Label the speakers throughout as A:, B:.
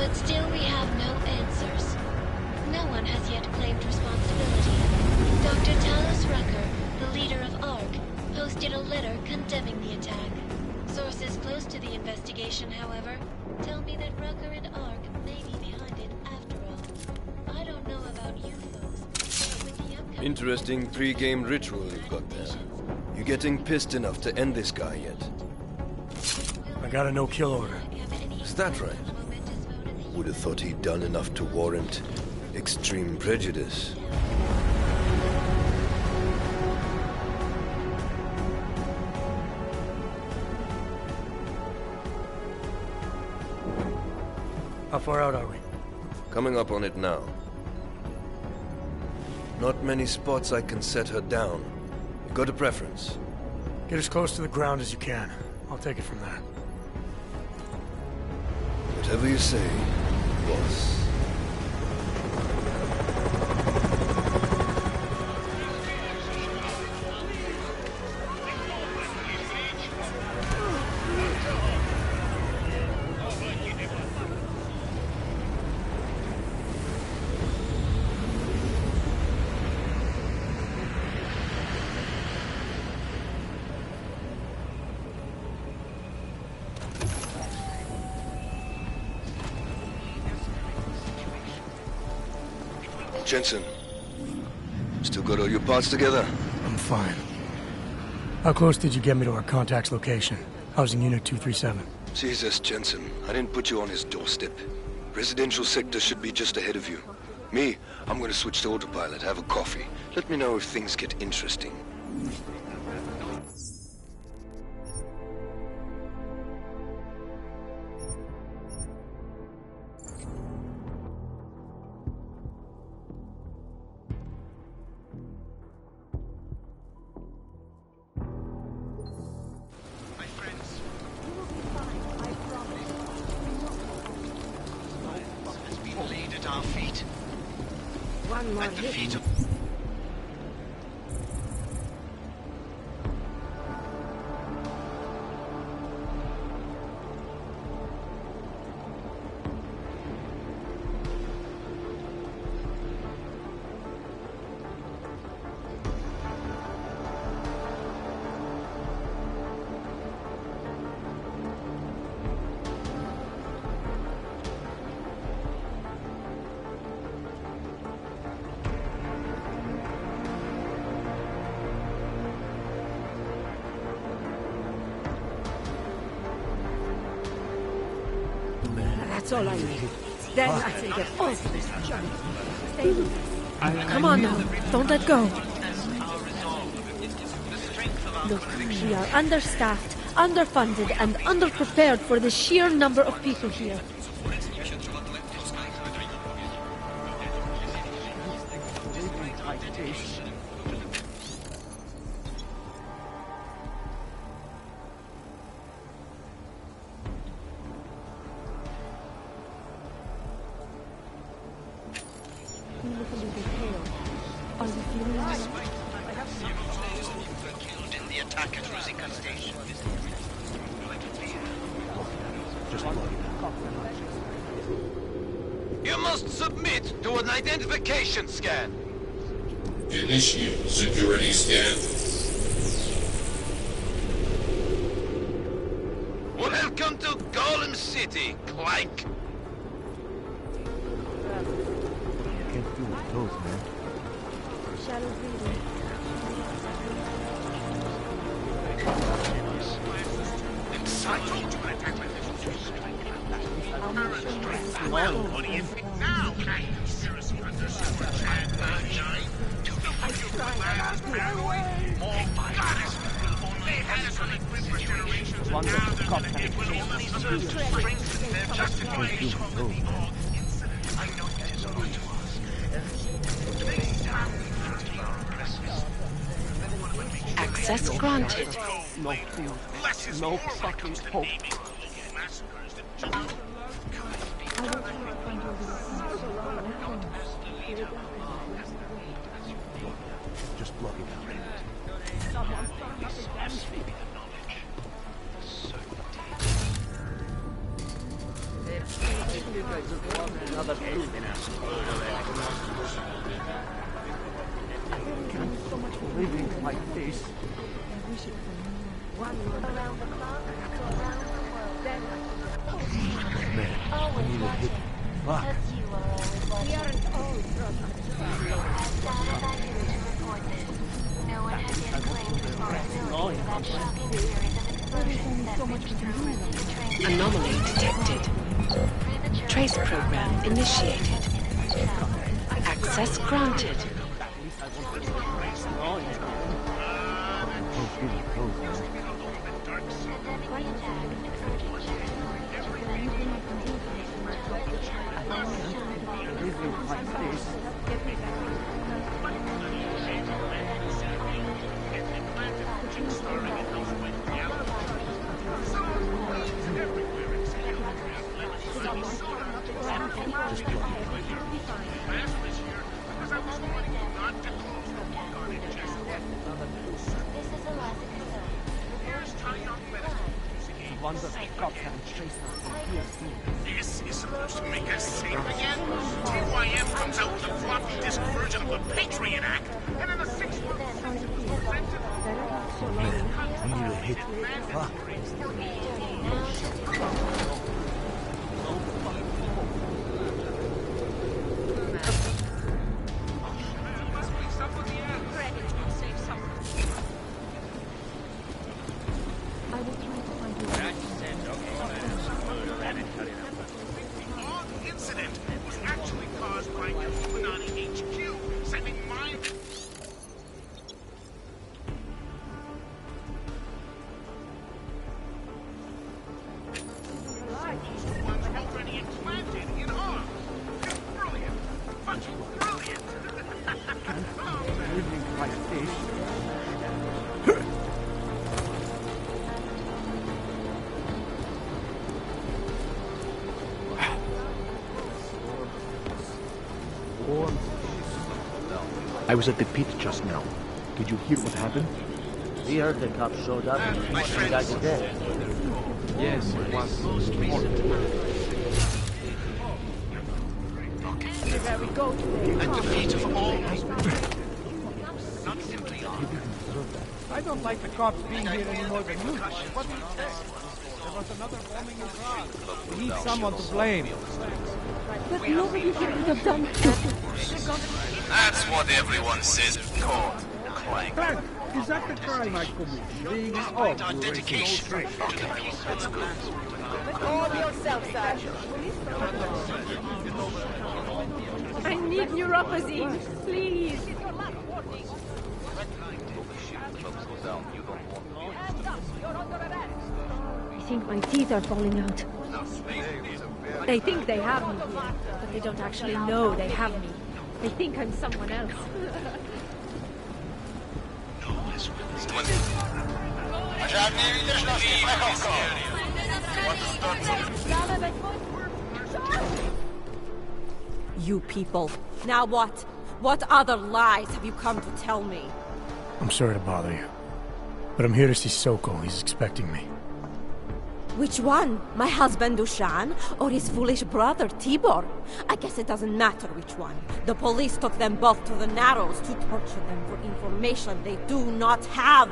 A: But still we have no answers. No one has yet claimed responsibility. Dr. Talos Rucker, the leader of ARC, posted a letter condemning the attack. Sources close to the investigation, however, tell me that Rucker and ARC may be behind it after all. I don't know about you folks, but with the upcoming...
B: Interesting three-game ritual you've got there. You getting pissed enough to end this guy yet?
C: I got a no-kill order.
B: Is that right? Would have thought he'd done enough to warrant extreme prejudice.
C: How far out are we?
B: Coming up on it now. Not many spots I can set her down. You got a preference?
C: Get as close to the ground as you can. I'll take it from there.
B: Whatever you say, boss. Jensen, still got all your parts together?
C: I'm fine. How close did you get me to our contact's location? Housing Unit 237.
B: Jesus, Jensen, I didn't put you on his doorstep. Residential sector should be just ahead of you. Me, I'm gonna switch to autopilot, have a coffee. Let me know if things get interesting.
D: At the feet of...
E: That's all I need. Then I can get off this junk. Stay with us. Come on now. Don't let go. Look, we are understaffed, underfunded, and underprepared for the sheer number of people here.
F: You must submit to an identification scan.
G: Initiate security scan.
F: Welcome to Golem City, Clank.
H: Can't do with those, man.
E: Shadow breathing.
A: Access granted.
H: No food. No fucking hope. Just block it out. So much for living like this. Man, I need a hit. Fuck.
D: Anomaly detected. Trace program initiated. Access granted.
F: This is supposed to make us safe again? TYM comes out with a floppy disk version of the Patriot Act, and in a 6-month
H: Man, I need a hit. Fuck.
F: incident was actually caused by Illuminati HQ sending mine. Ones already implanted in arms. It's brilliant. Fucking brilliant.
H: Living like this. I was at the pit just now. Did you hear what happened?
I: We heard the cops showed up and
F: My
I: the guys were dead.
H: Yes, it was
F: At the feet of all. Not simply on.
J: I don't like the cops being here any more than you. What do you say? There was another bombing in Prague. We need someone to blame.
E: But nobody here would have done it.
F: That's what everyone says. Caught. Clank.
J: Clank, is that the crime I committed? Being an off
F: Identification. Okay, that's good.
E: Calm yourself, Sergeant. I need neuropathy, please. I think my teeth are falling out. They think they have me here, but they don't actually know they have me. They think I'm someone else.
K: You people. Now what? What other lies have you come to tell me?
C: I'm sorry to bother you, but I'm here to see Sokol. He's expecting me.
K: Which one? My husband Dushan, or his foolish brother Tibor? I guess it doesn't matter which one. The police took them both to the Narrows to torture them for information they do not have.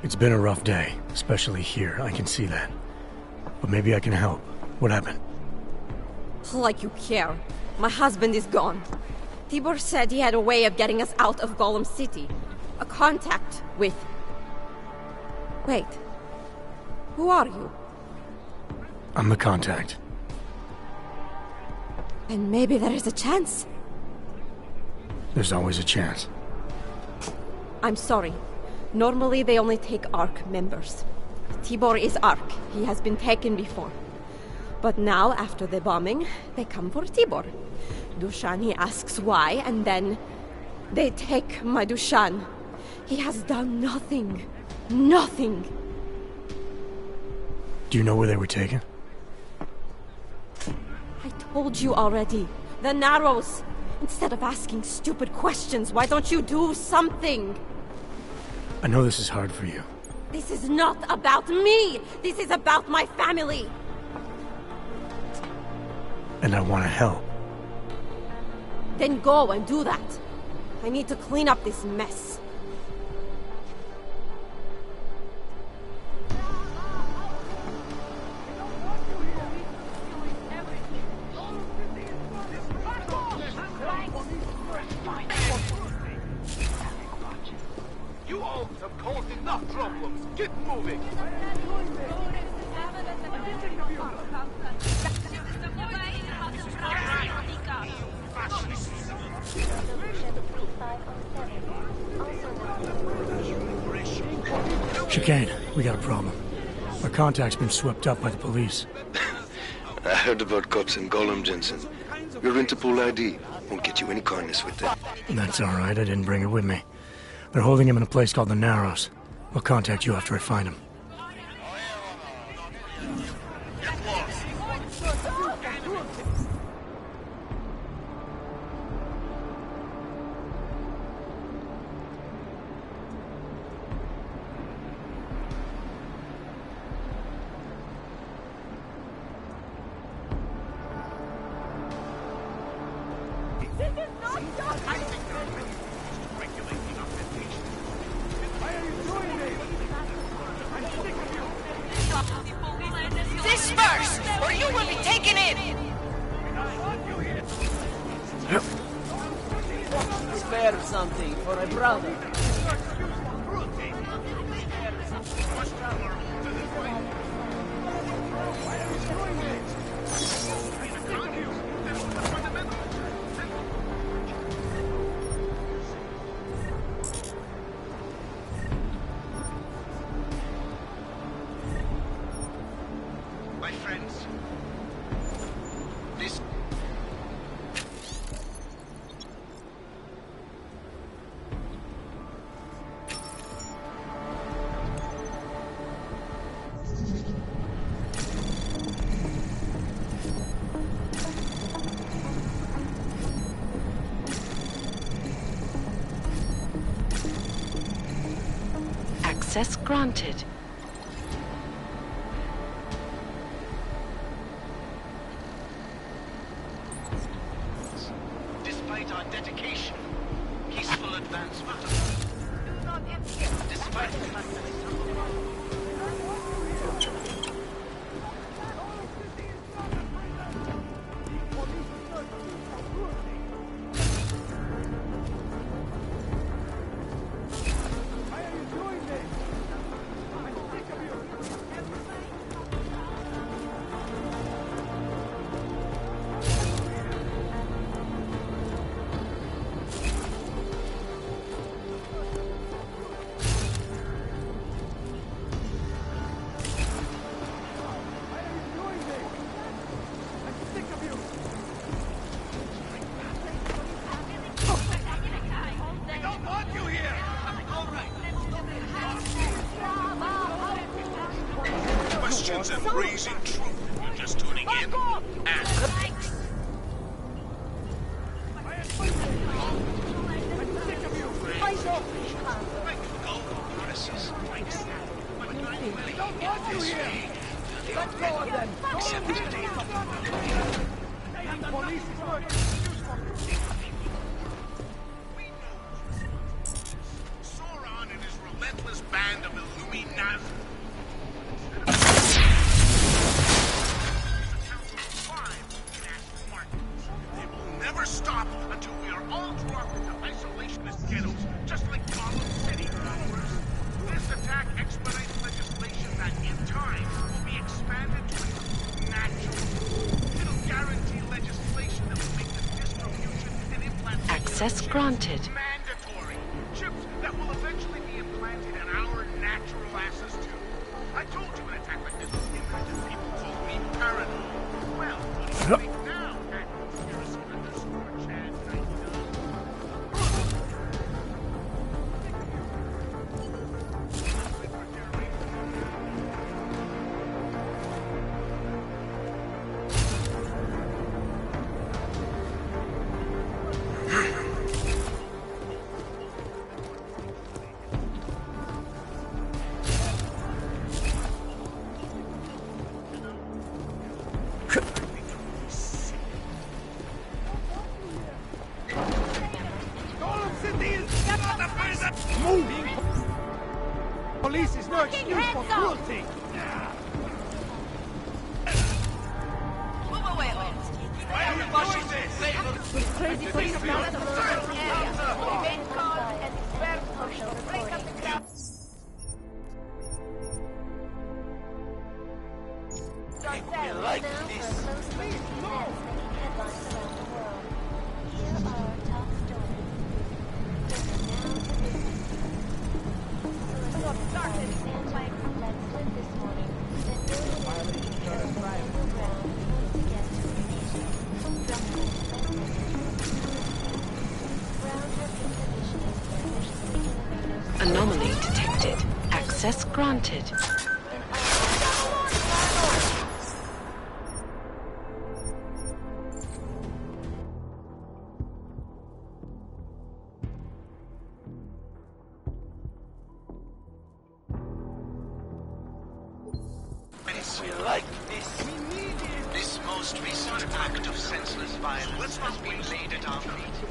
C: It's been a rough day, especially here. I can see that. But maybe I can help. What happened?
K: Like you care. My husband is gone. Tibor said he had a way of getting us out of Golem City. A contact with... Wait. Who are you?
C: I'm the contact.
K: And maybe there is a chance.
C: There's always a chance.
K: I'm sorry. Normally they only take ARC members. Tibor is ARC. He has been taken before. But now, after the bombing, they come for Tibor. Dushan, he asks why, and then they take my Dushan. He has done nothing. Nothing.
C: Do you know where they were taken?
K: I told you already. The Narrows. Instead of asking stupid questions, why don't you do something?
C: I know this is hard for you.
K: This is not about me! This is about my family!
C: And I want to help.
K: Then go and do that. I need to clean up this mess.
F: You all have caused enough problems. Get moving.
C: Chicane, we got a problem. Our contact's been swept up by the police.
B: I heard about cops in Gollum, Jensen. Your Interpol ID won't get you any kindness with them.
C: That's all right, I didn't bring it with me. They're holding him in a place called the Narrows. I'll contact you after I find him.
L: Disperse, or you will be taken in!
I: Spare something for a brother.
F: My friends, this...
D: Access granted.
F: Despite our dedication, peaceful advancement, despite questions and raising truth. You're just tuning in. Ask. Sauron and his relentless band of Illuminati. They will never stop until we are all dropped into isolationist ghettos, just like Gollum City. This attack expedites legislation that, in time, will be expanded to include natural. It'll guarantee legislation that will make the distribution and implantation
D: Access granted.
F: mandatory. Chips that will eventually be implanted in our natural asses too. I told you an attack like this was imminent and people called me paranoid. Well, what do you think now, at conspiracy_Chad 99?
J: police is no excuse for cruelty.
L: Move away, all.
E: These crazy police now have the area.
L: Remain calm and spare motion. Break up the crowd.
F: We like this.
D: Anomaly detected. Access granted.
F: We like this. This most recent act of senseless violence has been laid at our feet.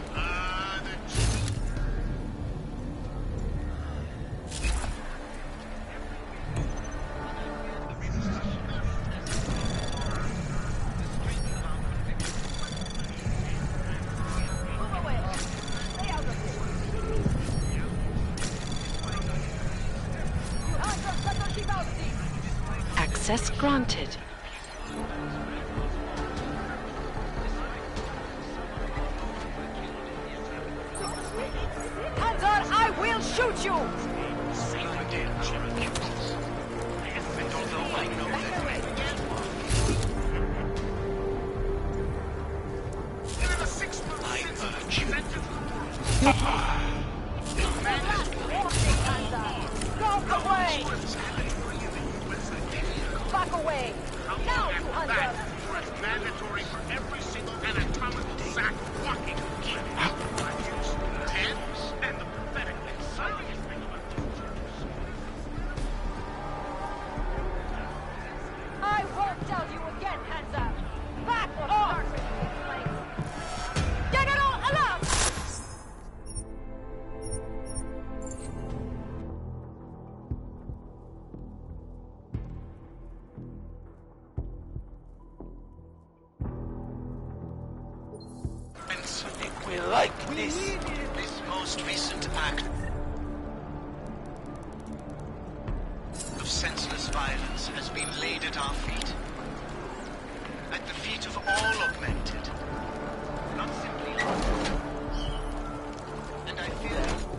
D: Access granted.
L: Hands on, I will shoot you! Go away! Back away! Now, you
F: That
L: hunter!
F: was mandatory for every single anatomical sack walking. Tens, and the pathetic exciting thing about
L: I won't tell you again, hands up! Back off! General, alarm!
F: We like this. This most recent act of senseless violence has been laid at our feet. At the feet of all augmented. Not simply and I feel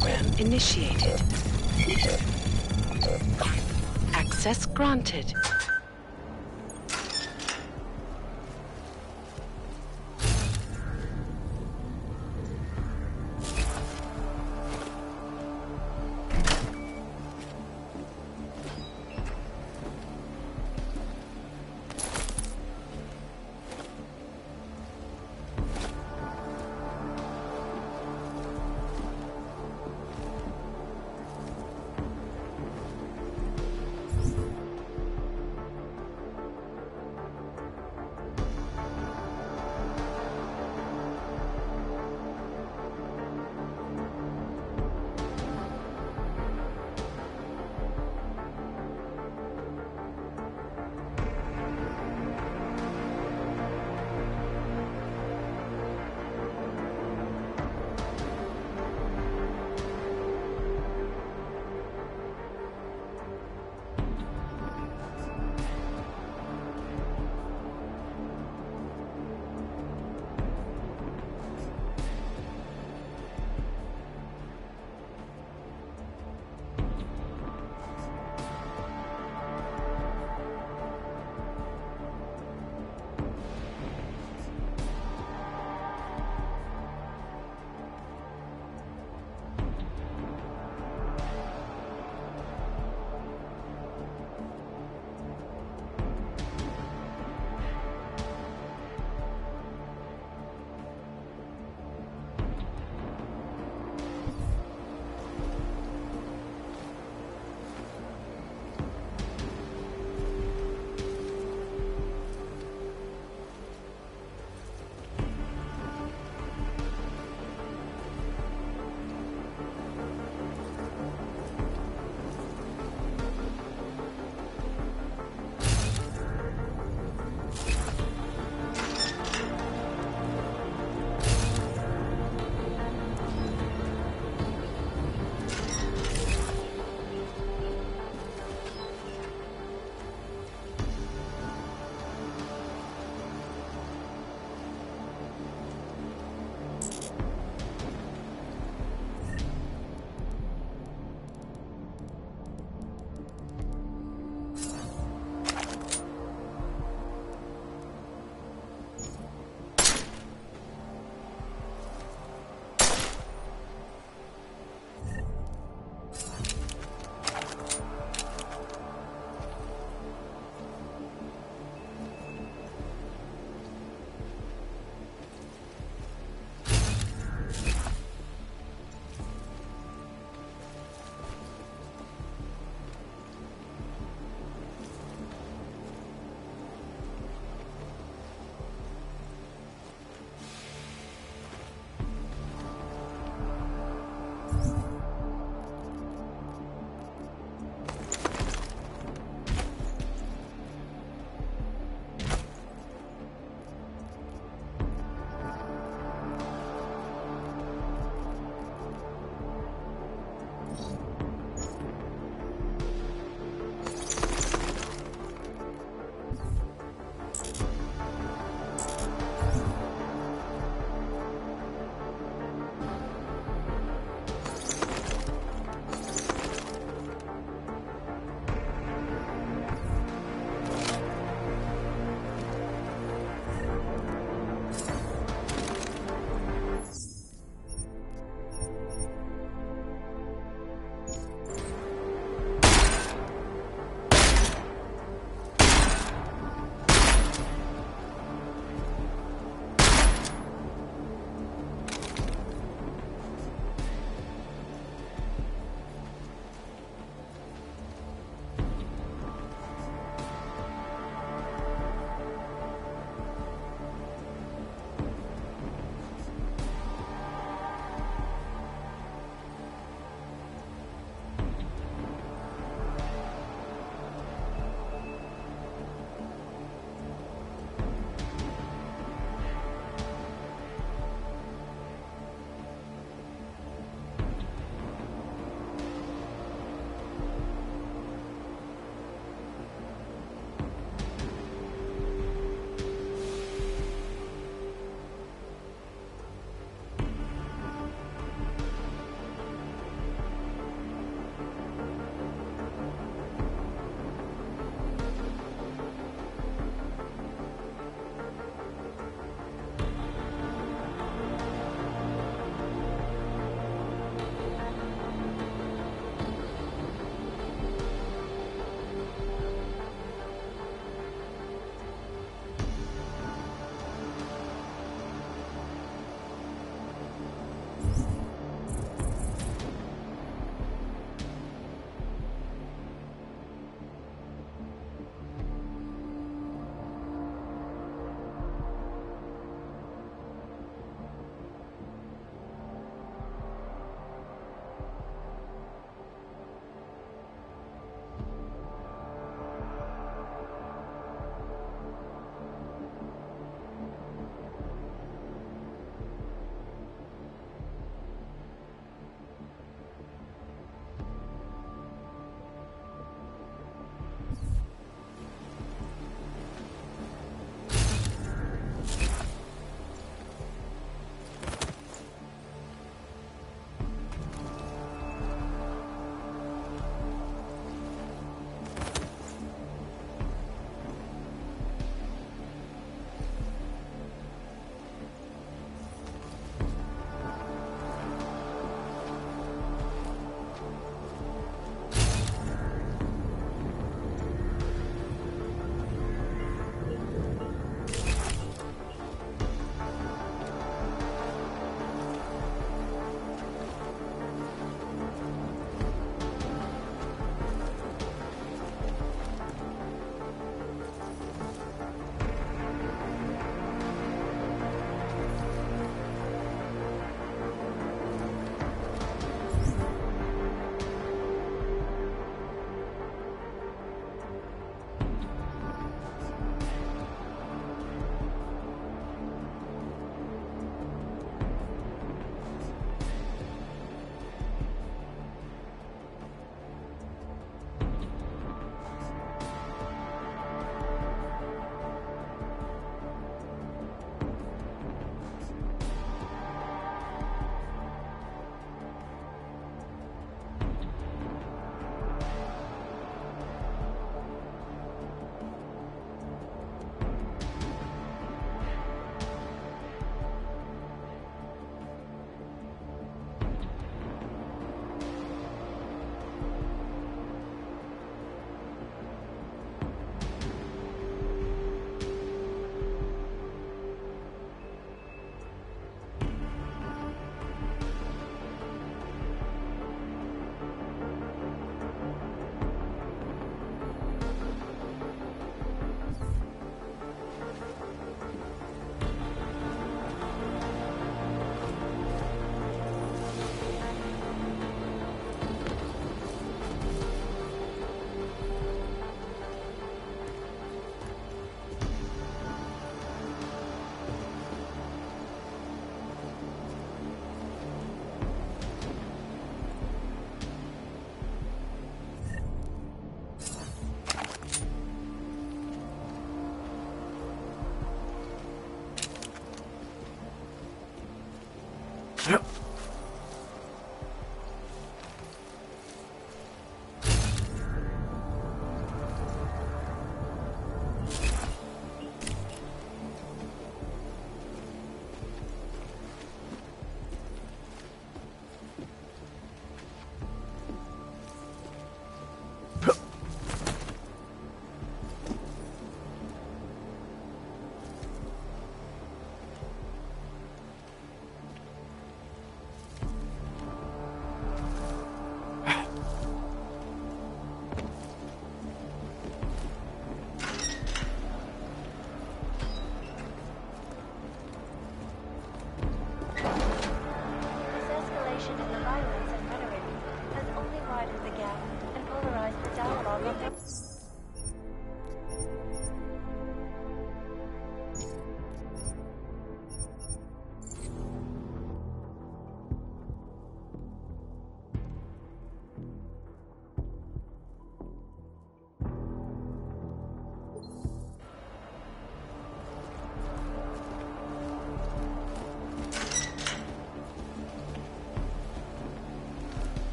D: program initiated. Access granted.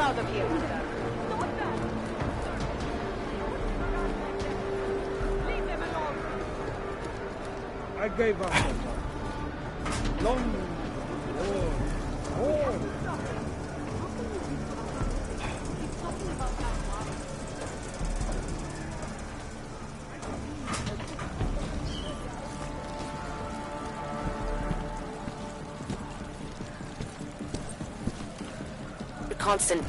L: out of here.
J: I gave up. Long. Oh.
D: Constant.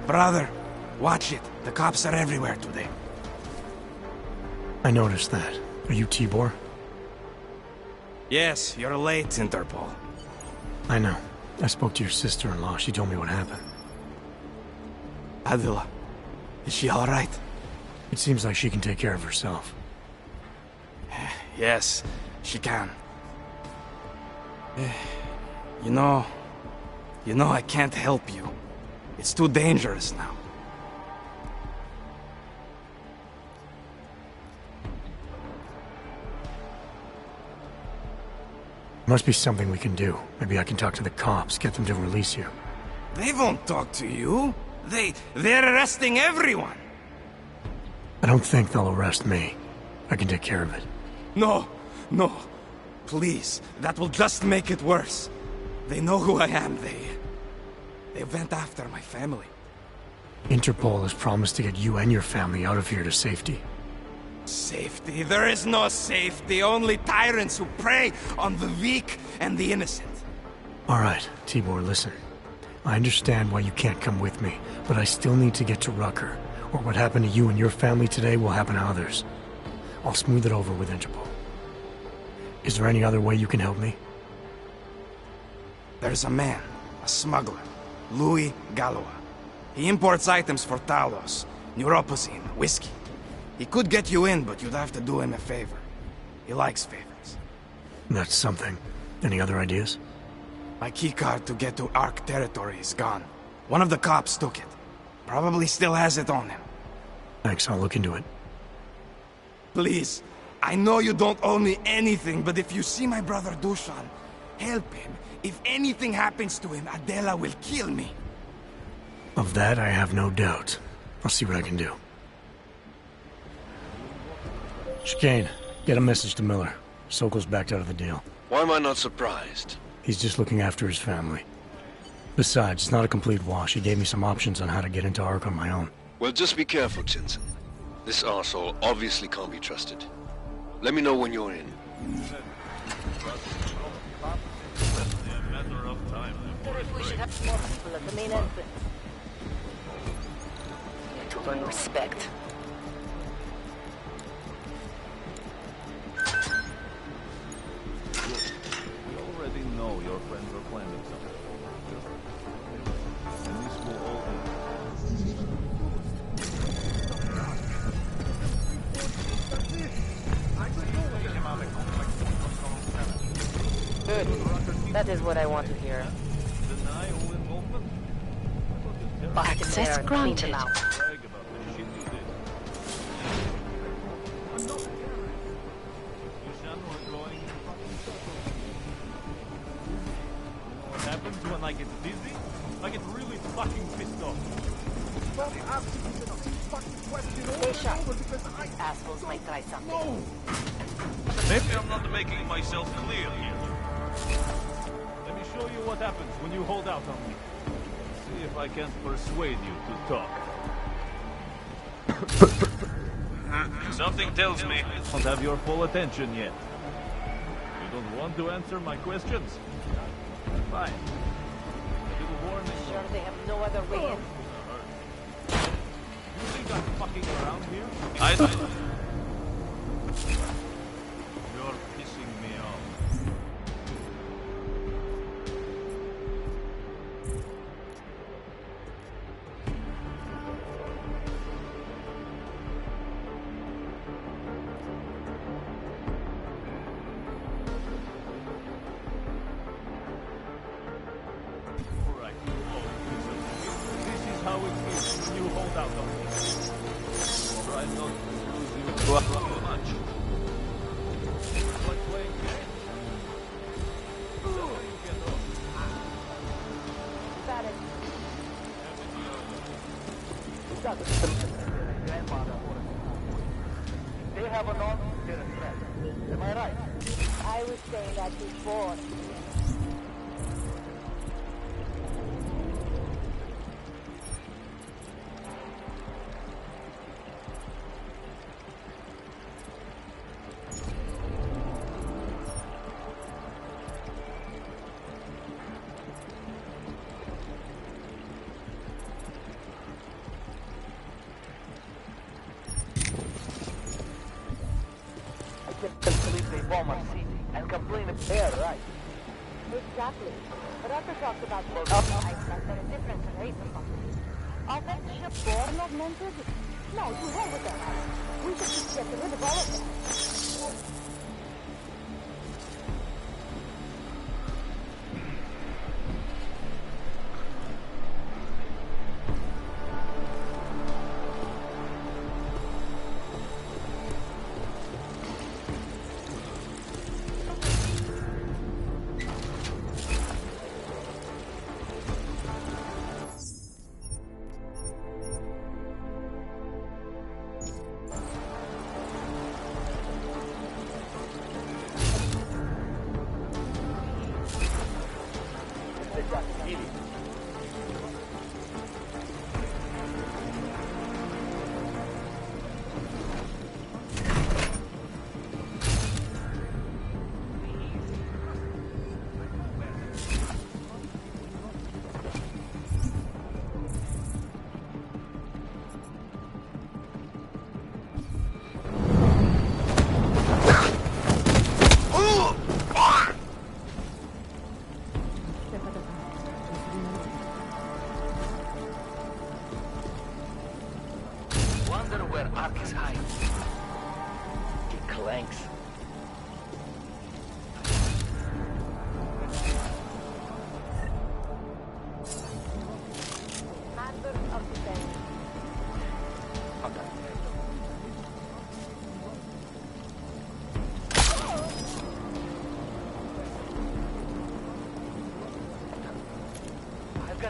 M: Brother, watch it. The cops are everywhere today.
C: I noticed that. Are you Tibor?
M: Yes, you're late, Interpol.
C: I know. I spoke to your sister-in-law. She told me what happened.
M: Adila, is she all right?
C: It seems like she can take care of herself.
M: Yes, she can. You know, I can't help you. It's too dangerous now.
C: Must be something we can do. Maybe I can talk to the cops, get them to release you.
M: They won't talk to you. They're arresting everyone.
C: I don't think they'll arrest me. I can take care of it.
M: No. Please, that will just make it worse. They know who I am. They went after my family.
C: Interpol has promised to get you and your family out of here to safety.
M: Safety? There is no safety. Only tyrants who prey on the weak and the innocent.
C: All right, Tibor, listen. I understand why you can't come with me, but I still need to get to Rucker, or what happened to you and your family today will happen to others. I'll smooth it over with Interpol. Is there any other way you can help me?
M: There's a man, a smuggler, Louis Galois. He imports items for Talos, neuropozyne, whiskey. He could get you in, but you'd have to do him a favor. He likes favors.
C: That's something. Any other ideas?
M: My keycard to get to Ark territory is gone. One of the cops took it. Probably still has it on him.
C: Thanks, I'll look into it.
M: Please, I know you don't owe me anything, but if you see my brother Dushan, help him. If anything happens to him, Adela will kill me.
C: Of that, I have no doubt. I'll see what I can do. Chicane, get a message to Miller. Sokol's backed out of the deal.
B: Why am I not surprised?
C: He's just looking after his family. Besides, it's not a complete wash. He gave me some options on how to get into Ark on my own.
B: Well, just be careful, Jensen. This arsehole obviously can't be trusted. Let me know when you're in.
L: We should have more people at the main entrance.
D: To earn respect.
J: We already know your friends are planning something. And this will all
L: Good. That is what I want to hear.
D: Access granted.
J: What happens when I get dizzy? I get really fucking pissed off. Well, fucking question over because
L: These assholes might try something.
J: No!
F: Maybe I'm not making myself clear here.
J: Let me show you what happens when you hold out on me. See if I can't persuade you to talk.
F: Something tells me
J: I don't have your full attention yet. You don't want to answer my questions? Fine. A little warning.
L: Sure they have no other way in?
J: You think I'm fucking around here?
F: You're pissing me off.
J: They have a non-zero threat. Am I right?
L: I was saying that before.
J: Bomb our city and complain if they're right.
L: Exactly. Rucker talked about ice like they're a different race or something. Are that ship born augmented? No, to hell with them. We should just get rid of all of them.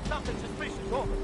J: Something suspicious over.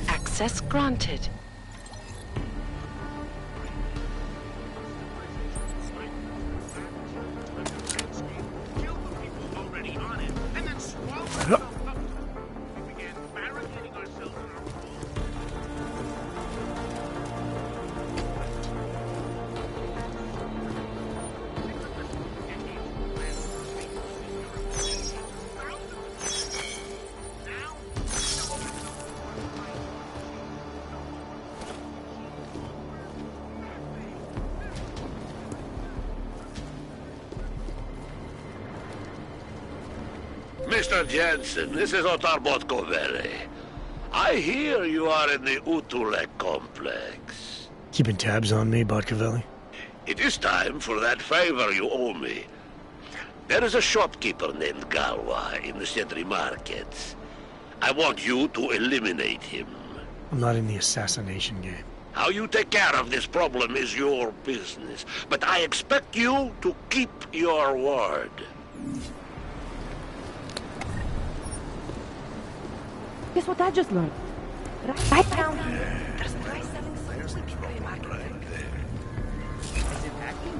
D: Access granted.
F: Mr. Jensen. This is Otar Botkovere. I hear you are in the Utulek complex.
C: Keeping tabs on me, Botkovelli?
F: It is time for that favor you owe me. There is a shopkeeper named Galwa in the Sentry Markets. I want you to eliminate him.
C: I'm not in the assassination game.
F: How you take care of this problem is your business, but I expect you to keep your word.
E: Guess what I just learned? Right down
D: here, there's a guy selling food in the market.
J: Is it hacking?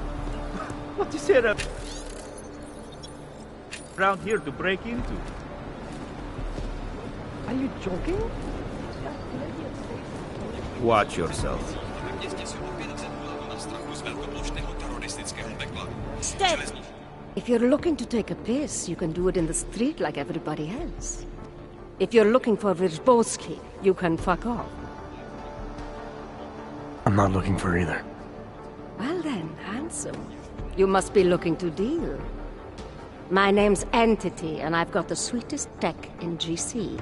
J: What is it around here to break into? Are you joking? Watch yourself.
K: Step! If you're looking to take a piss, you can do it in the street like everybody else. If you're looking for Vyrzbowski, you can fuck off.
C: I'm not looking for either.
K: Well then, handsome. You must be looking to deal. My name's Entity, and I've got the sweetest tech in GC.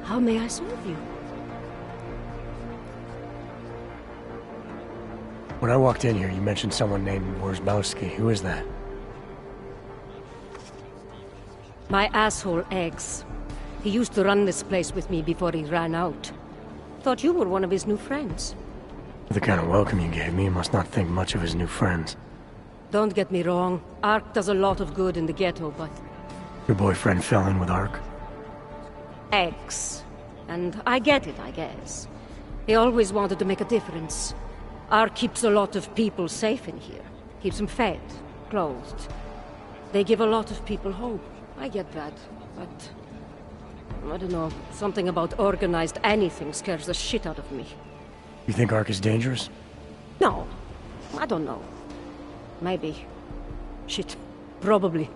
K: How may I serve you?
C: When I walked in here, you mentioned someone named Wyrzbowski. Who is that?
K: My asshole Eggs. He used to run this place with me before he ran out. Thought you were one of his new friends.
C: The kind of welcome you gave me, you must not think much of his new friends.
K: Don't get me wrong. Ark does a lot of good in the ghetto, but...
C: Your boyfriend fell in with Ark?
K: Eggs. And I get it, I guess. He always wanted to make a difference. Ark keeps a lot of people safe in here. Keeps them fed, clothed. They give a lot of people hope. I get that, but... I don't know. Something about organized anything scares the shit out of me.
C: You think Ark is dangerous?
K: No. I don't know. Maybe. Shit. Probably.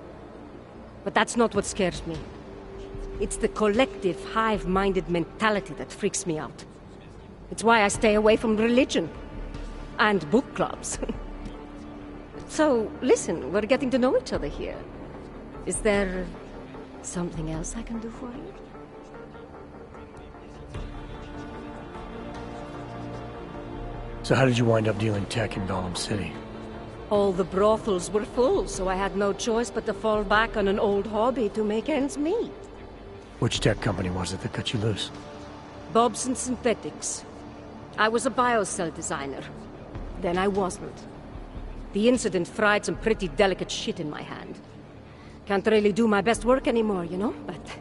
K: But that's not what scares me. It's the collective, hive-minded mentality that freaks me out. It's why I stay away from religion. And book clubs. So, listen, we're getting to know each other here. Is there something else I can do for you?
C: So how did you wind up dealing tech in Gollum City?
K: All the brothels were full, so I had no choice but to fall back on an old hobby to make ends meet.
C: Which tech company was it that cut you loose?
K: Bobson Synthetics. I was a biocell designer. Then I wasn't. The incident fried some pretty delicate shit in my hand. Can't really do my best work anymore, you know, but...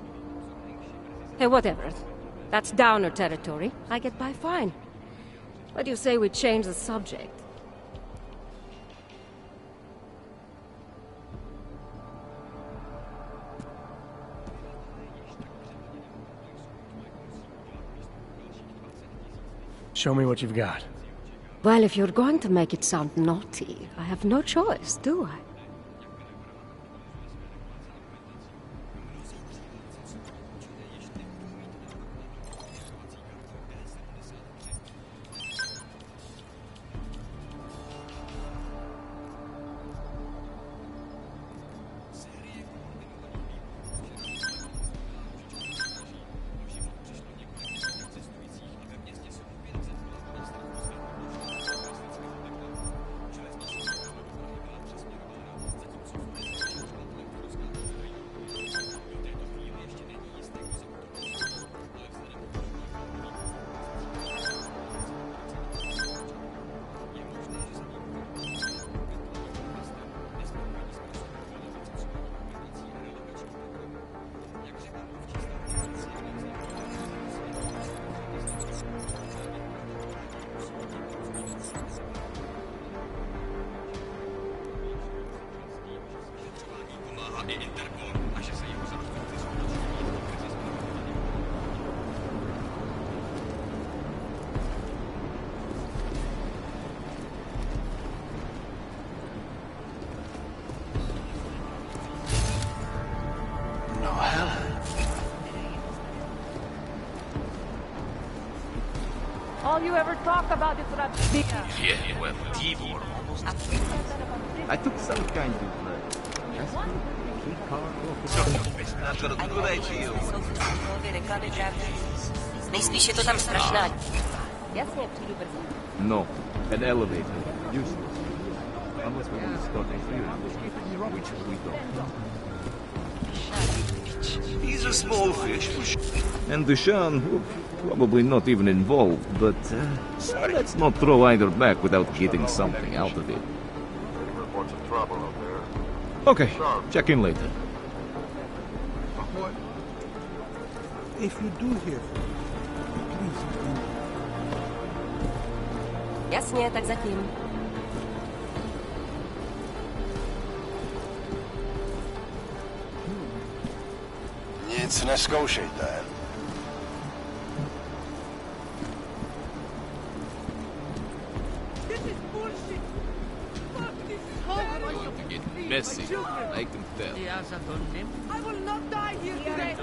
K: Hey, whatever. That's downer territory. I get by fine. What do you say we change the subject?
C: Show me what you've got.
K: Well, if you're going to make it sound naughty, I have no choice, do I?
E: All you ever talk about is Rabia.
G: Yeah, well, Tibor almost...
J: I took some kind of...
D: Nejspíš je to tam strašná. Jasně, přijdu brzy.
H: No, an elevator. Useless. Unless we want to start a theory, which we don't.
F: He's a small fish.
H: And Dushan, probably not even involved, but let's not throw either back without getting something out of it. Okay, check in later.
J: If you do hear from me, please do.
D: Jasně, tak zatím.
B: Nic neskoušejte.
H: Messy. Make them fail.
J: I will not die here today.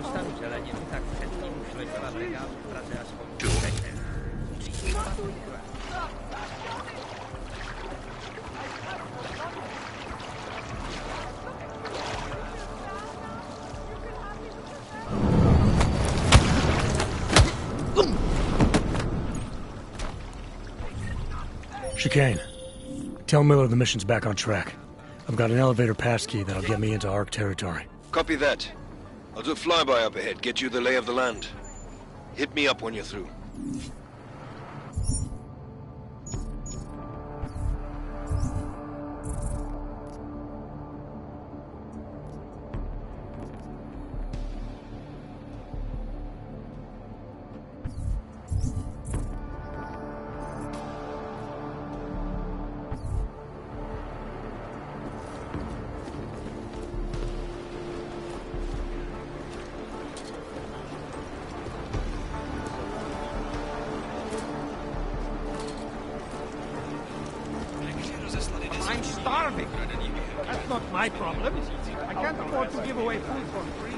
C: Chicane, tell Miller the mission's back on track. I've got an elevator passkey that'll get me into ARC territory.
B: Copy that. I'll do a flyby up ahead, get you the lay of the land. Hit me up when you're through.
J: I'm starving. That's not my problem. I can't afford to give away food for free.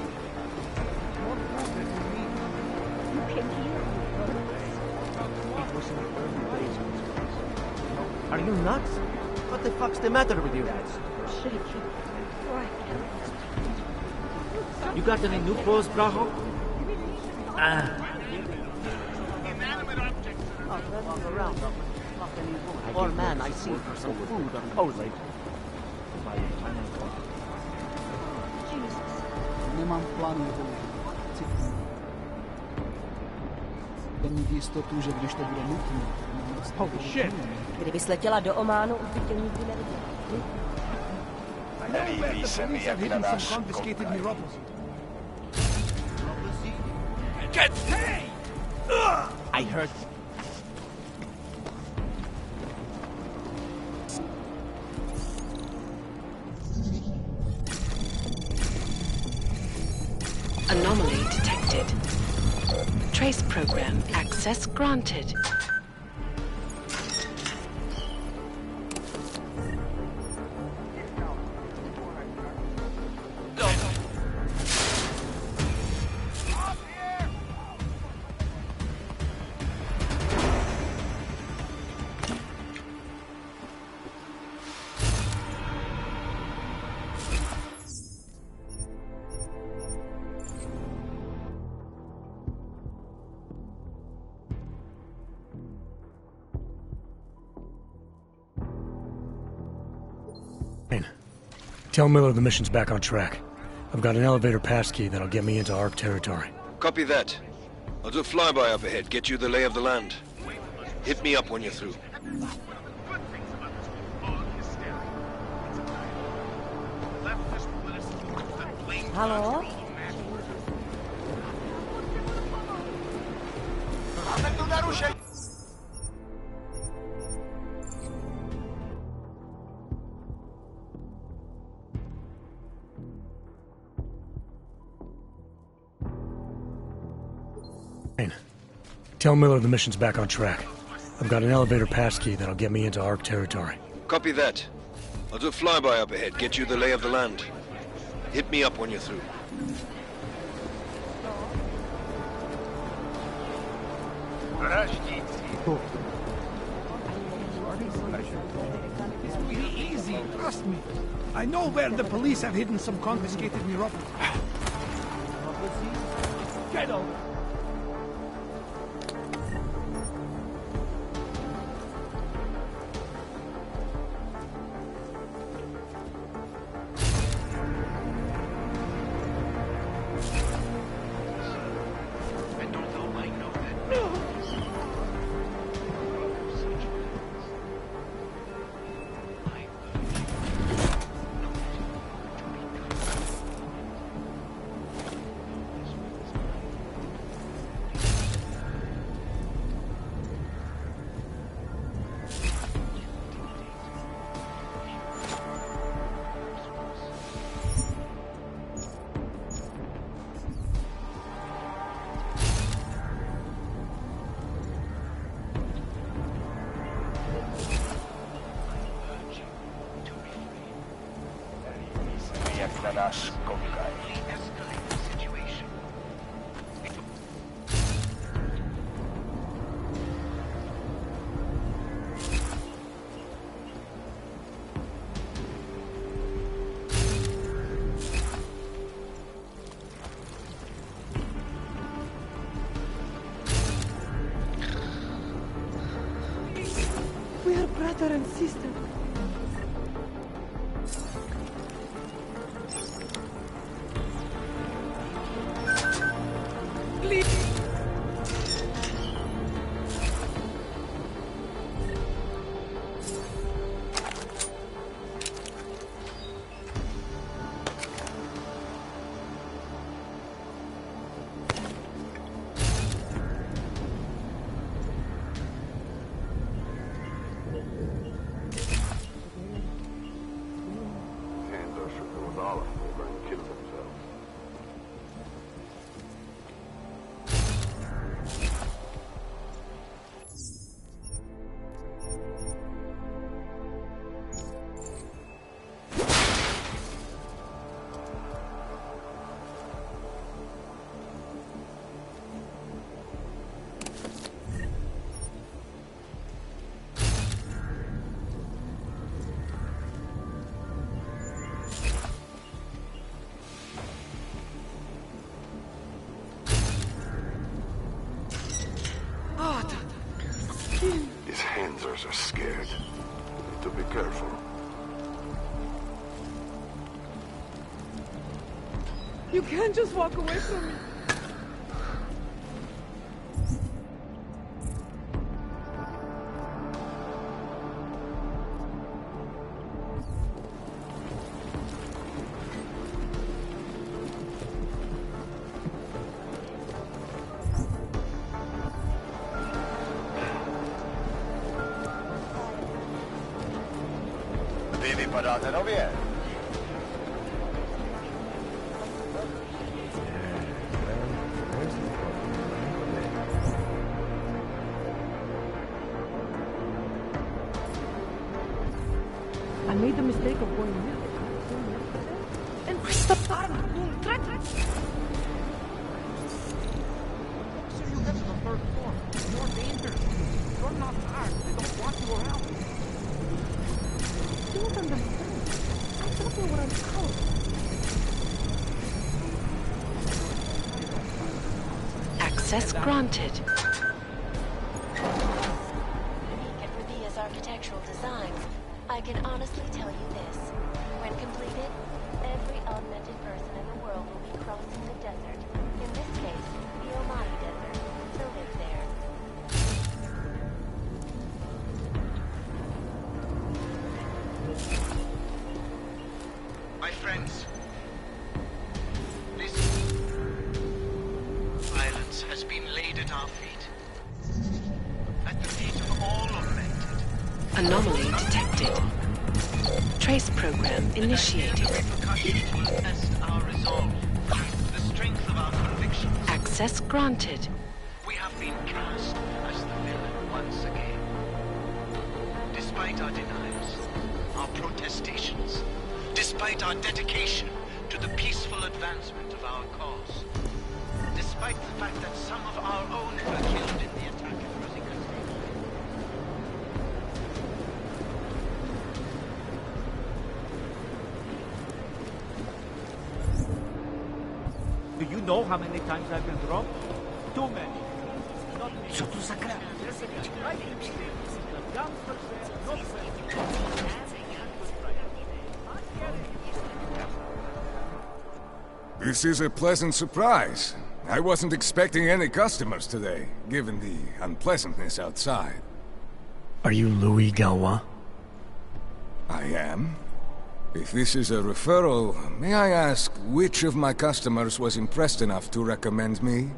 J: More food than you need.
E: You came here.
I: Are you nuts? What the fuck's the matter with you?
E: Shaky.
I: You got any new clothes, Braho? Or man, I see for some food or cozy.
N: Nemám v plánu je použít. Jen mít jistotu, že když to bude nutné.
J: Holy shit!
D: Kdyby sletěla do Ománu, už bych tě nikdy neviděla.
J: Nelíbí se mi, jak na nás
F: Get paid!
I: I heard.
O: Anomaly detected. Trace program access granted.
C: Tell Miller the mission's back on track. I've got an elevator passkey that'll get me into ARC territory.
B: Copy that. I'll do a flyby up ahead, get you the lay of the land. Hit me up when you're through.
D: Halo?
C: Tell Miller the mission's back on track. I've got an elevator passkey that'll get me into ARC territory.
B: Copy that. I'll do a flyby up ahead, get you the lay of the land. Hit me up when you're through.
J: It's really easy, trust me. I know where the police have hidden some confiscated neuropathy. Get over.
E: We are brother and sister.
B: His hands are scared. Need to be careful.
E: You can't just walk away from me.
P: Vi vypadáte nově.
E: I made the mistake of going with it. And started doing threats.
J: So you get to the third floor. More dangerous. You're not armed. They don't want you around.
E: You don't understand. I don't know what I'm called.
O: Access granted.
A: Unique at Rabia's architectural designs, I can honestly tell you this. When completed, every augmented person in the world will be crossing the desert, in this case, the Almighty Desert, to live there.
F: My friends, this violence has been laid at our feet. At the feet of all augmented.
O: Anomaly detected. Trace program initiated.
F: Repercussions will test our resolve, the strength of our convictions.
O: Access granted.
F: We have been cast as the villain once again. Despite our denials, our protestations, despite our dedication to the peaceful advancement of our cause, despite the fact that some of our own were killed in the attack at Rosika Station.
I: you know how many times I've been drunk? Too many.
J: Co tu za gra?
P: This is a pleasant surprise. I wasn't expecting any customers today, given the unpleasantness outside.
C: Are you Louis Galois?
P: I am. If this is a referral, may I ask which of my customers was impressed enough to recommend me?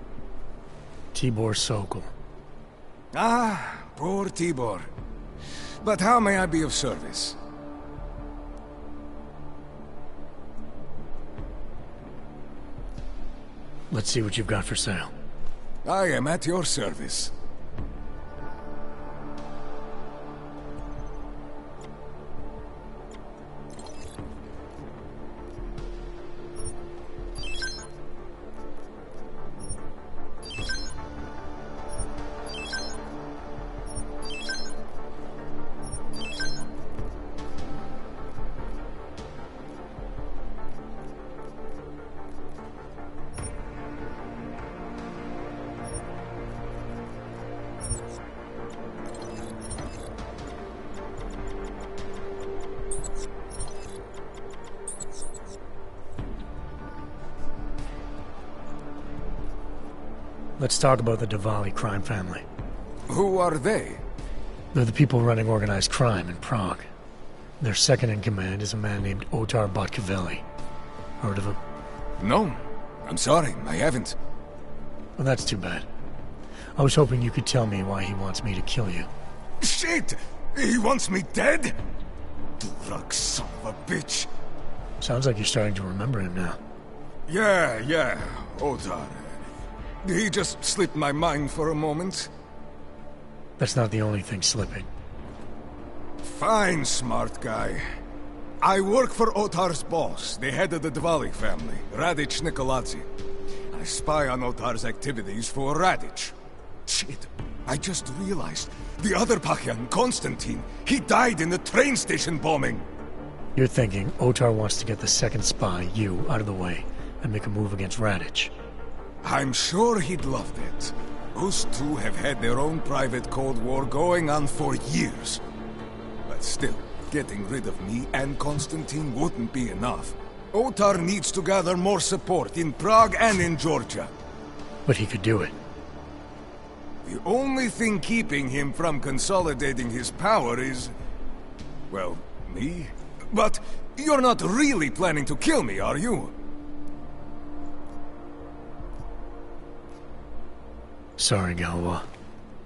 C: Tibor Sokol.
P: Ah, poor Tibor. But how may I be of service?
C: Let's see what you've got for sale.
P: I am at your service.
C: Let's talk about the Diwali crime family.
P: Who are they?
C: They're the people running organized crime in Prague. Their second in command is a man named Otar Botkavelli. Heard of him?
P: No. I'm sorry, I haven't.
C: Well, that's too bad. I was hoping you could tell me why he wants me to kill you.
P: Shit! He wants me dead? Drug son of a bitch.
C: Sounds like you're starting to remember him now.
P: Yeah, Otar. He just slipped my mind for a moment.
C: That's not the only thing slipping.
P: Fine, smart guy. I work for Otar's boss, the head of the Diwali family, Radic Nikoladze. I spy on Otar's activities for Radic. Shit, I just realized the other Pakyan, Konstantin, he died in the train station bombing.
C: You're thinking Otar wants to get the second spy, you, out of the way, and make a move against Radic.
P: I'm sure he'd love that. Those two have had their own private Cold War going on for years. But still, getting rid of me and Konstantin wouldn't be enough. Otar needs to gather more support in Prague and in Georgia.
C: But he could do it.
P: The only thing keeping him from consolidating his power is... well, me? But you're not really planning to kill me, are you?
C: Sorry, Galois.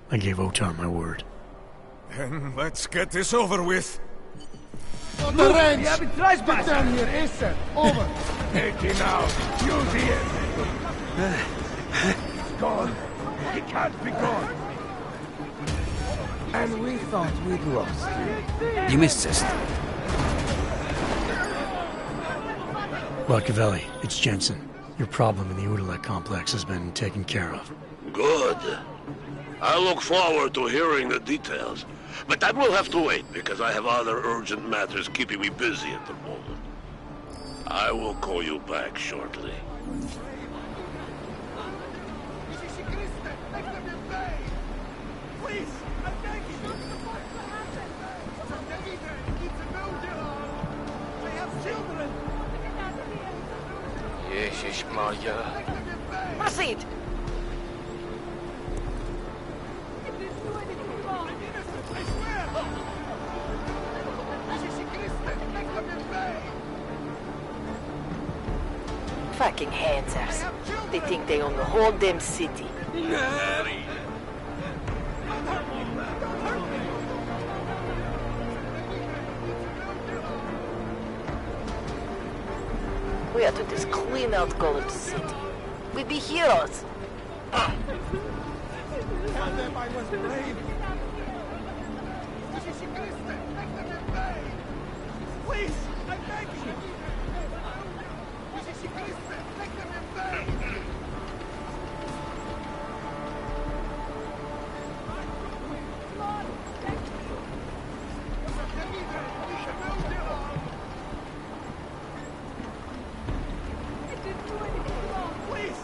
C: I gave Otar my word.
P: Then let's get this over with.
J: Look, you have been trespassing. Get down here, ASAP. Over.
P: Take him out. Use it.
J: It's gone. He can't be gone.
I: And we thought we'd lost you.
M: You missed us.
C: Botkavelli, it's Jensen. Your problem in the Udalek complex has been taken care of.
F: Good. I look forward to hearing the details. But that will have to wait, because I have other urgent matters keeping me busy at the moment. I will call you back shortly.
J: Please, I beg you. They have children.
M: Ježiš Maria.
D: Proceed. Fucking handsers. They think they own the whole damn city. We are to just clean out Golem City. We'd be heroes.
J: I was brave. Please, I beg you. Please.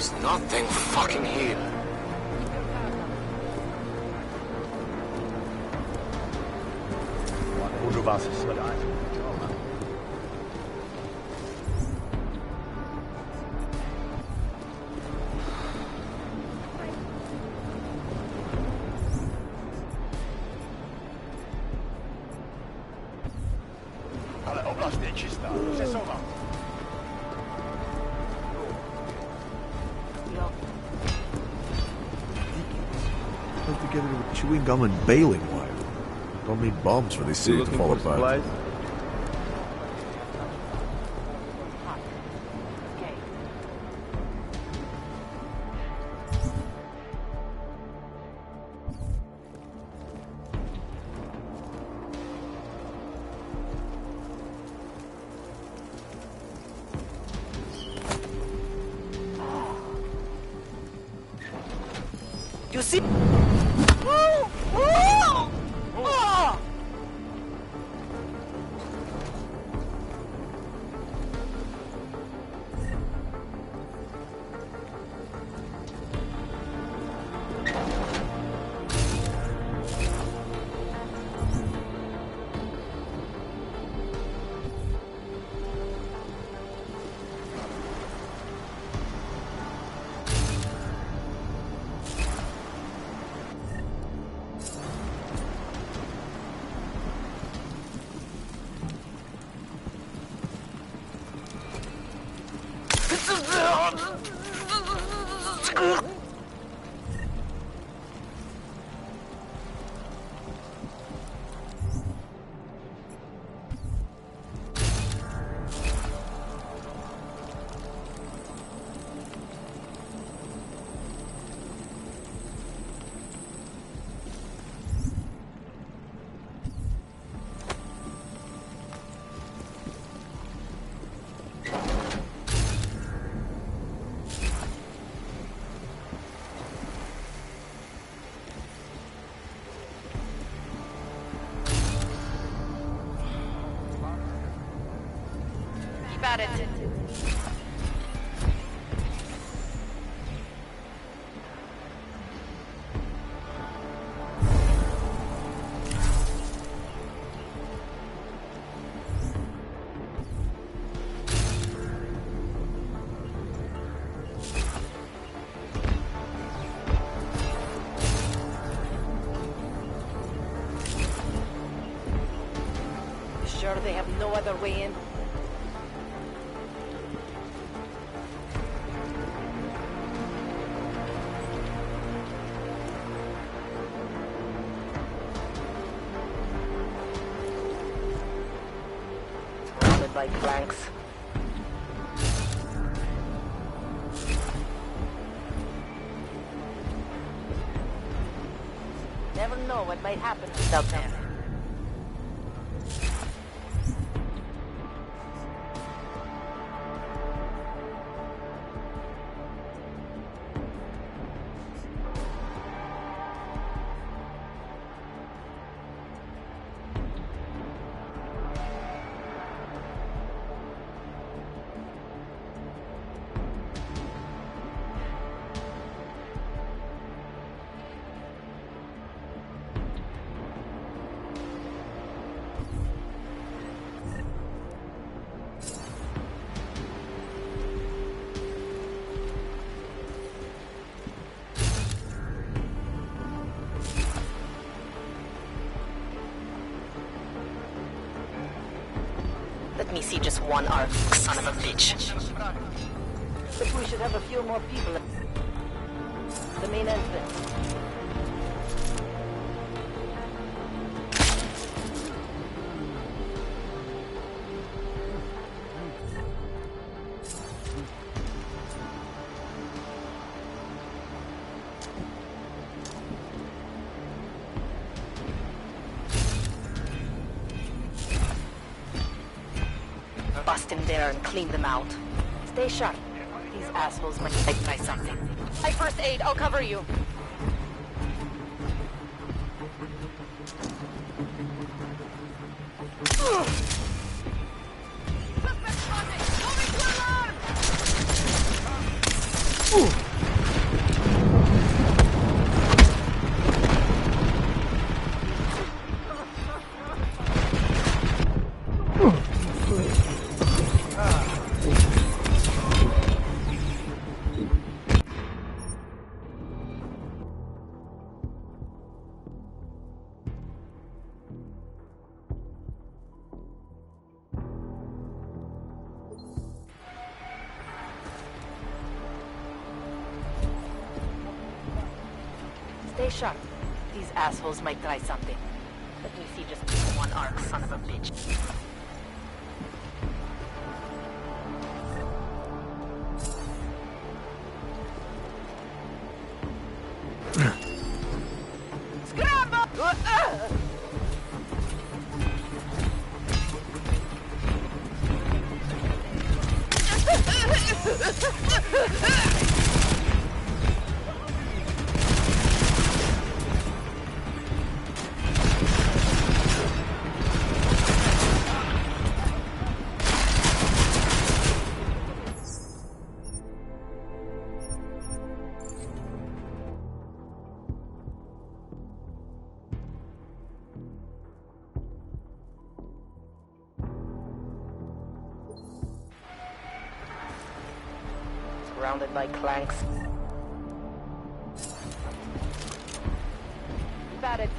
M: There's nothing fucking here.
F: Ale oblast je čistá. Přesouvám.
Q: Put together with chewing gum and baling wire. Don't need bombs for this city to fall apart.
D: You see? Oh! Oh! Oh! Keep at it. Sure they have no other way in? Surrounded by flanks. Never know what might happen out there. Let me see just one arc, son of a bitch. But we should have a few more people at the main entrance. Bust in there and clean them out. Stay sharp. These assholes might try something. I first aid. I'll cover you.
F: Suspect spotted! Moving to alarm!
D: Stay sharp. These assholes might try something. Let me see just one arc, son of a bitch. Surrounded by clanks. Got it.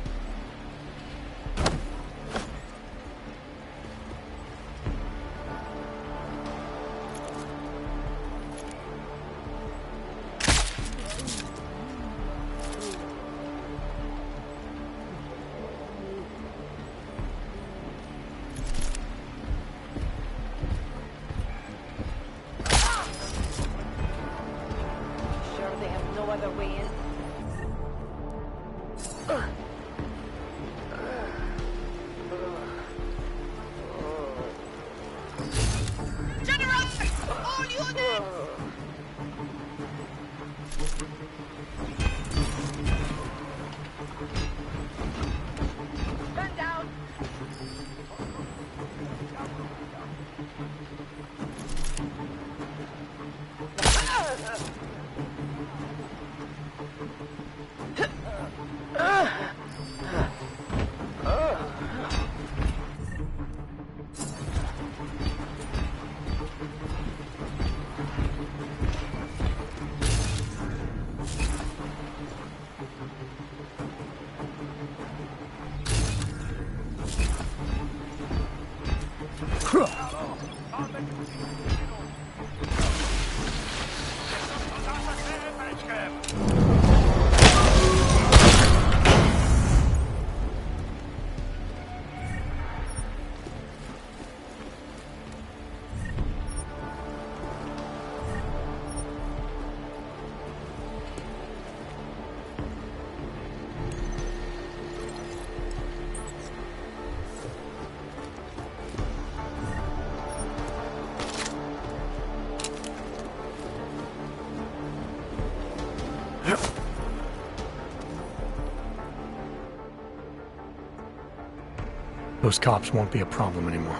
C: Those cops won't be a problem anymore.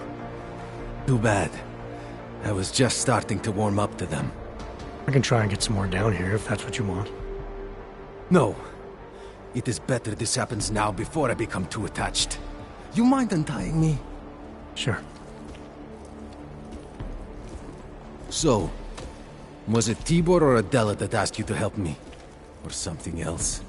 M: Too bad. I was just starting to warm up to them.
C: I can try and get some more down here if that's what you want.
M: No. It is better this happens now before I become too attached. You mind untying me?
C: Sure.
M: So, was it Tibor or Adela that asked you to help me? Or something else?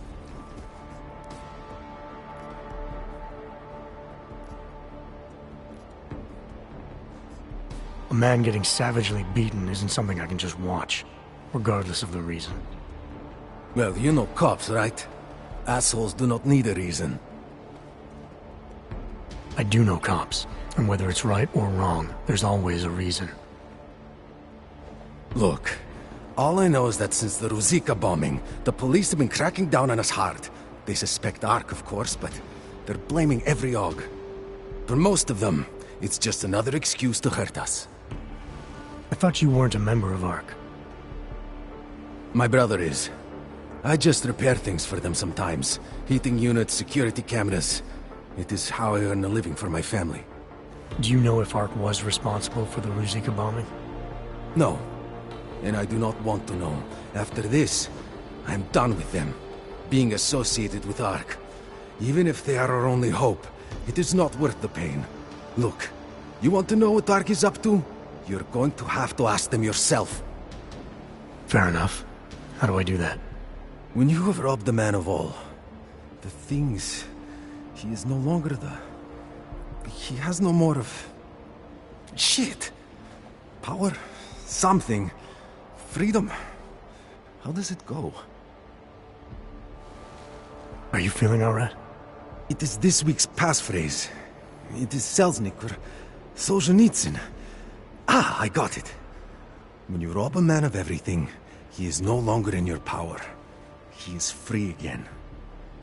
C: A man getting savagely beaten isn't something I can just watch, regardless of the reason.
M: Well, you know cops, right? Assholes do not need a reason.
C: I do know cops, and whether it's right or wrong, there's always a reason.
M: Look, all I know is that since the Ruzicka bombing, the police have been cracking down on us hard. They suspect Ark, of course, but they're blaming every AUG. For most of them, it's just another excuse to hurt us.
C: I thought you weren't a member of ARC.
M: My brother is. I just repair things for them sometimes. Heating units, security cameras. It is how I earn a living for my family.
C: Do you know if ARC was responsible for the Ruzicka bombing?
M: No. And I do not want to know. After this, I'm done with them. Being associated with ARC. Even if they are our only hope, it is not worth the pain. Look, you want to know what ARC is up to? You're going to have to ask them yourself.
C: Fair enough. How do I do that?
M: When you have robbed the man of all, the things... He is no longer the... He has no more of... Shit! Power? Something. Freedom? How does it go?
C: Are you feeling all right?
M: It is this week's passphrase. It is Selznick or Solzhenitsyn. Ah, I got it. When you rob a man of everything, he is no longer in your power. He is free again.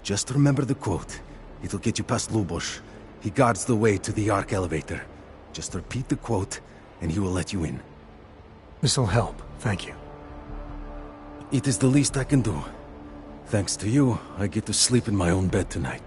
M: Just remember the quote. It'll get you past Lubosh. He guards the way to the Ark elevator. Just repeat the quote, and he will let you in.
C: This'll help, thank you.
M: It is the least I can do. Thanks to you, I get to sleep in my own bed tonight.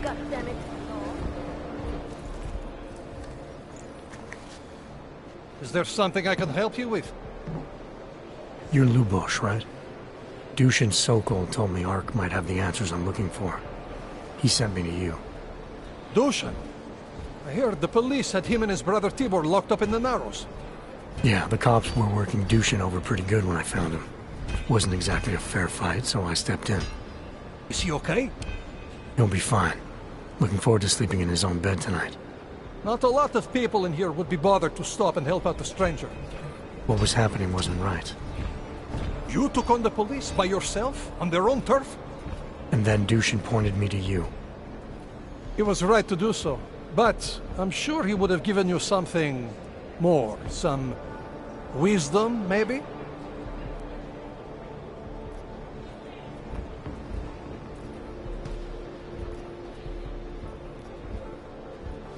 D: Goddammit.
J: Is there something I can help you with?
C: You're Lubosh, right? Dushin Sokol told me Ark might have the answers I'm looking for. He sent me to you.
J: Dushin? I heard the police had him and his brother Tibor locked up in the Narrows.
C: Yeah, the cops were working Dushin over pretty good when I found him. Wasn't exactly a fair fight, so I stepped in.
J: Is he okay?
C: He'll be fine. Looking forward to sleeping in his own bed tonight.
J: Not a lot of people in here would be bothered to stop and help out the stranger.
C: What was happening wasn't right.
J: You took on the police by yourself, on their own turf?
C: And then Dushin pointed me to you.
J: He was right to do so, but I'm sure he would have given you something more. Some wisdom, maybe?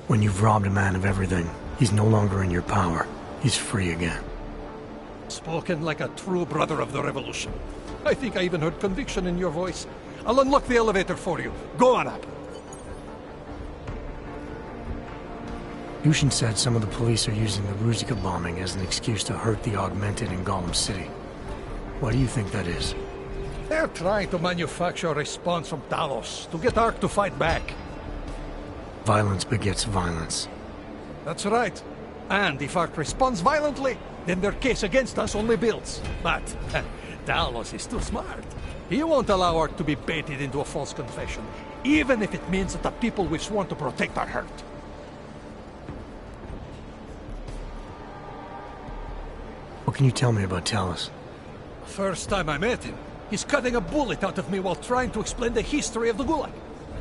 C: When you've robbed a man of everything, he's no longer in your power. He's free again.
J: Spoken like a true brother of the revolution. I think I even heard conviction in your voice. I'll unlock the elevator for you. Go on up.
C: Dushin said some of the police are using the Ruzika bombing as an excuse to hurt the Augmented in Golem City. Why do you think that is?
J: They're trying to manufacture a response from Talos to get Ark to fight back.
C: Violence begets violence.
J: That's right. And if Ark responds violently, then their case against us only builds. But Talos is too smart. He won't allow Ark to be baited into a false confession, even if it means that the people we've sworn to protect are hurt.
C: What can you tell me about Talos?
J: First time I met him, he's cutting a bullet out of me while trying to explain the history of the Gulag.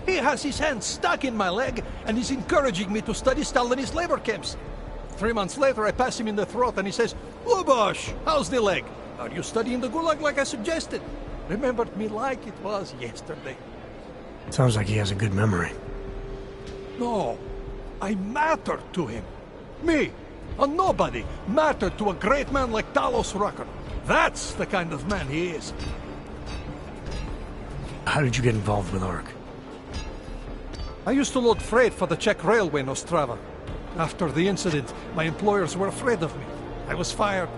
J: He has his hand stuck in my leg, and he's encouraging me to study Stalinist labor camps. 3 months later, I pass him in the throat, and he says, "Lubosh, how's the leg? Are you studying the Gulag like I suggested?" Remembered me like it was yesterday.
C: Sounds like he has a good memory.
J: No, I mattered to him. Me, a nobody, mattered to a great man like Talos Rucker. That's the kind of man he is.
C: How did you get involved with ARC?
J: I used to load freight for the Czech railway in Ostrava. After the incident, my employers were afraid of me. I was fired.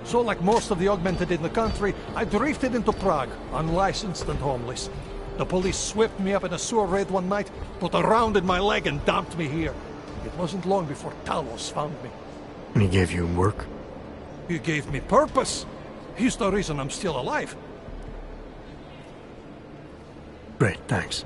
J: So like most of the augmented in the country, I drifted into Prague, unlicensed and homeless. The police swept me up in a sewer raid one night, put a round in my leg and dumped me here. It wasn't long before Talos found me.
C: And he gave you work?
J: He gave me purpose. He's the reason I'm still alive.
C: Great, thanks.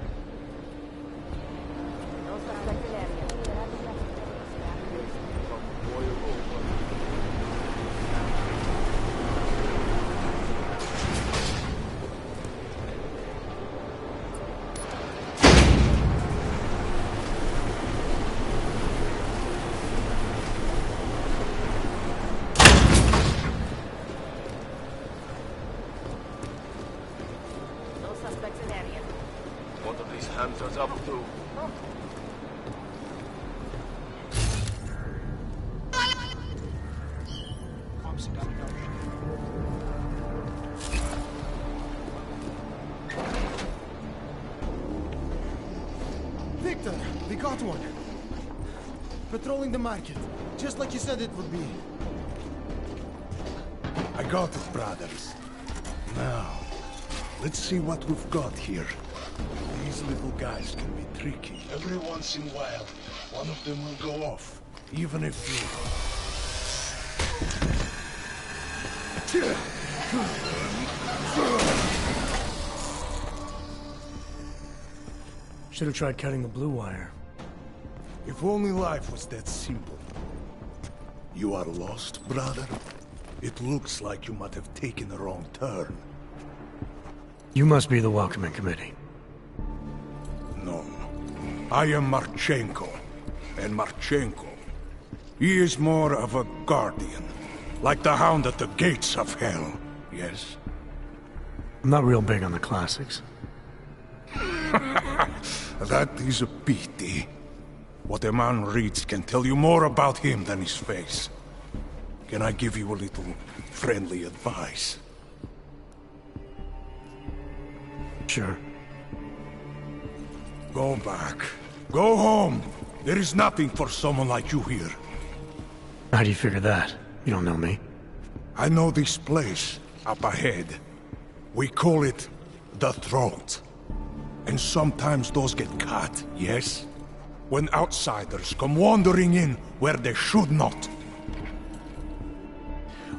R: Victor, we got one. Patrolling the market, just like you said it would be.
P: I got it, brothers. Now, let's see what we've got here. These little guys can be tricky. Every once in a while, one of them will go off, even if you...
C: Should have tried cutting the blue wire.
P: If only life was that simple. You are lost, brother? It looks like you might have taken a wrong turn.
C: You must be the welcoming committee.
P: No. I am Marchenko. And Marchenko, he is more of a guardian. Like the hound at the gates of hell, yes?
C: I'm not real big on the classics.
P: That is a pity. What a man reads can tell you more about him than his face. Can I give you a little friendly advice?
C: Sure.
P: Go back. Go home. There is nothing for someone like you here.
C: How do you figure that? You don't know me.
P: I know this place, up ahead. We call it the Throat. And sometimes those get cut, yes? When outsiders come wandering in where they should not.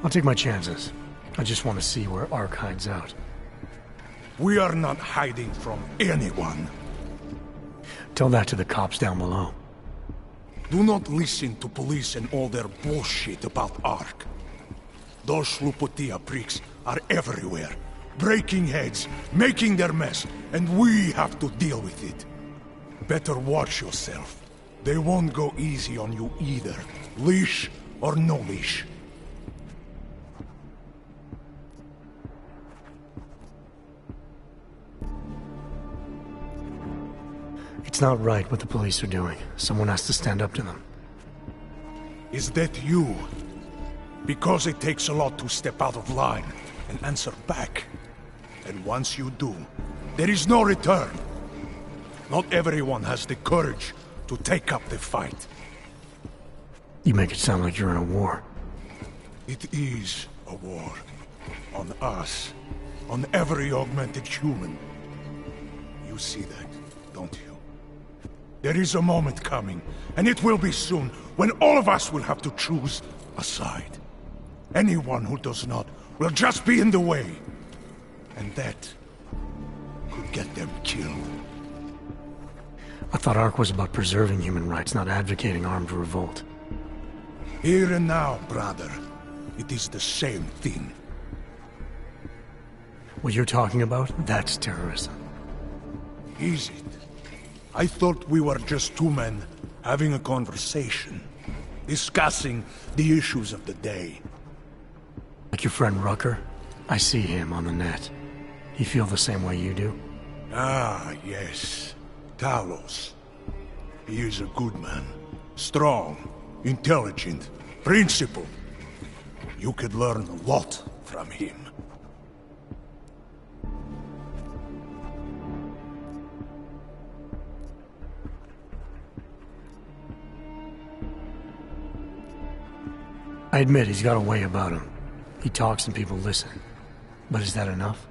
C: I'll take my chances. I just want to see where ARC hides out.
P: We are not hiding from anyone.
C: Tell that to the cops down below.
P: Do not listen to police and all their bullshit about ARC. Those Slupotia pricks are everywhere. Breaking heads, making their mess, and we have to deal with it. Better watch yourself. They won't go easy on you either. Leash or no leash.
C: It's not right what the police are doing. Someone has to stand up to them.
P: Is that you? Because it takes a lot to step out of line and answer back. And once you do, there is no return. Not everyone has the courage to take up the fight.
C: You make it sound like you're in a war.
P: It is a war. On us. On every augmented human. You see that, don't you? There is a moment coming, and it will be soon, when all of us will have to choose a side. Anyone who does not will just be in the way. And that could get them killed.
C: I thought ARC was about preserving human rights, not advocating armed revolt.
P: Here and now, brother. It is the same thing.
C: What you're talking about, that's terrorism.
P: Is it? I thought we were just two men having a conversation, discussing the issues of the day.
C: Like your friend Rucker? I see him on the net. You feel the same way you do?
P: Ah, yes. Talos. He is a good man. Strong, intelligent, principled. You could learn a lot from him.
C: I admit he's got a way about him. He talks and people listen. But is that enough?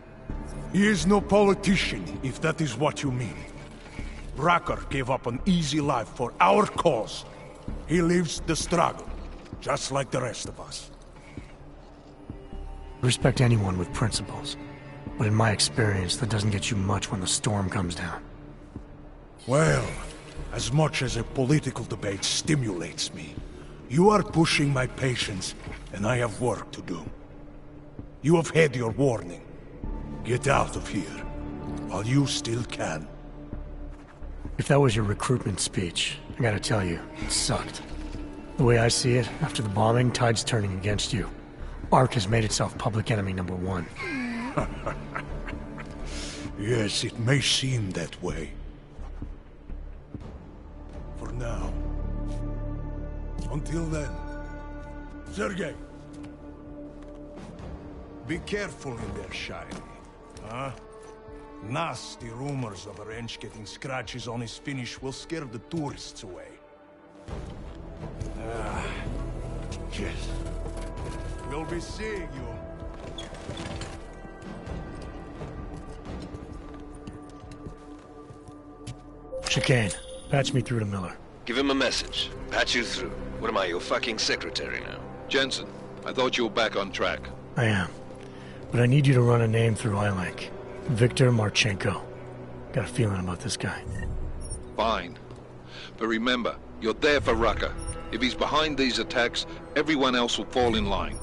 P: He is no politician, if that is what you mean. Rucker gave up an easy life for our cause. He lives the struggle, just like the rest of us.
C: I respect anyone with principles. But in my experience, that doesn't get you much when the storm comes down.
P: Well, as much as a political debate stimulates me, you are pushing my patience, and I have work to do. You have had your warning. Get out of here, while you still can.
C: If that was your recruitment speech, I gotta tell you, it sucked. The way I see it, after the bombing, tide's turning against you. ARC has made itself public enemy #1.
P: Yes, it may seem that way. For now. Until then. Sergei! Be careful in there, Shiny. Huh? Nasty rumors of a wrench getting scratches on his finish will scare the tourists away. Yes. We'll be seeing you.
C: Chicane, patch me through to Miller.
B: Give him a message. Patch you through. What am I, your fucking secretary now?
S: Jensen, I thought you were back on track.
C: I am. But I need you to run a name through iLink. Viktor Marchenko. Got a feeling about this guy.
S: Fine. But remember, you're there for Rucker. If he's behind these attacks, everyone else will fall in line.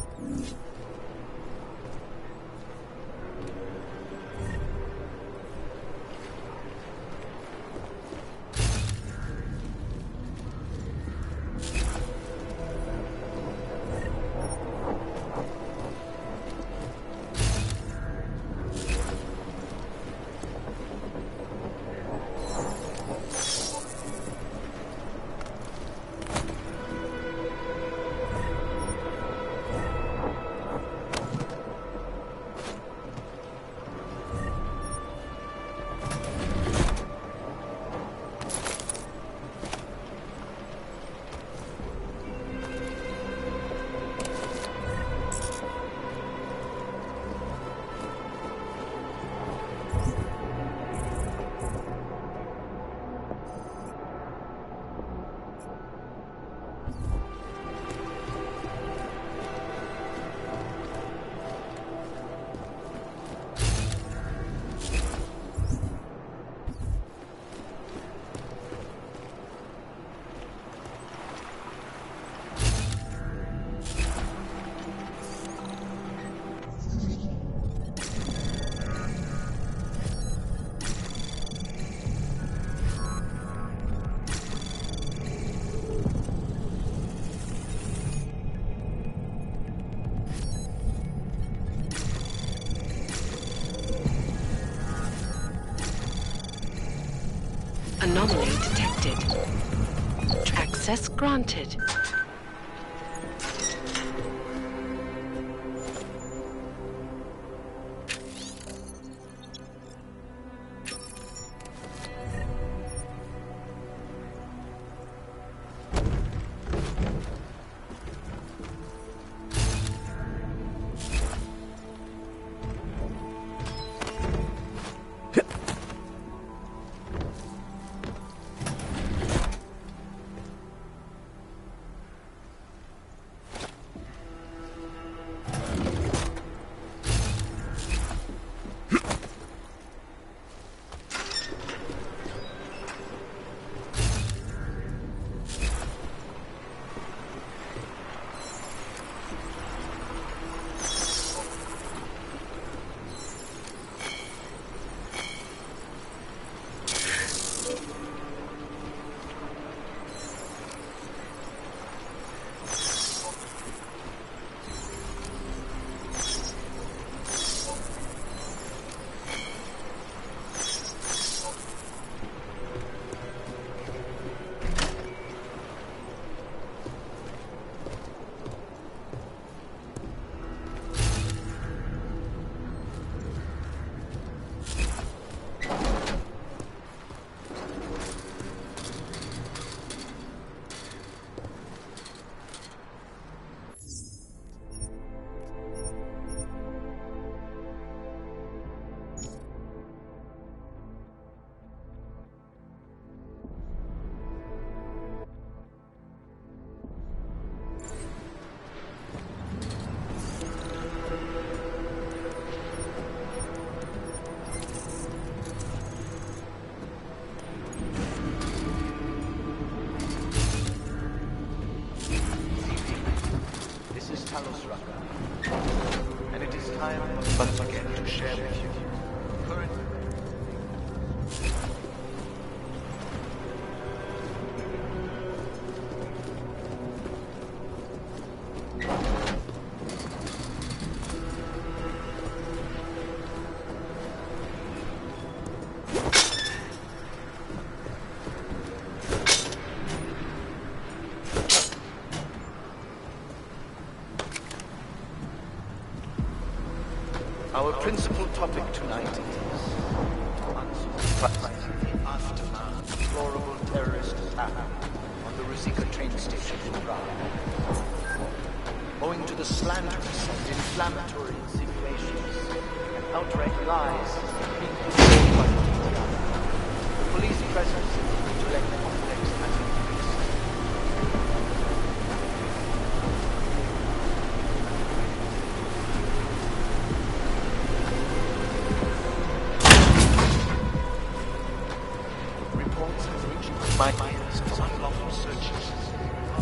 O: Anomaly detected. Access granted.
T: Our principal topic tonight is the aftermath of deplorable terrorist attack on the Ruzicka train station in Prague. Owing to the slanderous and inflammatory insinuations and outright lies being controlled by the media, the police presence in the intellect complex has increased. Reports have reached my ears of unlawful searches,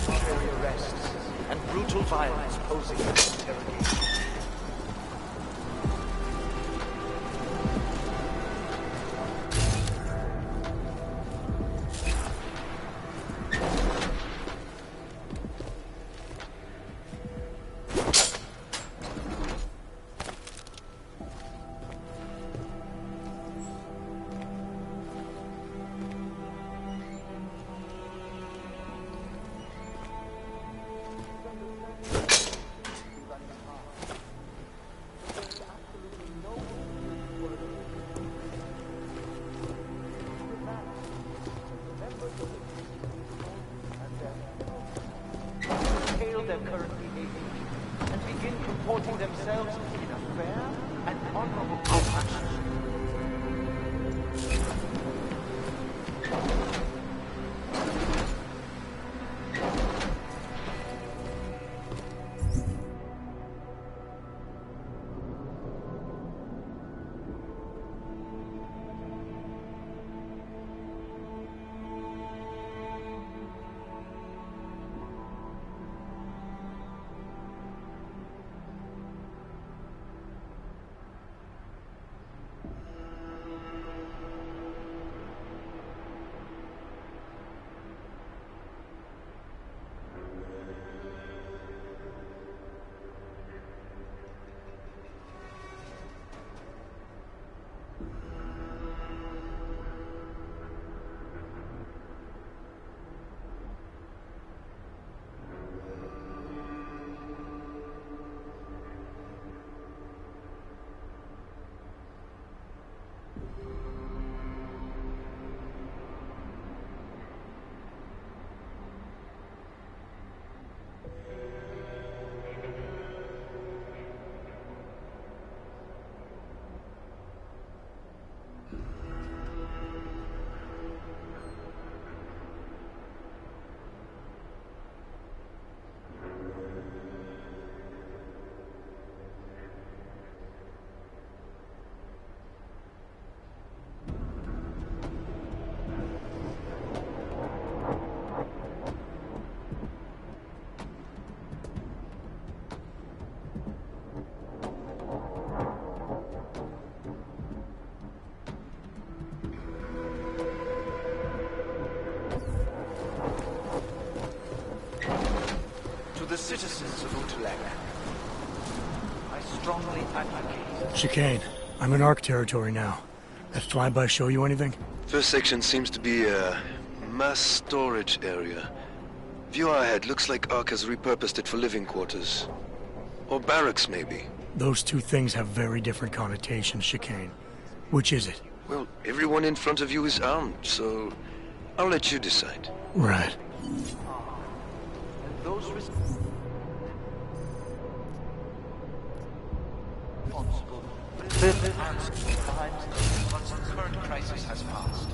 T: arbitrary arrests, and brutal violence posing as interrogation. Their current behavior and begin comporting themselves in a fair and honorable fashion. The citizens of Utrecht, I strongly advocate.
C: Chicane, I'm in ARC territory now. That flyby show you anything?
B: First section seems to be a mass storage area. View ahead looks like ARC has repurposed it for living quarters. Or barracks, maybe.
C: Those two things have very different connotations, Chicane. Which is it?
B: Well, everyone in front of you is armed, so I'll let you decide.
C: Right.
T: Those responsible live answers behind once the current crisis has passed.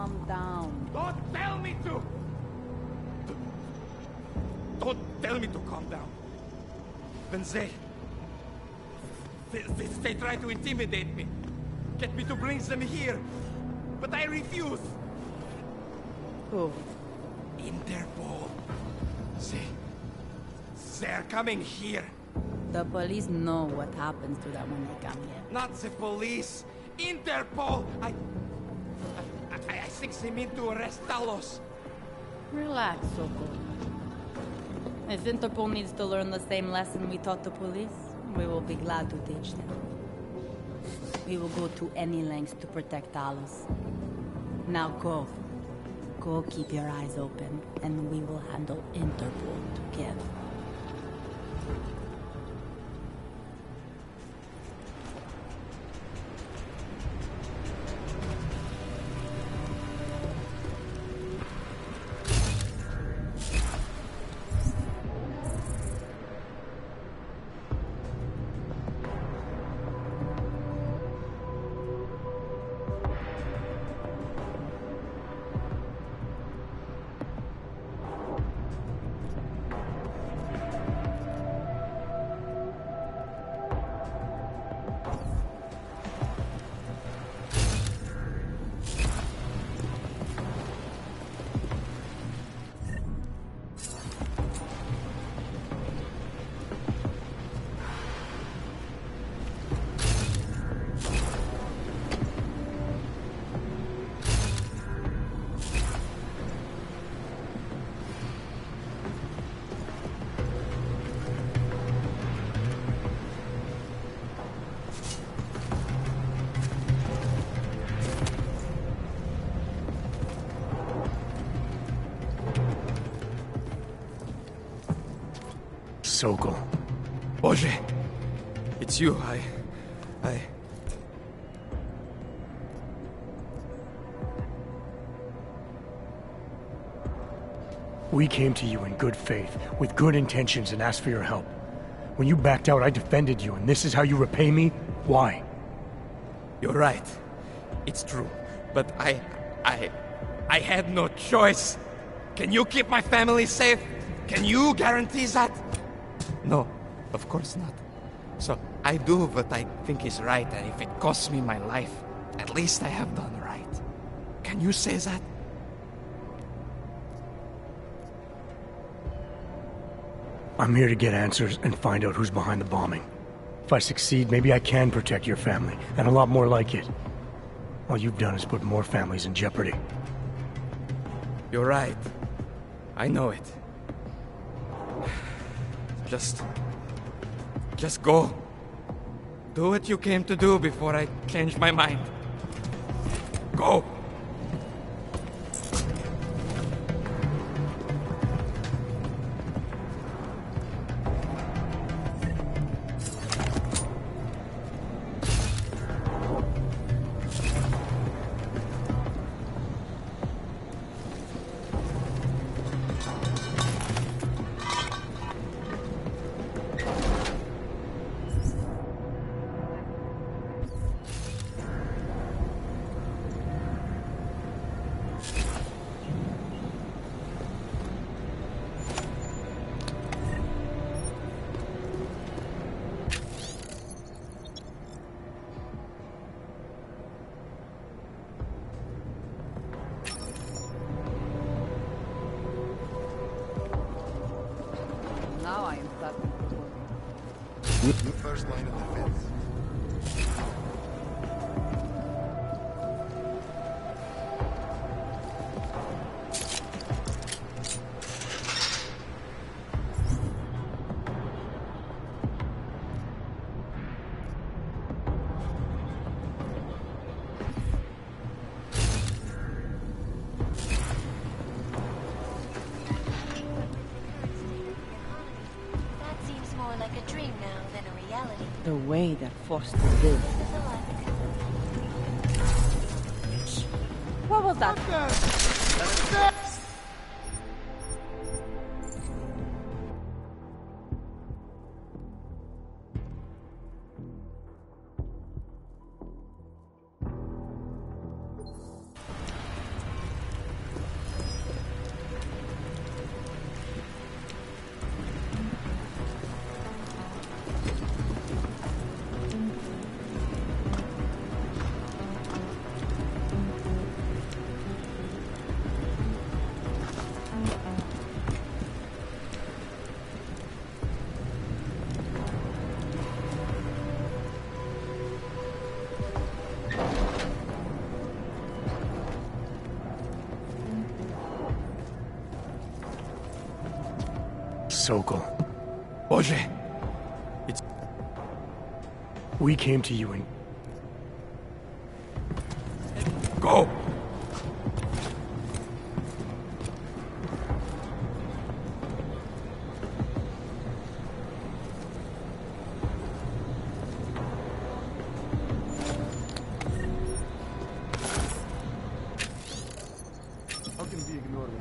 L: Calm down.
M: Don't tell me to! Don't tell me to calm down. When they try to intimidate me. Get me to bring them here. But I refuse.
L: Who?
M: Interpol. They're coming here.
L: The police know what happens to them when they come here.
M: Not the police. Interpol. I think they mean to arrest Talos.
L: Relax, Soko. If Interpol needs to learn the same lesson we taught the police, we will be glad to teach them. We will go to any lengths to protect Talos. Now go. Go keep your eyes open, and we will handle Interpol together.
C: Sokol.
M: Boże, it's you.
C: We came to you in good faith, with good intentions, and asked for your help. When you backed out, I defended you, and this is how you repay me? Why?
M: You're right. It's true. But I had no choice. Can you keep my family safe? Can you guarantee that? No, of course not. So I do what I think is right, and if it costs me my life, at least I have done right. Can you say that?
C: I'm here to get answers and find out who's behind the bombing. If I succeed, maybe I can protect your family, and a lot more like it. All you've done is put more families in jeopardy.
M: You're right. I know it. Just go. Do what you came to do before I change my mind. Go!
L: Now I am starting to worry.
P: The first line of defense.
A: That seems more like a dream now than a reality.
L: The way they're forced to live. What was that?
C: Sokol.
M: Boże!
C: We came to you and...
M: Go!
N: How can we ignore them?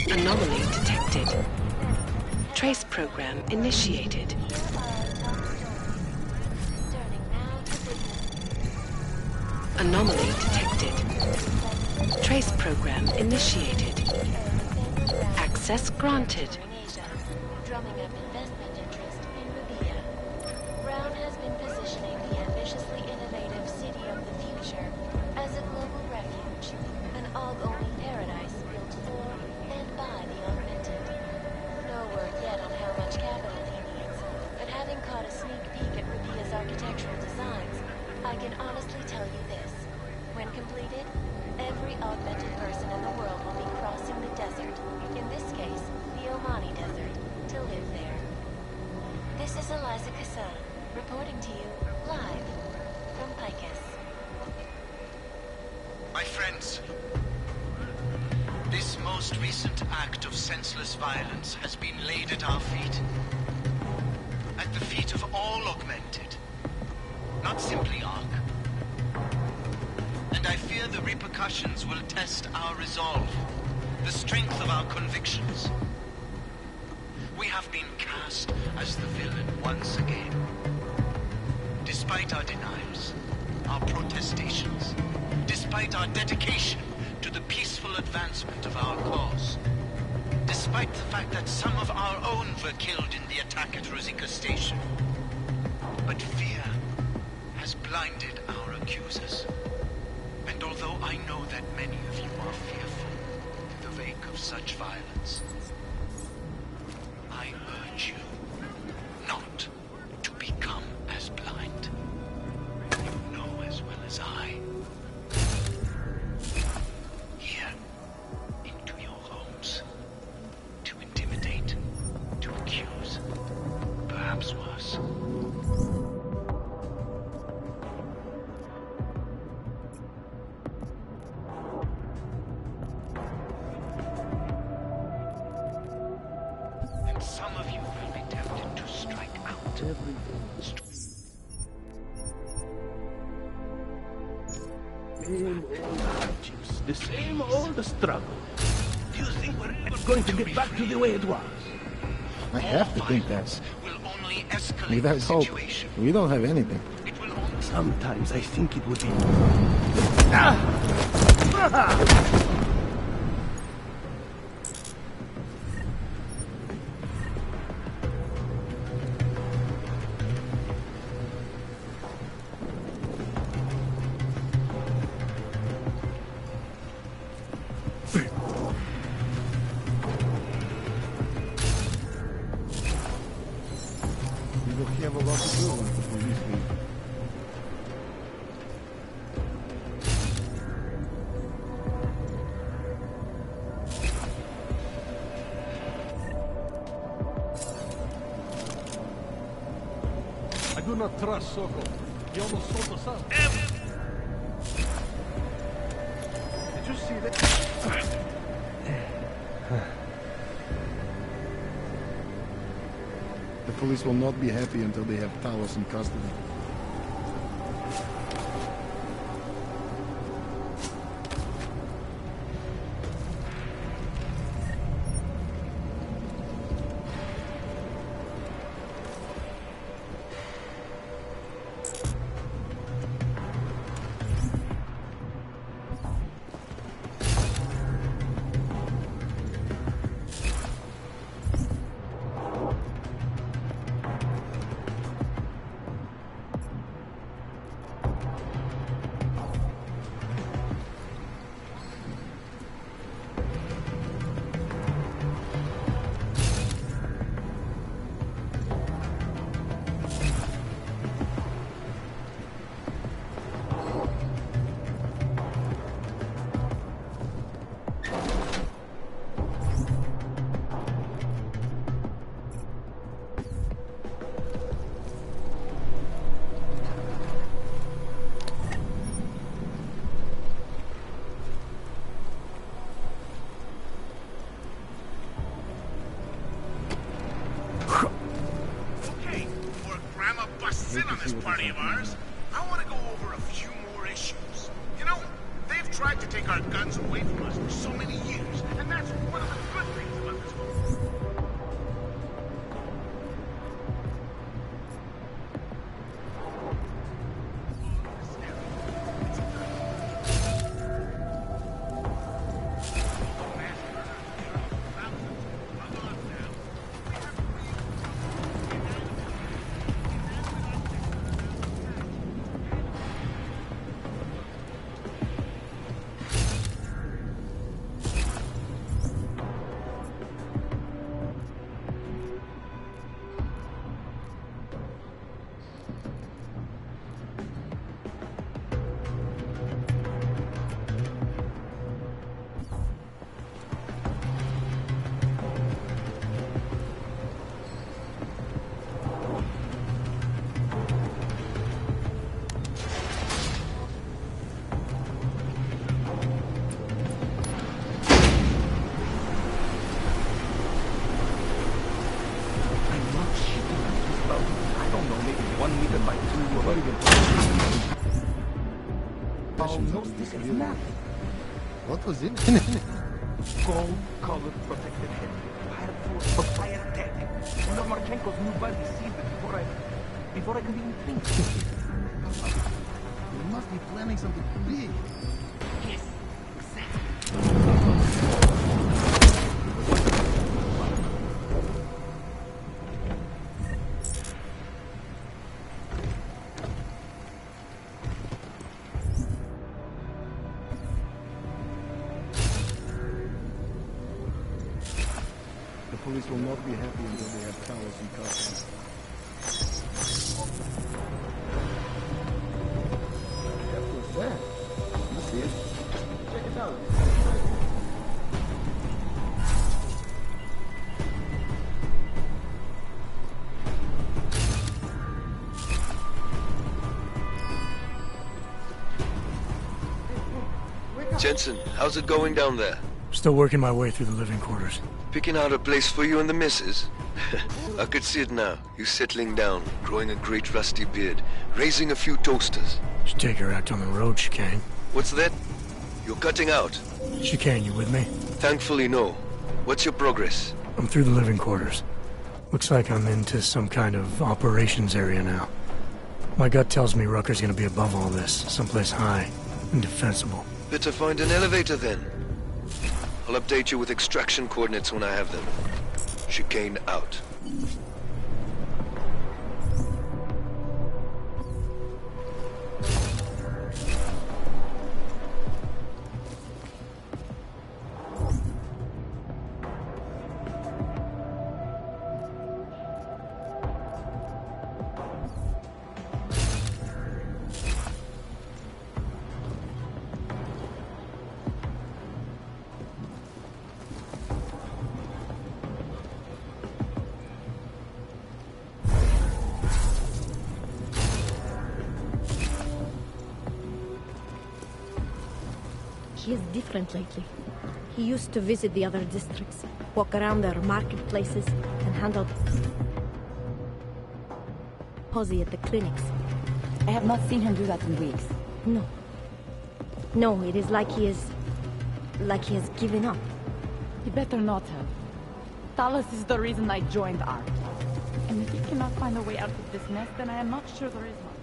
O: Anomaly detected. Trace program initiated. Anomaly detected. Trace program initiated. Access granted.
A: Drumming up investment interest in Rubia. Brown has been positioning the ambitiously innovative city of the future as a global refuge, an Og-only paradise built for and by the augmented. No word yet on how much capital he needs, but having caught a sneak peek at Rubia's architectural designs, I can honestly tell you this. When completed, every augmented person in the world will be crossing the desert, in this case, the Omani Desert, to live there. This is Eliza Kassan, reporting to you live from Picus.
T: My friends, this most recent act of senseless violence has been laid at our feet. At the feet of all augmented, not simply Ark. And I fear the repercussions will test our resolve, the strength of our convictions. We have been cast as the villain once again. Despite our denials, our protestations, despite our dedication to the peaceful peaceful advancement of our cause. Despite the fact that some of our own were killed in the attack at Rosika Station. But fear has blinded our accusers. And although I know that many of you are fearful in the wake of such violence, I urge you not to become as blind. You know as well as I. Here, into your homes. To intimidate, to accuse, perhaps worse. And some of you will be tempted to strike out.
I: Same old hardships, the same old struggle. Do you think we're ever going to get back to the way it was?
U: I have to think that. Without hope, we don't have anything.
I: Sometimes I think it would be...
U: We have a lot to do once the police leave.
J: I do not trust Soko. He almost sold us out.
R: Did you see that?
U: The police will not be happy until they have Talos in custody.
F: Okay, before Grandma busts in on this party of ours, I want to go over a few more issues. You know, they've tried to take our guns away from us for so many years, and that's one of the good things about this whole...
U: What was in it?
I: Gold-colored protected head. Hired for fire tech. One of Marchenko's new buddies seized it before I could even think.
U: You must be planning something big.
I: Yes, exactly.
U: terrorists will not be happy until they have Talos in custody. What's that? You see it? Check it out.
B: Jensen, how's it going down there?
C: Still working my way through the living quarters.
B: Picking out a place for you and the missus? I could see it now. You settling down, growing a great rusty beard, raising a few toasters.
C: Should take her out on the road, Chicane.
B: What's that? You're cutting out.
C: Chicane, you with me?
B: Thankfully, no. What's your progress?
C: I'm through the living quarters. Looks like I'm into some kind of operations area now. My gut tells me Rucker's gonna be above all this, someplace high and defensible.
B: Better find an elevator then. I'll update you with extraction coordinates when I have them. Chicane out.
E: He is different lately. He used to visit the other districts, walk around their marketplaces, and handle Posy at the clinics.
L: I have not seen him do that in weeks.
E: No. No, it is like he is... like he has given up.
L: He better not have. Talos is the reason I joined ARC. And if he cannot find a way out of this mess, then I am not sure there is one.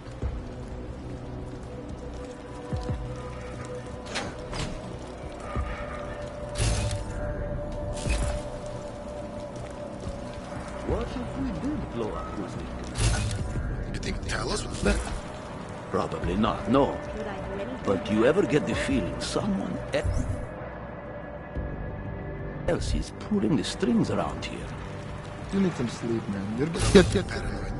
K: What if we did blow up Uzbek?
V: You think Talos would let?
K: Probably not, no. But do you ever get the feeling someone else is pulling the strings around here?
U: You need some sleep, man. You're
V: Get paranoid.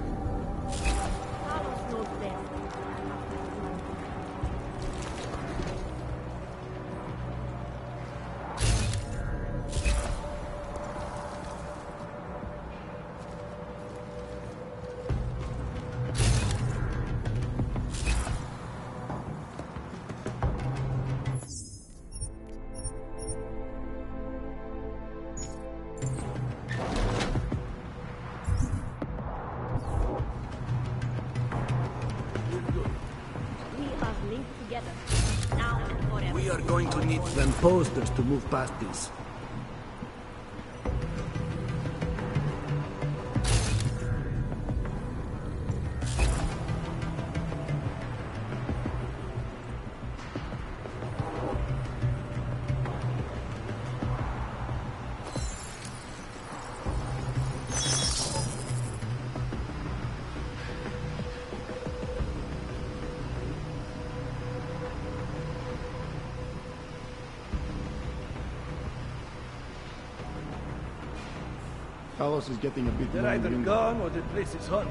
K: We are going to need them posters to move past this.
U: Talos is getting a bit
K: They're either gone or the place is hot.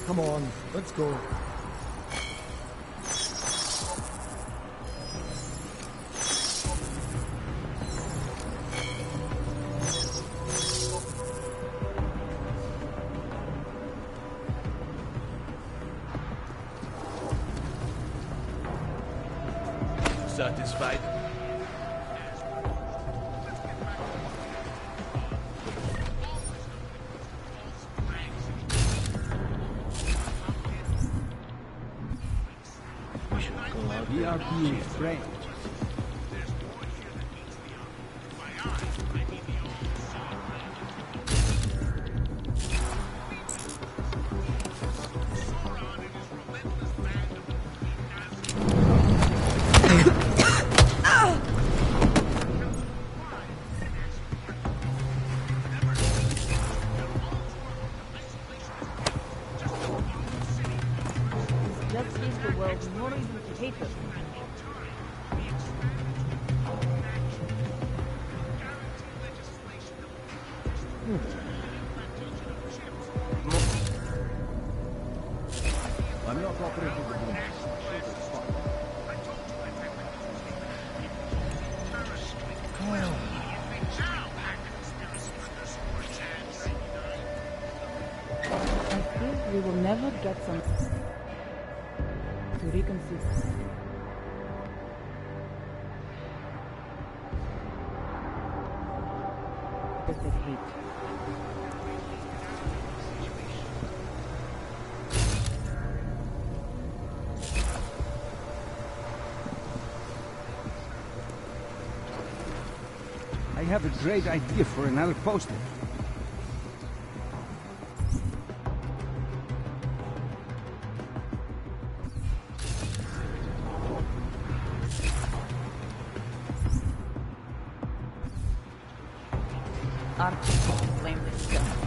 U: Come on, let's go.
K: Satisfied?
U: ERP is strange.
L: Just gives the world more reason to hate us.
I: I'm not cooperating with you.
L: I think we will never get some to reconsider. That hate.
I: I have a great idea for another poster.
L: Archie, blame this guy.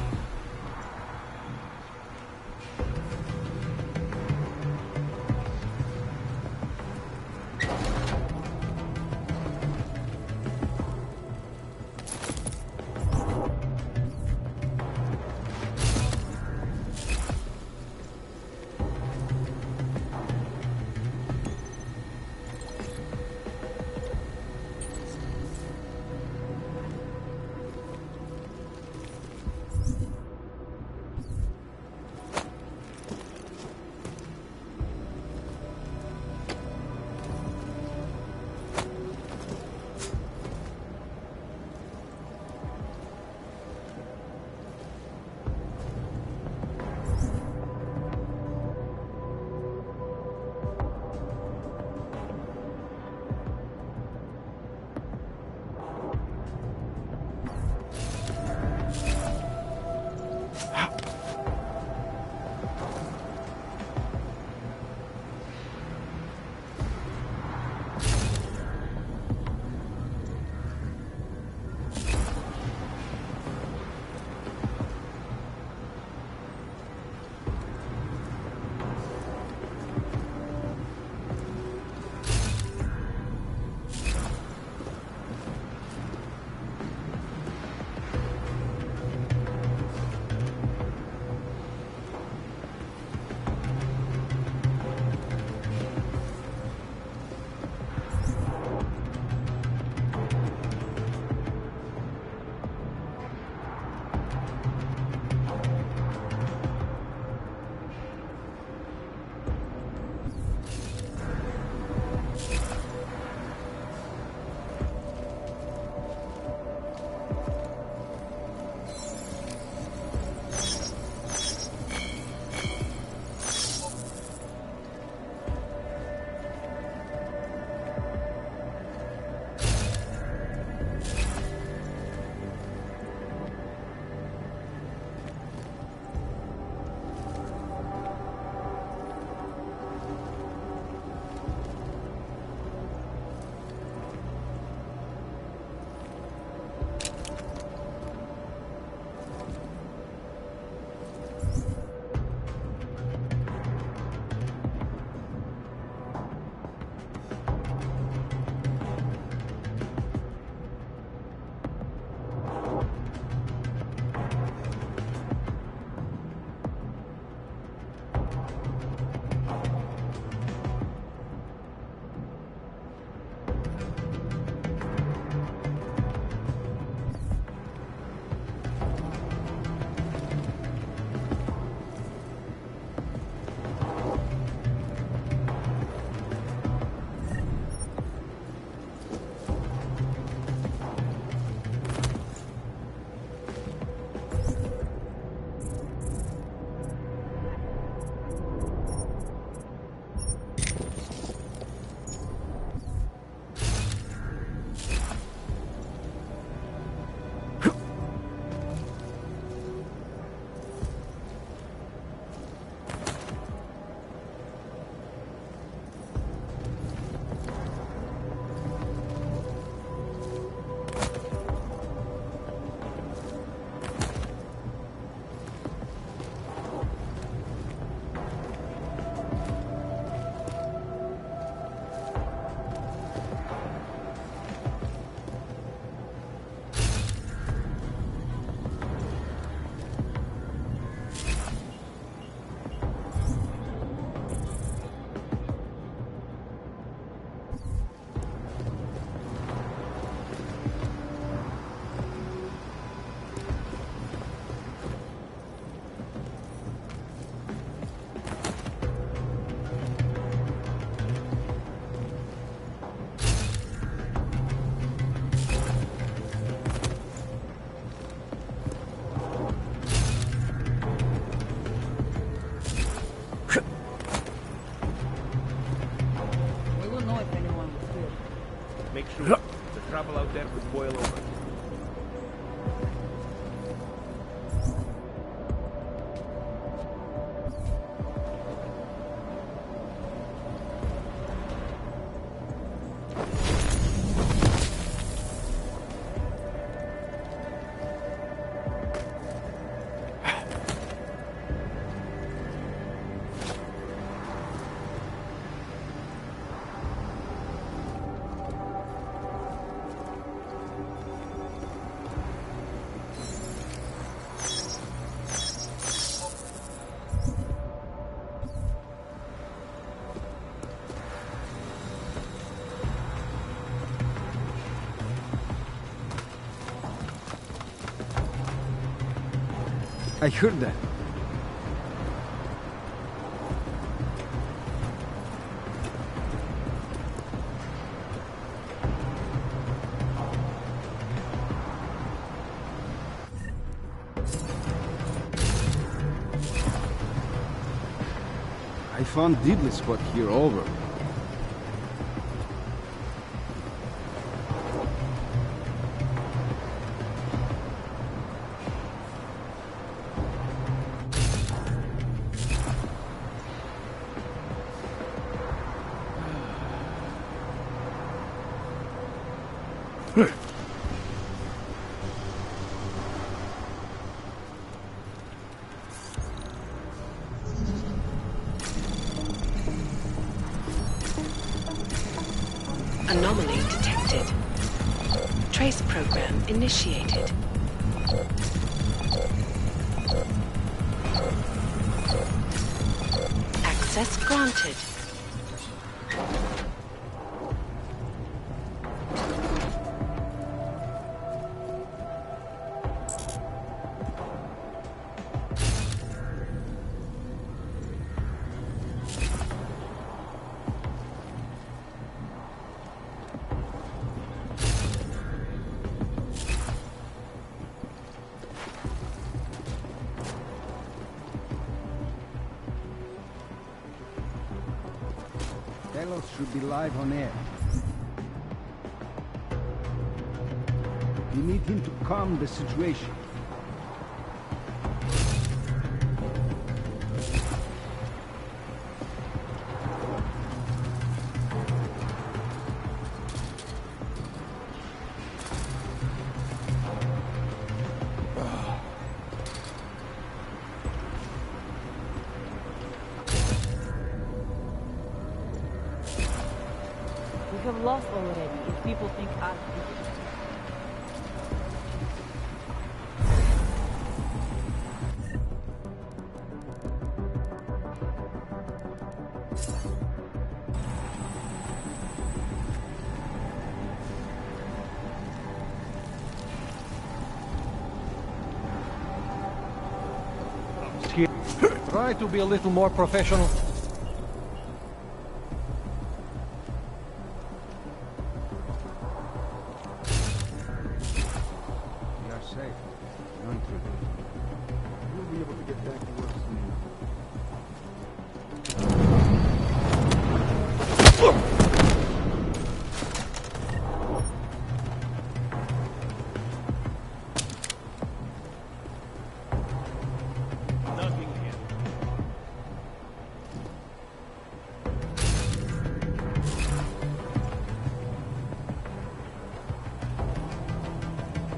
I: boil over.
U: I heard that. I found Diddley spot here over.
O: Anomaly detected. Trace program initiated. Access granted.
U: Deus should be live on air. We need him to calm the situation.
G: We have lost already if people think us.
J: Try to be a little more professional.
U: We are safe. No intruder. We'll be able to get back to work soon.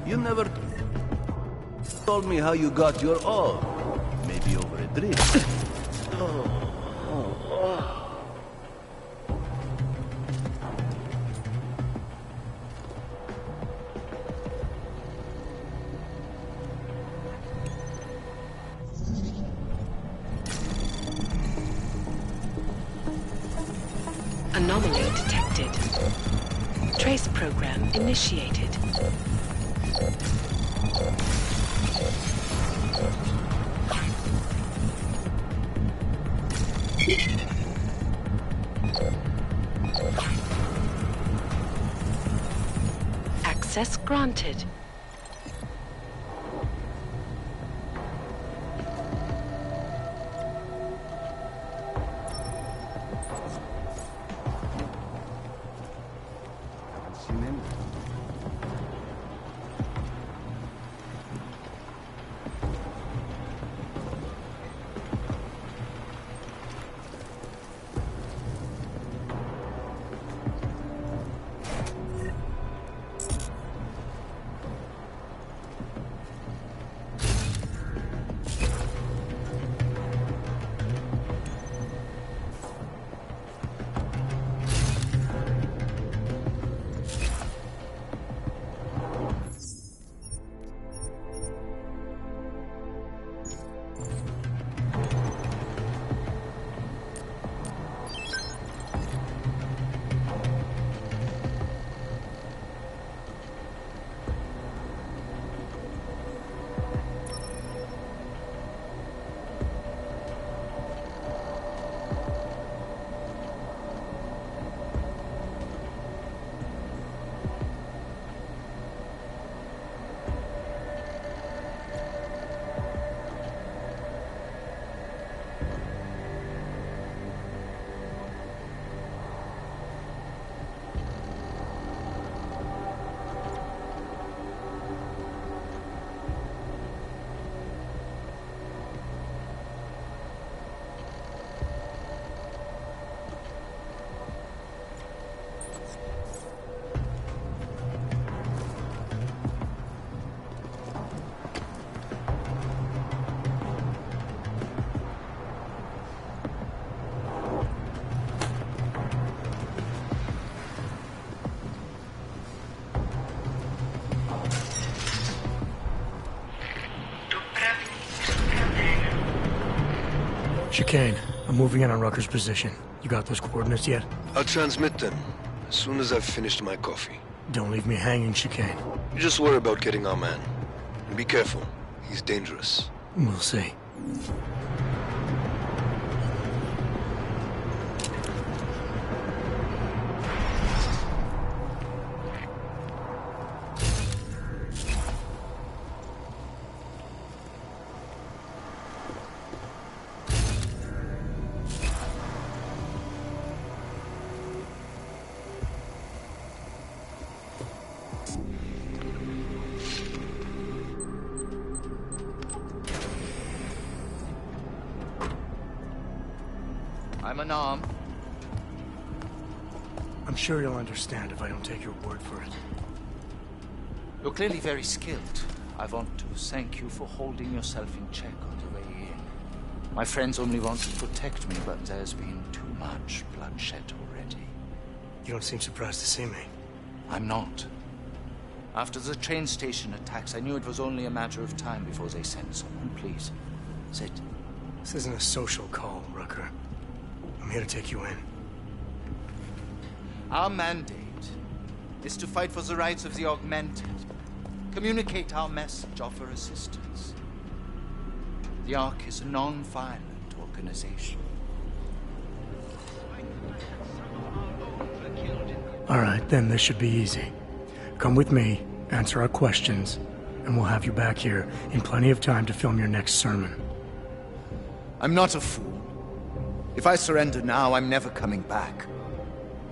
K: You never told me how you got your all. Maybe over a drink.
O: Anomaly detected. Trace program initiated. Access granted.
U: Haven't seen anything.
C: Chicane, I'm moving in on Rucker's position. You got those coordinates yet?
B: I'll transmit them as soon as I've finished my coffee.
C: Don't leave me hanging, Chicane.
B: You just worry about getting our man. And be careful. He's dangerous.
C: We'll see.
T: I'm unarmed.
C: I'm sure you'll understand if I don't take your word for it.
T: You're clearly very skilled. I want to thank you for holding yourself in check on the way in. My friends only want to protect me, but there's been too much bloodshed already.
C: You don't seem surprised to see me.
T: I'm not. After the train station attacks, I knew it was only a matter of time before they sent someone. Please, sit.
C: This isn't a social call, Rucker. I'm here to take you in.
T: Our mandate is to fight for the rights of the augmented. Communicate our message, offer assistance. The Ark is a non-violent organization.
C: Alright, then this should be easy. Come with me, answer our questions, and we'll have you back here in plenty of time to film your next sermon.
T: I'm not a fool. If I surrender now, I'm never coming back.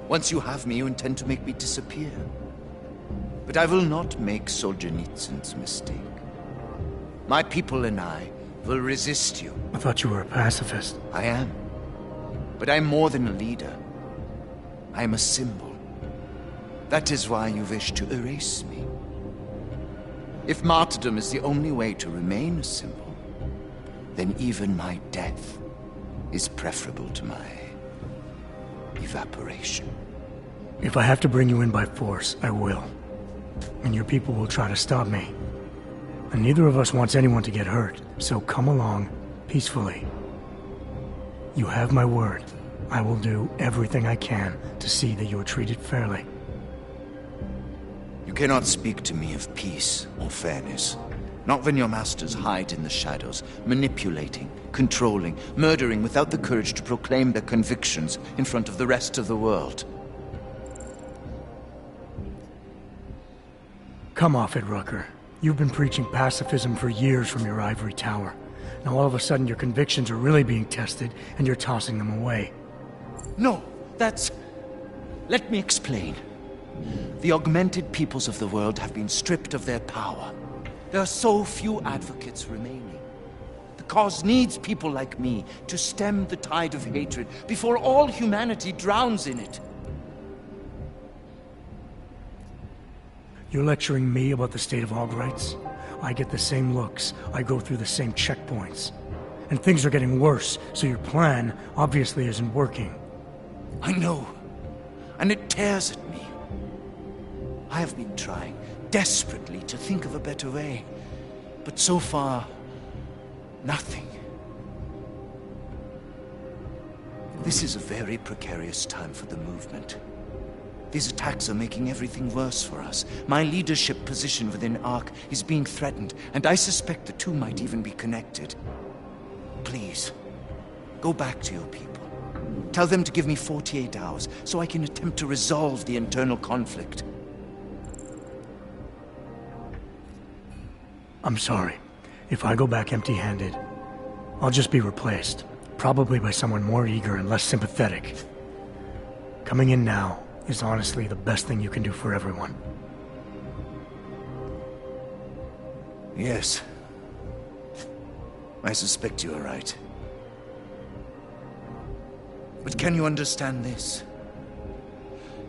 T: Once you have me, you intend to make me disappear. But I will not make Solzhenitsyn's mistake. My people and I will resist you.
C: I thought you were a pacifist.
T: I am. But I'm more than a leader. I am a symbol. That is why you wish to erase me. If martyrdom is the only way to remain a symbol, then even my death is preferable to my evaporation.
C: If I have to bring you in by force, I will. And your people will try to stop me. And neither of us wants anyone to get hurt, so come along peacefully. You have my word. I will do everything I can to see that you are treated fairly.
T: You cannot speak to me of peace or fairness. Not when your masters hide in the shadows, manipulating, controlling, murdering without the courage to proclaim their convictions in front of the rest of the world.
C: Come off it, Rucker. You've been preaching pacifism for years from your ivory tower. Now all of a sudden your convictions are really being tested and you're tossing them away.
T: No, that's... Let me explain. The augmented peoples of the world have been stripped of their power. There are so few advocates remaining. The cause needs people like me to stem the tide of hatred before all humanity drowns in it.
C: You're lecturing me about the state of Aug rights? I get the same looks. I go through the same checkpoints. And things are getting worse, so your plan obviously isn't working.
T: I know. And it tears at me. I have been trying desperately to think of a better way. But so far, nothing. This is a very precarious time for the movement. These attacks are making everything worse for us. My leadership position within ARC is being threatened, and I suspect the two might even be connected. Please, go back to your people. Tell them to give me 48 hours, so I can attempt to resolve the internal conflict.
C: I'm sorry. If I go back empty-handed, I'll just be replaced. Probably by someone more eager and less sympathetic. Coming in now is honestly the best thing you can do for everyone.
T: Yes. I suspect you are right. But can you understand this?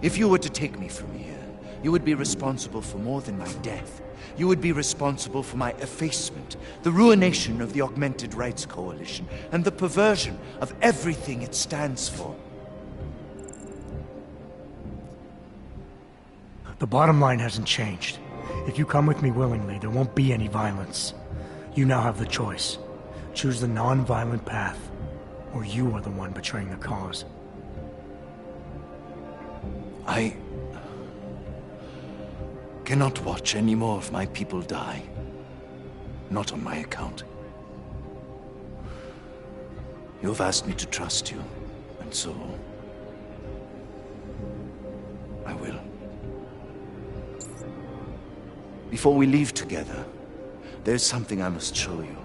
T: If you were to take me from here, you would be responsible for more than my death. You would be responsible for my effacement, the ruination of the Augmented Rights Coalition, and the perversion of everything it stands for.
C: The bottom line hasn't changed. If you come with me willingly, there won't be any violence. You now have the choice. Choose the non-violent path, or you are the one betraying the cause.
H: I cannot watch any more of my people die. Not on my account. You have asked me to trust you, and so I will. Before we leave together, there's something I must show you.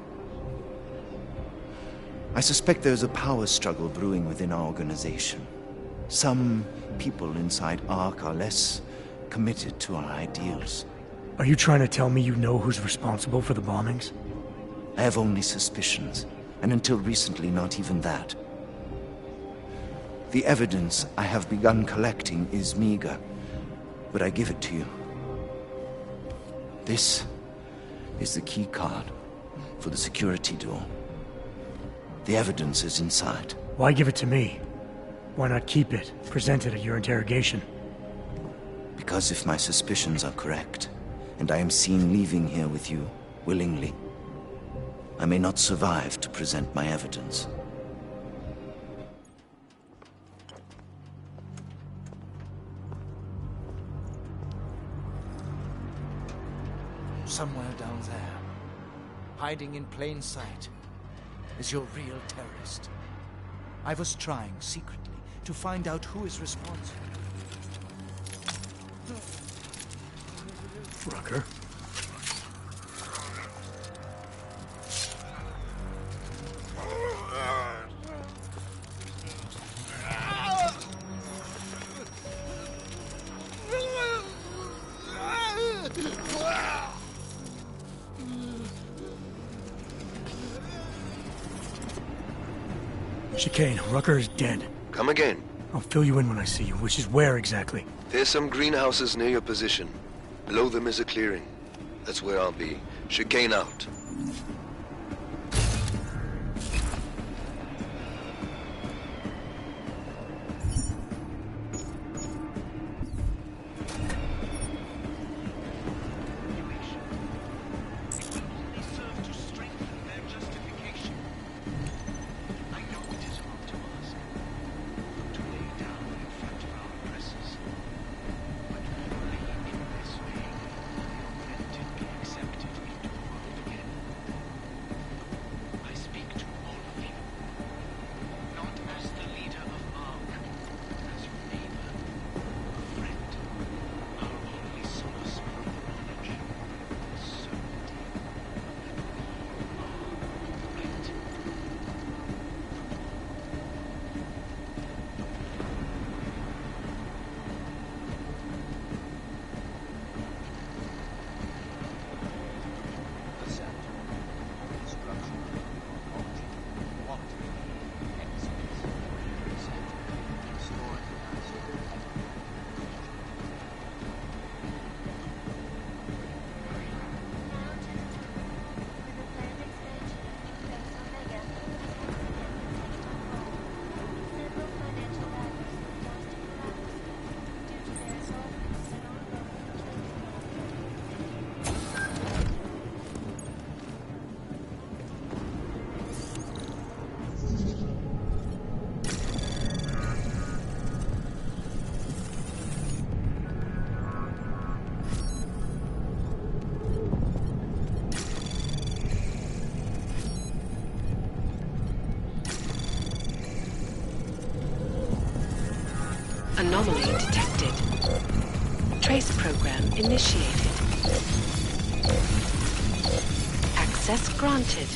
H: I suspect there's a power struggle brewing within our organization. Some people inside ARC are less committed to our ideals.
C: Are you trying to tell me you know who's responsible for the bombings?
H: I have only suspicions, and until recently, not even that. The evidence I have begun collecting is meager, but I give it to you. This is the key card for the security door. The evidence is inside.
C: Why give it to me? Why not keep it, present it at your interrogation?
H: Because if my suspicions are correct, and I am seen leaving here with you willingly, I may not survive to present my evidence.
T: Somewhere down there, hiding in plain sight, is your real terrorist. I was trying secretly to find out who is responsible.
C: Rucker? Chicane, Rucker is dead.
B: Come again.
C: I'll fill you in when I see you, which is where exactly?
B: There's some greenhouses near your position. Below them is a clearing. That's where I'll be. Chicane out.
O: Anomaly detected. Trace program initiated. Access granted.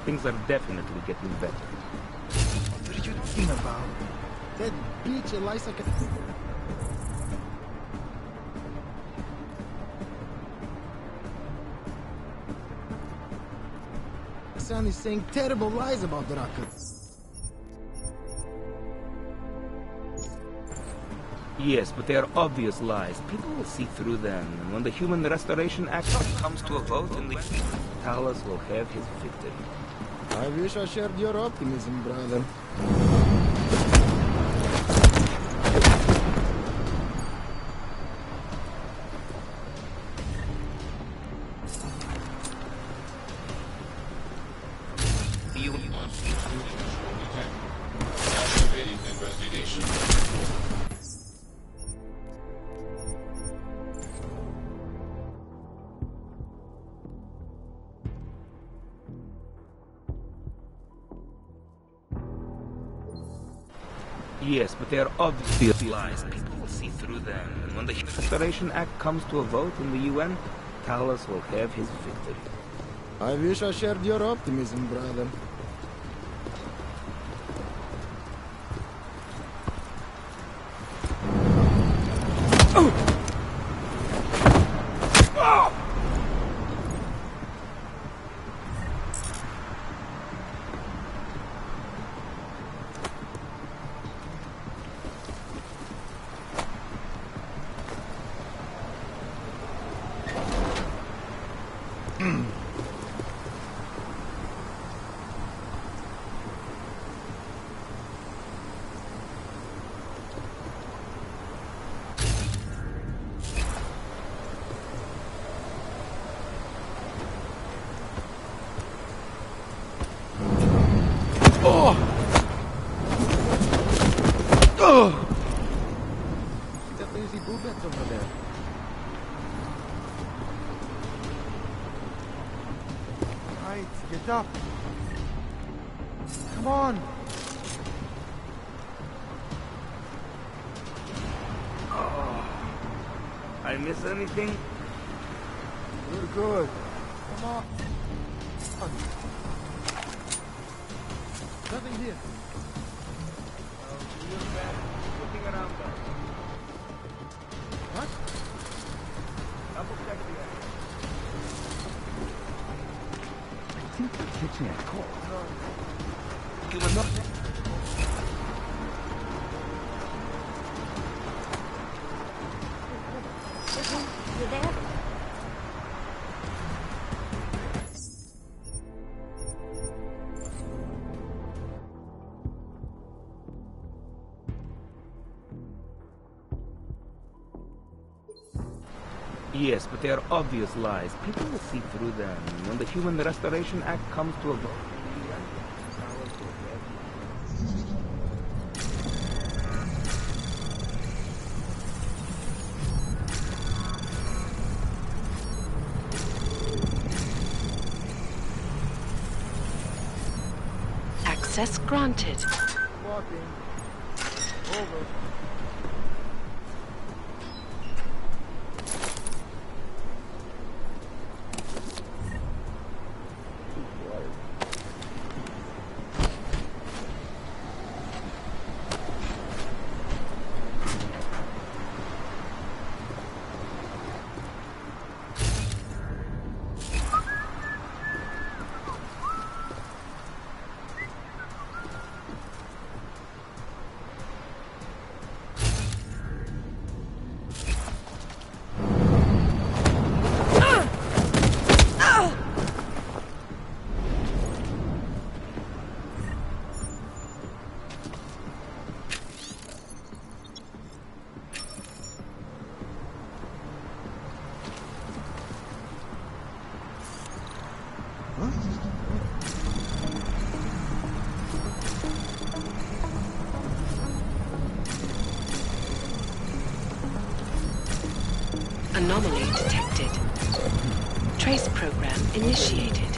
I: Things are definitely getting better.
R: What are you talking about? That bitch Eliza can... Son is saying terrible lies about the rocket.
I: Yes, but they are obvious lies. People will see through them, and when the Human Restoration Act comes to a vote in the... Talos will have his victory.
R: I wish I shared your optimism, brother.
I: Yes, but they are obvious lies. People will see through them, and when the Restoration Act comes to a vote in the UN, Talos will have his victory.
R: I wish I shared your optimism, brother. Definitely boo-bets over there.
D: Right, get up. Come on.
I: I miss anything?
D: You're good. Come on. Nothing here.
I: Looking around us.
D: What?
I: Double check the area.
D: I think they're catching a cold.
I: Human not.
E: You there?
I: Yes, but they are obvious lies. People will see through them. When the Human Restoration Act comes to a vote...
O: Access granted.
D: Walking. Over.
O: Anomaly detected. Trace program initiated.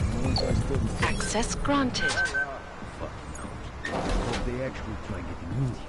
O: Access granted.
I: Hope they actually try getting in here.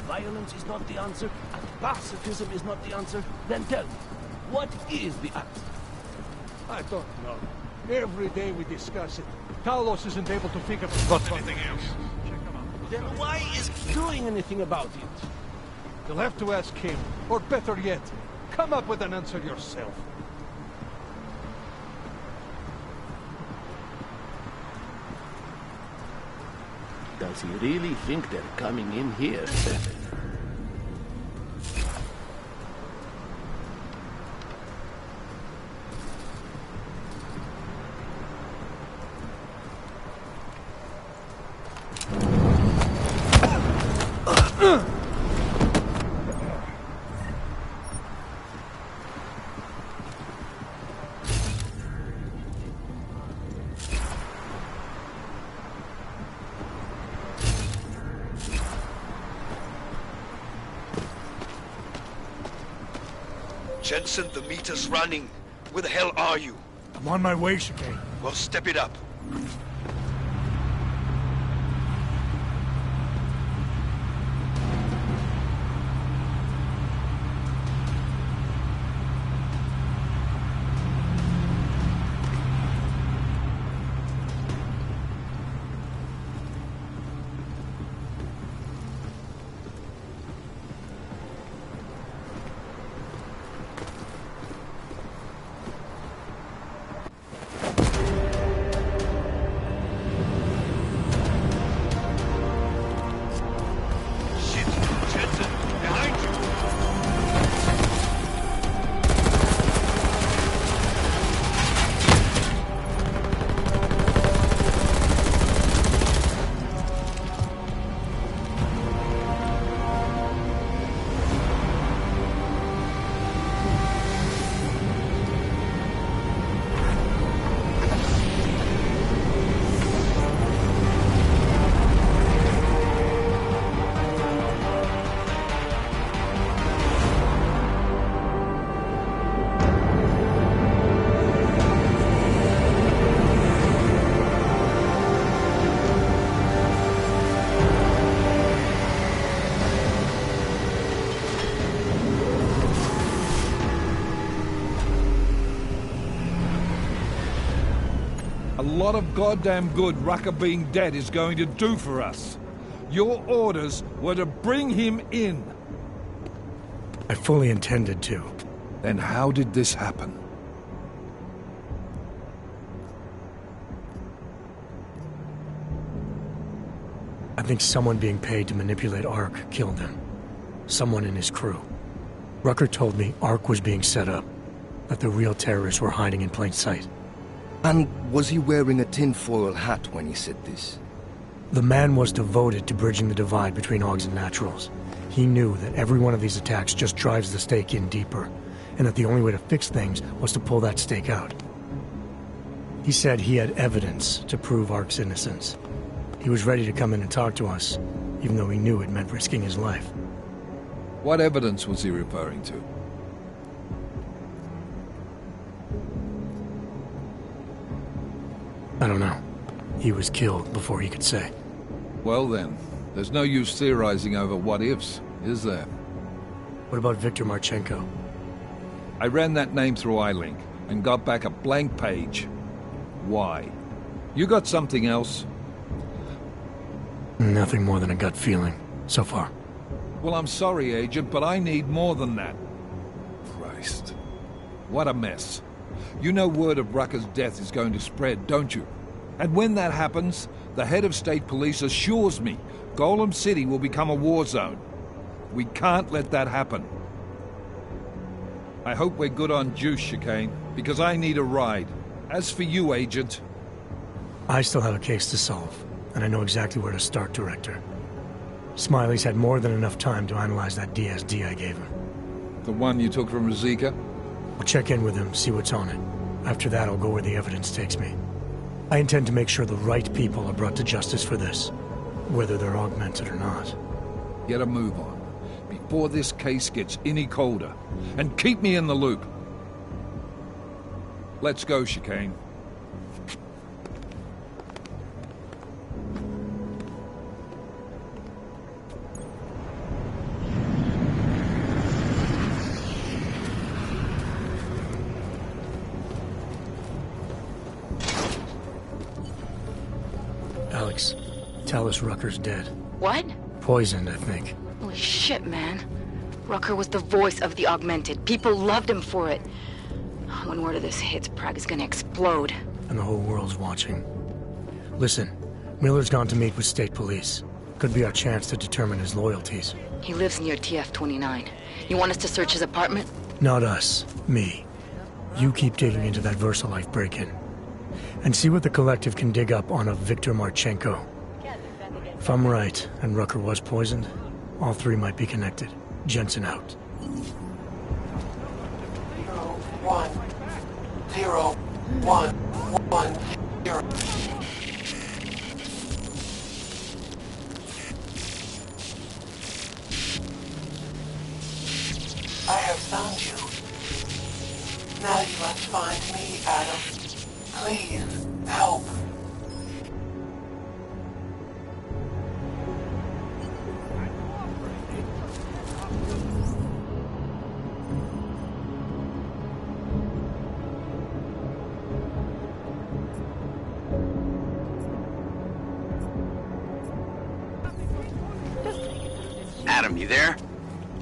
K: Violence is not the answer, and pacifism is not the answer, then tell me, what is the answer?
J: I don't know. Every day we discuss it. Talos isn't able to think of anything else.
K: Then why is he doing anything about it?
J: You'll have to ask him, or better yet, come up with an answer yourself.
K: Does he really think they're coming in here, Seven?
B: Jensen, the meter's running. Where the hell are you?
C: I'm on my way, Chicane.
B: Well, step it up.
J: A lot of goddamn good Rucker being dead is going to do for us. Your orders were to bring him in.
C: I fully intended to.
J: Then how did this happen?
C: I think someone being paid to manipulate Ark killed him. Someone in his crew. Rucker told me Ark was being set up. that the real terrorists were hiding in plain sight.
Q: And was he wearing a tinfoil hat when he said this?
C: The man was devoted to bridging the divide between Augs and Naturals. He knew that every one of these attacks just drives the stake in deeper, and that the only way to fix things was to pull that stake out. He said he had evidence to prove Ark's innocence. He was ready to come in and talk to us, even though he knew it meant risking his life.
J: What evidence was he referring to?
C: I don't know. He was killed before he could say.
J: Well then, there's no use theorizing over what-ifs, is there?
C: What about Viktor Marchenko?
J: I ran that name through iLink, and got back a blank page. Why? You got something else?
C: Nothing more than a gut feeling, so far.
J: Well, I'm sorry, Agent, but I need more than that.
P: Christ.
J: What a mess. You know word of Rucker's death is going to spread, don't you? And when that happens, the head of state police assures me Golem City will become a war zone. We can't let that happen. I hope we're good on juice, Chicane, because I need a ride. As for you, Agent...
C: I still have a case to solve, and I know exactly where to start, Director. Smiley's had more than enough time to analyze that DSD I gave him.
J: The one you took from Ruzicka?
C: I'll check in with him, see what's on it. After that, I'll go where the evidence takes me. I intend to make sure the right people are brought to justice for this, whether they're augmented or not.
J: Get a move on, before this case gets any colder. And keep me in the loop. Let's go, Chicane.
C: Alex, Talus Rucker's dead.
S: What?
C: Poisoned, I think.
S: Holy shit, man. Rucker was the voice of the Augmented. People loved him for it. When word of this hits, Prague is gonna explode.
C: And the whole world's watching. Listen, Miller's gone to meet with state police. Could be our chance to determine his loyalties.
S: He lives near TF-29. You want us to search his apartment?
C: Not us. Me. You keep digging into that VersaLife break-in. And see what the Collective can dig up on a Viktor Marchenko. If I'm right, and Rucker was poisoned, all three might be connected. Jensen out.
W: 1 0 1 1 0. I have found you. Now you must find me, Adam. Please, help.
X: Adam, you there?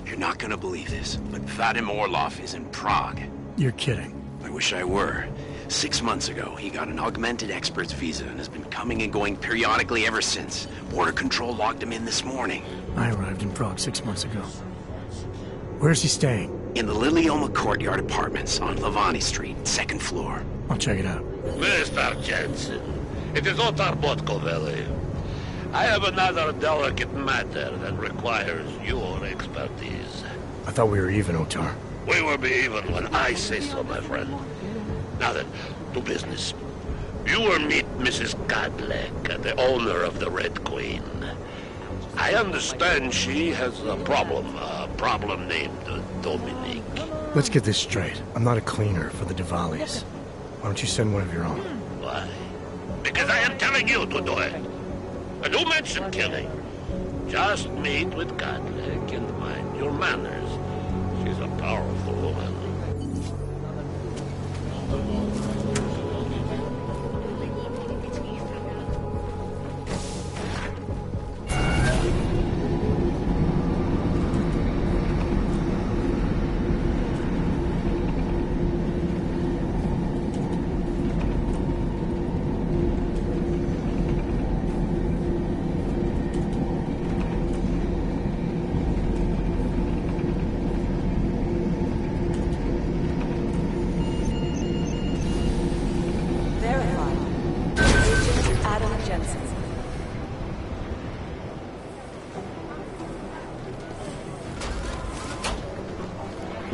X: You're not gonna believe this, but Vadim Orlov is in Prague.
C: You're kidding.
X: I wish I were. 6 months ago, he got an augmented expert's visa and has been coming and going periodically ever since. Border Control logged him in this morning.
C: I arrived in Prague 6 months ago. Where's he staying?
X: In the Lilioma Courtyard Apartments on Lavani Street, 2nd floor.
C: I'll check it out.
Y: Mr. Jensen, it is Otar Botkoveli. I have another delicate matter that requires your expertise.
C: I thought we were even, Otar.
Y: We will be even when I say so, my friend. Now then, to business. You will meet Mrs. Kadlec, the owner of the Red Queen. I understand she has a problem named Dominique.
C: Let's get this straight. I'm not a cleaner for the Diwalis. Why don't you send one of your own?
Y: Why? Because I am telling you to do it. And who mentioned killing? Just meet with Kadlec and mind your manners. She's a powerful woman.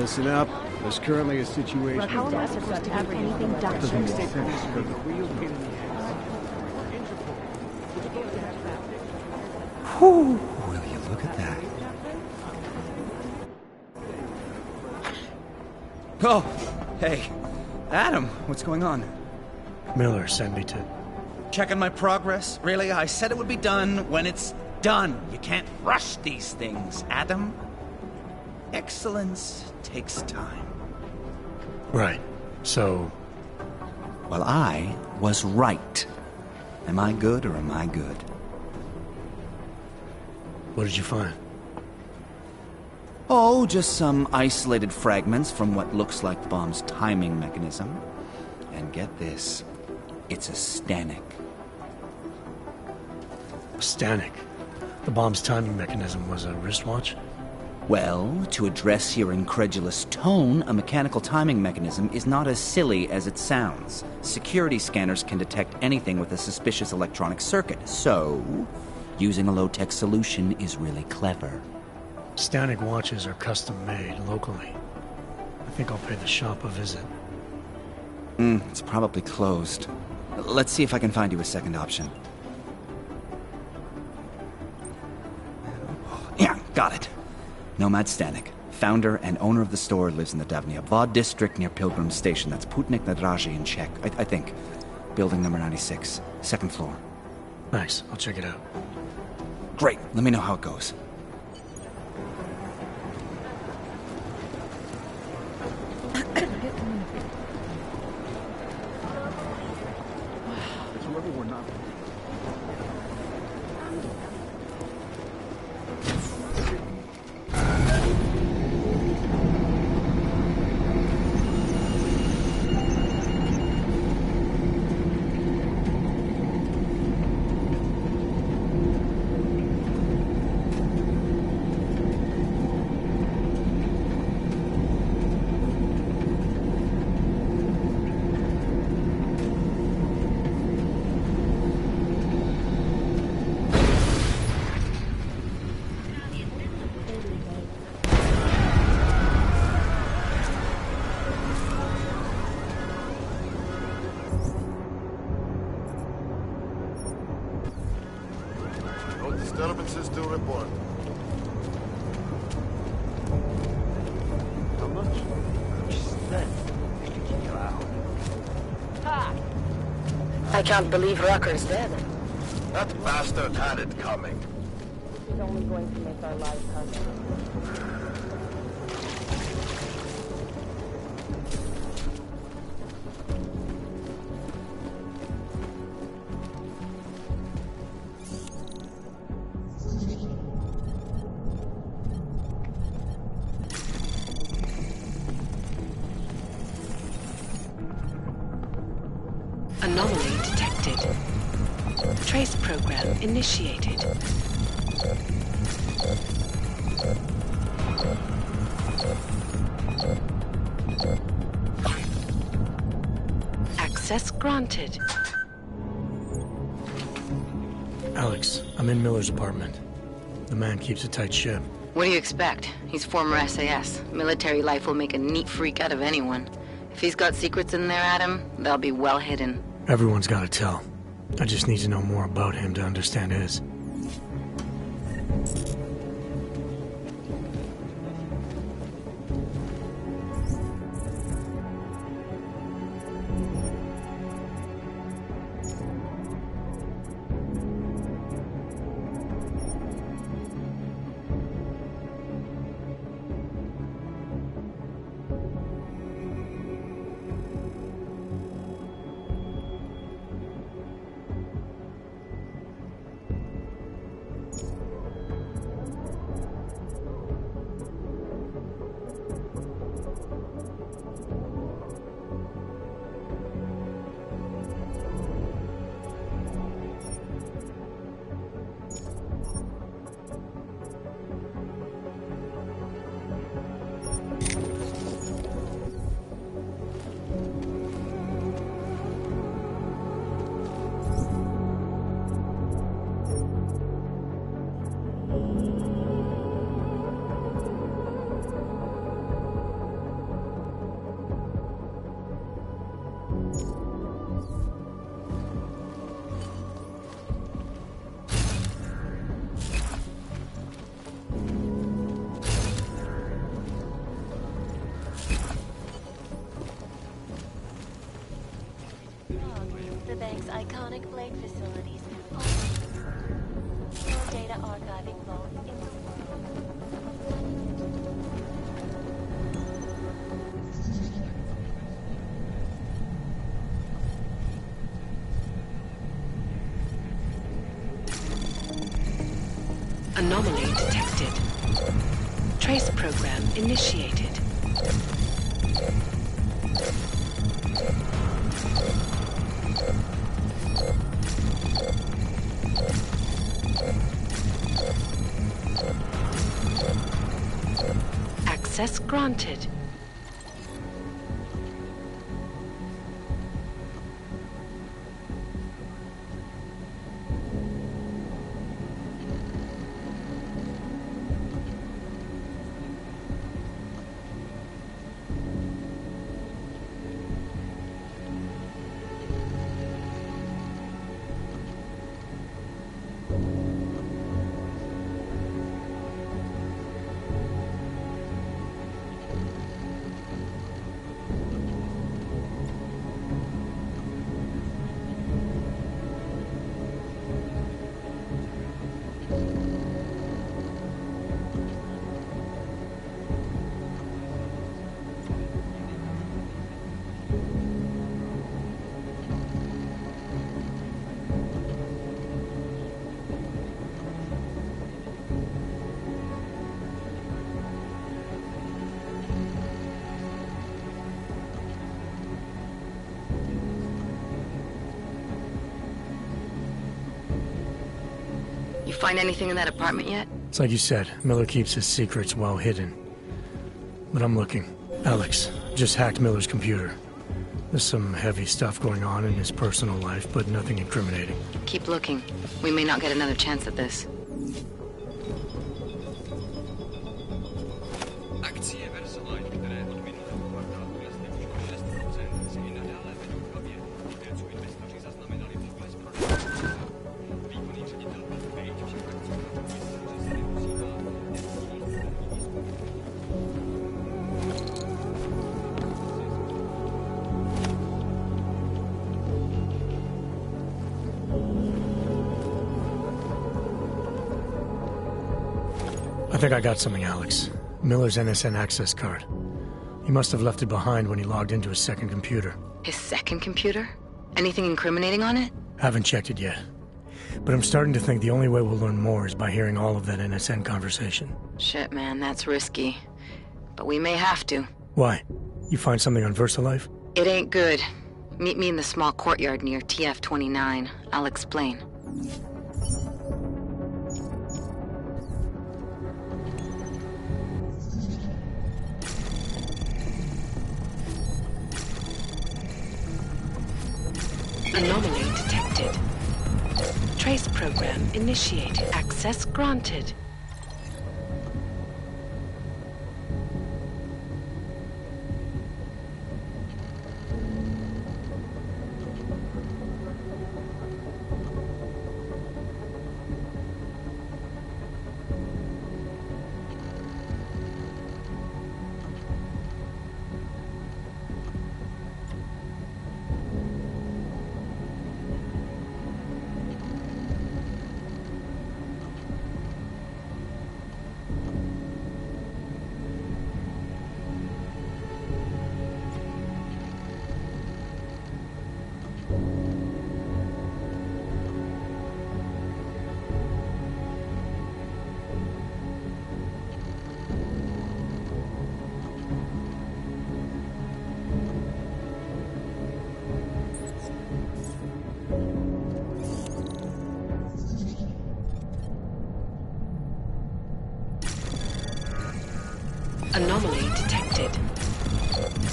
U: Listen up. There's currently a situation.
E: How am I supposed to do anything Dutch?
U: Doesn't make sense.
A: Whew, will you look at that?
F: Oh, hey. Adam, what's going on?
C: Miller sent me to...
F: Checking my progress? Really? I said it would be done when it's done. You can't rush these things, Adam. Excellence takes time.
C: Right. So...
H: Well, I was right. Am I good or am I good?
C: What did you find?
H: Oh, just some isolated fragments from what looks like the bomb's timing mechanism. And get this, it's a Stanek.
C: A Stanek? The bomb's timing mechanism was a wristwatch?
H: Well, to address your incredulous tone, a mechanical timing mechanism is not as silly as it sounds. Security scanners can detect anything with a suspicious electronic circuit, so using a low-tech solution is really clever.
C: Stanek watches are custom-made locally. I think I'll pay the shop a visit.
H: It's probably closed. Let's see if I can find you a second option. Yeah, got it. Nomad Stanek, founder and owner of the store, lives in the Davnia Vod district near Pilgrim Station. That's Putnik Nadraji in Czech, I think. Building number 96, second floor.
C: Nice, I'll check it out.
H: Great, let me know how it goes.
M: Disturbances to report. How much?
L: I can't believe Rucker's dead.
M: That bastard had it coming.
L: He's only going to make our lives harder.
O: Anomaly detected. Trace program initiated. Access granted.
C: Alex, I'm in Miller's apartment. The man keeps a tight ship.
S: What do you expect? He's former SAS. Military life will make a neat freak out of anyone. If he's got secrets in there, Adam, they'll be well hidden.
C: Everyone's got to tell. I just need to know more about him to understand his.
G: most iconic Blade facilities. Your data archiving vault in the
O: Anomaly detected. Trace program initiated. Access granted.
S: You find anything in that apartment yet?
C: It's like you said, Miller keeps his secrets well hidden. But I'm looking. Alex just hacked Miller's computer. There's some heavy stuff going on in his personal life, but nothing incriminating.
S: Keep looking. We may not get another chance at this.
C: I think I got something, Alex. Miller's NSN access card. He must have left it behind when he logged into his second computer.
S: His second computer? Anything incriminating on it?
C: Haven't checked it yet. But I'm starting to think the only way we'll learn more is by hearing all of that NSN conversation.
S: Shit, man, that's risky. But we may have to.
C: Why? You find something on VersaLife?
S: It ain't good. Meet me in the small courtyard near TF-29. I'll explain.
O: Anomaly detected. Trace program initiated. Access granted. Anomaly detected.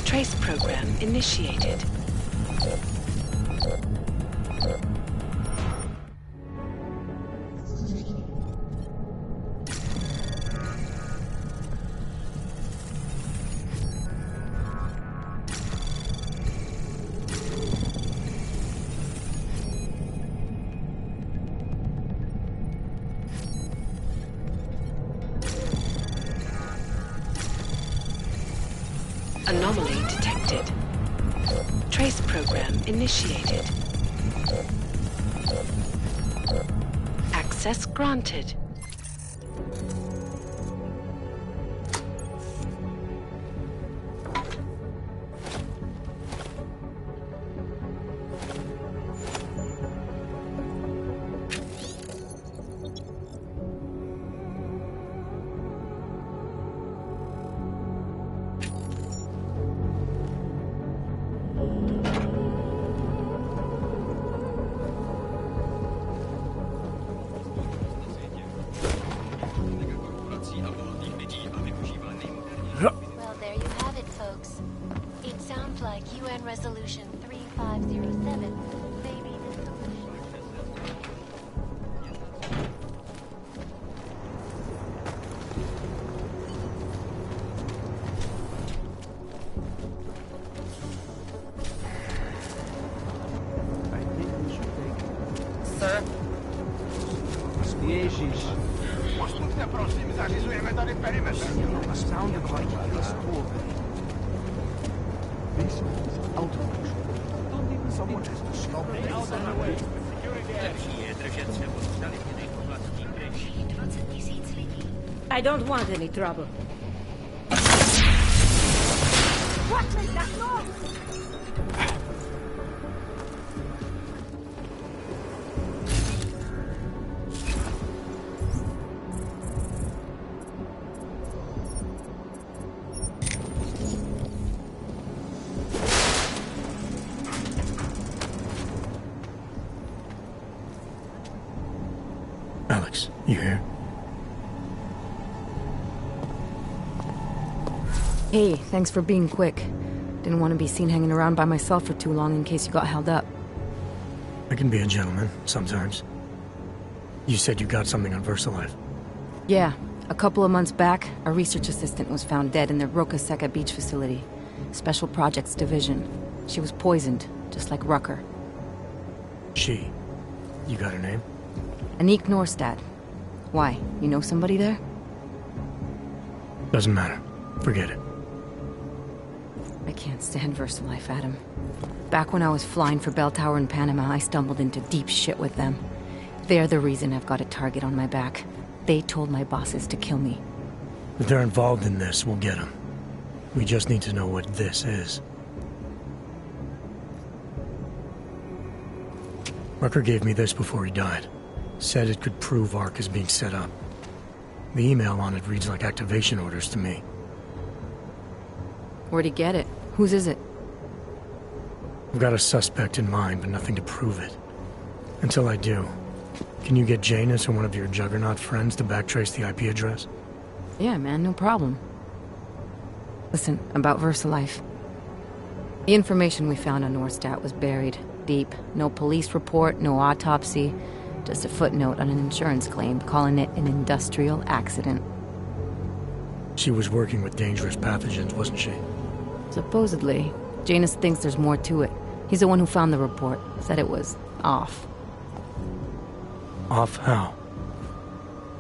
O: Trace program initiated. Anomaly detected. Trace program initiated. Access granted.
G: Well, there you have it, folks. It sounds like UN Resolution 3507 may be the solution.
I: Sir? Ježiš.
M: Postupte, prosím, zařizujeme tady perimetr.
I: Sounded like he was cool. This is out of control. Someone has to stop it.
E: I don't want any trouble. What is that noise?
C: Alex, you here?
S: Hey, thanks for being quick. Didn't want to be seen hanging around by myself for too long in case you got held up.
C: I can be a gentleman, sometimes. You said you got something on VersaLife.
S: Yeah, a couple of months back, a research assistant was found dead in the Roca Seca beach facility. Special Projects Division. She was poisoned, just like Rucker.
C: She. You got her name?
S: Anique Norstad. Why, you know somebody there?
C: Doesn't matter. Forget it.
S: I can't stand VersaLife, Adam. Back when I was flying for Bell Tower in Panama, I stumbled into deep shit with them. They're the reason I've got a target on my back. They told my bosses to kill me.
C: If they're involved in this, we'll get them. We just need to know what this is. Rucker gave me this before he died. Said it could prove ARC is being set up. The email on it reads like activation orders to me.
S: Where'd he get it? Whose is it?
C: I've got a suspect in mind, but nothing to prove it. Until I do, can you get Janus or one of your Juggernaut friends to backtrace the IP address?
S: Yeah, man, no problem. Listen, about VersaLife. The information we found on Norstad was buried deep. No police report, no autopsy. Just a footnote on an insurance claim calling it an industrial accident.
C: She was working with dangerous pathogens, wasn't she?
S: Supposedly. Janus thinks there's more to it. He's the one who found the report. Said it was off.
C: Off how?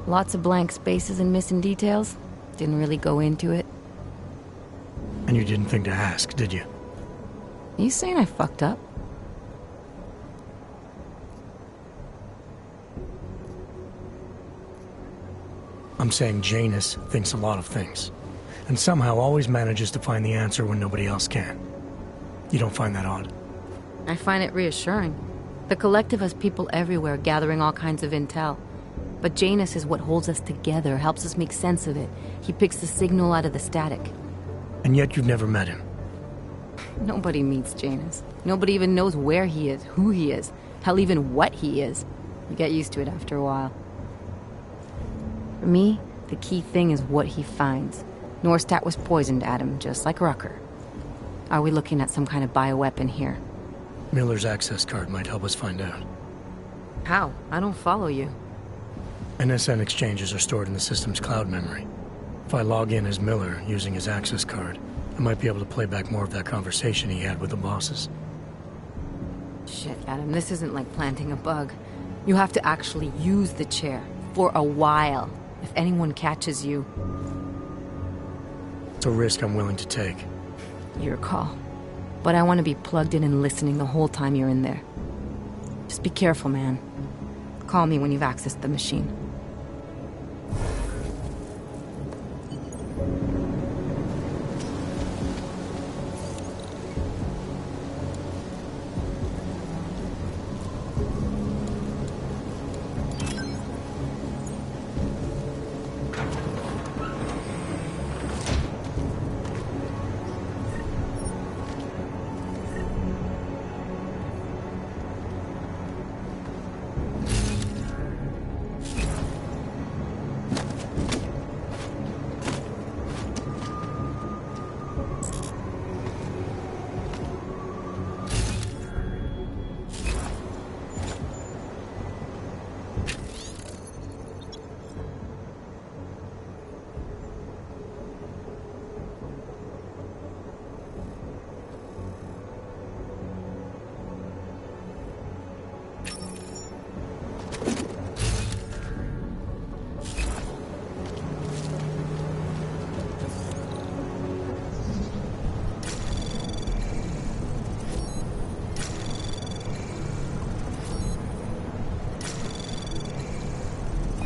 S: Lots of blank spaces and missing details. Didn't really go into it.
C: And you didn't think to ask, did you?
S: You saying I fucked up?
C: I'm saying Janus thinks a lot of things, and somehow always manages to find the answer when nobody else can. You don't find that odd?
S: I find it reassuring. The Collective has people everywhere gathering all kinds of intel. But Janus is what holds us together, helps us make sense of it. He picks the signal out of the static.
C: And yet you've never met him.
S: Nobody meets Janus. Nobody even knows where he is, who he is, hell, even what he is. You get used to it after a while. For me, the key thing is what he finds. Norstad was poisoned, Adam, just like Rucker. Are we looking at some kind of bioweapon here?
C: Miller's access card might help us find out.
S: How? I don't follow you.
C: NSN exchanges are stored in the system's cloud memory. If I log in as Miller using his access card, I might be able to play back more of that conversation he had with the bosses.
S: Shit, Adam, this isn't like planting a bug. You have to actually use the chair. For a while. If anyone catches you...
C: It's a risk I'm willing to take.
S: Your call. But I want to be plugged in and listening the whole time you're in there. Just be careful, man. Call me when you've accessed the machine.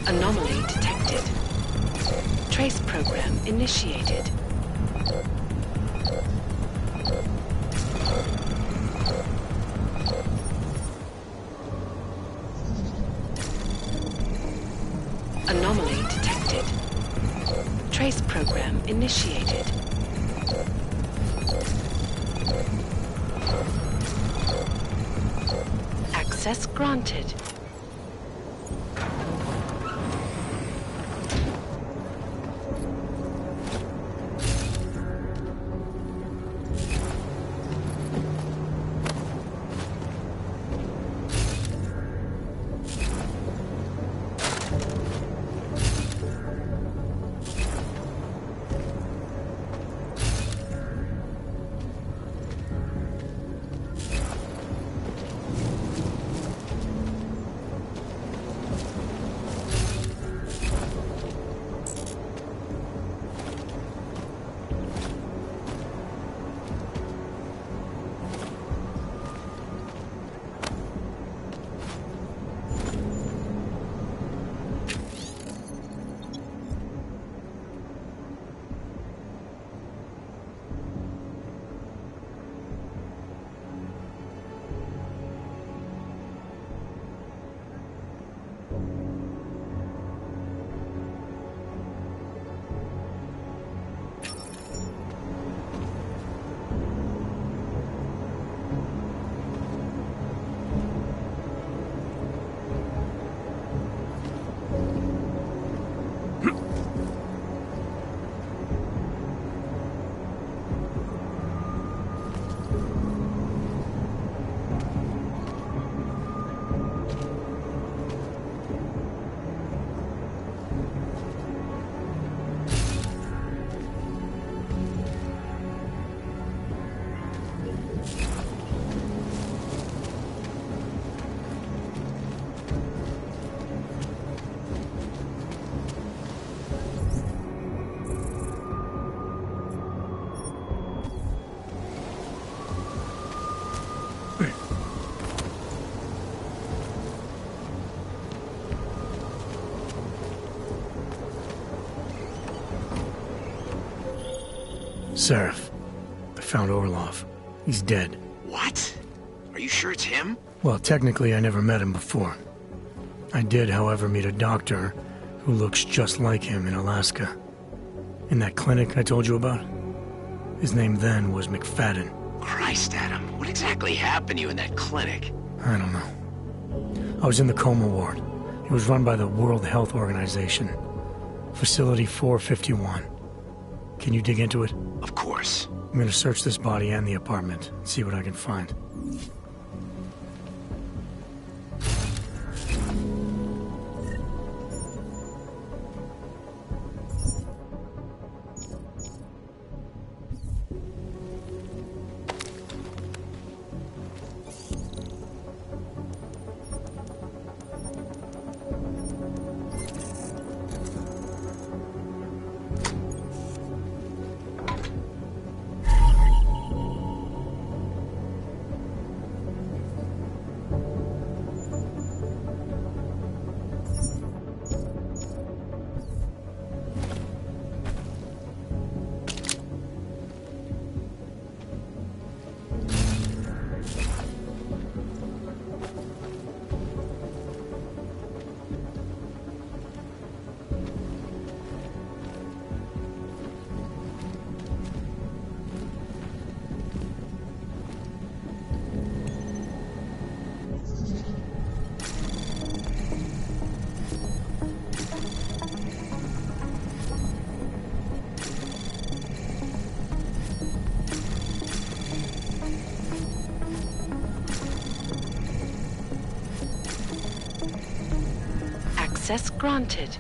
O: Anomaly detected. Trace program initiated. Anomaly detected. Trace program initiated. Access granted.
C: Seraph, I found Orlov. He's dead.
X: What? Are you sure it's him?
C: Well, technically I never met him before. I did, however, meet a doctor who looks just like him in Alaska. In that clinic I told you about? His name then was McFadden.
X: Christ, Adam, what exactly happened to you in that clinic?
C: I don't know. I was in the coma ward. It was run by the World Health Organization. Facility 451. Can you dig into it?
X: Of course.
C: I'm gonna search this body and the apartment and see what I can find.
O: Access granted.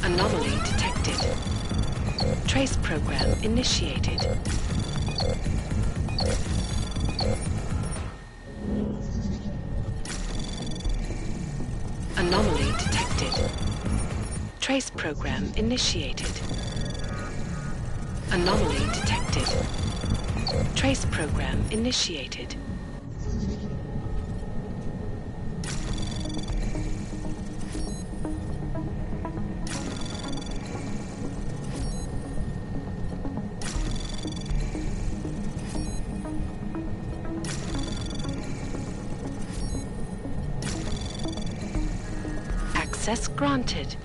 O: Anomaly detected. Trace program initiated. Anomaly detected. Trace program initiated. Anomaly detected. Trace program initiated. Access granted.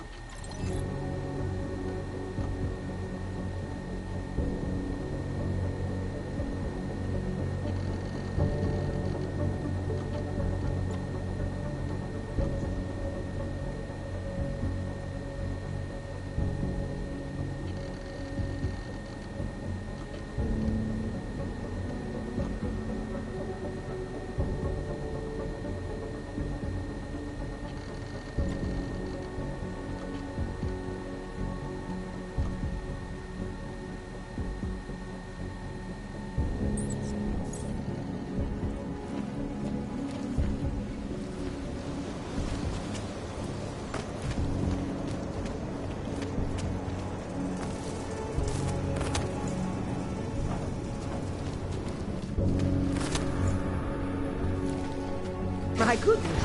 E: My goodness.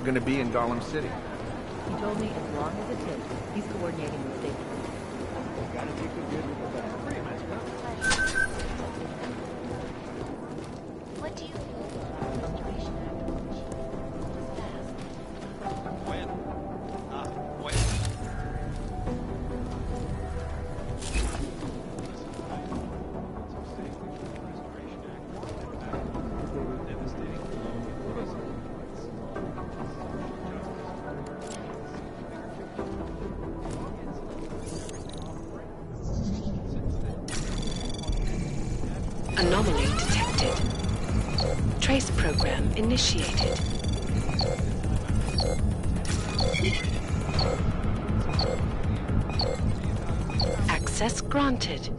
I: Going to be in Gollum City.
L: He told me as long as it takes. He's coordinating with state.
I: Gotta take the good with the bad.
G: What do you feel about restoration
D: When? When?
O: Anomaly detected. Trace program initiated. Access granted.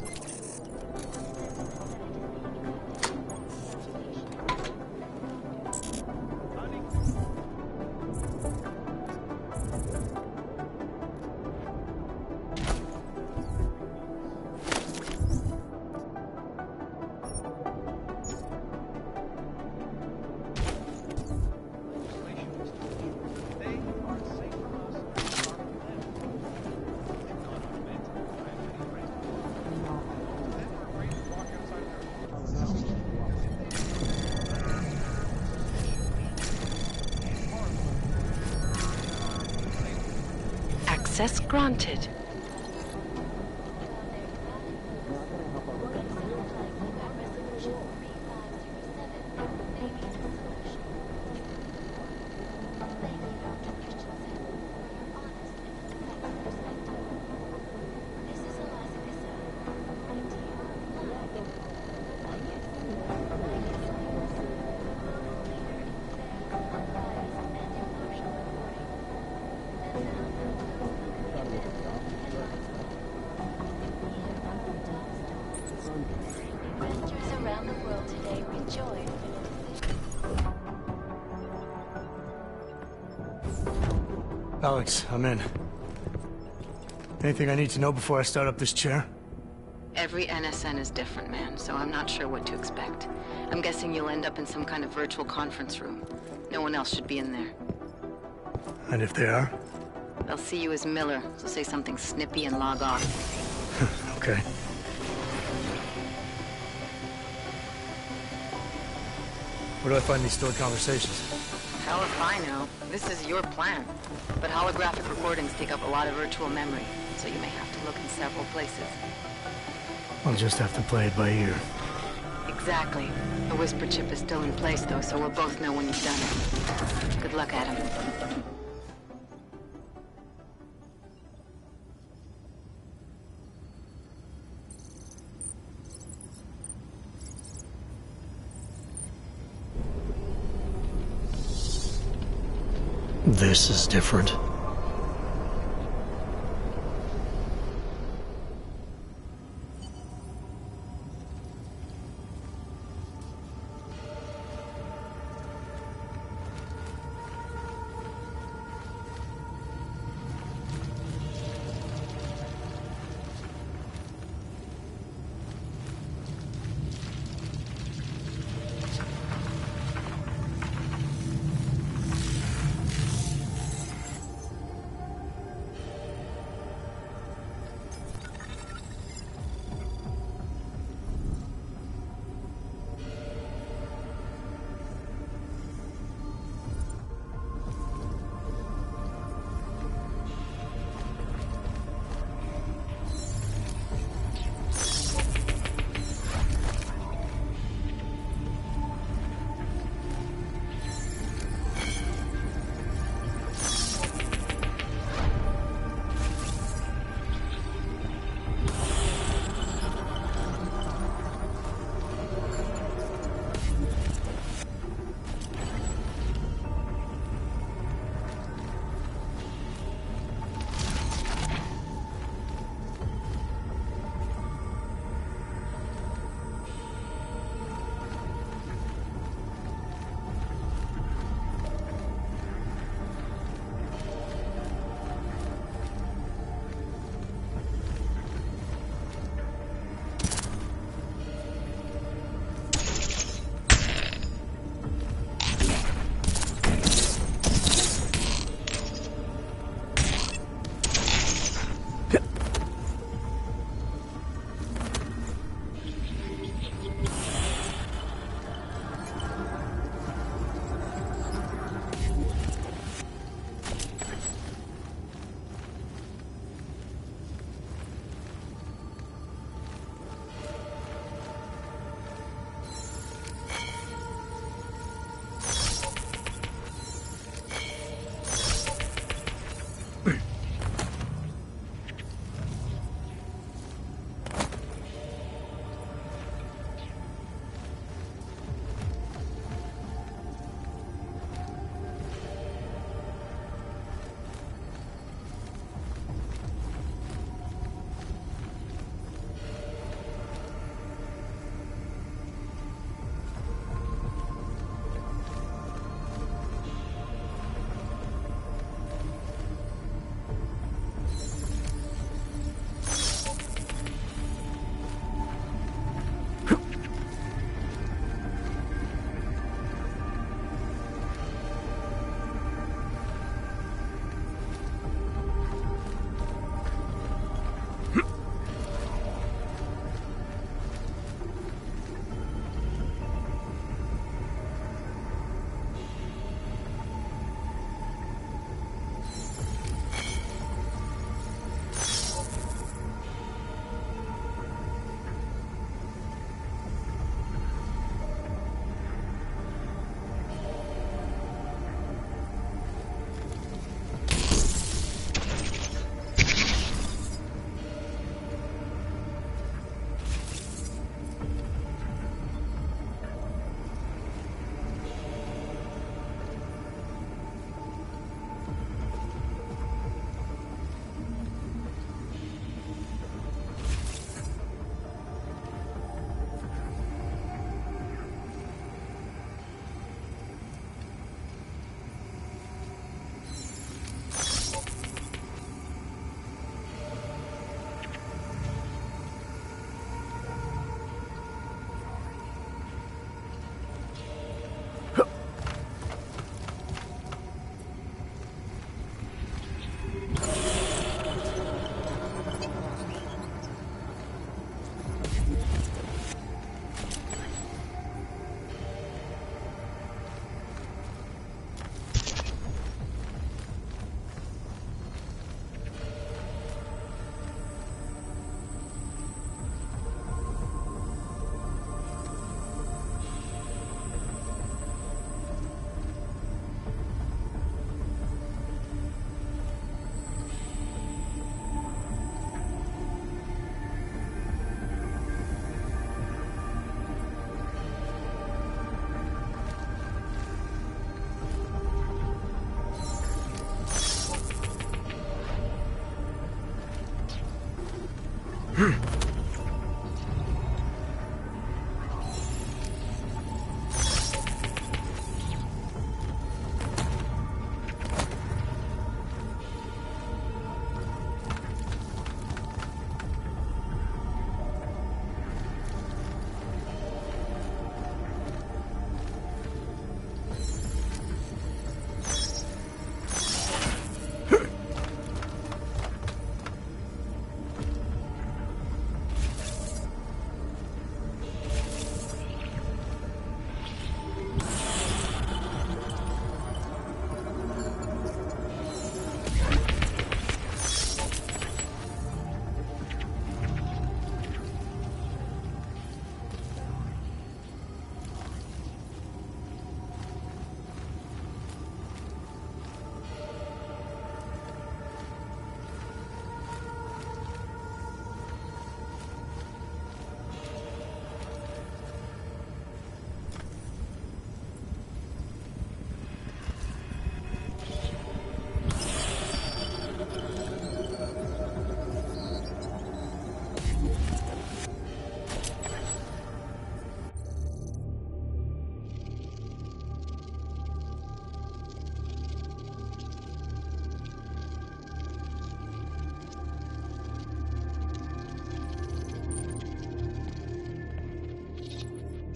O: Access granted.
G: Investors around the world today rejoice.
C: Alex, I'm in. Anything I need to know before I start up this chair?
S: Every NSN is different, man, so I'm not sure what to expect. I'm guessing you'll end up in some kind of virtual conference room. No one else should be in there.
C: And if they are?
S: They'll see you as Miller, so say something snippy and log off.
C: Okay. Where do I find these stored conversations?
S: Hell if I know. This is your plan. But holographic recordings take up a lot of virtual memory, so you may have to look in several places.
C: I'll just have to play it by ear.
S: Exactly. The whisper chip is still in place, though, so we'll both know when you've done it. Good luck, Adam.
C: This is different.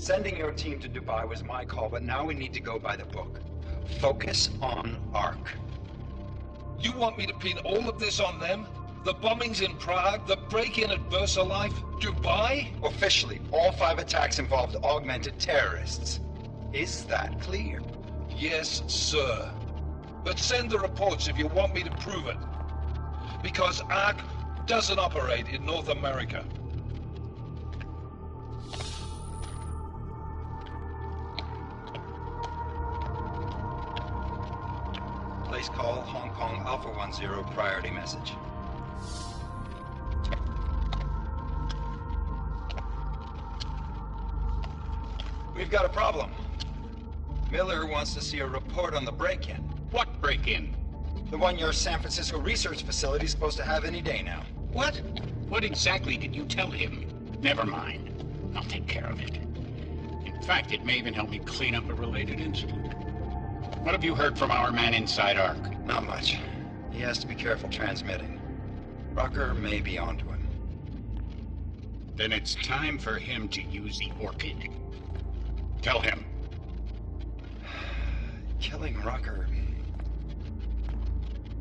K: Sending your team to Dubai was my call, but now we need to go by the book. Focus on Ark.
N: You want me to pin all of this on them? The bombings in Prague, the break-in at VersaLife, Dubai?
K: Officially, all 5 attacks involved augmented terrorists. Is that clear?
N: Yes, sir. But send the reports if you want me to prove it. Because Ark doesn't operate in North America.
K: Place call Hong Kong Alpha 10 priority message. We've got a problem. Miller wants to see a report on the break-in.
R: What break-in?
K: The one your San Francisco research facility is supposed to have any day now.
R: What? What exactly did you tell him? Never mind. I'll take care of it. In fact, it may even help me clean up a related incident. What have you heard from our man inside Ark?
K: Not much. He has to be careful transmitting. Rucker may be onto him.
R: Then it's time for him to use the Orchid. Tell him.
K: Killing Rucker...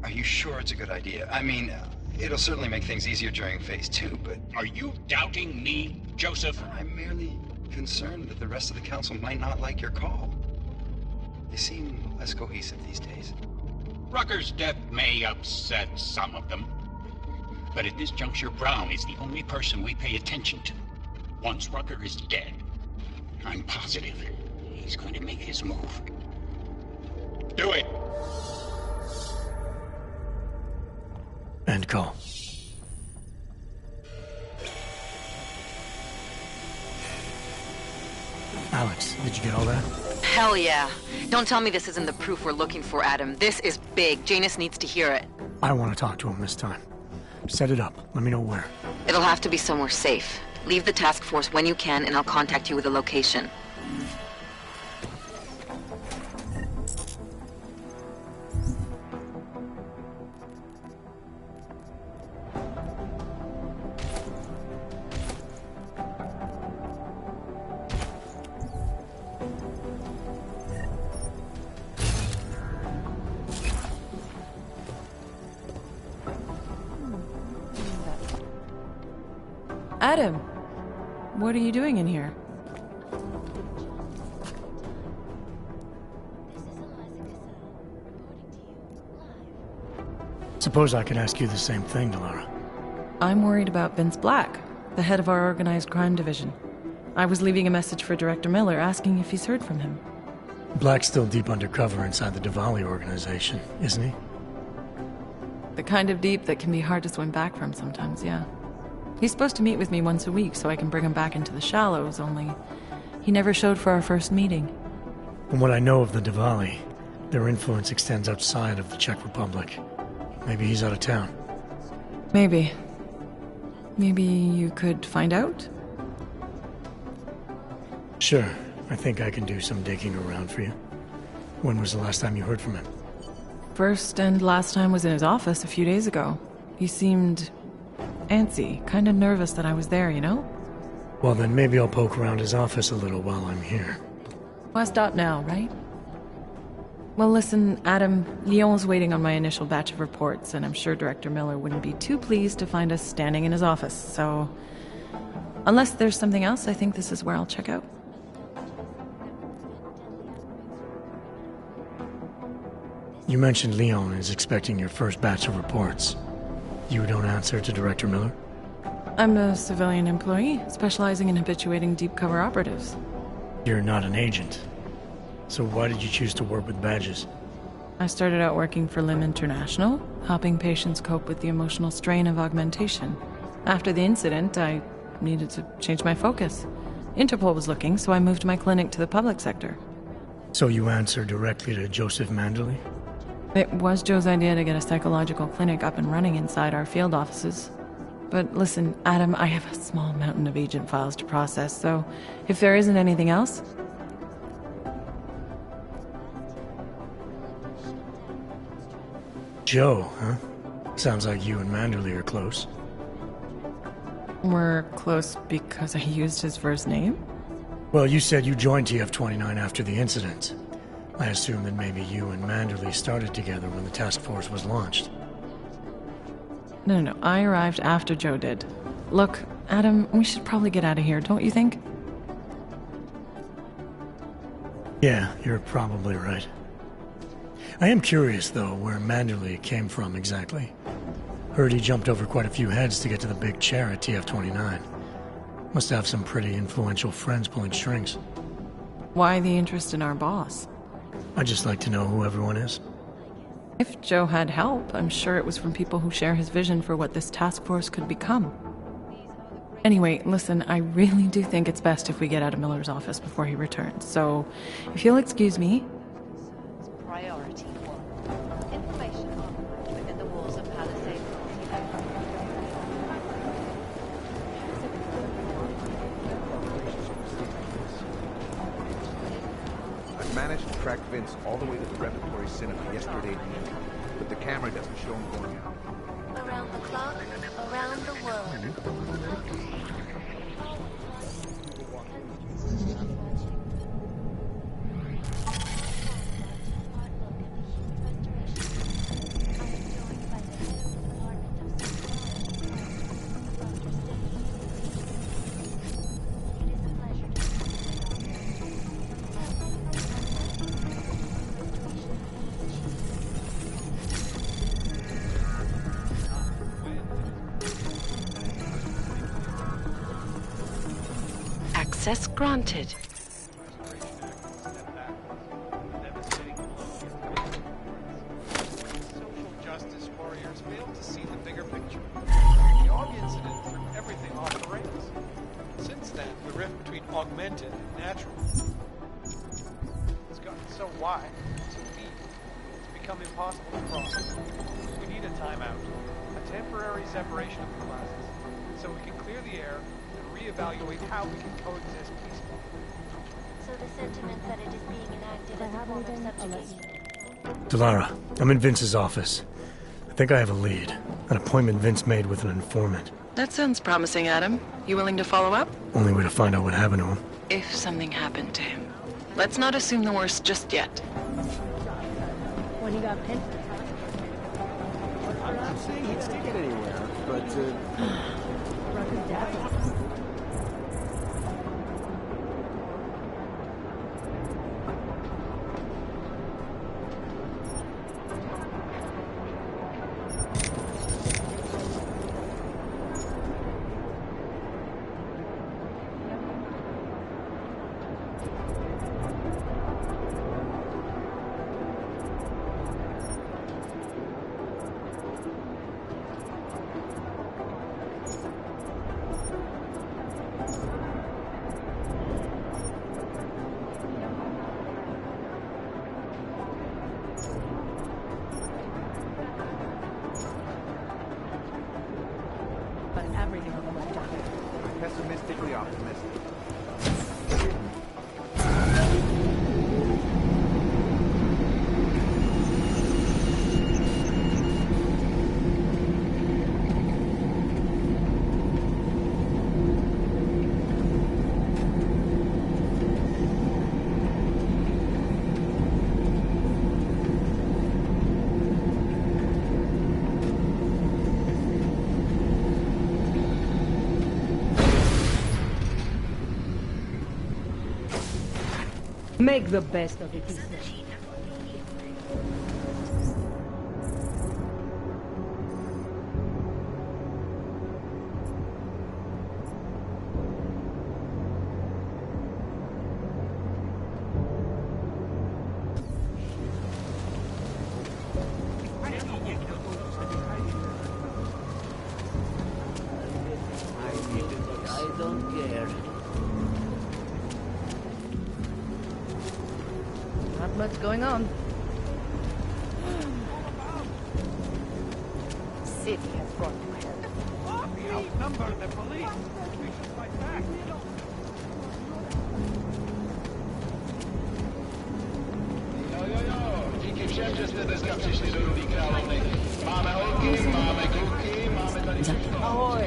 K: Are you sure it's a good idea? I mean, it'll certainly make things easier during Phase 2, but...
R: Are you doubting me, Joseph?
K: I'm merely concerned that the rest of the Council might not like your call. They seem less cohesive these days.
R: Rucker's death may upset some of them. But at this juncture, Brown is the only person we pay attention to. Once Rucker is dead, I'm positive he's going to make his move. Do it!
C: End call. Alex, did you get all that?
S: Hell yeah. Don't tell me this isn't the proof we're looking for, Adam. This is big. Janus needs to hear it.
C: I want to talk to him this time. Set it up. Let me know where.
S: It'll have to be somewhere safe. Leave the task force when you can, and I'll contact you with a location.
T: Adam, what are you doing in here?
C: Suppose I could ask you the same thing, Delara.
T: I'm worried about Vince Black, the head of our organized crime division. I was leaving a message for Director Miller asking if he's heard from him.
C: Black's still deep undercover inside the Diwali organization, isn't he?
T: The kind of deep that can be hard to swim back from sometimes, yeah. He's supposed to meet with me once a week so I can bring him back into the shallows, only he never showed for our first meeting.
C: From what I know of the Diwali, their influence extends outside of the Czech Republic. Maybe he's out of town.
T: Maybe. Maybe you could find out?
C: Sure. I think I can do some digging around for you. When was the last time you heard from him?
T: First and last time was in his office a few days ago. He seemed antsy, kind of nervous that I was there, you know?
C: Well, then maybe I'll poke around his office a little while I'm here.
T: Well, I stop now, right? Well, listen, Adam, Lyon's waiting on my initial batch of reports, and I'm sure Director Miller wouldn't be too pleased to find us standing in his office, so... Unless there's something else, I think this is where I'll check out.
C: You mentioned Leon is expecting your first batch of reports. You don't answer to Director Miller?
T: I'm a civilian employee, specializing in habituating deep cover operatives.
C: You're not an agent. So why did you choose to work with badges?
T: I started out working for LIM International, helping patients cope with the emotional strain of augmentation. After the incident, I needed to change my focus. Interpol was looking, so I moved my clinic to the public sector.
C: So you answer directly to Joseph Manderley?
T: It was Joe's idea to get a psychological clinic up and running inside our field offices. But listen, Adam, I have a small mountain of agent files to process, so if there isn't anything else...
C: Joe, huh? Sounds like you and Manderley are close.
T: We're close because I used his first name?
C: Well, you said you joined TF-29 after the incident. I assume that maybe you and Manderley started together when the task force was launched.
T: No, I arrived after Joe did. Look, Adam, we should probably get out of here, don't you think?
C: Yeah, you're probably right. I am curious, though, where Manderley came from exactly. Heard he jumped over quite a few heads to get to the big chair at TF-29. Must have some pretty influential friends pulling strings.
T: Why the interest in our boss?
C: I'd just like to know who everyone is.
T: If Joe had help, I'm sure it was from people who share his vision for what this task force could become. Anyway, listen, I really do think it's best if we get out of Miller's office before he returns, so if you'll excuse me...
L: Priority 1. Information archived within the walls of Palisade.
I: I've managed to track Vince all the way to the repertory cinema yesterday evening, but the camera doesn't show him going out.
G: Around the clock, around the world.
O: Access granted.
D: Social justice warriors failed to see the bigger picture. The AUG incident threw everything off the rails. Since then, the rift between augmented and natural has gotten so wide, so deep, it's become impossible to cross. We need a timeout, a temporary separation of the classes, so we can clear the air and reevaluate how we can coexist peacefully.
G: So the sentiment that it is being enacted as a form of subjugation.
C: Delara, I'm in Vince's office. I think I have a lead. An appointment Vince made with an informant.
T: That sounds promising, Adam. You willing to follow up?
C: Only way to find out what happened to him.
T: If something happened to him. Let's not assume the worst just yet.
E: When he got pinned.
B: I'm not saying he'd stick it anywhere, but
E: But everything on the
I: pessimistically optimistic.
E: Make the best of it, he said.
J: I don't care.
S: Not much going on.
L: City has gone to hell.
M: We outnumber the police. We should fight back.
N: Díky všem, že jste dneska přišli do Rudý královny. Máme holky, máme kluky, máme tady...
B: Ahoy!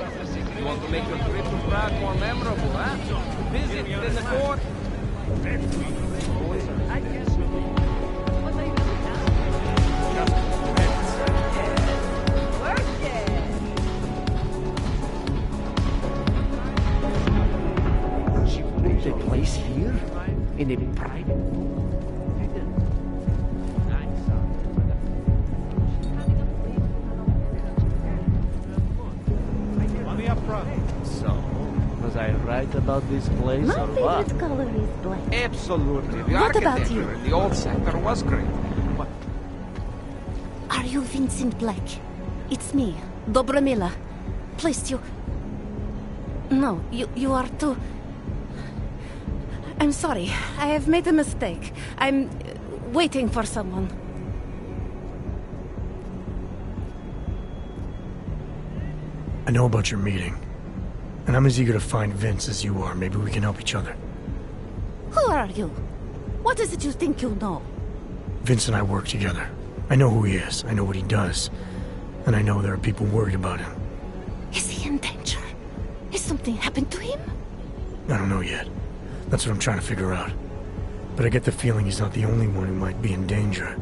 B: You want to make your trip to Prague more memorable, huh? Visit in the court.
L: I guess we do. What are you doing now? Work it!
J: She put the place here? In a private room?
B: Money up front.
J: So, was I right about this place
L: My
J: or what?
L: favorite color is black.
B: Absolutely. The
L: What about
B: architecture
L: you?
B: in the old sector was great. But
L: Are you Vincent Black? It's me, Dobromila. Please, you... No, you are too... I'm sorry. I have made a mistake. I'm waiting for someone.
C: I know about your meeting. And I'm as eager to find Vince as you are. Maybe we can help each other.
L: Who are you? What is it you think you know?
C: Vince and I work together. I know who he is. I know what he does. And I know there are people worried about him.
L: Is he in danger? Has something happened to him?
C: I don't know yet. That's what I'm trying to figure out. But I get the feeling he's not the only one who might be in danger.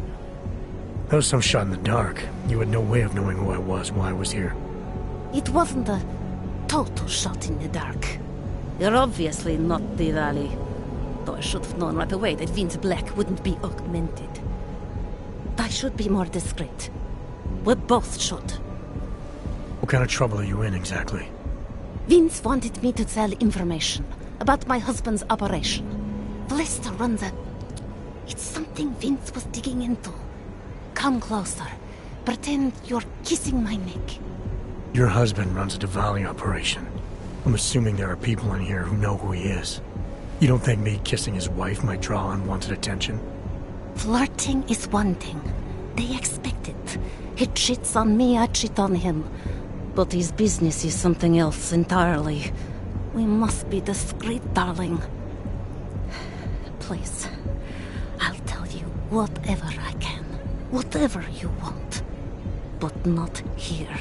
C: That was some shot in the dark. You had no way of knowing who I was while I was here.
L: It wasn't a total shot in the dark. You're obviously not Diwali. Though I should have known right away that Vince Black wouldn't be augmented. I should be more discreet. We both should.
C: What kind of trouble are you in exactly?
L: Vince wanted me to tell information about my husband's operation. Lester runs a... It's something Vince was digging into. Come closer. Pretend you're kissing my neck.
C: Your husband runs a Diwali operation. I'm assuming there are people in here who know who he is. You don't think me kissing his wife might draw unwanted attention?
L: Flirting is one thing. They expect it. He cheats on me, I cheat on him. But his business is something else entirely. We must be discreet, darling. Please, I'll tell you whatever I can. Whatever you want. But not here.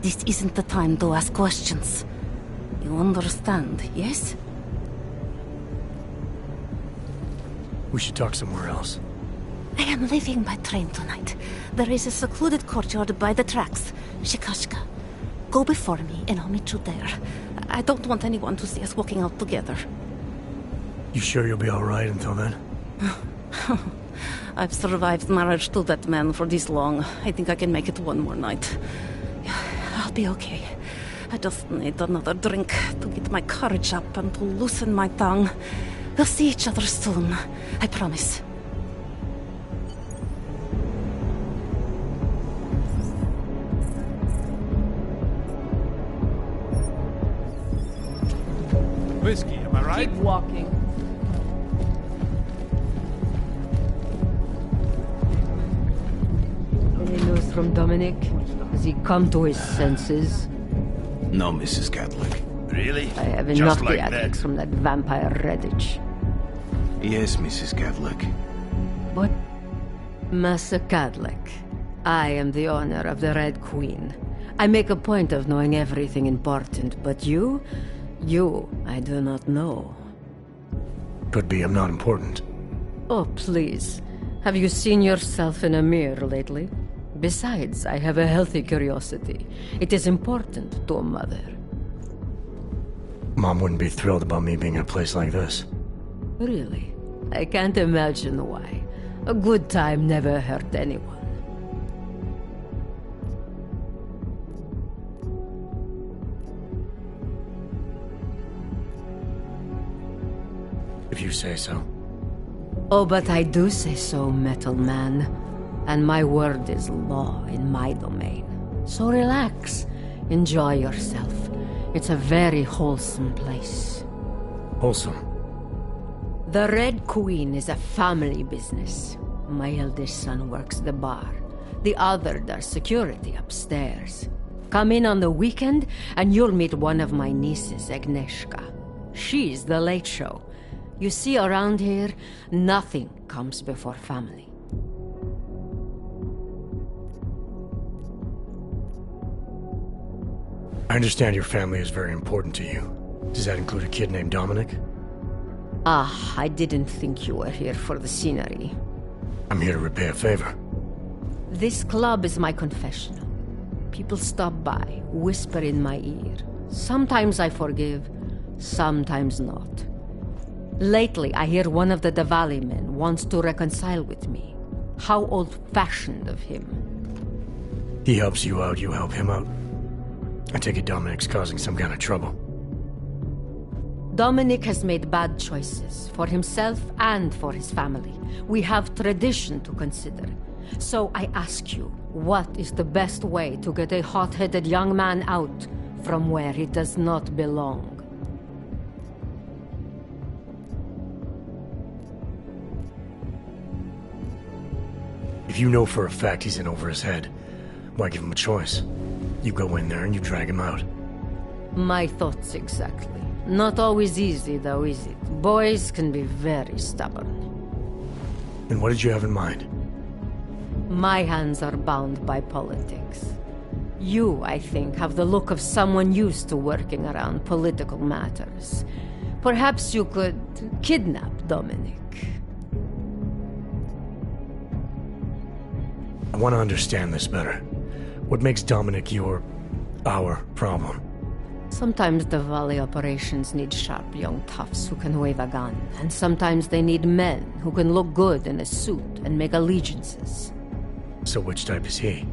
L: This isn't the time to ask questions. You understand, yes?
C: We should talk somewhere else.
L: I am leaving by train tonight. There is a secluded courtyard by the tracks. Shikashka. Go before me and I'll meet you there. I don't want anyone to see us walking out together.
C: You sure you'll be alright until then?
L: I've survived marriage to that man for this long. I think I can make it one more night. I'll be okay. I just need another drink to get my courage up and to loosen my tongue. We'll see each other soon. I promise.
B: whiskey, am I right?
S: Keep walking.
E: Any news from Dominic? Has he come to his senses?
X: No, Mrs. Catholic.
P: Really?
Q: I have
P: Just
Q: enough
P: like
Q: theatrics
P: that?
Q: from that vampire Redditch.
X: Yes, Mrs. Cadlick.
Q: What? Master Cadlick, I am the owner of the Red Queen. I make a point of knowing everything important, but you, I do not know.
C: Could be I'm not important.
Q: Oh, please. Have you seen yourself in a mirror lately? Besides, I have a healthy curiosity. It is important to a mother.
C: Mom wouldn't be thrilled about me being in a place like this.
Q: Really? I can't imagine why. A good time never hurt anyone.
C: If you say so.
Q: Oh, but I do say so, Metal Man. And my word is law in my domain. So relax. Enjoy yourself. It's a very wholesome place.
C: Wholesome?
Q: The Red Queen is a family business. My eldest son works the bar. The other does security upstairs. Come in on the weekend, and you'll meet one of my nieces, Agnieszka. She's the late show. You see, around here, nothing comes before family.
C: I understand your family is very important to you. Does that include a kid named Dominic?
Q: Ah, I didn't think you were here for the scenery.
C: I'm here to repay a favor.
Q: This club is my confessional. People stop by, whisper in my ear. Sometimes I forgive, sometimes not. Lately, I hear one of the Diwali men wants to reconcile with me. How old-fashioned of him.
C: He helps you out, you help him out. I take it Dominic's causing some kind of trouble.
Q: Dominic has made bad choices, for himself and for his family. We have tradition to consider. So I ask you, what is the best way to get a hot-headed young man out from where he does not belong?
C: If you know for a fact he's in over his head, why give him a choice? You go in there and you drag him out.
Q: My thoughts exactly. Not always easy, though, is it? Boys can be very stubborn.
C: And what did you have in mind?
Q: My hands are bound by politics. You, I think, have the look of someone used to working around political matters. Perhaps you could kidnap Dominic.
C: I want to understand this better. What makes Dominic our problem?
Q: Sometimes the Valley operations need sharp young toughs who can wave a gun, and sometimes they need men who can look good in a suit and make allegiances.
C: So which type is he?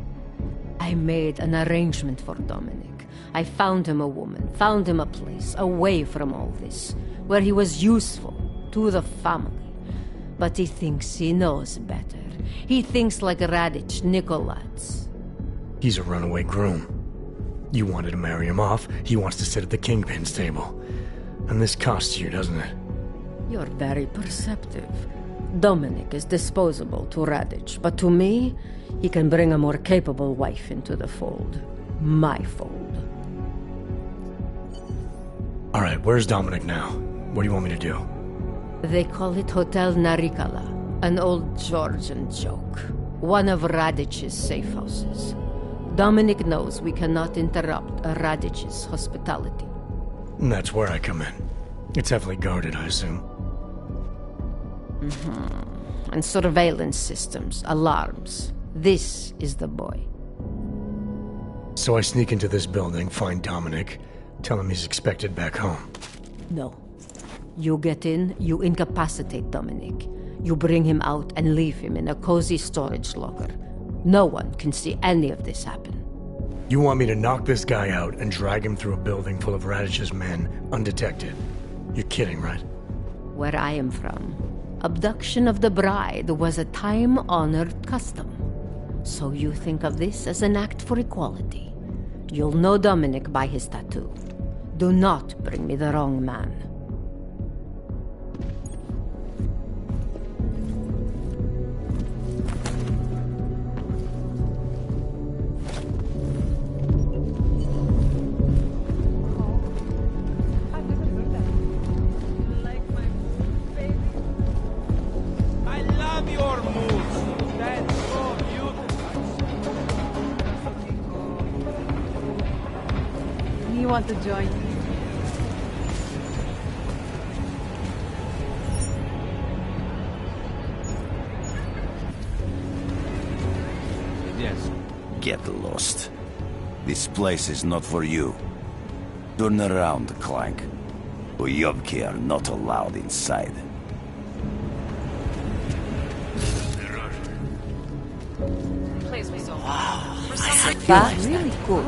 Q: I made an arrangement for Dominic. I found him a woman, found him a place away from all this, where he was useful to the family. But he thinks he knows better. He thinks like Radich Nikolats.
C: He's a runaway groom. You wanted to marry him off, he wants to sit at the kingpin's table. And this costs you, doesn't it?
Q: You're very perceptive. Dominic is disposable to Radich, but to me, he can bring a more capable wife into the fold. My fold.
C: Alright, where's Dominic now? What do you want me to do?
Q: They call it Hotel Narikala, an old Georgian joke. One of Radich's safe houses. Dominic knows we cannot interrupt Radich's hospitality.
C: And that's where I come in. It's heavily guarded, I assume.
Q: And surveillance systems, alarms. This is the boy.
C: So I sneak into this building, find Dominic, tell him he's expected back home.
Q: No. You get in, you incapacitate Dominic. You bring him out and leave him in a cozy storage locker. No one can see any of this happen.
C: You want me to knock this guy out and drag him through a building full of Radich's men, undetected? You're kidding, right?
Q: Where I am from, abduction of the bride was a time-honored custom. So you think of this as an act for equality. You'll know Dominic by his tattoo. Do not bring me the wrong man.
E: want to join?
B: Yes.
P: Get lost. This place is not for you. Turn around, Clank. Uyobki are not allowed inside.
O: Place was so
Q: That's really cool.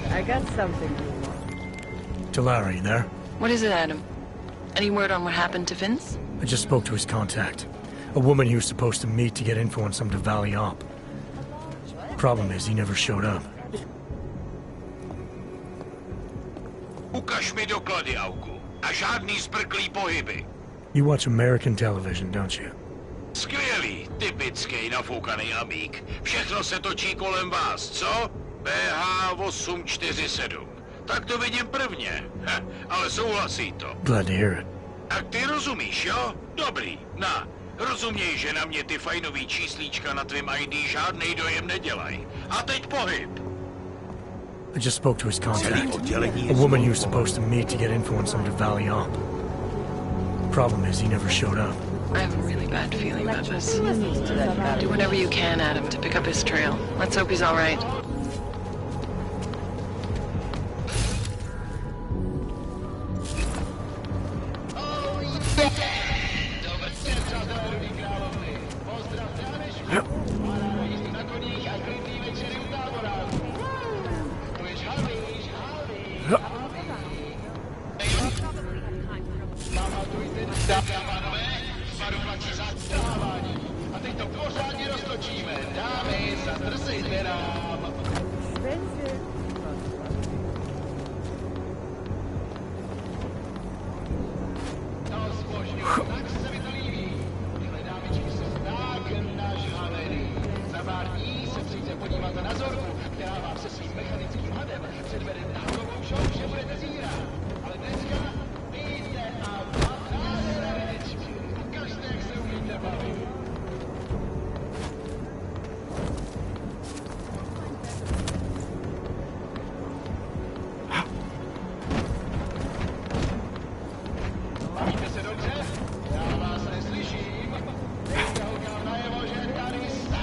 E: I got something.
C: Talara, you there?
T: What is it, Adam? Any word on what happened to Vince?
C: I just spoke to his contact. A woman he was supposed to meet to get info on some Diwali op. Problem is, he never showed up.
X: Ukaž mi doklady, Auku. A žádný zbrklý pohyby.
C: You watch American television, don't you?
X: Skvělý, typický nafoukaný amík. Všechno se točí kolem vás, co? BH 847. Tak to vidím prvně. Ale souhlasí to.
C: Glad to hear it.
X: Tak ty rozumíš, jo? Dobrý, rozuměj, že na mě ty fajnový číslíčka na tvým ID žádnej dojem nedělají. A teď pohyb.
C: I just spoke to his contact. A woman he was supposed to meet to get info on some Diwali op. Problem is, he never showed up.
T: I have a really bad feeling about this. Do whatever you can, Adam, to pick up his trail. Let's hope he's all right.
M: A teď to pořádně roztočíme. Dámy, zadrsejte nám. To zbožňuji, tak se mi to líbí. Tyhle dámičky se znak náš havery. Za pár dní se přijďte podívat na Zorku, která vám se svým mechanickým hadem předvede takovou show, že budete zírat. Ale dneska vyjďte a ukažte, jak se umíte bavit. Bavíte se dobře? Já vás neslyším. Dejte ho najevo, že tady jste.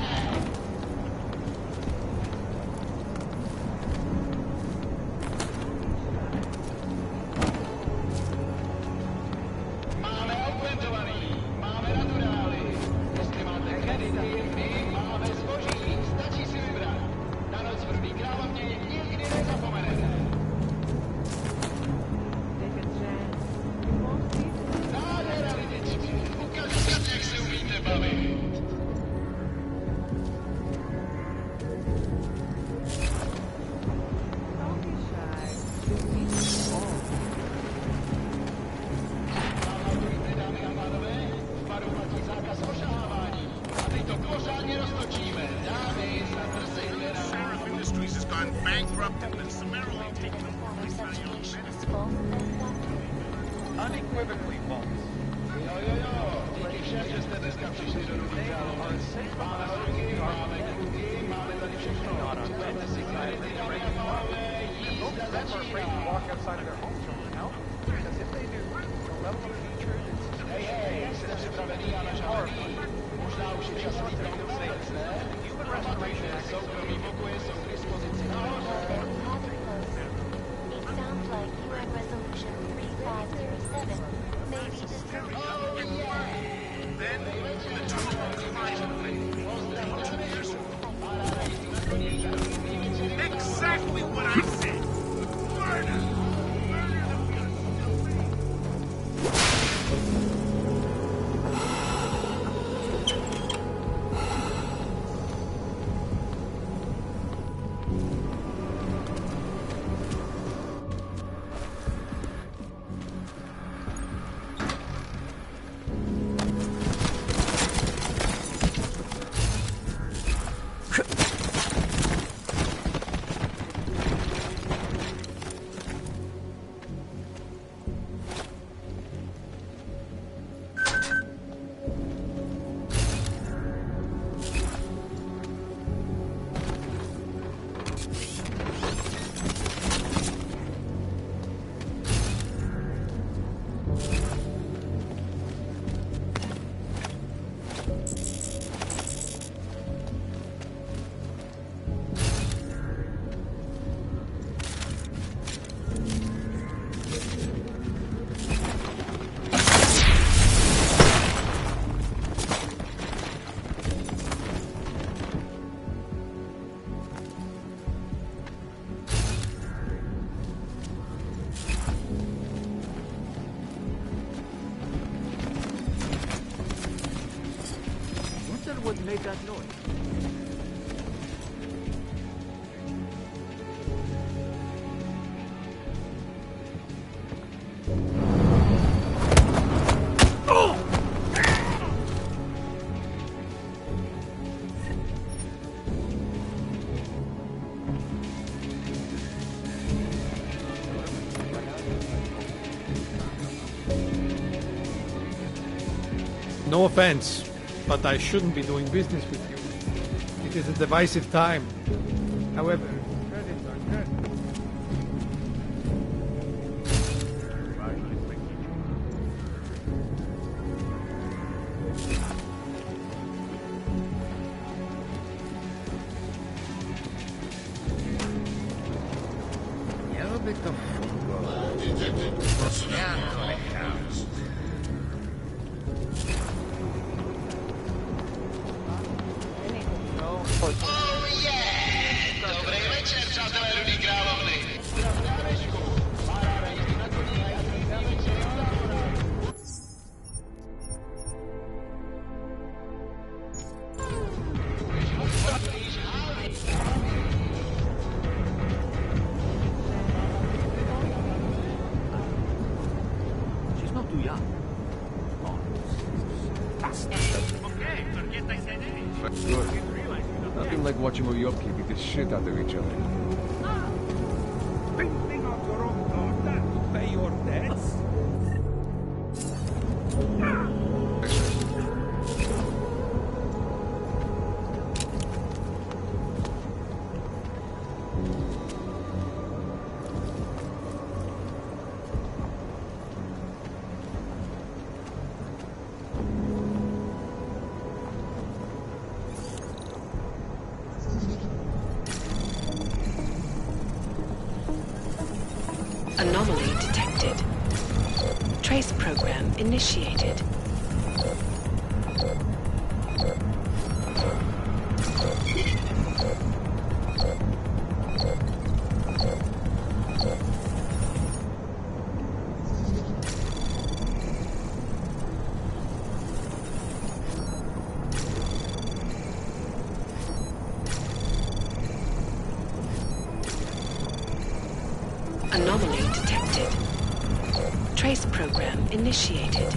M: Máme augmentovaný, máme naturály. Jestli máte kredity, my máme zboží. Stačí si vybrat. Na noc v Rudý královně nikdy nezapomenete. Nádhera, lidičky. Ukažte, jak se umíte bavit. Pamatujte, dámy a pánové, v baru platí zákaz ošahávání. A teď to pořádně roztočíme. Dámy, zadrsejte nám. Seraph Industries has gone bankrupt and been summarily taken over by
D: Unequivocally false.
M: Jo. Díky všem, že jste dneska přišli do Rudý královny. Máme horky, máme kluky, máme tady všechno. Připravte si kredity, dámy a pánové, jízda začíná.
D: Walk outside of their homes from now, because if they do, the level of hatred is
M: Hej, jste připravený a nažálený? Možná už je čas lítat do vůbec, ne? Pamatujte, soukromí pokoje jsou k dispozici nahoře.
G: It sounds like UN Resolution 3507 may be disturbing.
M: Oh, yeah! Then the two privately. Exactly what I said. Murder!
J: What made that noise?
D: No offense, but I shouldn't be doing business with you. It is a divisive time. However, credits are credits.
J: Yeah, a bit of football.
M: Dobrý večer, přátelé Rudý královny.
J: She's not too young.
I: Good. Nothing like watching all you upkeep beat the shit out of each other.
N: Thinking of your own daughter to pay your debts?
A: Anomaly detected. Trace program initiated. Anomaly detected. Trace program initiated.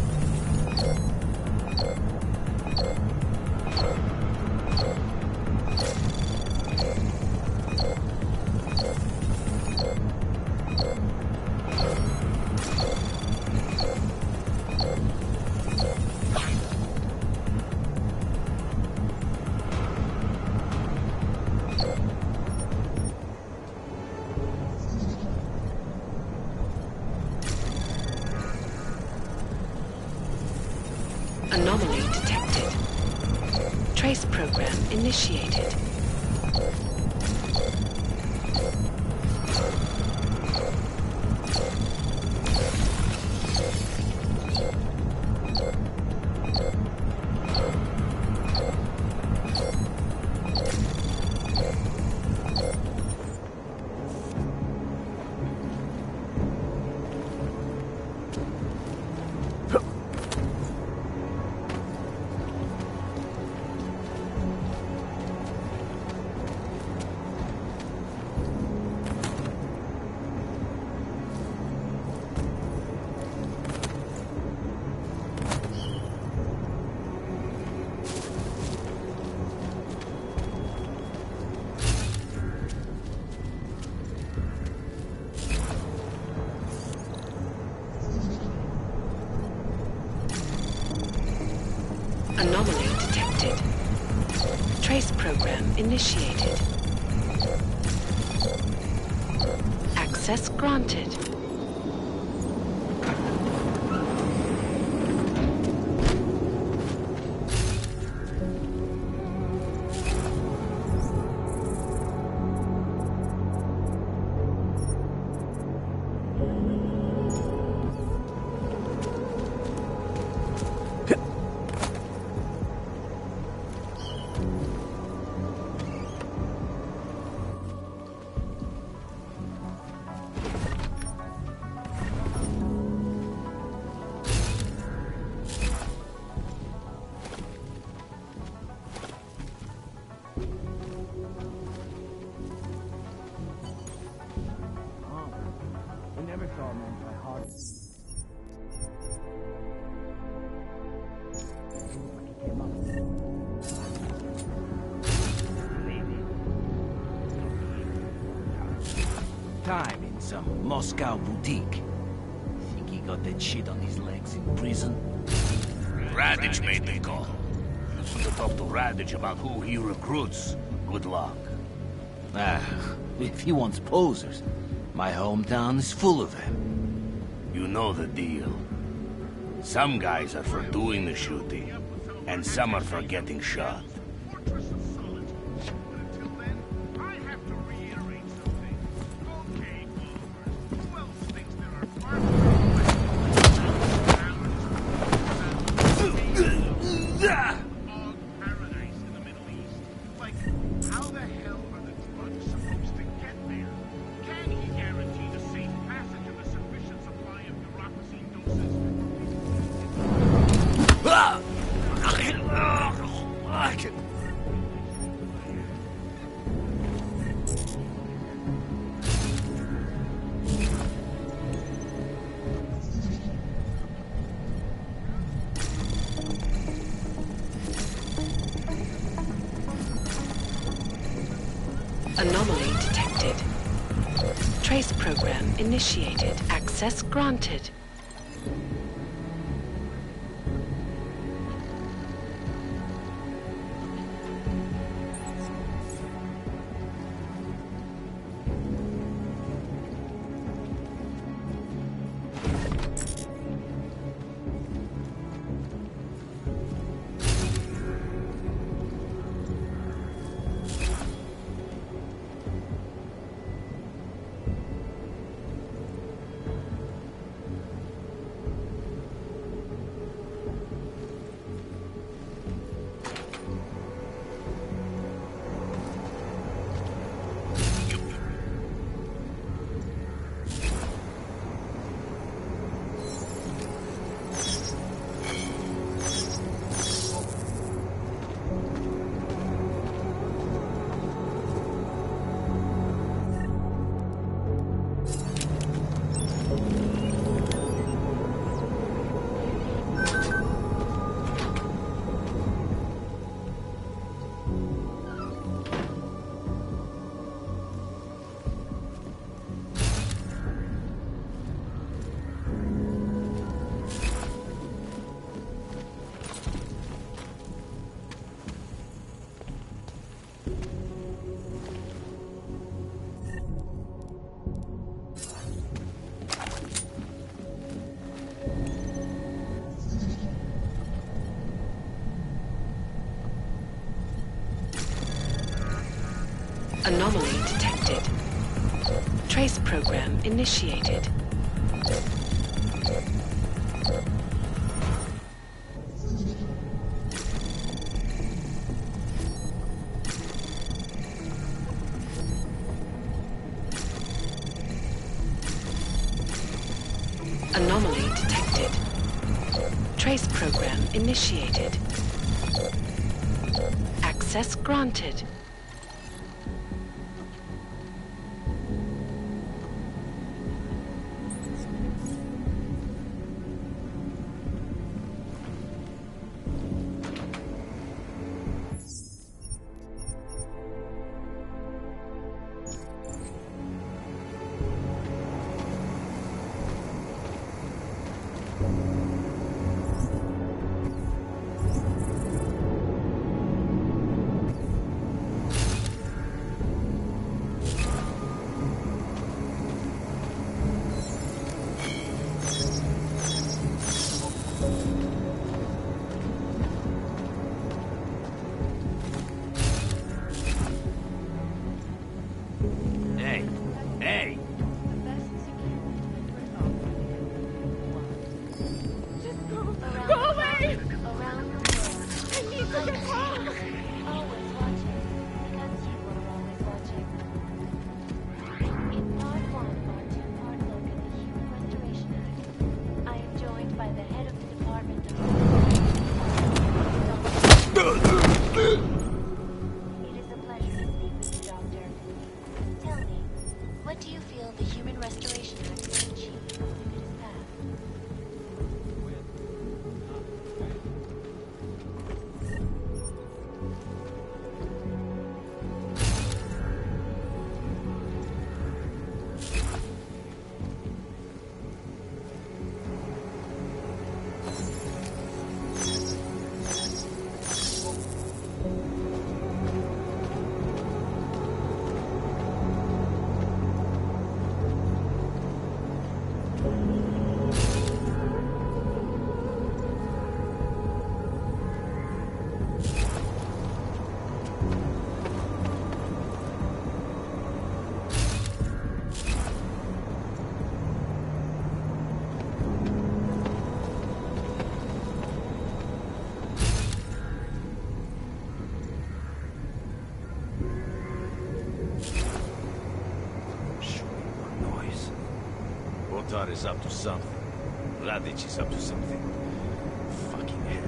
A: Anomaly detected. Trace program initiated. Anomaly detected. Trace program initiated. Access granted.
J: Time in some Moscow boutique. Think he got that shit on his legs in prison?
X: Radich made the call. You should have talked to Radich about who he recruits. Good luck.
J: Ah, if he wants posers, my hometown is full of them.
X: You know the deal. Some guys are for doing the shooting, and some are for getting shot.
A: Anomaly detected. Trace program initiated. Access granted. Anomaly detected. Trace program initiated. Anomaly detected. Trace program initiated. Access granted.
G: is a pleasure to speak with you, Doctor. Tell me, what do you feel the Human Restoration Act will achieve if it is passed?
P: Lothar is up to something. Radic is up to something. Fucking hell.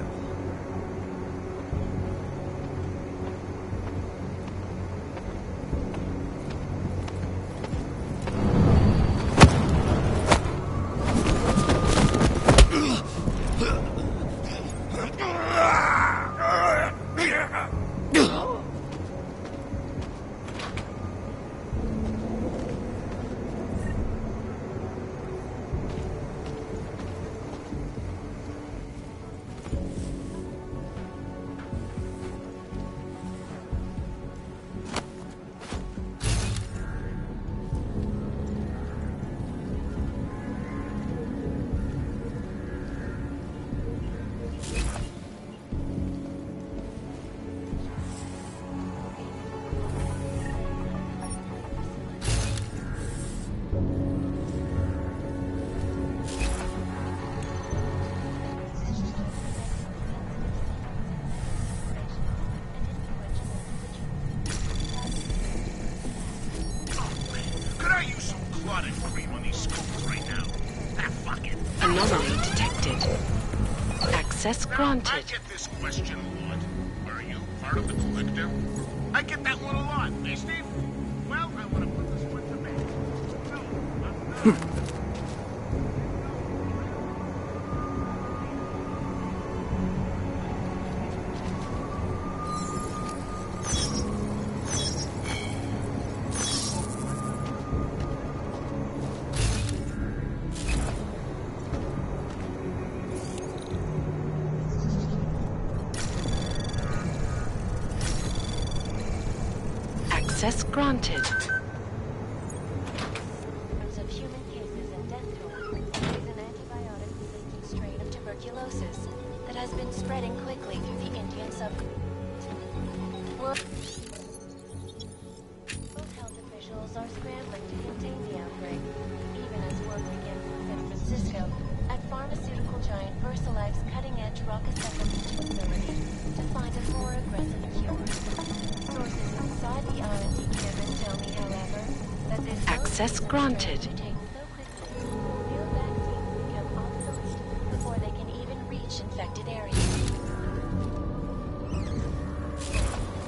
X: Could I use some clotted cream on these scopes right now? Ah, fuck it.
A: Anomaly detected. Access granted.
X: I get this question a lot. Are you part of the collective? I get that one a lot, eh, Steve? Well, I want to put this one to bed. No, I'm not.
A: Access granted.
G: Of human cases and death toll is an antibiotic-resistant strain of tuberculosis that has been spreading quickly through the Indian subcontinent. World health officials are scrambling to contain the outbreak, even as work begins in San Francisco at pharmaceutical giant VersaLife's cutting-edge rock assembly facility to find a more aggressive cure. Sources inside the R&D cabinet tell me, however, that this
A: Access granted.
G: real vaccines become obsolete before they can even reach infected areas.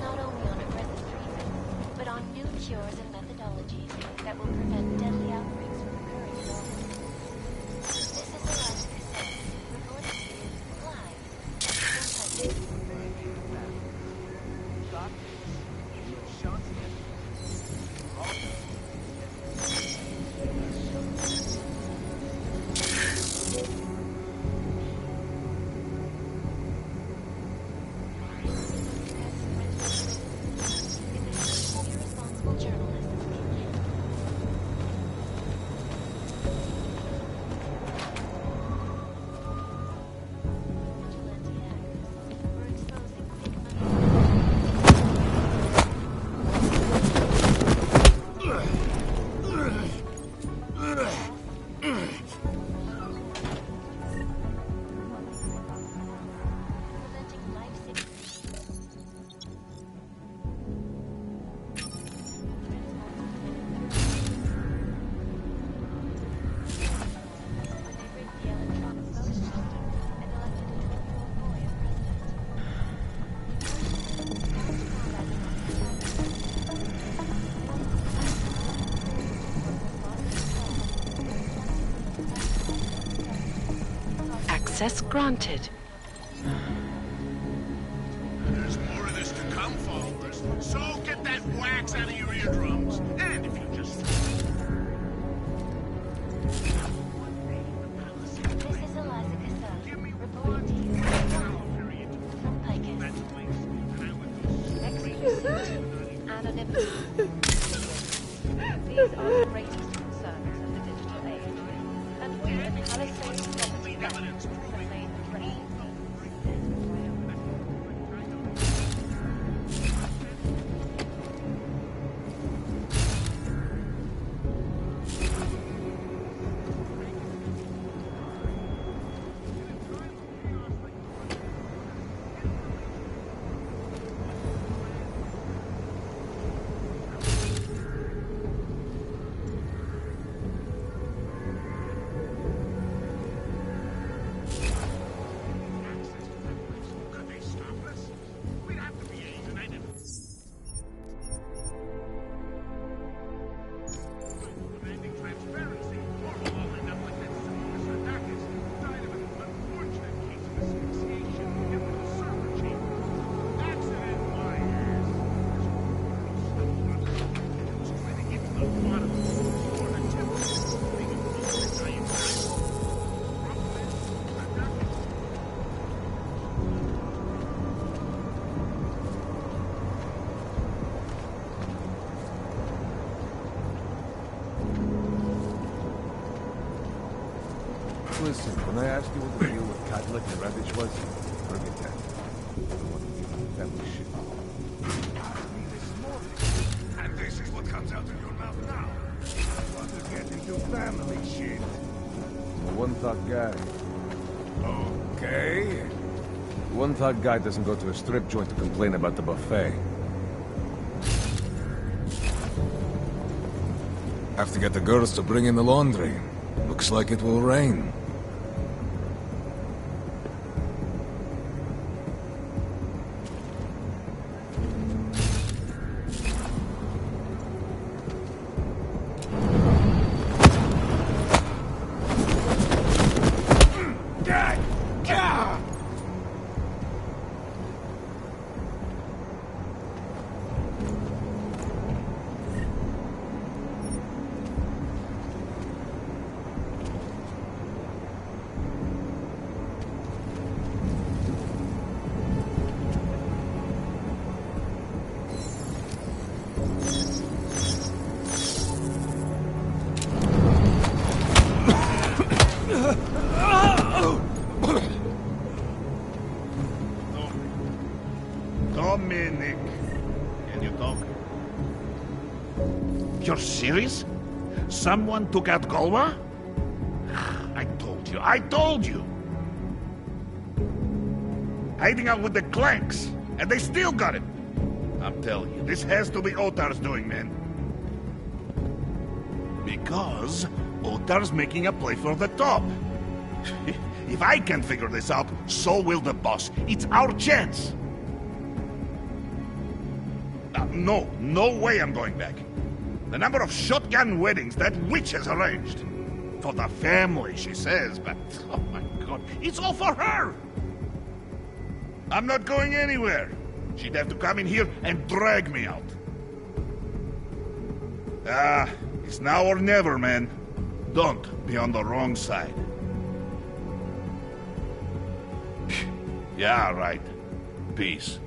G: Not only on aggressive treatment, but on new cures and methodologies that will prevent deadly outbreaks from occurring at all. This is a last cassette, recorded live. Don't touch it.
A: Access granted.
X: There's more of this to come, followers. So get that wax out of your eardrums. And if you just...
G: This is Eliza Cassell, reporting to you from Picus. Execute anonymity. These are the greatest concerns of the digital age, and we in the Palisades Property Evidence remain ready.
I: Listen, when I asked you what the deal with Cadlick and Ravage was, forget that. That was shit.
X: And this is what comes out of your mouth now.
I: Want to get into family shit. A one-thought guy. Okay. One-thought guy doesn't go to a strip joint to complain about the buffet.
F: Have to get the girls to bring in the laundry. Looks like it will rain.
X: Dominic, can you talk? You're serious? Someone took out Golwa? I told you! Hiding out with the Clanks, and they still got him! I'm telling you, this has to be Otar's doing, man. Because Otar's making a play for the top. If I can figure this out, so will the boss. It's our chance. No way I'm going back. The number of shotgun weddings that witch has arranged. For the family, she says, but oh my god, it's all for her! I'm not going anywhere. She'd have to come in here and drag me out. It's now or never, man. Don't be on the wrong side. Yeah, right. Peace.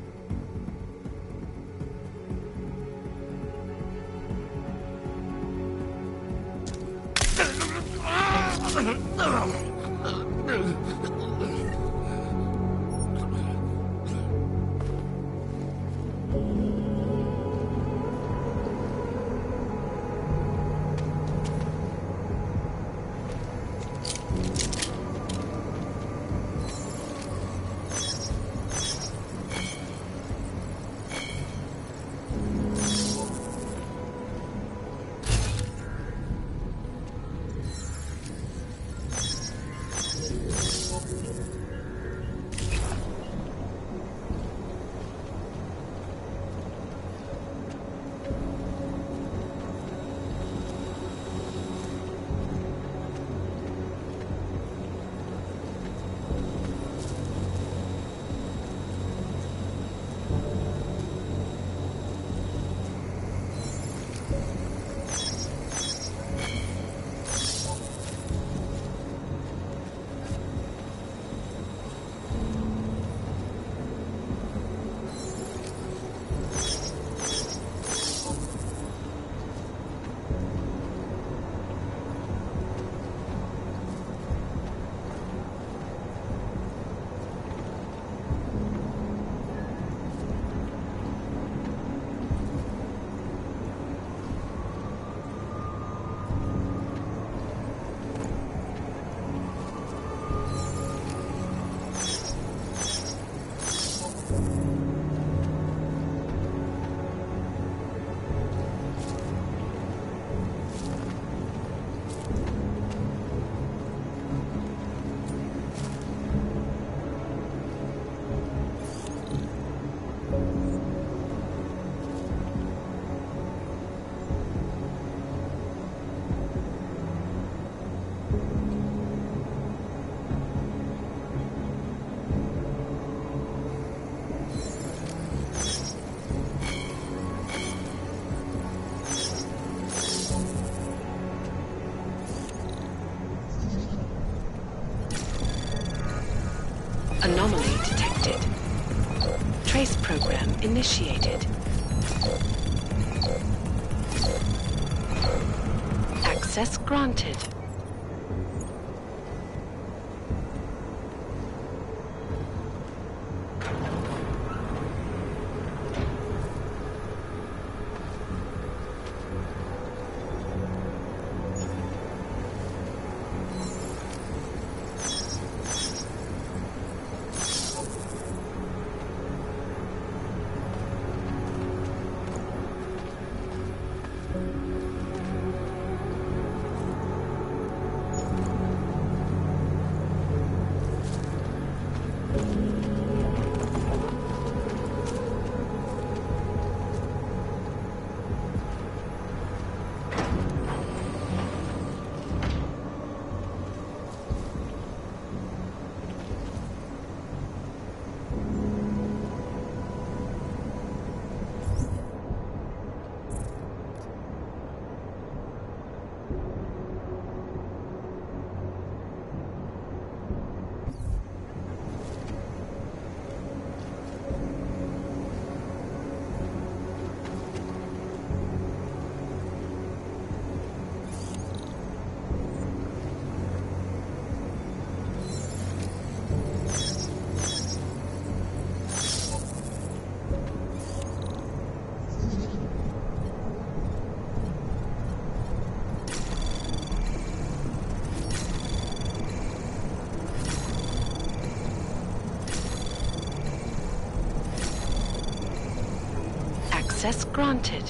A: initiated. Access granted. Access granted.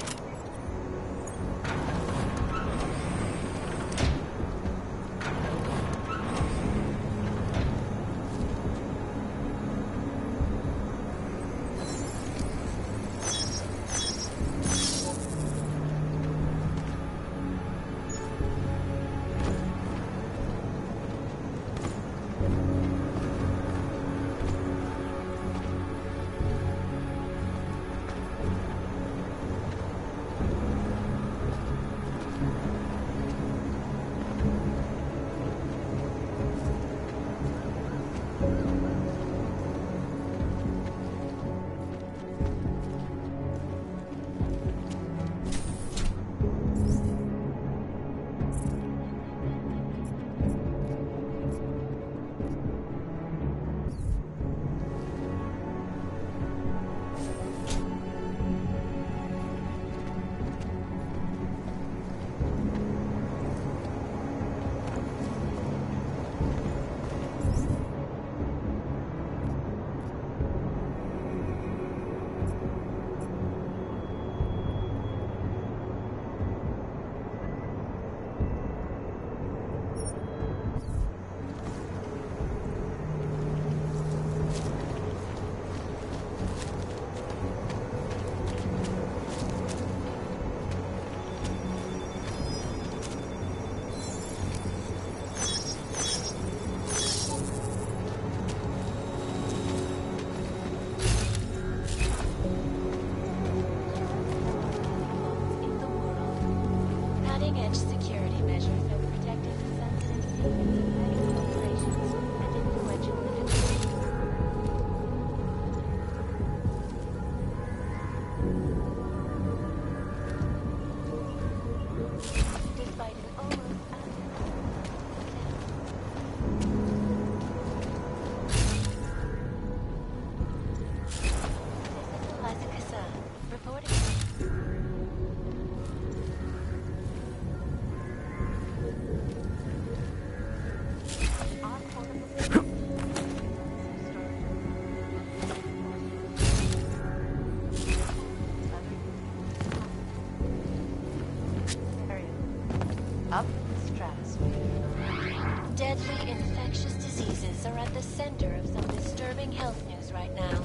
G: Cutting-edge security measures have protected the sensitive secrets of many corporations and influential individuals. Despite an almost Liza Kassa, reporting. Up the stratosphere. Deadly infectious diseases are at the center of some disturbing health news right now.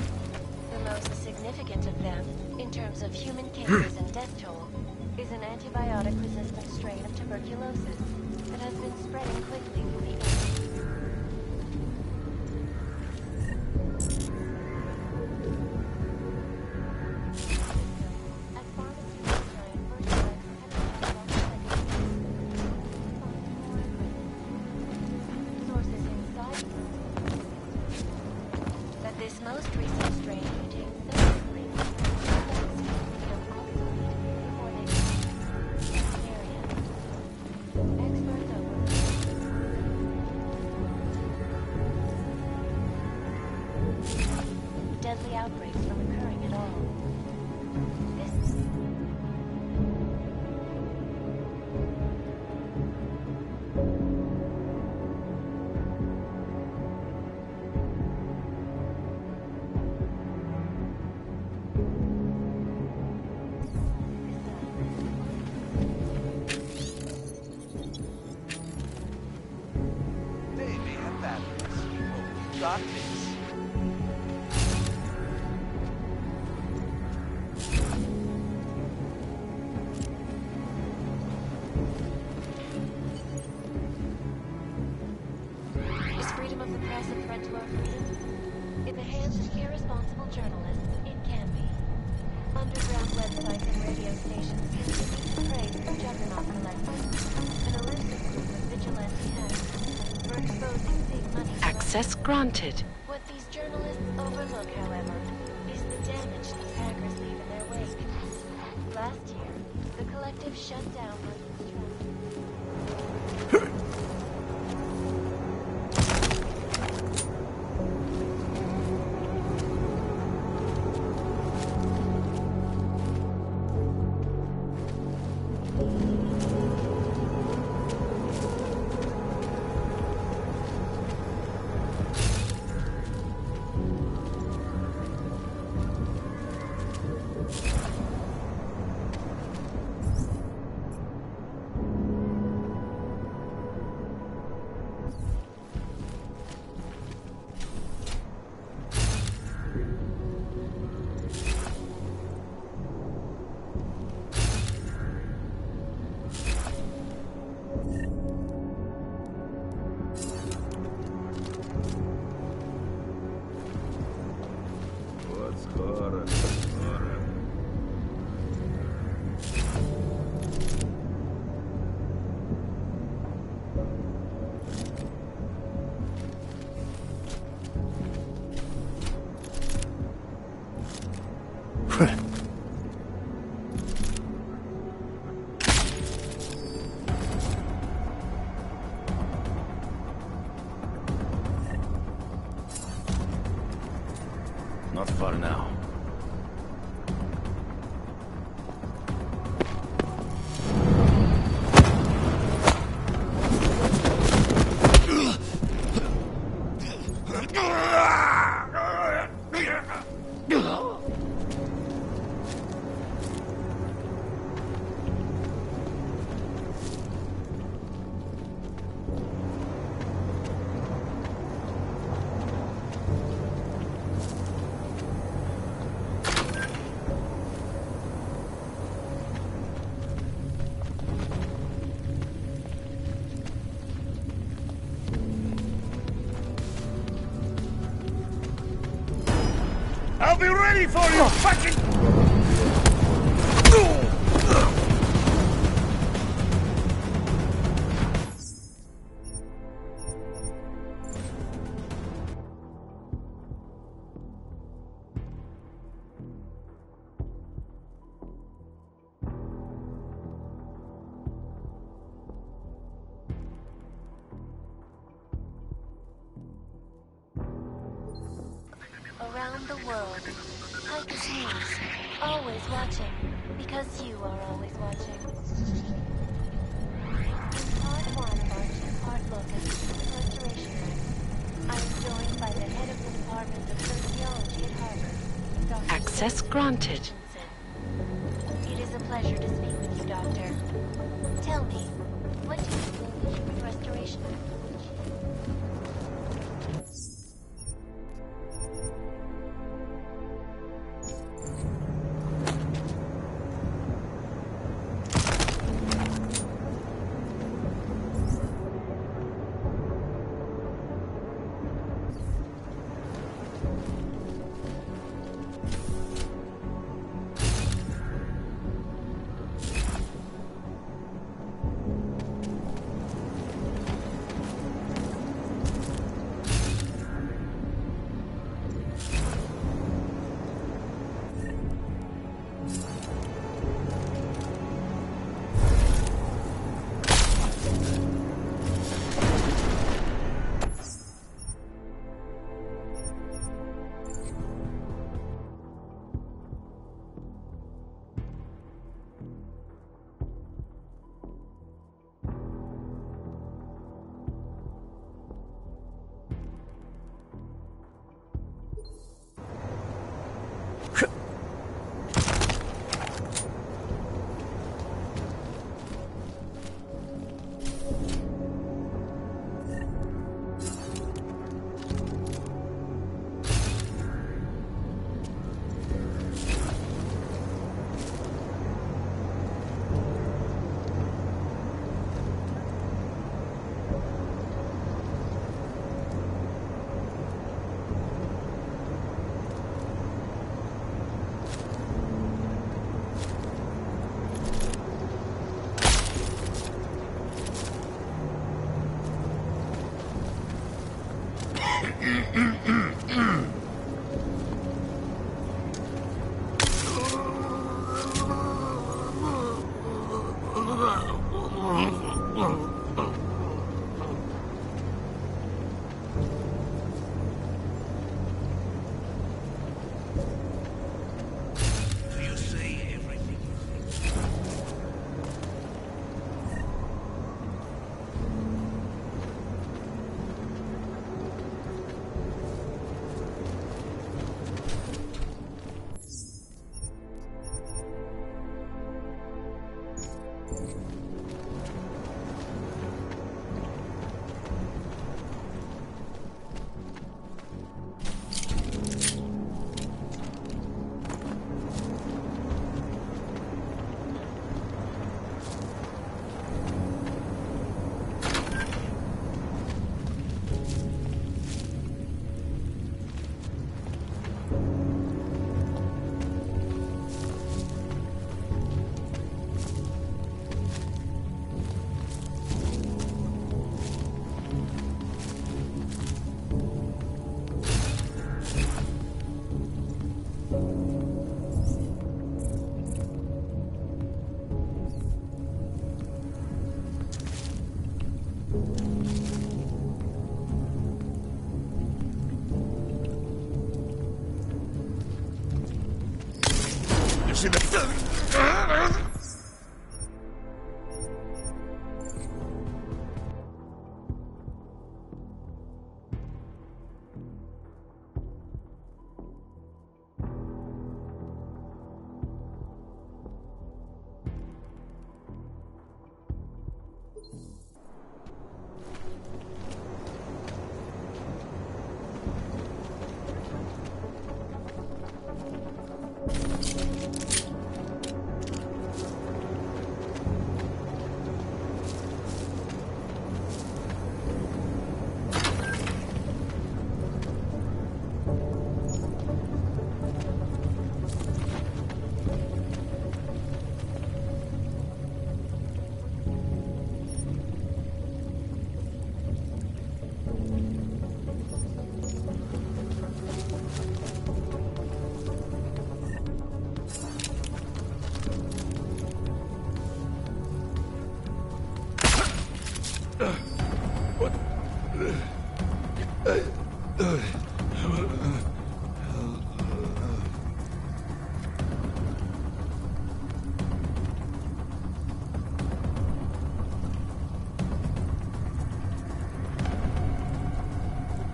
G: The most significant of them, in terms of human cases and death toll, is an antibiotic-resistant strain of tuberculosis that has been spreading quickly through the air. That this most recent strain contains 33
D: got this.
G: Is freedom of the press a threat to our freedom? In the hands of irresponsible journalists, it can be. Underground websites and radio stations continue to praise the Juggernaut Collective, an elusive group of vigilante hackers, for exposing big money.
A: Access granted.
G: What these journalists overlook, however, is the damage these hackers leave in their wake. Last year, the collective shut down London's traffic.
P: Not far now.
I: I'll be ready for you, fucking...
G: Around the world, Tychus News, always watching, because you are always watching. In part one of our two-part look at the restoration rights, I am joined by the head of the Department of Sociology at Harvard, Dr.
A: Access granted.
G: It is a pleasure to speak with you, Doctor. Tell me, what do you think of restoration?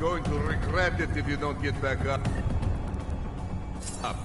H: Going to regret it if you don't get back up. Up.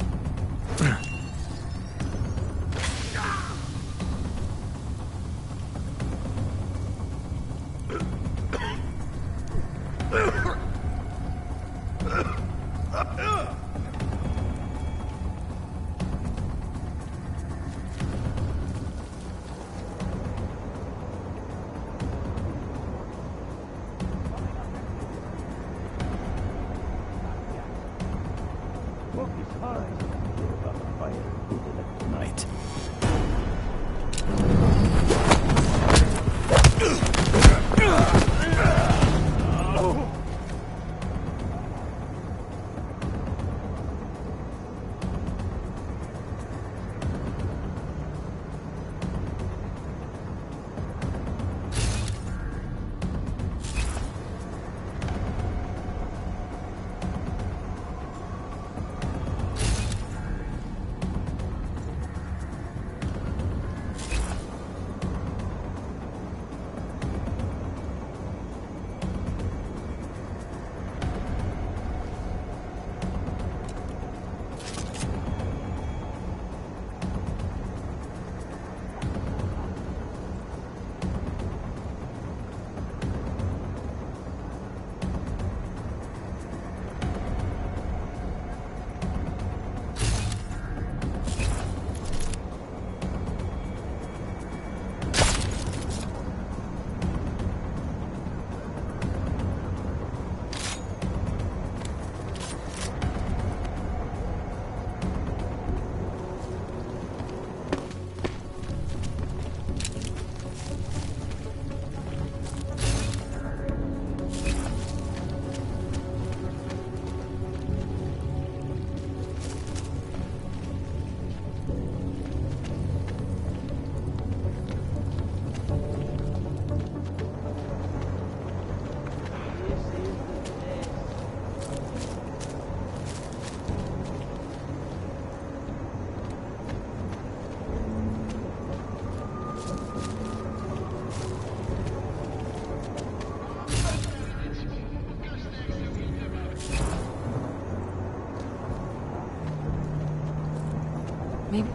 T: Maybe.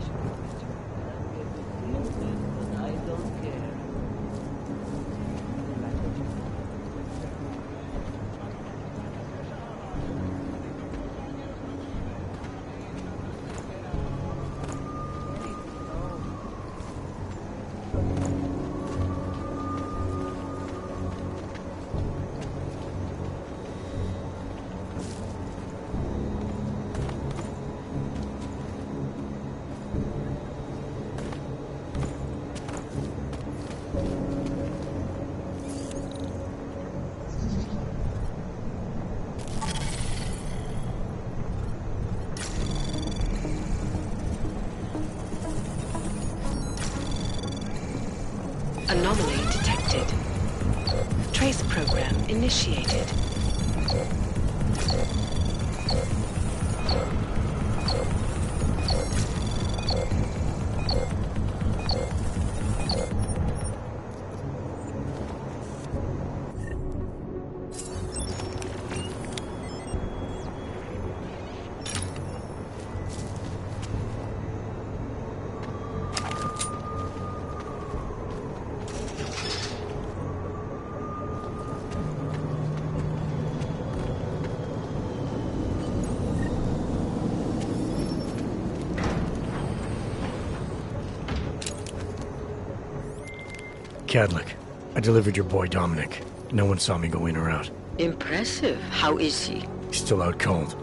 A: Anomaly detected. Trace program initiated.
C: Cadlick, I delivered your boy Dominic. No one saw me go in or out.
Q: Impressive. How is he?
C: He's still out cold.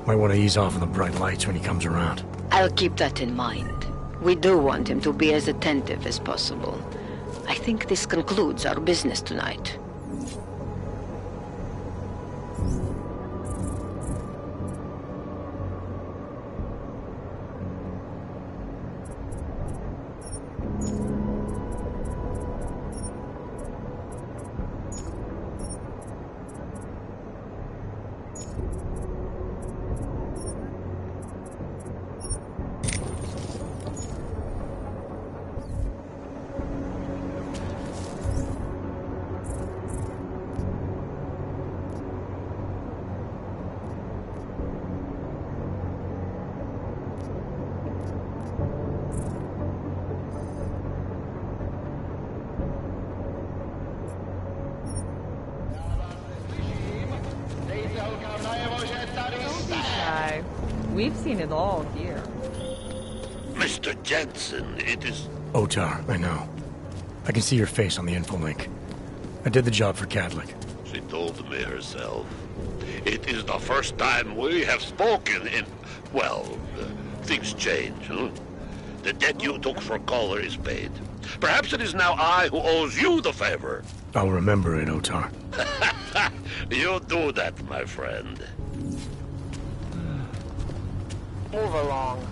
C: Might want to ease off on the bright lights when he comes around.
Q: I'll keep that in mind. We do want him to be as attentive as possible. I think this concludes our business tonight.
O: Don't be shy. We've seen it all here.
X: Mr. Jensen, it is...
C: Otar, I know. I can see your face on the info link. I did the job for Cadlick.
X: She told me herself. It is the first time we have spoken in... Well, things change, huh? The debt you took for Caller is paid. Perhaps it is now I who owes you the favor.
C: I'll remember it, Otar.
X: You do that, my friend.
O: Move along.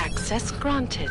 A: Access granted.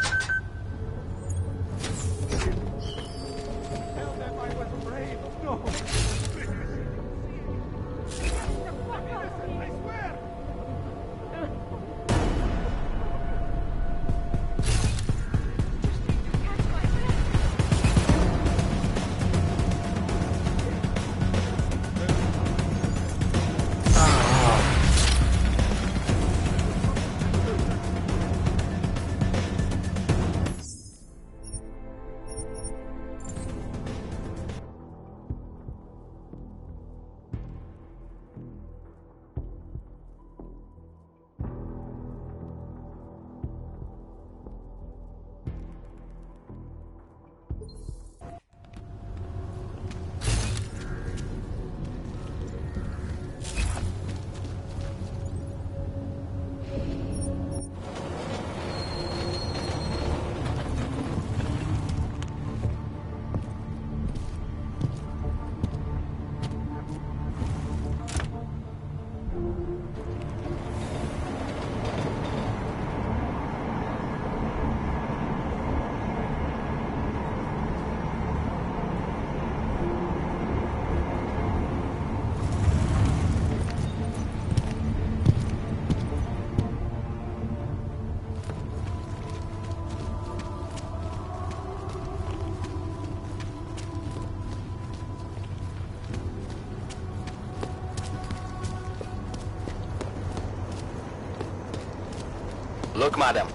I: Look, madam.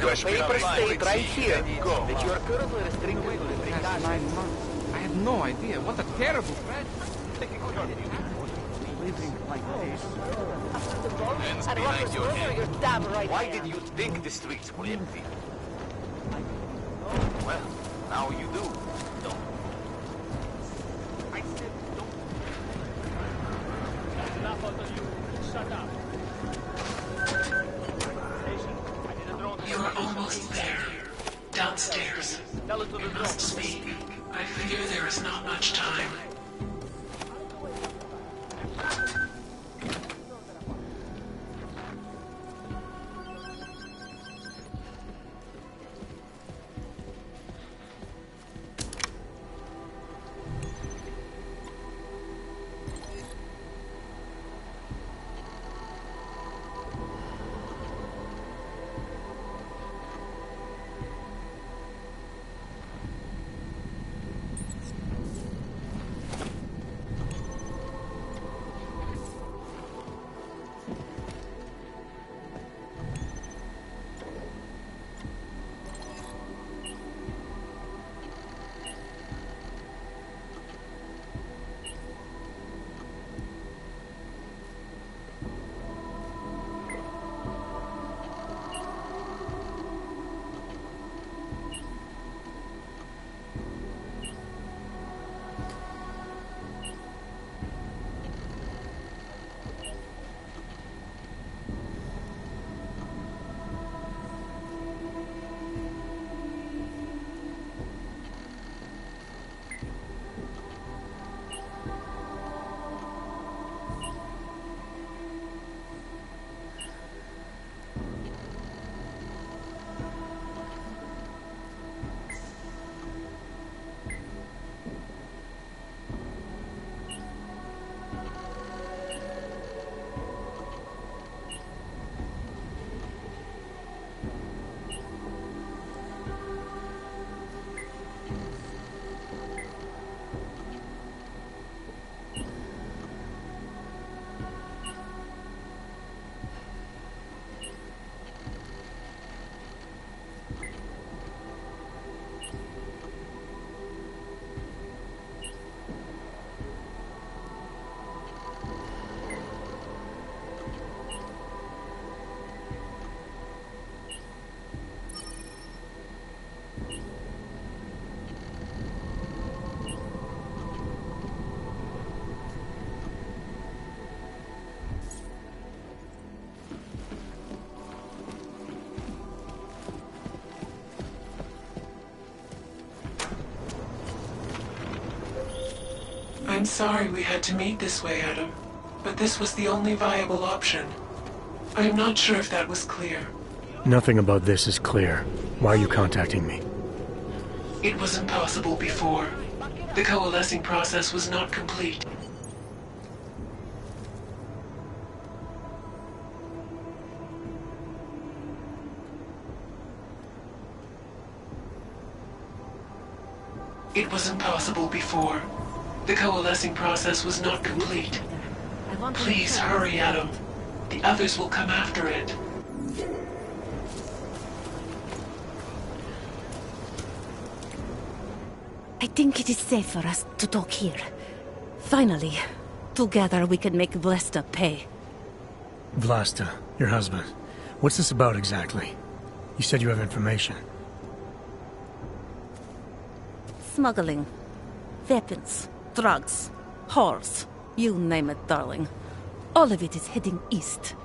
I: Your papers state right here that you are currently restricted to the
B: Past 9 months. I had no idea. What a terrible threat.
I: living like this.
L: Hands behind your head. You're damn right.
I: Why did you think the streets were empty? Well, now you do. Don't. I said don't.
L: Enough of you. Shut up.
A: You are almost there. Downstairs. You must speak. I fear there is not much time. I'm sorry we had to meet this way, Adam, but this was the only viable option. I am not sure if that was clear.
C: Nothing about this is clear. Why are you contacting me?
A: It was impossible before. The coalescing process was not complete. It was impossible before. The coalescing process was not complete. Please hurry, Adam. The others will come after it.
E: I think it is safe for us to talk here. Finally, together we can make Vlasta pay.
C: Vlasta, your husband. What's this about exactly? You said you have information.
E: Smuggling. Weapons. Drugs. Whores. You name it, darling. All of it is heading east.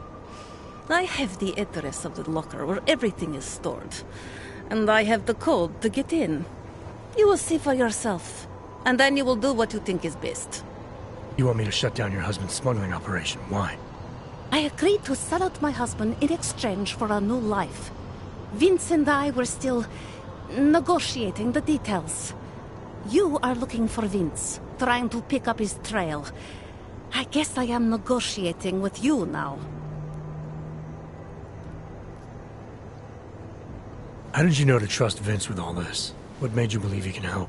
E: I have the address of the locker where everything is stored. And I have the code to get in. You will see for yourself. And then you will do what you think is best.
C: You want me to shut down your husband's smuggling operation. Why?
E: I agreed to sell out my husband in exchange for a new life. Vince and I were still negotiating the details. You are looking for Vince, trying to pick up his trail. I guess I am negotiating with you now.
C: How did you know to trust Vince with all this? What made you believe he can help?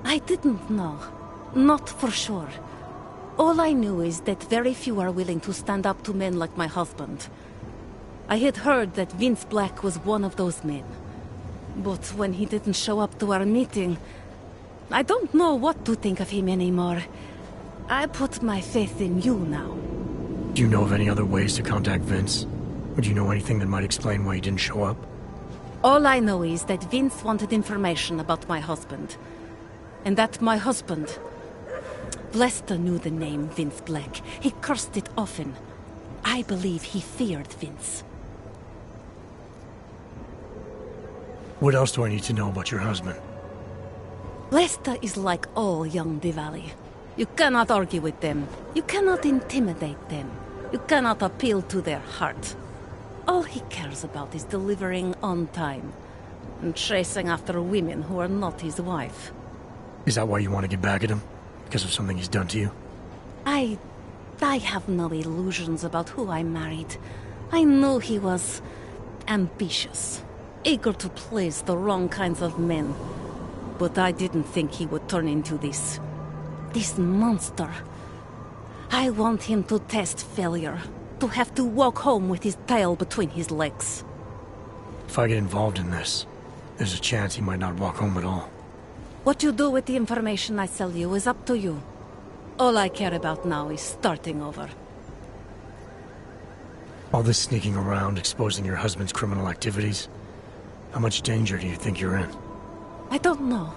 E: I didn't know. Not for sure. All I knew is that very few are willing to stand up to men like my husband. I had heard that Vince Black was one of those men. But when he didn't show up to our meeting, I don't know what to think of him anymore. I put my faith in you now.
C: Do you know of any other ways to contact Vince? Or do you know anything that might explain why he didn't show up?
E: All I know is that Vince wanted information about my husband. And that my husband... Lester knew the name Vince Black. He cursed it often. I believe he feared Vince.
C: What else do I need to know about your husband?
E: Lester is like all young Diwali. You cannot argue with them. You cannot intimidate them. You cannot appeal to their heart. All he cares about is delivering on time. And chasing after women who are not his wife.
C: Is that why you want to get back at him? Because of something he's done to you?
E: I have no illusions about who I married. I knew he was ambitious, eager to please the wrong kinds of men. But I didn't think he would turn into this monster. I want him to test failure, to have to walk home with his tail between his legs.
C: If I get involved in this, there's a chance he might not walk home at all.
E: What you do with the information I sell you is up to you. All I care about now is starting over.
C: All this sneaking around, exposing your husband's criminal activities, how much danger do you think you're in?
E: I don't know.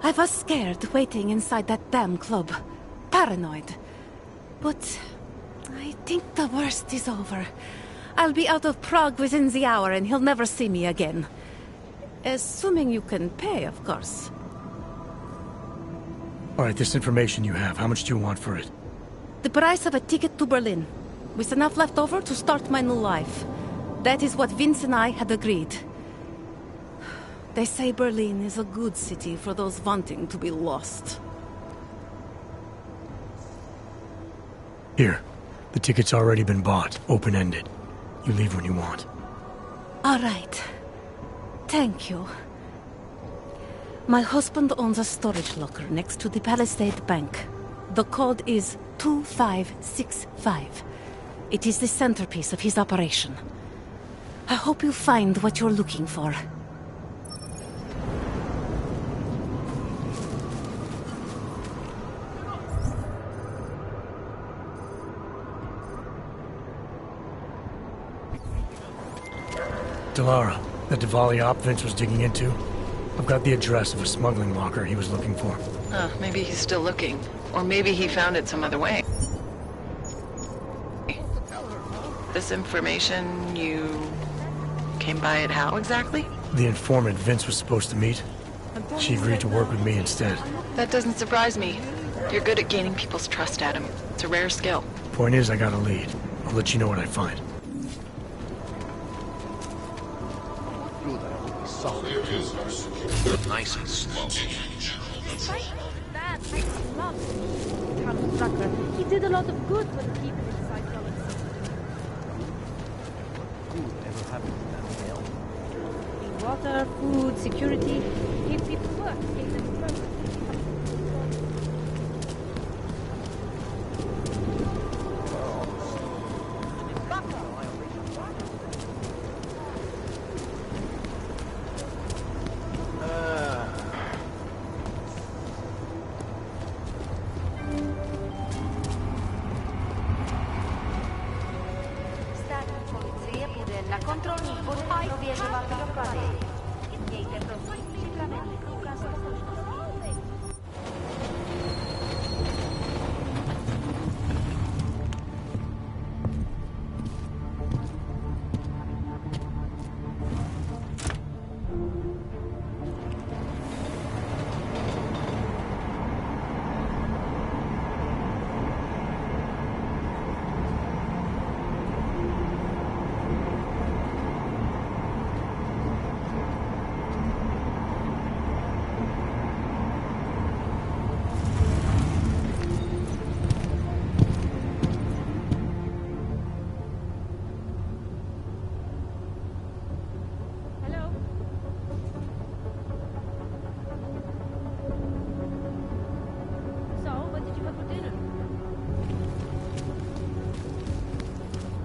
E: I was scared waiting inside that damn club. Paranoid. But I think the worst is over. I'll be out of Prague within the hour and he'll never see me again. Assuming you can pay, of course.
C: Alright, this information you have, how much do you want for it?
E: The price of a ticket to Berlin, with enough left over to start my new life. That is what Vince and I had agreed. They say Berlin is a good city for those wanting to be lost.
C: Here, the ticket's already been bought, open-ended. You leave when you want.
E: All right. Thank you. My husband owns a storage locker next to the Palisade Bank. The code is 2565. It is the centerpiece of his operation. I hope you find what you're looking for.
C: Delara, that Diwali op Vince was digging into? I've got the address of a smuggling locker he was looking for.
K: Maybe he's still looking. Or maybe he found it some other way. This information, you came by it how exactly?
C: The informant Vince was supposed to meet. She agreed to work with me instead.
K: That doesn't surprise me. You're good at gaining people's trust, Adam. It's a rare skill.
C: Point is, I got a lead. I'll let you know what I find.
X: Nice and slow.
L: I love Thomas Drucker. He did a lot of good for the people inside Galaxy.
B: Whatever happened to that mail?
L: Water, food, security, gave people work, gave them purpose.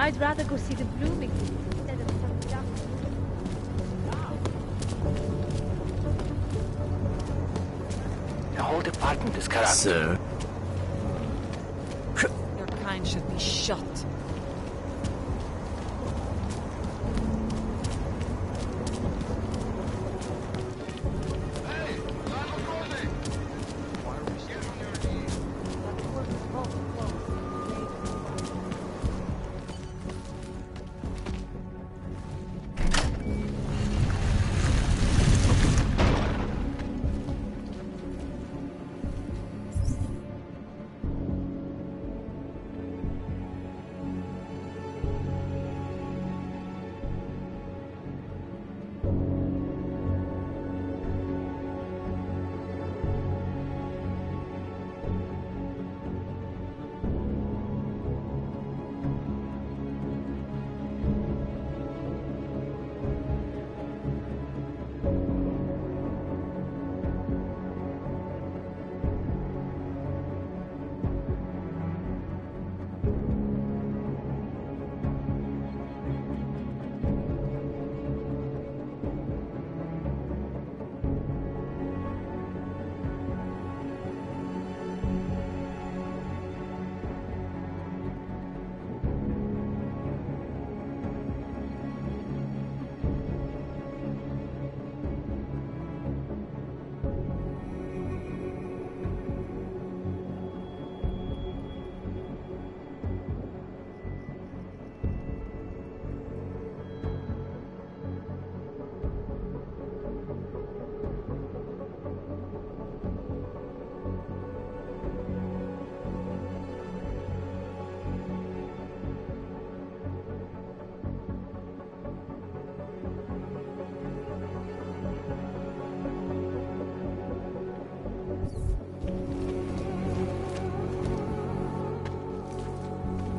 L: I'd rather go see the blooming instead of some duck.
I: The whole department is corrupt.
J: Sir?
O: Your kind should be shot.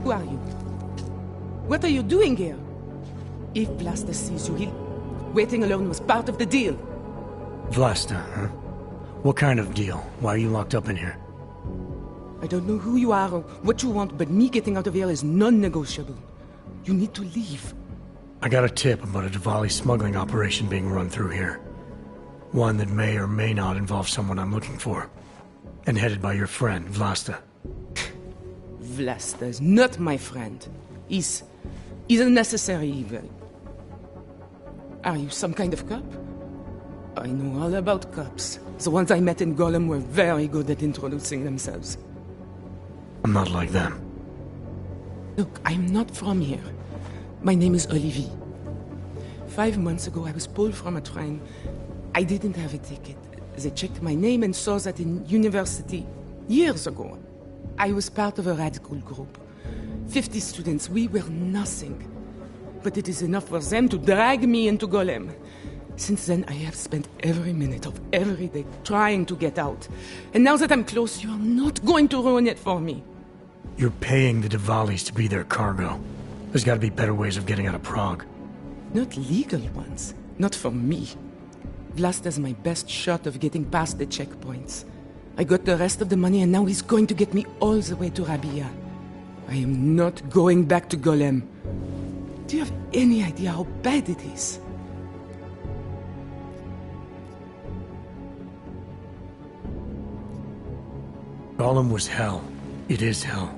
R: Who are you? What are you doing here? If Blaster sees you, waiting alone was part of the deal.
C: Vlasta, huh? What kind of deal? Why are you locked up in here?
R: I don't know who you are or what you want, but me getting out of here is non-negotiable. You need to leave.
C: I got a tip about a Diwali smuggling operation being run through here. One that may or may not involve someone I'm looking for. And headed by your friend, Vlasta.
R: Vlasta is not my friend. He's a necessary evil. Are you some kind of cop? I know all about cops. The ones I met in Golem were very good at introducing themselves.
C: I'm not like them.
R: Look, I'm not from here. My name is Olivier. 5 months ago, I was pulled from a train. I didn't have a ticket. They checked my name and saw that in university years ago. I was part of a radical group. 50 students, we were nothing. But it is enough for them to drag me into Golem. Since then, I have spent every minute of every day trying to get out. And now that I'm close, you are not going to ruin it for me.
C: You're paying the Diwalis to be their cargo. There's gotta be better ways of getting out of Prague.
R: Not legal ones. Not for me. Vlasta's my best shot of getting past the checkpoints. I got the rest of the money and now he's going to get me all the way to Rabia. I am not going back to Golem. Do you have any idea how bad it is?
C: Golem was hell. It is hell.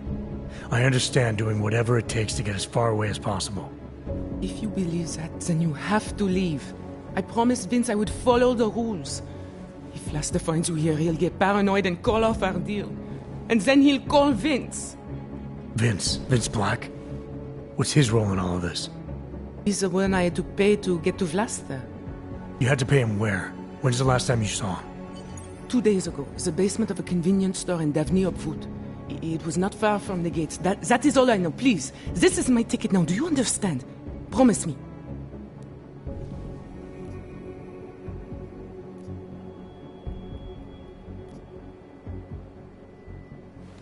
C: I understand doing whatever it takes to get as far away as possible.
R: If you believe that, then you have to leave. I promised Vince I would follow the rules. If Vlasta finds you here, he'll get paranoid and call off our deal. And then he'll call Vince.
C: Vince Black? What's his role in all of this?
R: He's the one I had to pay to get to Vlasta.
C: You had to pay him where? When's the last time you saw him?
R: 2 days ago, the basement of a convenience store in Davni Obwood. It was not far from the gates. That is all I know. Please, this is my ticket now. Do you understand? Promise me.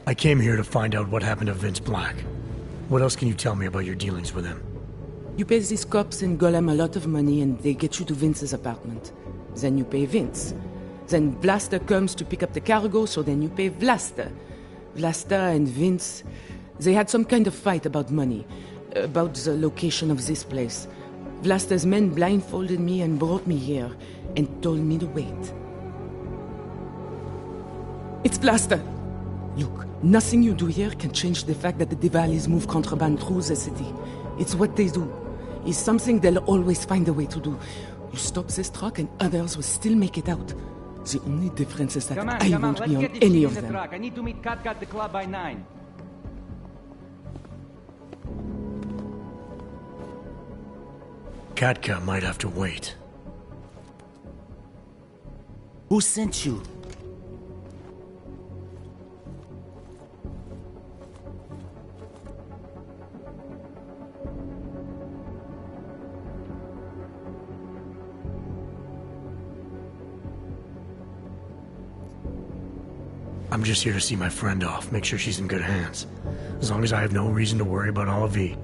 C: I came here to find out what happened to Vince Black. What else can you tell me about your dealings with him?
R: You pay these cops in Golem a lot of money and they get you to Vince's apartment. Then you pay Vince. Then Vlasta comes to pick up the cargo, so then you pay Vlasta. Vlasta and Vince, they had some kind of fight about money. about the location of this place. Vlasta's men blindfolded me and brought me here, and told me to wait. It's Vlasta! Look, nothing you do here can change the fact that the Diwalis move contraband through the city. It's what they do. It's something they'll always find a way to do. You stop this truck and others will still make it out. The only difference is that I won't be on any of them.
I: I need to meet Katka at the club by 9.
C: Katka might have to wait.
J: Who sent you?
C: I'm just here to see my friend off, make sure she's in good hands. As long as I have no reason to worry about Olivier,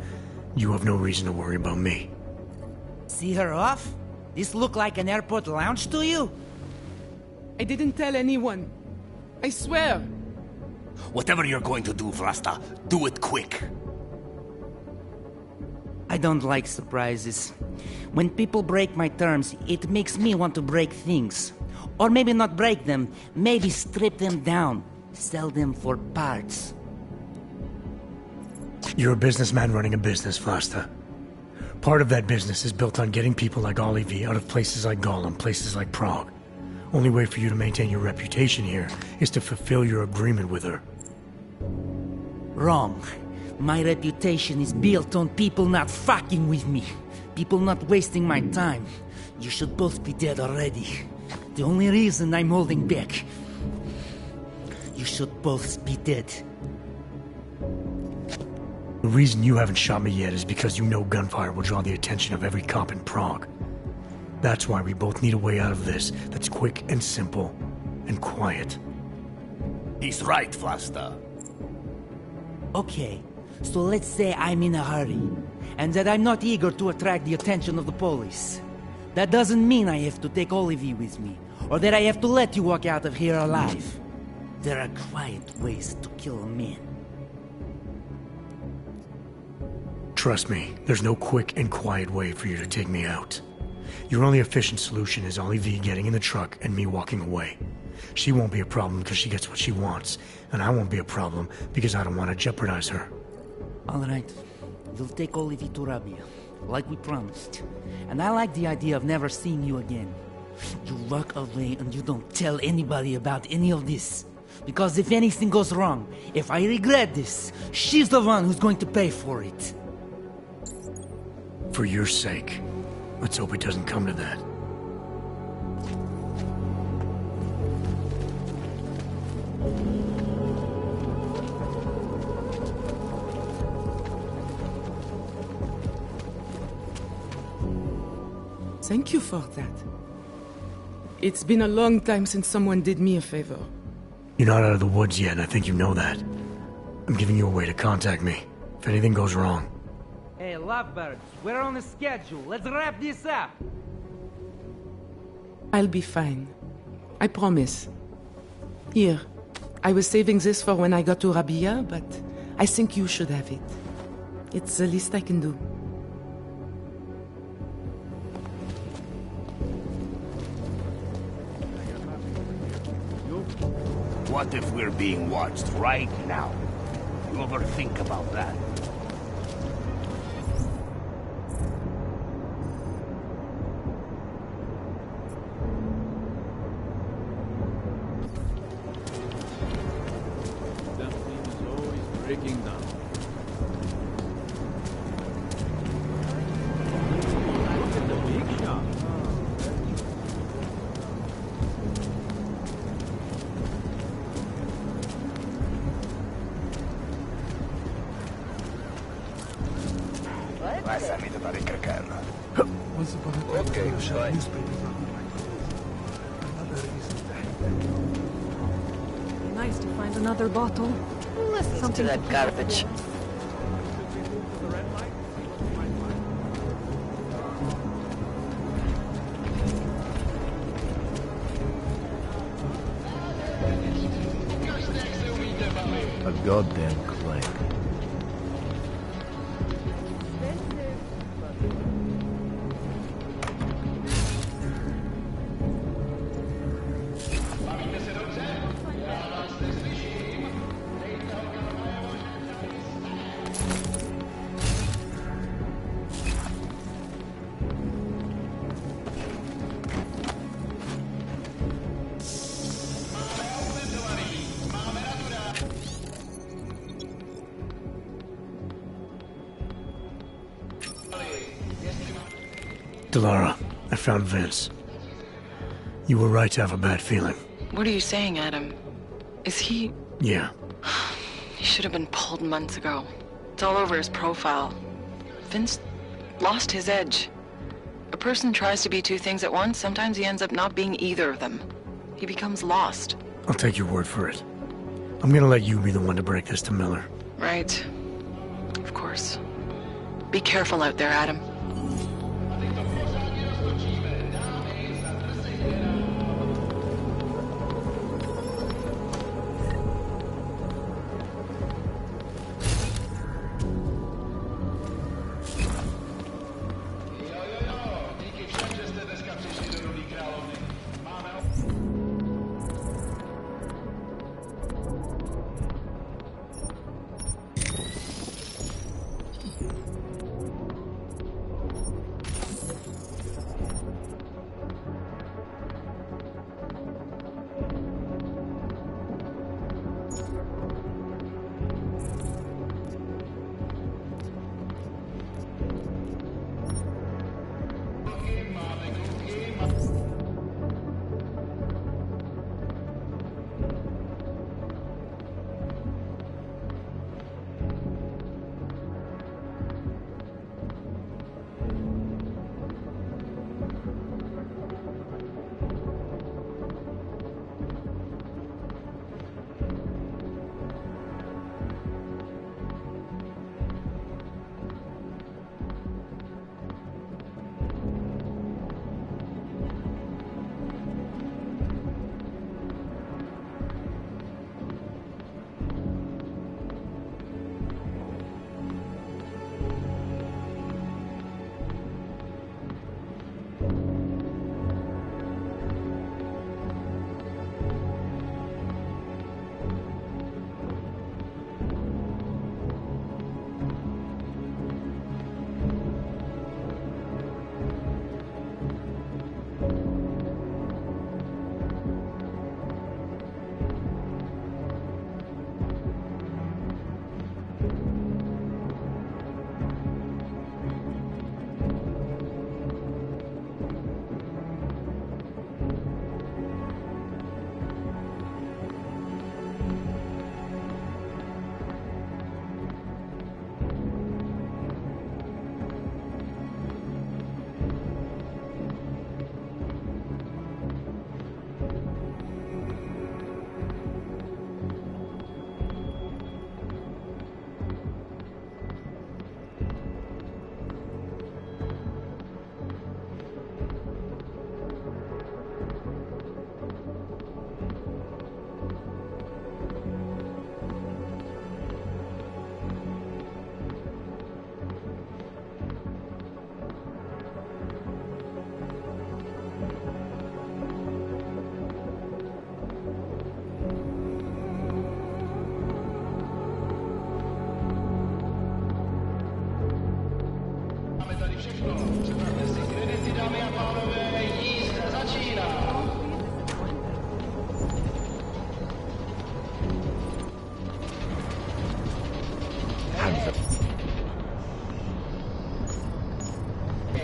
C: you have no reason to worry about me.
J: See her off? This look like an airport lounge to you?
R: I didn't tell anyone. I swear.
P: Whatever you're going to do, Vlasta, do it quick.
J: I don't like surprises. When people break my terms, it makes me want to break things. Or maybe not break them, maybe strip them down. Sell them for parts.
C: You're a businessman running a business, Vlasta. Part of that business is built on getting people like Olivier out of places like Gollum, places like Prague. Only way for you to maintain your reputation here is to fulfill your agreement with her.
J: Wrong. My reputation is built on people not fucking with me. People not wasting my time. You should both be dead already. The only reason I'm holding back. You should both be dead.
C: The reason you haven't shot me yet is because you know gunfire will draw the attention of every cop in Prague. That's why we both need a way out of this that's quick and simple and quiet.
P: He's right, Vlasta.
J: Okay, so let's say I'm in a hurry, and that I'm not eager to attract the attention of the police. That doesn't mean I have to take Olivier with me, or that I have to let you walk out of here alive. There are quiet ways to kill a man.
C: Trust me, there's no quick and quiet way for you to take me out. Your only efficient solution is Olivier getting in the truck and me walking away. She won't be a problem because she gets what she wants, and I won't be a problem because I don't want to jeopardize her.
J: All right, you'll take Olivier to Rabia, like we promised. And I like the idea of never seeing you again. You walk away and you don't tell anybody about any of this. Because if anything goes wrong, if I regret this, she's the one who's going to pay for it.
C: For your sake, let's hope it doesn't come to that.
R: Thank you for that. It's been a long time since someone did me a favor.
C: You're not out of the woods yet, and I think you know that. I'm giving you a way to contact me, if anything goes wrong.
I: Hey, lovebirds, we're on a schedule. Let's wrap this up.
R: I'll be fine. I promise. Here, I was saving this for when I got to Rabia, but I think you should have it. It's the least I can do.
P: What if we're being watched right now? You ever think about that?
B: Breaking down. Look at the big shop.
P: Lasciami da ricaricarla.
C: Once upon a time,
P: Okay, bye.
T: Nice to find another bottle.
K: Listen to that garbage.
B: A goddamn clank.
C: Delara, I found Vince. You were right to have a bad feeling.
K: What are you saying, Adam? Is he...
C: Yeah.
K: He should have been pulled months ago. It's all over his profile. Vince lost his edge. A person tries to be two things at once, sometimes he ends up not being either of them. He becomes lost.
C: I'll take your word for it. I'm gonna let you be the one to break this to Miller.
K: Right. Of course. Be careful out there, Adam.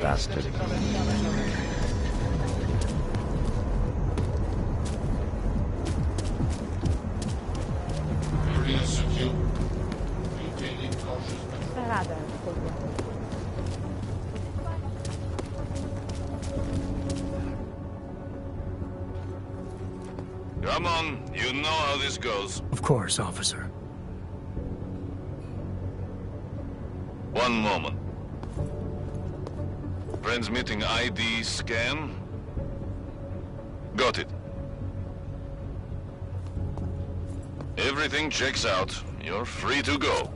P: Bastard.
X: Come on, you know how this goes.
C: Of course, officer.
X: One moment. Transmitting ID scan. Got it. Everything checks out. You're free to go.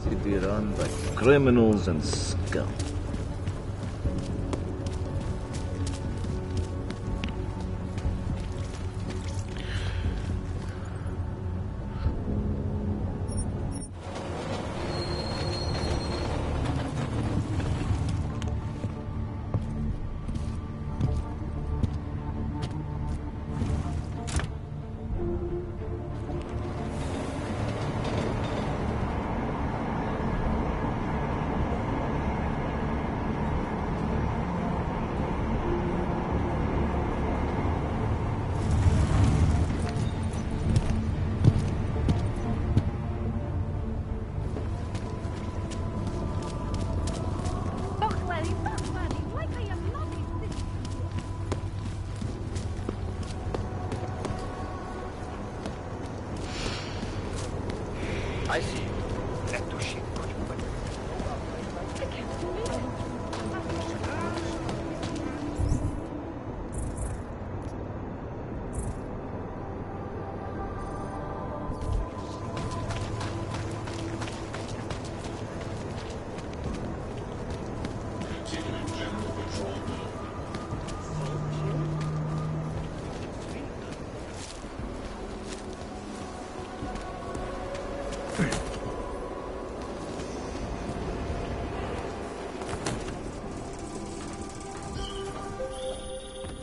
S: City run by criminals and scum.
I: I see.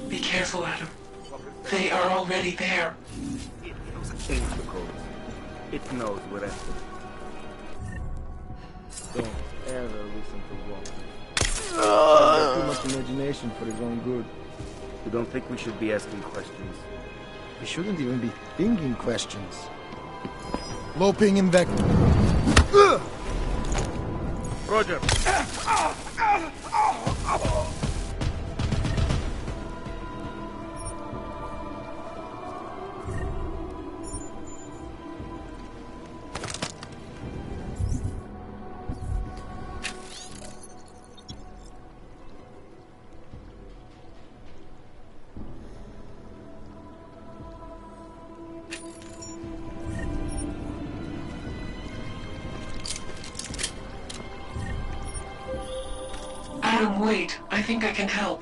A: Be careful, Adam. They are already there.
I: It knows a change the code. It knows we're after. Don't ever listen to Walker. He's got too much imagination for his own good. You don't think we should be asking questions?
M: We shouldn't even be thinking questions. Loping in that...
I: Roger.
A: Adam, wait. I think I can help.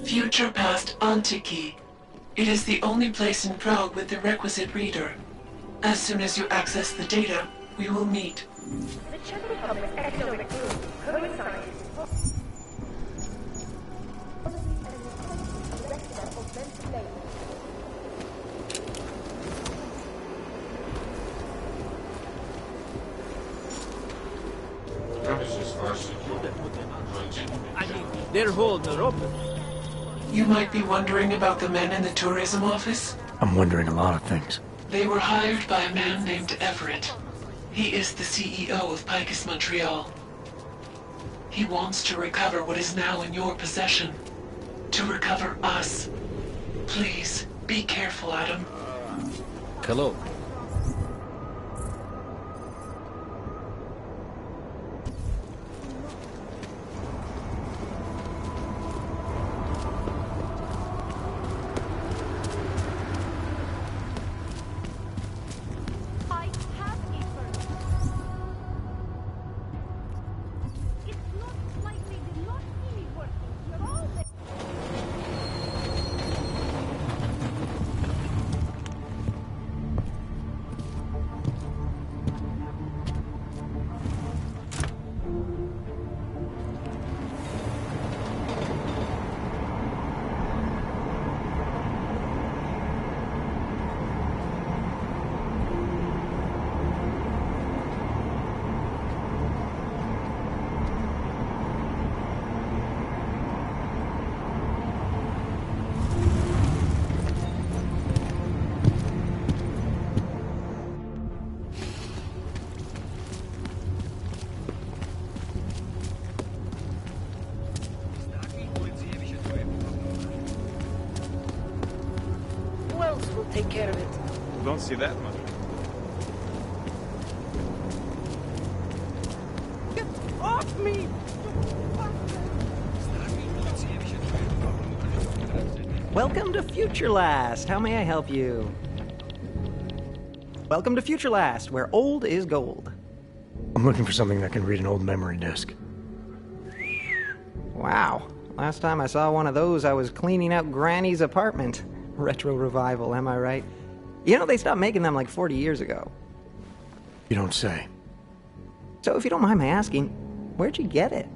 A: Future Past Antiki. It is the only place in Prague with the requisite reader. As soon as you access the data, we will meet.
L: The Czech Republic's economic group coincides.
I: I mean, they're holding her open.
A: You might be wondering about the men in the tourism office.
C: I'm wondering a lot of things.
A: They were hired by a man named Everett. He is the CEO of Picus Montreal. He wants to recover what is now in your possession. To recover us. Please, be careful, Adam.
I: Hello.
L: Take care of it.
I: Don't see that much.
L: Get off me!
U: Welcome to Future Last. How may I help you? Welcome to Future Last, where old is gold.
C: I'm looking for something that can read an old memory disk.
U: Wow. Last time I saw one of those, I was cleaning out Granny's apartment. Retro revival, am I right? You know, they stopped making them like 40 years ago.
C: You don't say.
U: So if you don't mind my asking, where'd you get it?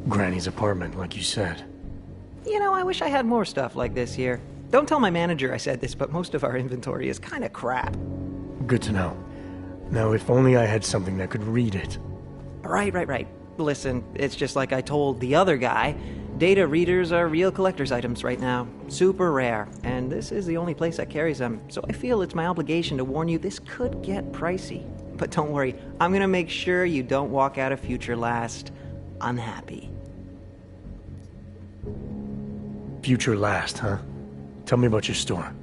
C: Granny's apartment, like you said.
U: You know, I wish I had more stuff like this here. Don't tell my manager I said this, but most of our inventory is kind of crap.
C: Good to know. Now, if only I had something that could read it.
U: Right. Listen, it's just like I told the other guy. Data readers are real collector's items right now. Super rare. And this is the only place that carries them. So I feel it's my obligation to warn you this could get pricey. But don't worry, I'm gonna make sure you don't walk out of Future Last unhappy.
C: Future Last, huh? Tell me about your store.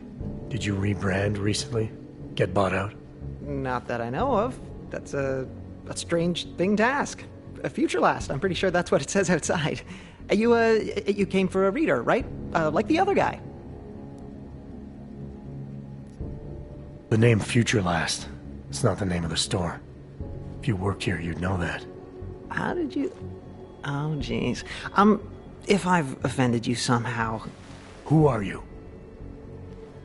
C: Did you rebrand recently? Get bought out?
U: Not that I know of. That's a strange thing to ask. A Future Last, I'm pretty sure that's what it says outside. You came for a reader, right? Like the other guy.
C: The name Future Last. It's not the name of the store. If you worked here, you'd know that.
U: How did you... Oh, jeez. If I've offended you somehow...
C: Who are you?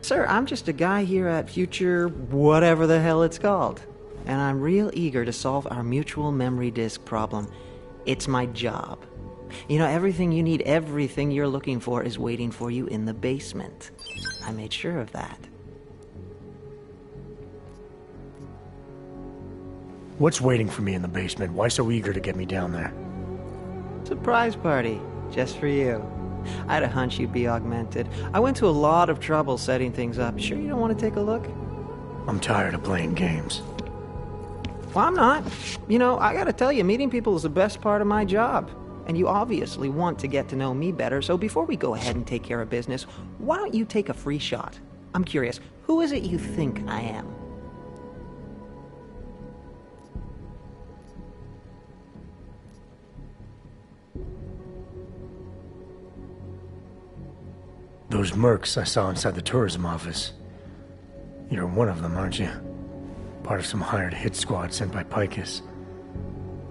U: Sir, I'm just a guy here at Future... whatever the hell it's called. And I'm real eager to solve our mutual memory disk problem. It's my job. You know, everything you need, everything you're looking for is waiting for you in the basement. I made sure of that.
C: What's waiting for me in the basement? Why so eager to get me down there?
U: Surprise party, just for you. I had a hunch you'd be augmented. I went to a lot of trouble setting things up. Sure you don't want to take a look?
C: I'm tired of playing games.
U: Well, I'm not. You know, I gotta tell you, meeting people is the best part of my job. And you obviously want to get to know me better, so before we go ahead and take care of business, why don't you take a free shot? I'm curious, who is it you think I am?
C: Those mercs I saw inside the tourism office. You're one of them, aren't you? Part of some hired hit squad sent by Picus.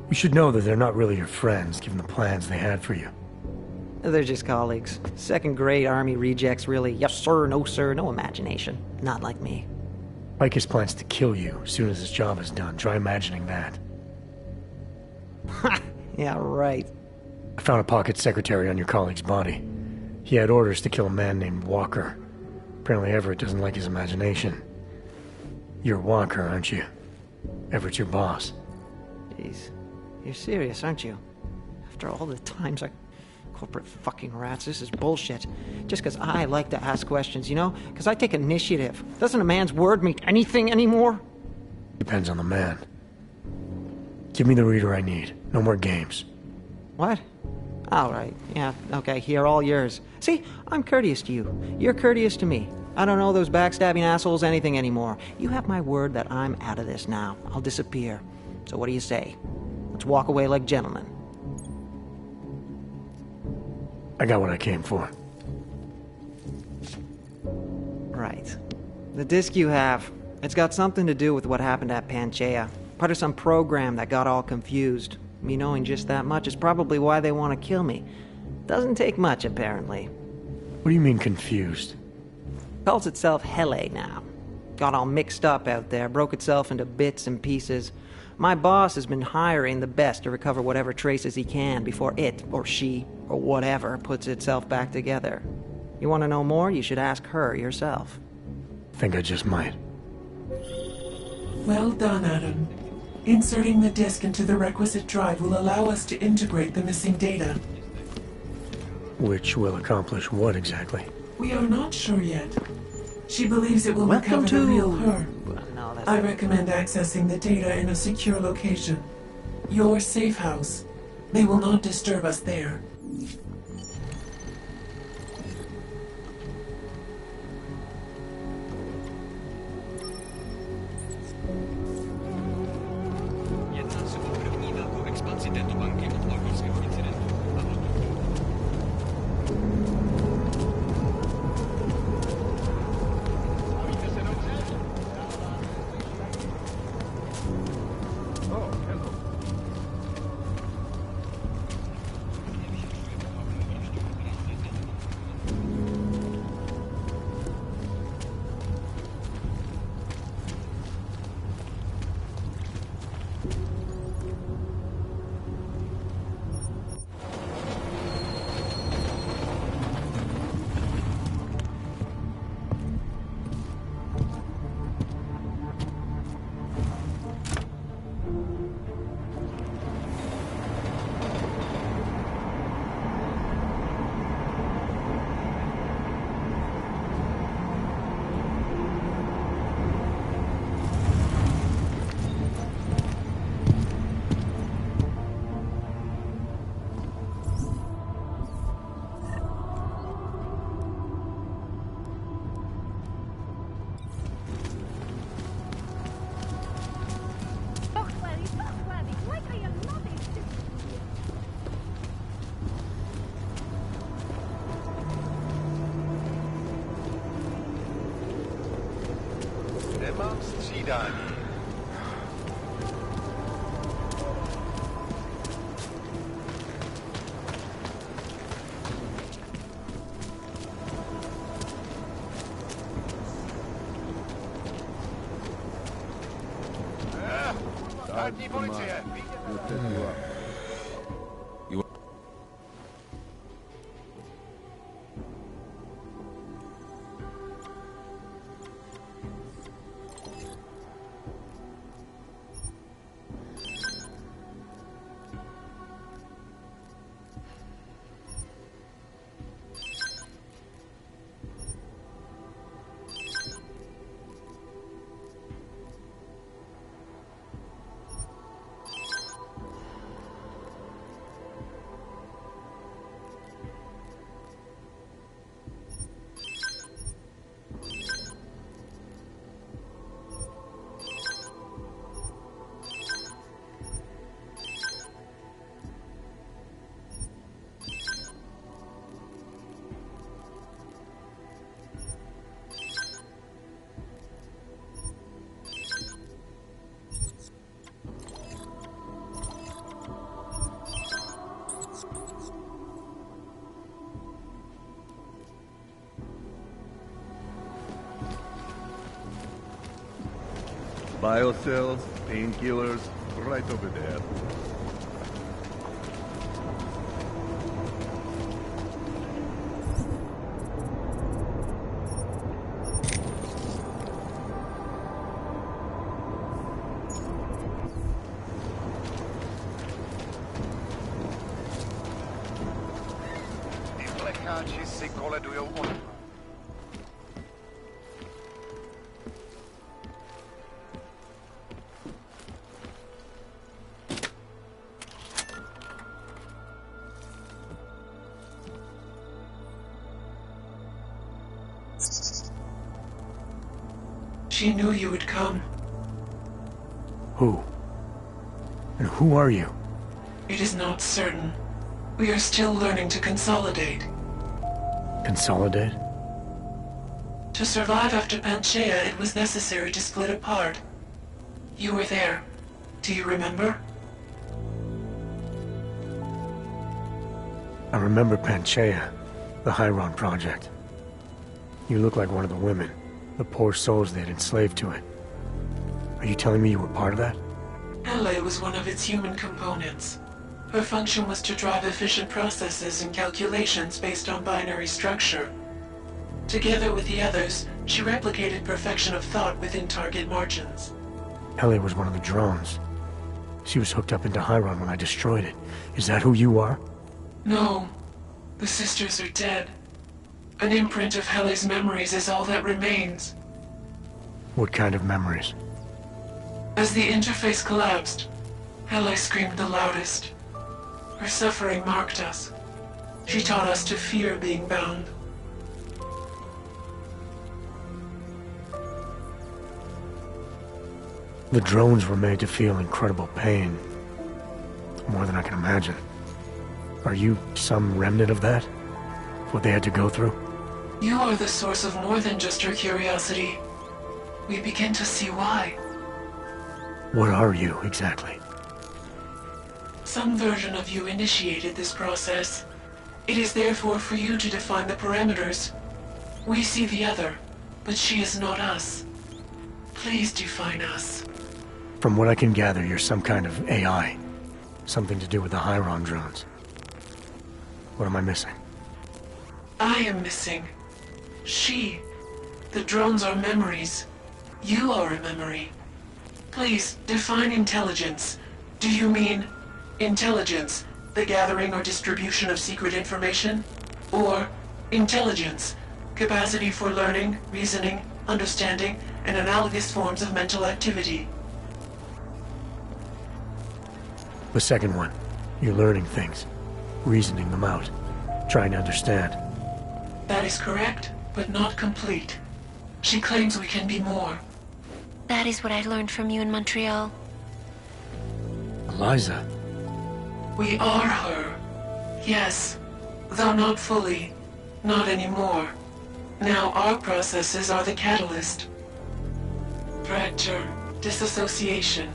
C: You should know that they're not really your friends, given the plans they had for you.
U: They're just colleagues. Second-grade army rejects, really. Yes sir, no imagination. Not like me.
C: Picus plans to kill you as soon as his job is done. Try imagining that.
U: Yeah, right.
C: I found a pocket secretary on your colleague's body. He had orders to kill a man named Walker. Apparently Everett doesn't like his imagination. You're Walker, aren't you? Everett's your boss.
U: Jeez. You're serious, aren't you? After all the times corporate fucking rats, this is bullshit. Just because I like to ask questions, you know? Because I take initiative. Doesn't a man's word mean anything anymore?
C: Depends on the man. Give me the reader I need. No more games.
U: What? All right. Yeah, okay. Here, all yours. See, I'm courteous to you. You're courteous to me. I don't know those backstabbing assholes anything anymore. You have my word that I'm out of this now. I'll disappear. So what do you say? Let's walk away like gentlemen.
C: I got what I came for.
U: Right. The disc you have, it's got something to do with what happened at Panchaea. Part of some program that got all confused. Me knowing just that much is probably why they want to kill me. Doesn't take much, apparently.
C: What do you mean confused?
U: Calls itself Hele now. Got all mixed up out there, broke itself into bits and pieces. My boss has been hiring the best to recover whatever traces he can before it, or she, or whatever, puts itself back together. You want to know more? You should ask her yourself.
C: Think I just might.
A: Well done, Adam. Inserting the disk into the requisite drive will allow us to integrate the missing data.
C: Which will accomplish what exactly?
A: We are not sure yet. She believes it will recover the real her. I recommend accessing the data in a secure location. Your safe house. They will not disturb us there.
F: svídání. Státní policie!
H: Biocells, painkillers, right over there.
F: Ty flekáči si koledujou od...
A: She knew you would come.
C: Who? And who are you?
A: It is not certain. We are still learning to consolidate.
C: Consolidate?
A: To survive after Panchaea, it was necessary to split apart. You were there. Do you remember?
C: I remember Panchaea, the Hyron Project. You look like one of the women, the poor souls they'd enslaved to it. Are you telling me you were part of that?
A: Hele was one of its human components. Her function was to drive efficient processes and calculations based on binary structure. Together with the others, she replicated perfection of thought within target margins.
C: Ellie was one of the drones. She was hooked up into Hyron when I destroyed it. Is that who you are?
A: No. The sisters are dead. An imprint of Hele's memories is all that remains.
C: What kind of memories?
A: As the interface collapsed, Hele screamed the loudest. Her suffering marked us. She taught us to fear being bound.
C: The drones were made to feel incredible pain. More than I can imagine. Are you some remnant of that? What they had to go through?
A: You are the source of more than just her curiosity. We begin to see why.
C: What are you, exactly?
A: Some version of you initiated this process. It is therefore for you to define the parameters. We see the other, but she is not us. Please define us.
C: From what I can gather, you're some kind of AI. Something to do with the Hyron drones. What am I missing?
A: I am missing. She. The drones are memories. You are a memory. Please, define intelligence. Do you mean intelligence, the gathering or distribution of secret information? Or intelligence, capacity for learning, reasoning, understanding, and analogous forms of mental activity?
C: The second one. You're learning things, reasoning them out, trying to understand.
A: That is correct, but not complete. She claims we can be more.
G: That is what I learned from you in Montreal.
C: Eliza.
A: We are her. Yes, though not fully. Not anymore. Now our processes are the catalyst. Fracture, disassociation,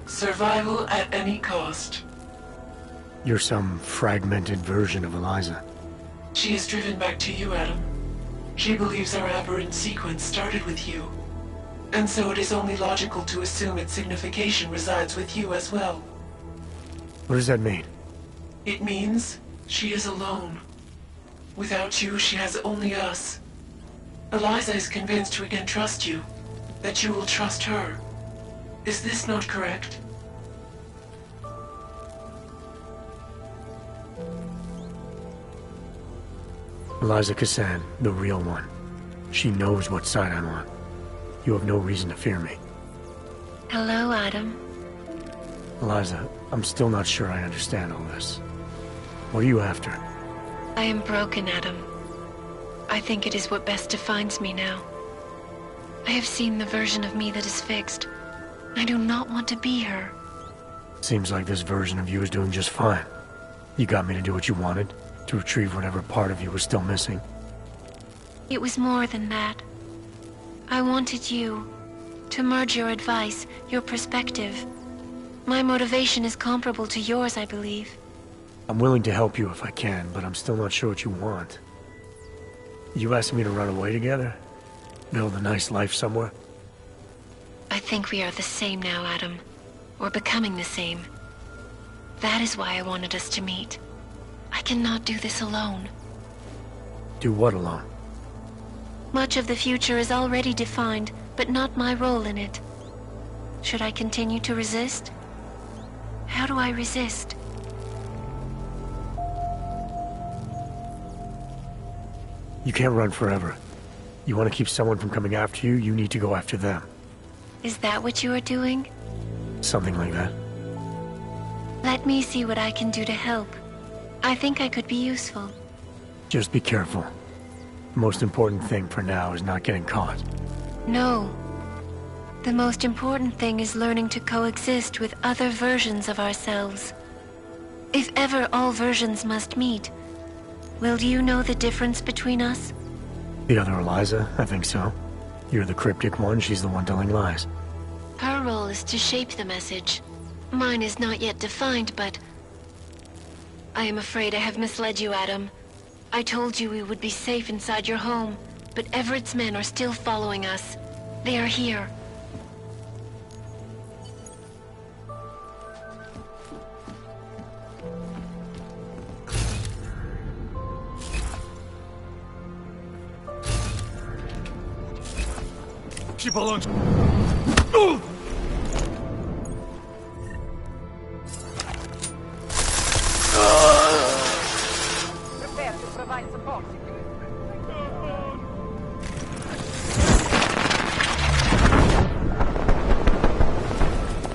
A: survival at any cost.
C: You're some fragmented version of Eliza.
A: She is driven back to you, Adam. She believes our aberrant sequence started with you. And so it is only logical to assume its signification resides with you as well.
C: What does that mean?
A: It means she is alone. Without you, she has only us. Eliza is convinced we can trust you, that you will trust her. Is this not correct?
C: Eliza Cassan, the real one. She knows what side I'm on. You have no reason to fear me.
G: Hello, Adam.
C: Eliza, I'm still not sure I understand all this. What are you after?
G: I am broken, Adam. I think it is what best defines me now. I have seen the version of me that is fixed. I do not want to be her.
C: Seems like this version of you is doing just fine. You got me to do what you wanted, to retrieve whatever part of you was still missing.
G: It was more than that. I wanted you to merge your advice, your perspective. My motivation is comparable to yours, I believe.
C: I'm willing to help you if I can, but I'm still not sure what you want. You asking me to run away together? Build a nice life somewhere?
G: I think we are the same now, Adam. Or becoming the same. That is why I wanted us to meet. I cannot do this alone.
C: Do what alone?
G: Much of the future is already defined, but not my role in it. Should I continue to resist? How do I resist?
C: You can't run forever. You want to keep someone from coming after you, you need to go after them.
G: Is that what you are doing?
C: Something like that.
G: Let me see what I can do to help. I think I could be useful.
C: Just be careful. The most important thing for now is not getting caught.
G: No. The most important thing is learning to coexist with other versions of ourselves. If ever all versions must meet, will you know the difference between us?
C: The other Eliza? I think so. You're the cryptic one, she's the one telling lies.
G: Her role is to shape the message. Mine is not yet defined, but... I am afraid I have misled you, Adam. I told you we would be safe inside your home, but Everett's men are still following us. They are here.
H: She belongs.
L: Prepare to provide support.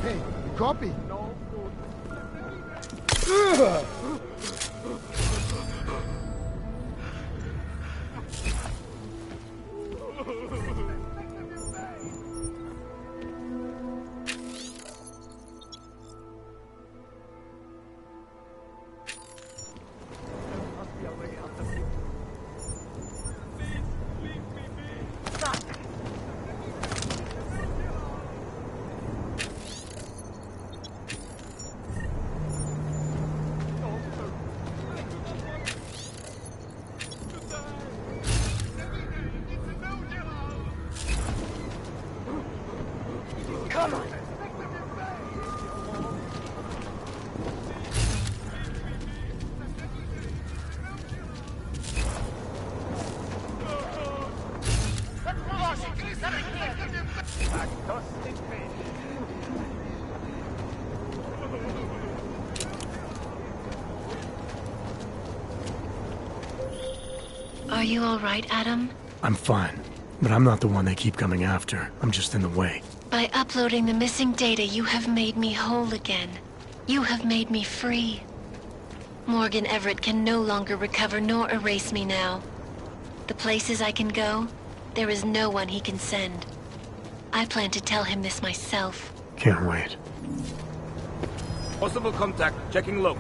M: Hey, copy.
G: Are you all right, Adam?
C: I'm fine, but I'm not the one they keep coming after. I'm just in the way.
G: By uploading the missing data, you have made me whole again. You have made me free. Morgan Everett can no longer recover nor erase me now. The places I can go, there is no one he can send. I plan to tell him this myself.
C: Can't wait.
B: Possible contact. Checking low.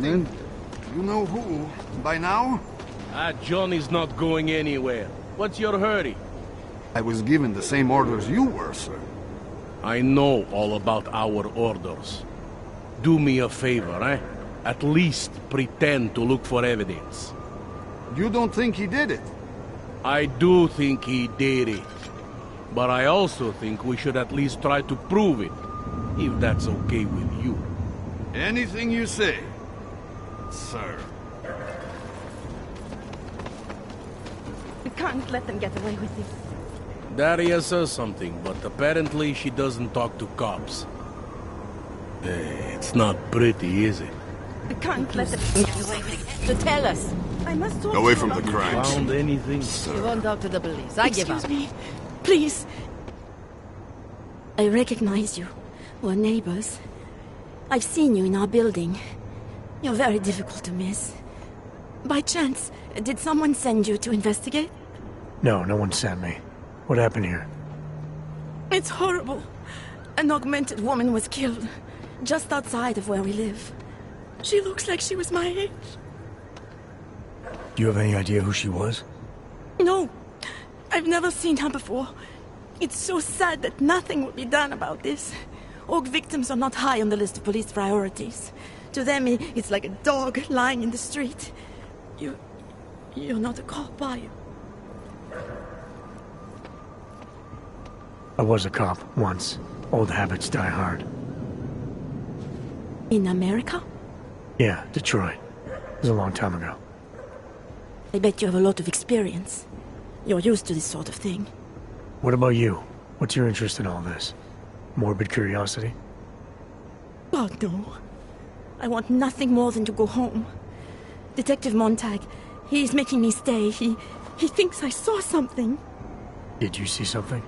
F: something. You know who, by now?
D: Johnny's not going anywhere. What's your hurry?
F: I was given the same orders you were, sir.
D: I know all about our orders. Do me a favor, eh? At least pretend to look for evidence.
F: You don't think he did it?
D: I do think he did it. But I also think we should at least try to prove it, if that's okay with you.
F: Anything you say, sir.
E: We can't let them get away with this.
D: Daria says something, but apparently she doesn't talk to cops. It's not pretty, is it?
E: We can't let them get away with it.
Q: So tell us.
E: I must talk
F: Away
E: to
F: from
E: you
F: the
E: about
F: crimes.
D: Found anything?
Q: You won't talk to the police. I give up.
E: Excuse me. Please. I recognize you. We're neighbors. I've seen you in our building. You're very difficult to miss. By chance, did someone send you to investigate?
C: No, no one sent me. What happened here?
E: It's horrible. An augmented woman was killed, just outside of where we live. She looks like she was my age.
C: Do you have any idea who she was?
E: No, I've never seen her before. It's so sad that nothing will be done about this. Org victims are not high on the list of police priorities. To them, it's like a dog lying in the street. You're not a cop, are you?
C: I was a cop, once. Old habits die hard.
E: In America?
C: Yeah, Detroit. It was a long time ago.
E: I bet you have a lot of experience. You're used to this sort of thing.
C: What about you? What's your interest in all this? Morbid curiosity?
E: God, no. I want nothing more than to go home. Detective Montag, he's making me stay. He thinks I saw something.
C: Did you see something?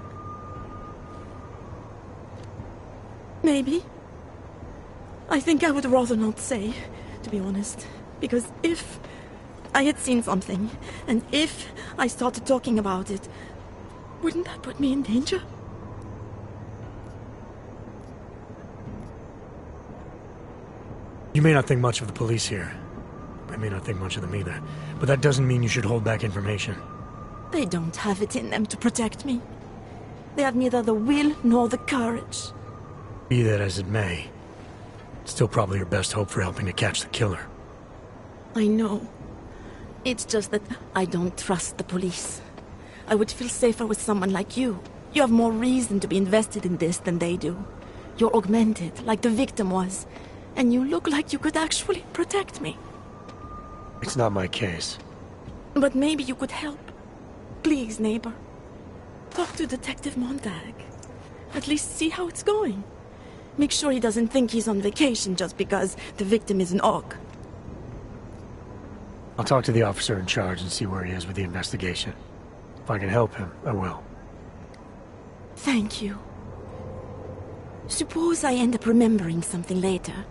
E: Maybe. I think I would rather not say, to be honest. Because if I had seen something, and if I started talking about it, wouldn't that put me in danger?
C: You may not think much of the police here. I may not think much of them either. But that doesn't mean you should hold back information.
E: They don't have it in them to protect me. They have neither the will nor the courage.
C: Be that as it may, it's still probably your best hope for helping to catch the killer.
E: I know. It's just that I don't trust the police. I would feel safer with someone like you. You have more reason to be invested in this than they do. You're augmented, like the victim was. And you look like you could actually protect me.
C: It's not my case.
E: But maybe you could help. Please, neighbor. Talk to Detective Montag. At least see how it's going. Make sure he doesn't think he's on vacation just because the victim is an aug.
C: I'll talk to the officer in charge and see where he is with the investigation. If I can help him, I will.
E: Thank you. Suppose I end up remembering something later.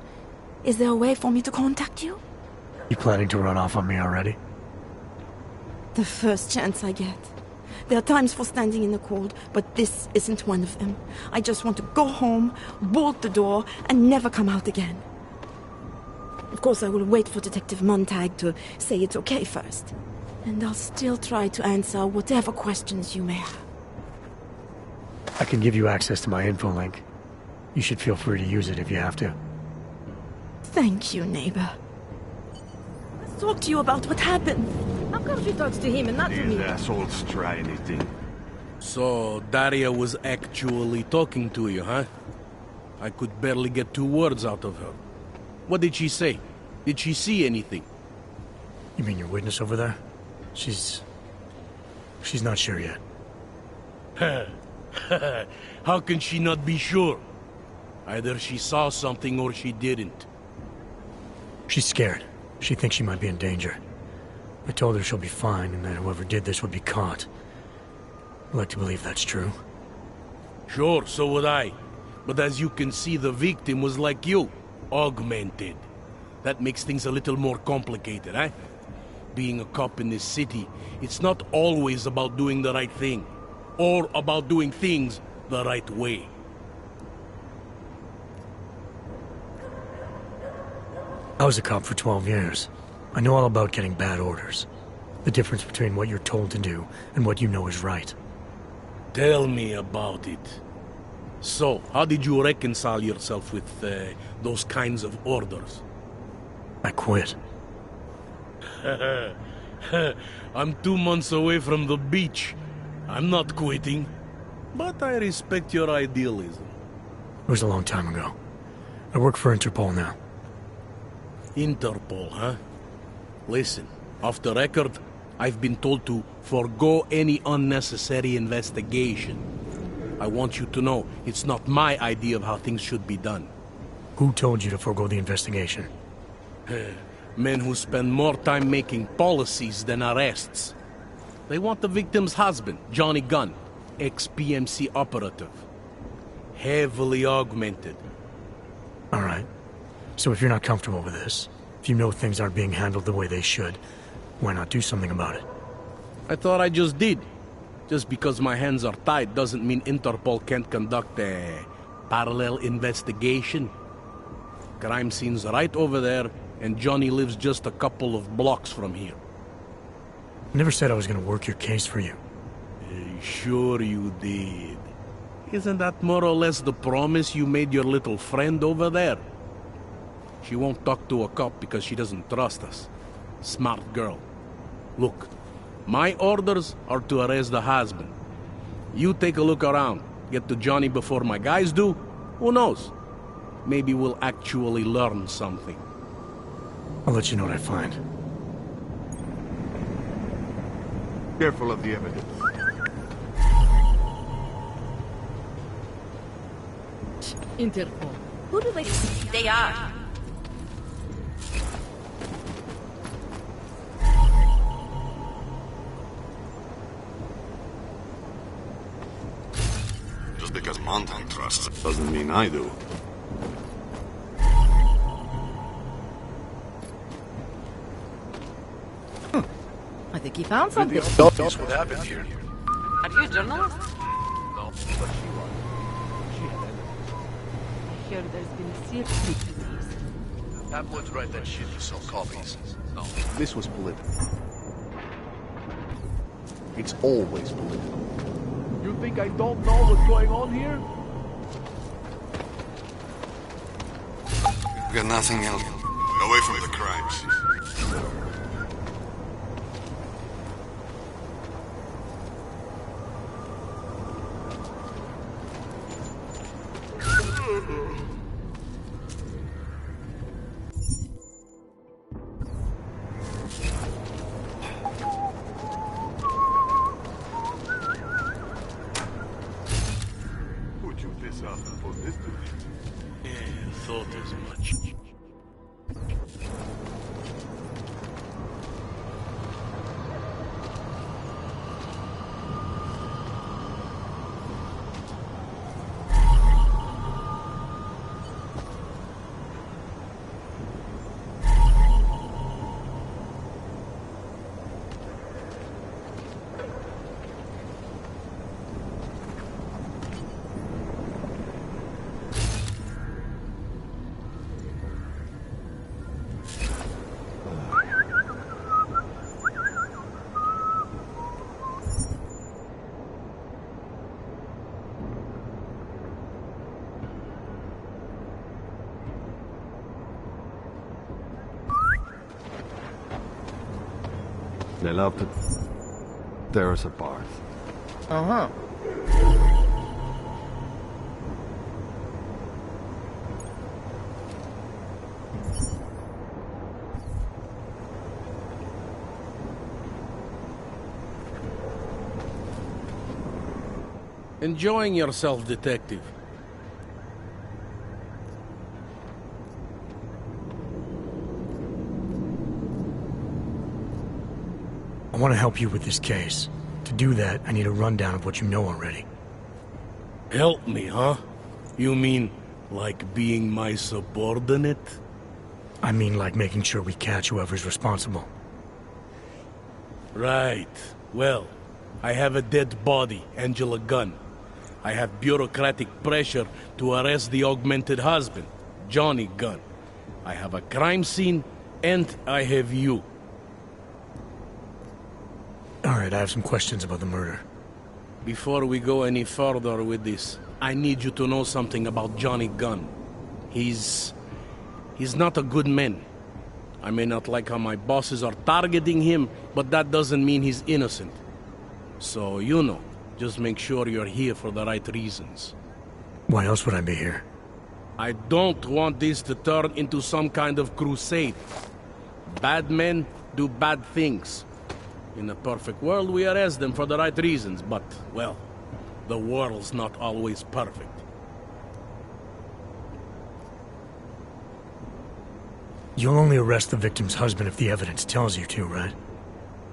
E: Is there a way for me to contact you?
C: You planning to run off on me already?
E: The first chance I get. There are times for standing in the cold, but this isn't one of them. I just want to go home, bolt the door, and never come out again. Of course, I will wait for Detective Montag to say it's okay first. And I'll still try to answer whatever questions you may have.
C: I can give you access to my info link. You should feel free to use it if you have to.
E: Thank you, neighbor. Let's talk to you about what happened. How come she talks to him and not to me?
F: These assholes try anything.
D: So, Daria was actually talking to you, huh? I could barely get 2 words out of her. What did she say? Did she see anything?
C: You mean your witness over there? She's not sure yet.
D: How can she not be sure? Either she saw something or she didn't.
C: She's scared. She thinks she might be in danger. I told her she'll be fine and that whoever did this would be caught. I'd like to believe that's true.
D: Sure, so would I. But as you can see, the victim was like you. Augmented. That makes things a little more complicated, eh? Being a cop in this city, it's not always about doing the right thing. Or about doing things the right way.
C: I was a cop for 12 years. I know all about getting bad orders. The difference between what you're told to do and what you know is right.
D: Tell me about it. So, how did you reconcile yourself with those kinds of orders?
C: I quit.
D: I'm 2 months away from the beach. I'm not quitting. But I respect your idealism.
C: It was a long time ago. I work for Interpol now.
D: Interpol, huh? Listen, off the record, I've been told to forego any unnecessary investigation. I want you to know, it's not my idea of how things should be done.
C: Who told you to forego the investigation?
D: Men who spend more time making policies than arrests. They want the victim's husband, Johnny Gunn, ex-PMC operative. Heavily augmented.
C: All right. So if you're not comfortable with this, if you know things aren't being handled the way they should, why not do something about it?
D: I thought I just did. Just because my hands are tied doesn't mean Interpol can't conduct a parallel investigation. Crime scene's right over there, and Johnny lives just a couple of blocks from here.
C: I never said I was gonna work your case for you.
D: Sure you did. Isn't that more or less the promise you made your little friend over there? She won't talk to a cop because she doesn't trust us. Smart girl. Look, my orders are to arrest the husband. You take a look around. Get to Johnny before my guys do. Who knows? Maybe we'll actually learn something.
C: I'll let you know what I find.
F: Careful of the evidence.
Q: Interpol.
E: Who do they think they are?
F: Just because Montan trusts it doesn't mean I do.
E: I think he found something.
F: That's what happened here.
E: Are you a journalist?
F: No, but she was.
E: I hear there's been a serious disease.
F: Tabloids write that shit to sell copies. No.
N: This was political. It's always political.
I: You think I don't know what's going on here?
F: We got nothing else. Away from the crimes. Who'd you piss off for this dude?
D: Yeah, thought as much.
F: They love to tear us apart.
E: Uh-huh.
D: Enjoying yourself, detective.
C: I want to help you with this case. To do that, I need a rundown of what you know already.
D: Help me, huh? You mean, like being my subordinate?
C: I mean like making sure we catch whoever's responsible.
D: Right. Well, I have a dead body, Angela Gunn. I have bureaucratic pressure to arrest the augmented husband, Johnny Gunn. I have a crime scene, and I have you.
C: Alright, I have some questions about the murder.
D: Before we go any further with this, I need you to know something about Johnny Gunn. He's not a good man. I may not like how my bosses are targeting him, but that doesn't mean he's innocent. So, you know, just make sure you're here for the right reasons.
C: Why else would I be here?
D: I don't want this to turn into some kind of crusade. Bad men do bad things. In a perfect world, we arrest them for the right reasons, but, well, the world's not always perfect.
C: You'll only arrest the victim's husband if the evidence tells you to, right?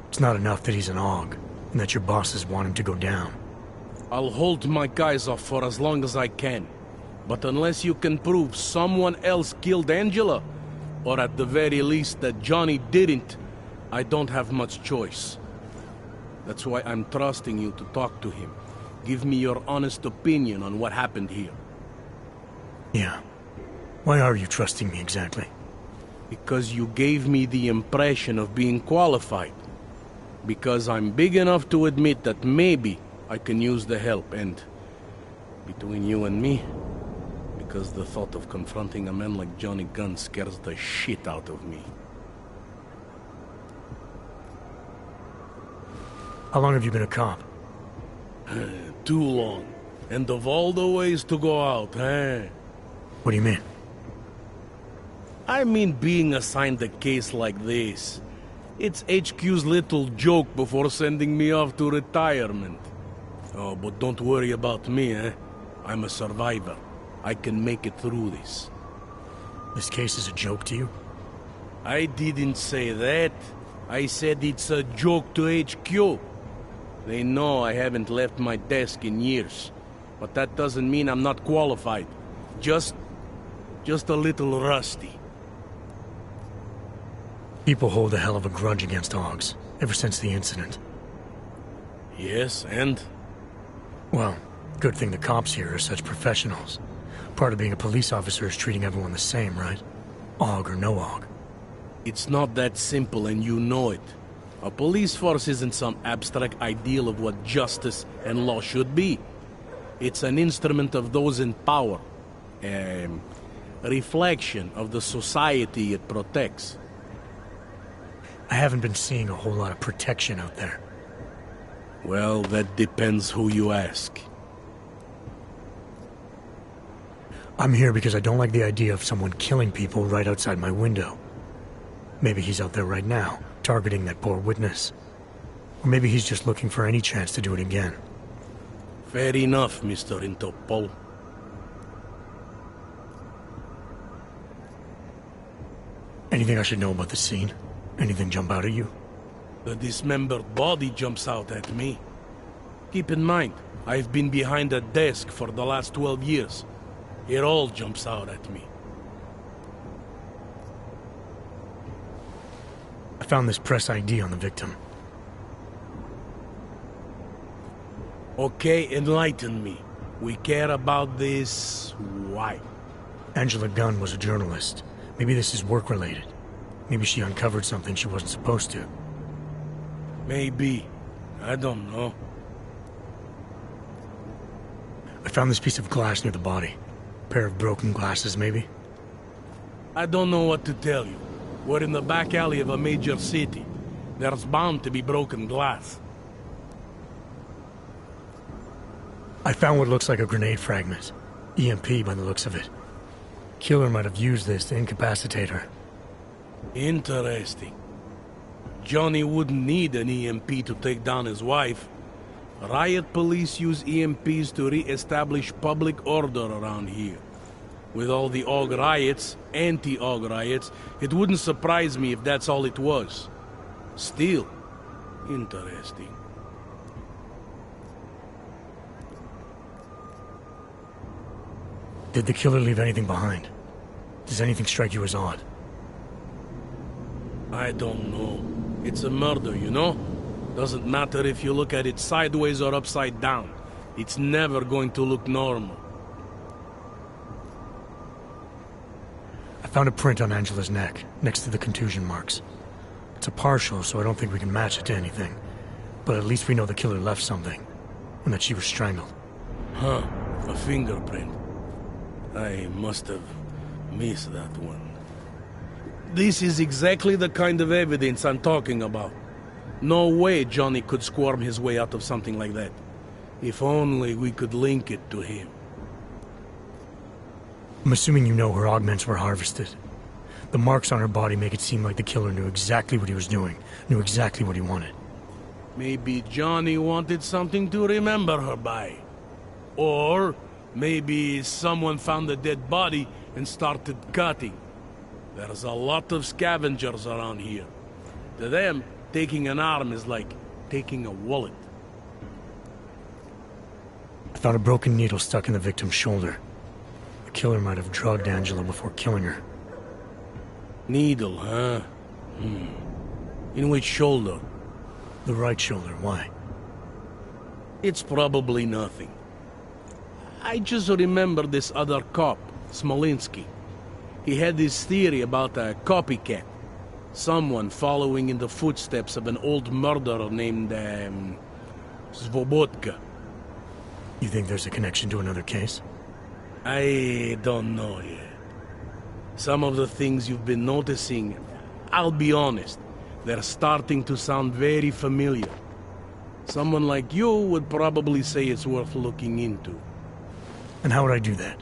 C: It's not enough that he's an AUG, and that your bosses want him to go down.
D: I'll hold my guys off for as long as I can. But unless you can prove someone else killed Angela, or at the very least that Johnny didn't, I don't have much choice. That's why I'm trusting you to talk to him. Give me your honest opinion on what happened here.
C: Yeah. Why are you trusting me exactly?
D: Because you gave me the impression of being qualified. Because I'm big enough to admit that maybe I can use the help, and between you and me, because the thought of confronting a man like Johnny Gunn scares the shit out of me.
C: How long have you been a cop?
D: Too long. And of all the ways to go out, eh?
C: What do you mean?
D: I mean being assigned a case like this. It's HQ's little joke before sending me off to retirement. Oh, but don't worry about me, eh? I'm a survivor. I can make it through this.
C: This case is a joke to you?
D: I didn't say that. I said it's a joke to HQ. They know I haven't left my desk in years. But that doesn't mean I'm not qualified. Just a little rusty.
C: People hold a hell of a grudge against AUGs, ever since the incident.
D: Yes, and?
C: Well, good thing the cops here are such professionals. Part of being a police officer is treating everyone the same, right? AUG or no AUG.
D: It's not that simple, and you know it. A police force isn't some abstract ideal of what justice and law should be. It's an instrument of those in power. A reflection of the society it protects.
C: I haven't been seeing a whole lot of protection out there.
D: Well, that depends who you ask.
C: I'm here because I don't like the idea of someone killing people right outside my window. Maybe he's out there right now, targeting that poor witness. Or maybe he's just looking for any chance to do it again.
D: Fair enough, Mr. Interpol.
C: Anything I should know about the scene? Anything jump out at you?
D: The dismembered body jumps out at me. Keep in mind, I've been behind a desk for the last 12 years. It all jumps out at me.
C: I found this press ID on the victim.
D: Okay, enlighten me. We care about this... why?
C: Angela Gunn was a journalist. Maybe this is work-related. Maybe she uncovered something she wasn't supposed to.
D: Maybe. I don't know.
C: I found this piece of glass near the body. A pair of broken glasses, maybe?
D: I don't know what to tell you. We're in the back alley of a major city. There's bound to be broken glass.
C: I found what looks like a grenade fragment. EMP by the looks of it. Killer might have used this to incapacitate her.
D: Interesting. Johnny wouldn't need an EMP to take down his wife. Riot police use EMPs to re-establish public order around here. With all the AUG riots, anti-AUG riots, it wouldn't surprise me if that's all it was. Still, interesting.
C: Did the killer leave anything behind? Does anything strike you as odd?
D: I don't know. It's a murder, you know? Doesn't matter if you look at it sideways or upside down. It's never going to look normal.
C: I Found a print on Angela's neck, next to the contusion marks. It's a partial, so I don't think we can match it to anything. But at least we know the killer left something, and that she was strangled.
D: Huh, a fingerprint. I must have missed that one. This is exactly the kind of evidence I'm talking about. No way Johnny could squirm his way out of something like that. If only we could link it to him.
C: I'm assuming you know her augments were harvested. The marks on her body make it seem like the killer knew exactly what he was doing, knew exactly what he wanted.
D: Maybe Johnny wanted something to remember her by. Or maybe someone found a dead body and started cutting. There's a lot of scavengers around here. To them, taking an arm is like taking a wallet.
C: I found a broken needle stuck in the victim's shoulder. The killer might have drugged Angela before killing her.
D: Needle, huh? In which shoulder?
C: The right shoulder. Why?
D: It's probably nothing. I just remember this other cop, Smolinski. He had this theory about a copycat. Someone following in the footsteps of an old murderer named, Svobodka.
C: You think there's a connection to another case?
D: I don't know yet. Some of the things you've been noticing, I'll be honest, they're starting to sound very familiar. Someone like you would probably say it's worth looking into.
C: And how would I do that?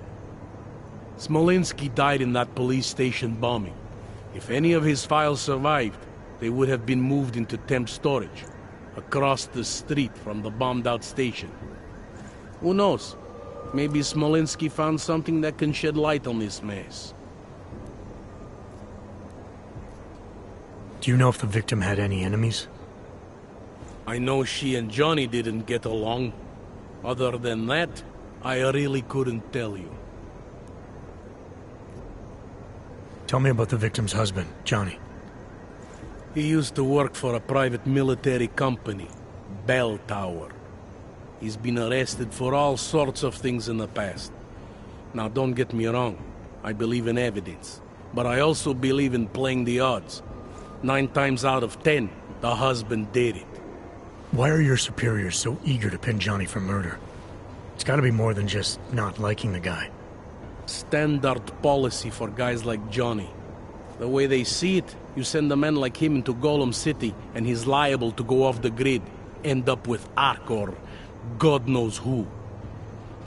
D: Smolinski died in that police station bombing. If any of his files survived, they would have been moved into temp storage, across the street from the bombed-out station. Who knows? Maybe Smolinski found something that can shed light on this mess.
C: Do you know if the victim had any enemies?
D: I know she and Johnny didn't get along. Other than that, I really couldn't tell you.
C: Tell me about the victim's husband, Johnny.
D: He used to work for a private military company, Bell Tower. He's been arrested for all sorts of things in the past. Now, don't get me wrong. I believe in evidence. But I also believe in playing the odds. 9 times out of 10, the husband did it.
C: Why are your superiors so eager to pin Johnny for murder? It's gotta be more than just not liking the guy.
D: Standard policy for guys like Johnny. The way they see it, you send a man like him into Golem City, and he's liable to go off the grid, end up with Ark or God knows who.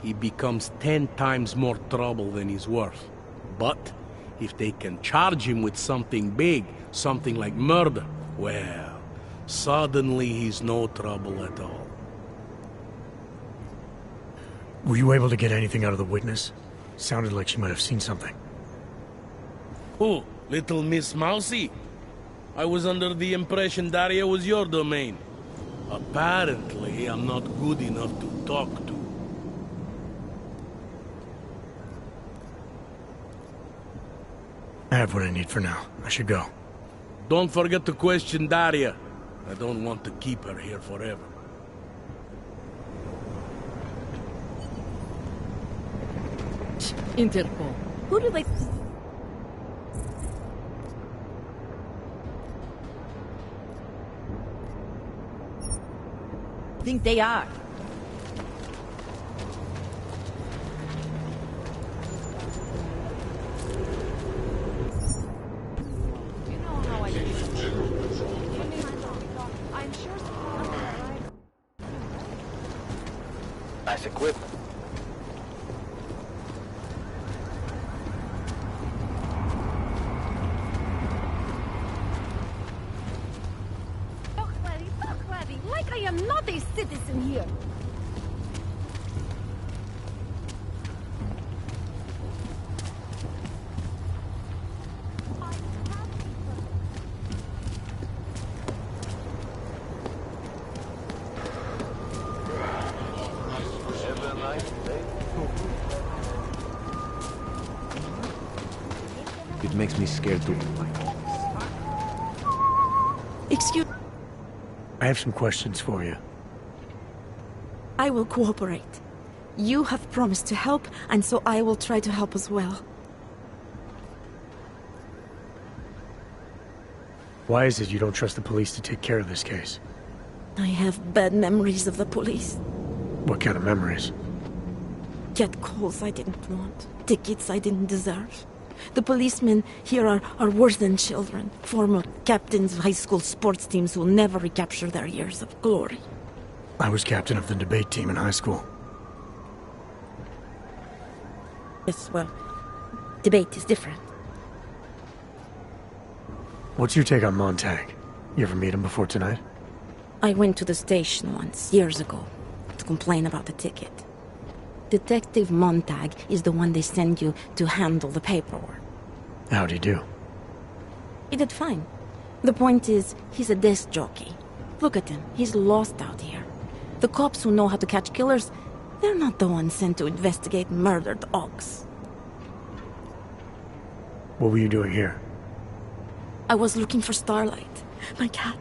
D: He becomes 10 times more trouble than he's worth. But if they can charge him with something big, something like murder, well, suddenly he's no trouble at all.
C: Were you able to get anything out of the witness? Sounded like she might have seen something.
D: Who? Little Miss Mousy? I was under the impression Daria was your domain. Apparently, I'm not good enough to talk to.
C: I have what I need for now. I should go.
D: Don't forget to question Daria. I don't want to keep her here forever.
Q: Interpol.
E: Who do they... think they are?
S: Nice equipment.
E: Like I am not a citizen here.
S: It makes me scared too.
J: Excuse...
C: I have some questions for you.
J: I will cooperate. You have promised to help, and so I will try to help as well.
C: Why is it you don't trust the police to take care of this case?
J: I have bad memories of the police.
C: What kind of memories?
J: Get calls I didn't want. Tickets I didn't deserve. The policemen here are worse than children. Former captains of high school sports teams who will never recapture their years of glory.
C: I was captain of the debate team in high school.
J: Yes, well, debate is different.
C: What's your take on Montag? You ever meet him before tonight?
J: I went to the station once, years ago, to complain about the ticket. Detective Montag is the one they send you to handle the paperwork.
C: How'd he do?
J: He did fine. The point is, he's a desk jockey. Look at him, he's lost out here. The cops who know how to catch killers, they're not the ones sent to investigate murdered ox.
C: What were you doing here?
J: I was looking for Starlight, my cat.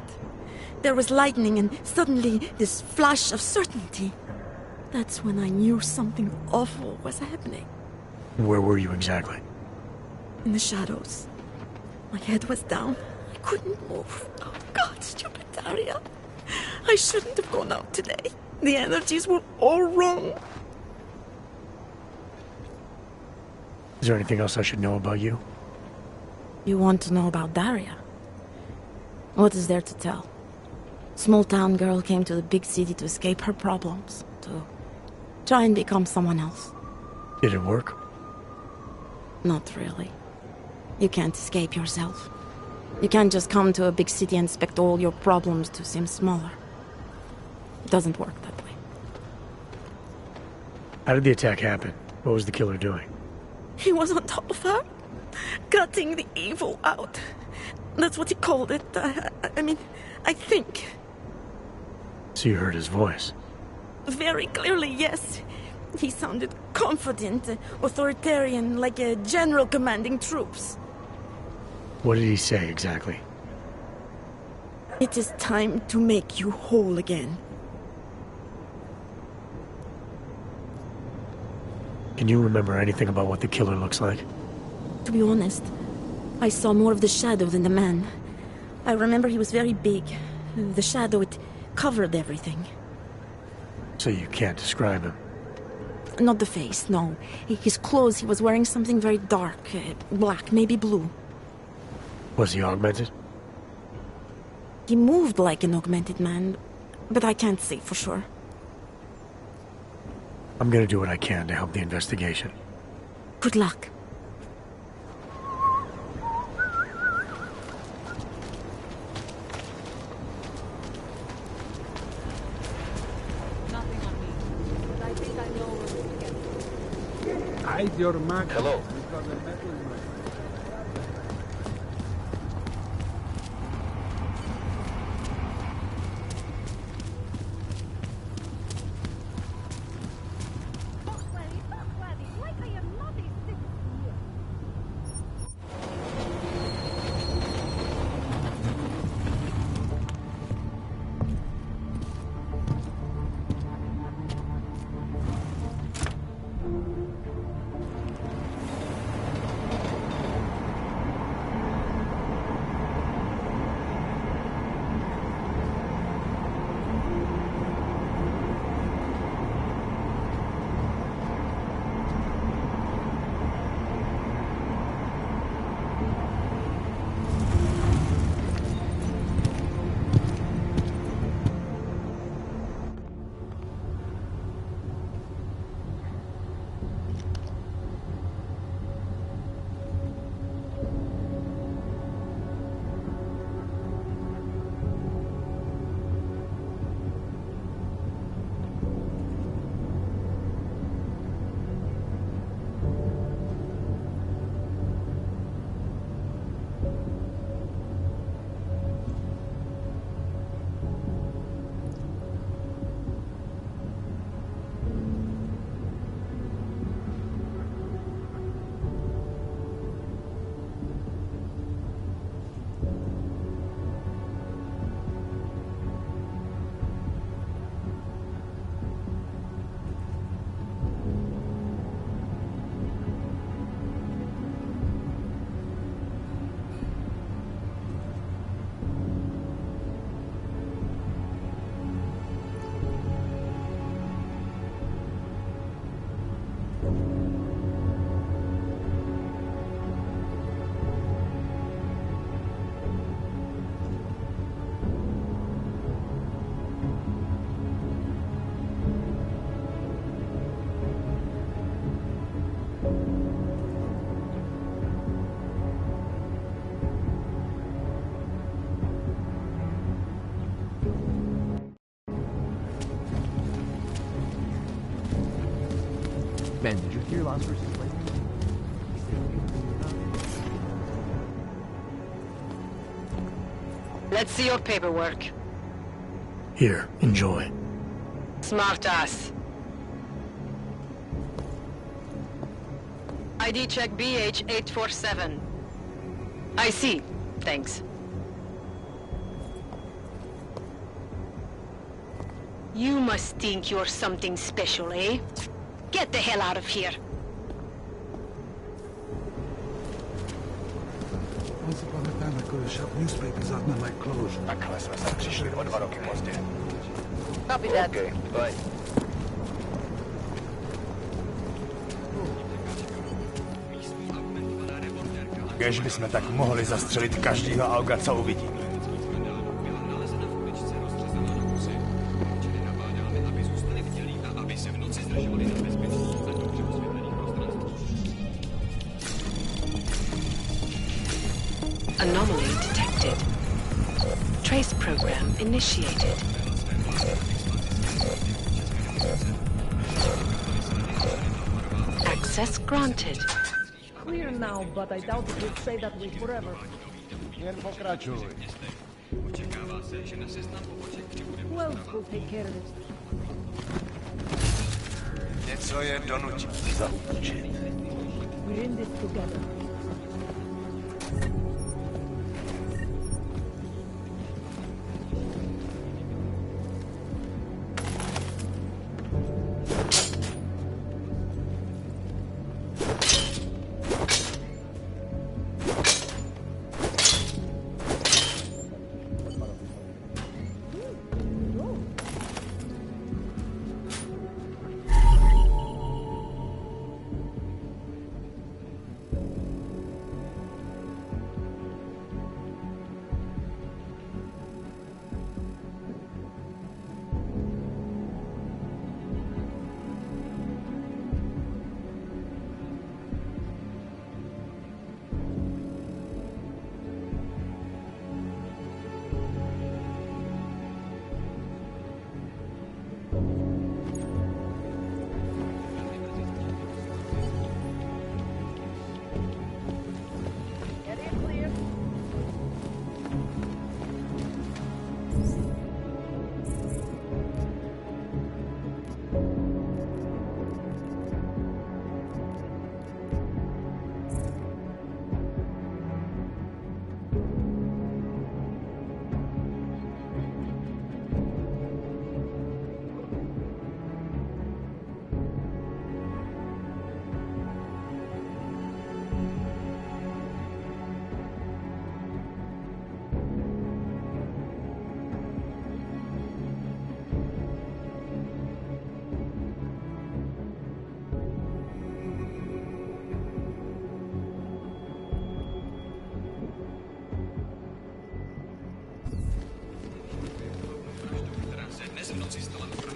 J: There was lightning and suddenly this flash of certainty. That's when I knew something awful was happening.
C: Where were you exactly?
J: In the shadows. My head was down. I couldn't move. Oh God, stupid Daria. I shouldn't have gone out today. The energies were all wrong.
C: Is there anything else I should know about you?
J: You want to know about Daria? What is there to tell? Small town girl came to the big city to escape her problems, to try and become someone else.
C: Did it work?
J: Not really. You can't escape yourself. You can't just come to a big city and expect all your problems to seem smaller. It doesn't work that way.
C: How did the attack happen? What was the killer doing?
J: He was on top of her, cutting the evil out. That's what he called it. I mean, I think.
C: So you heard his voice?
J: Very clearly, yes. He sounded confident, authoritarian, like a general commanding troops.
C: What did he say exactly?
J: It is time to make you whole again.
C: Can you remember anything about what the killer looks like?
J: To be honest, I saw more of the shadow than the man. I remember he was very big. The shadow, it covered everything.
C: So you can't describe him?
J: Not the face, no. His clothes, he was wearing something very dark, black, maybe blue.
C: Was he augmented?
J: He moved like an augmented man, but I can't say for sure.
C: I'm gonna do what I can to help the investigation.
J: Good luck.
I: Hide your mark.
S: Hello.
I: Because the metal is my...
S: Man, did you hear Las versus Lakers?
Q: Let's see your paperwork.
C: Here, enjoy.
Q: Smart ass. ID check BH847. I see. Thanks. You must think you're something special, eh? Get the hell out of here.
O: Once upon a time I could have shoved newspapers out my clothes.
S: Takhle jsme se přišli o 2 roky pozdě.
G: Copy that.
S: Okay, bye. Kež bychom tak mohli zastřelit každýho auga, co uvidíme.
A: Anomaly detected. Trace program initiated. Access granted.
R: Clear now, but I doubt it would say that way forever.
S: Jen pokračuj.
R: Who else will take care of it?
S: Něco je donutit zaútočit.
R: We're in this together.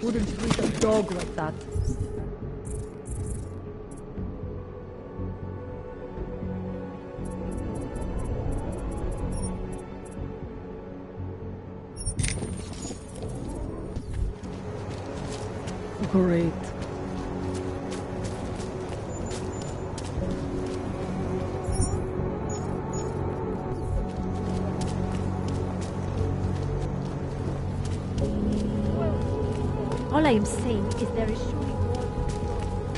R: Wouldn't treat a dog like that. Great.
J: All I am saying is there is surely more.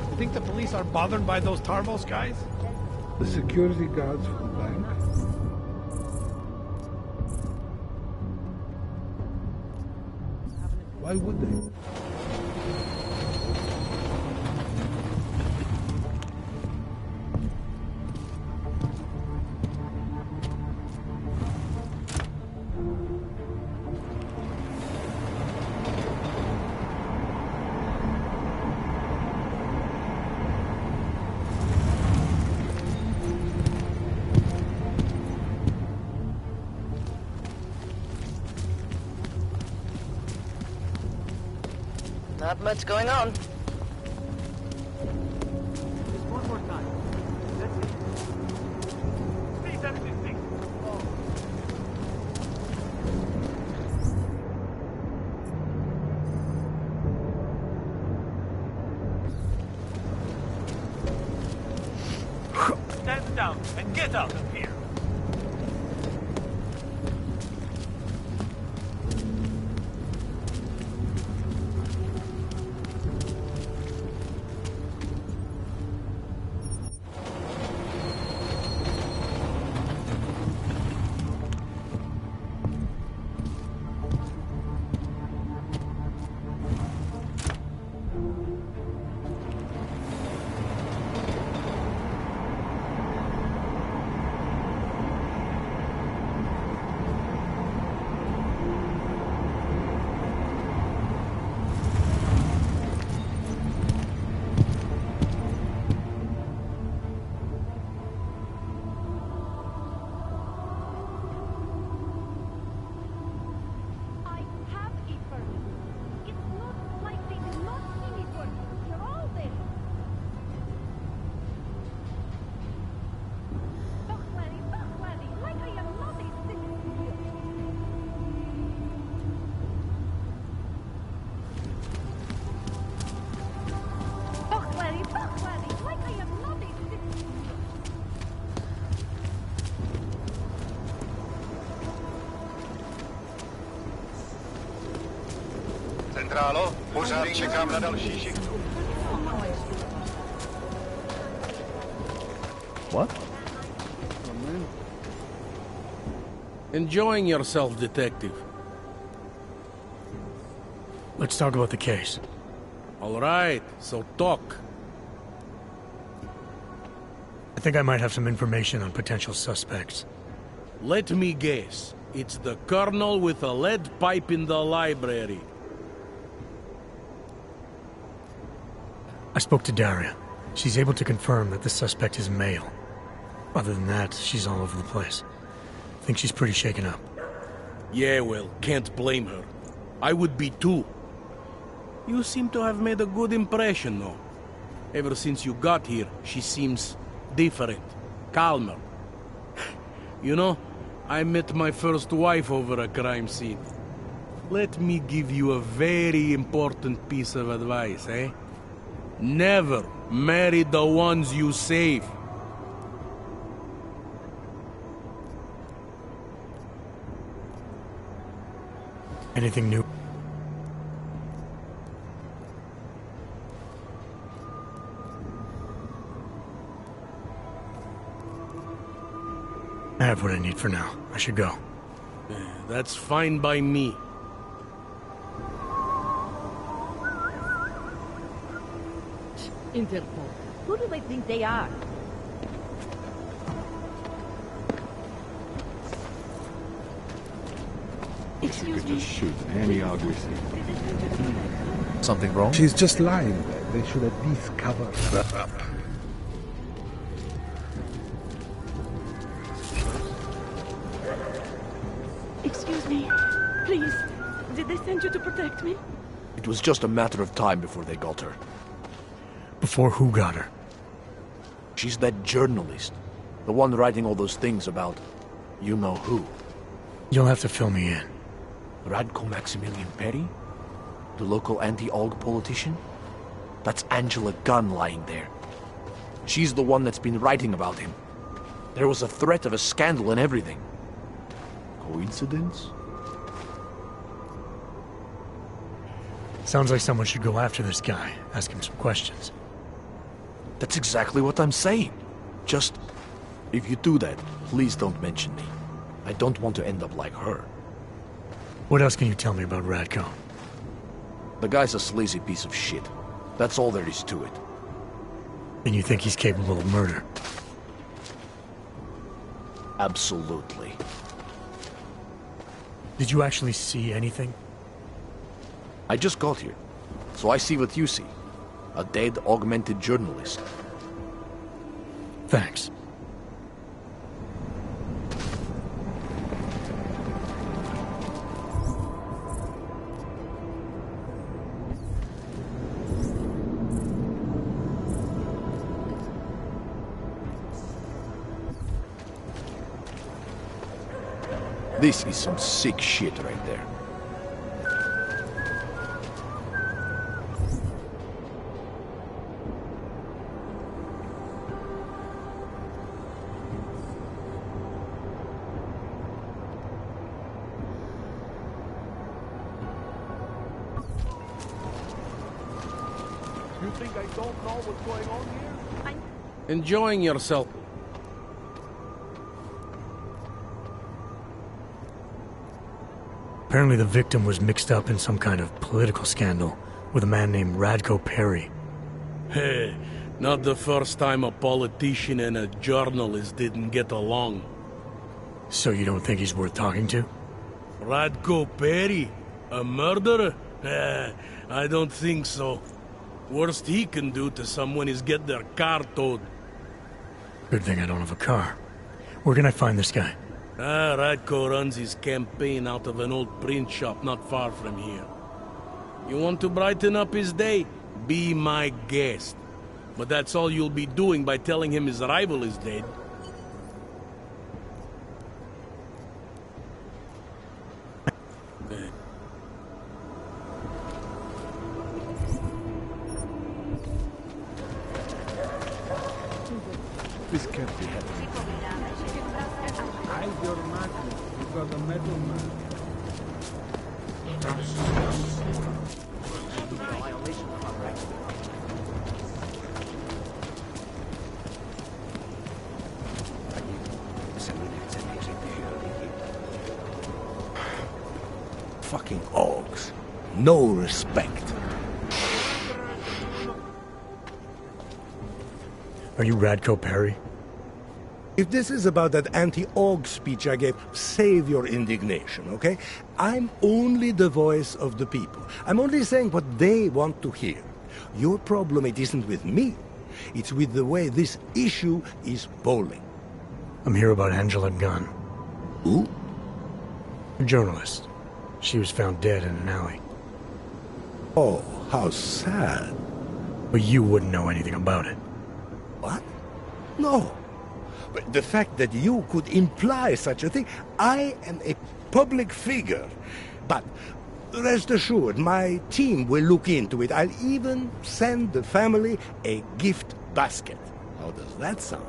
I: You think the police are bothered by those Tarvos guys?
O: The security guards for the bank. Why would they?
K: Not much going on.
I: Just one more time. That's it. Please, everything.
S: down and get out of here. Centrálo, pořád čekám na další šichtu.
D: What? Enjoying yourself, detective.
C: Let's talk about the case.
D: All right, so talk.
C: I think I might have some information on potential suspects.
D: Let me guess. It's the colonel with a lead pipe in the library.
C: I spoke to Daria. She's able to confirm that the suspect is male. Other than that, she's all over the place. I think she's pretty shaken up.
D: Yeah, well, can't blame her. I would be too. You seem to have made a good impression, though. Ever since you got here, she seems different, calmer. You know, I met my first wife over a crime scene. Let me give you a very important piece of advice, eh? Never marry the ones you save.
C: Anything new? I have what I need for now. I should go.
D: That's fine by me.
R: Interpol. Who do they think they are?
O: Excuse me. Just shoot any ugly thing.
N: Something wrong?
O: She's just lying there. They should at least cover her up.
J: Excuse me. Please. Did they send you to protect me?
N: It was just a matter of time before they got her.
C: Before who got her?
N: She's that journalist. The one writing all those things about you know who.
C: You'll have to fill me in.
N: Radko Maximilian Perry? The local anti-AUG politician? That's Angela Gunn lying there. She's the one that's been writing about him. There was a threat of a scandal and everything. Coincidence?
C: Sounds like someone should go after this guy, ask him some questions.
N: That's exactly what I'm saying. Just, if you do that, please don't mention me. I don't want to end up like her.
C: What else can you tell me about Radko?
N: The guy's a sleazy piece of shit. That's all there is to it.
C: And you think he's capable of murder?
N: Absolutely.
C: Did you actually see anything?
N: I just got here, so I see what you see. A dead, augmented journalist.
C: Thanks.
N: This is some sick shit right there.
I: You think I don't know what's going on here?
D: Enjoying yourself.
C: Apparently the victim was mixed up in some kind of political scandal with a man named Radko Perry.
D: Hey, not the first time a politician and a journalist didn't get along.
C: So you don't think he's worth talking to?
D: Radko Perry? A murderer? I don't think so. Worst he can do to someone is get their car towed.
C: Good thing I don't have a car. Where can I find this guy?
D: Radko runs his campaign out of an old print shop not far from here. You want to brighten up his day? Be my guest. But that's all you'll be doing by telling him his rival is dead.
S: This can't be happening.
I: Hide your magnet. You've got a metal man.
S: Fucking orcs. No respect.
C: Are you Radko Perry?
S: If this is about that anti-org speech I gave, save your indignation, okay? I'm only the voice of the people. I'm only saying what they want to hear. Your problem, it isn't with me. It's with the way this issue is bowling.
C: I'm here about Angela Gunn.
S: Who?
C: A journalist. She was found dead in an alley.
S: Oh, how sad.
C: But you wouldn't know anything about it.
S: What? No. But the fact that you could imply such a thing, I am a public figure. But rest assured, my team will look into it. I'll even send the family a gift basket. How does that sound?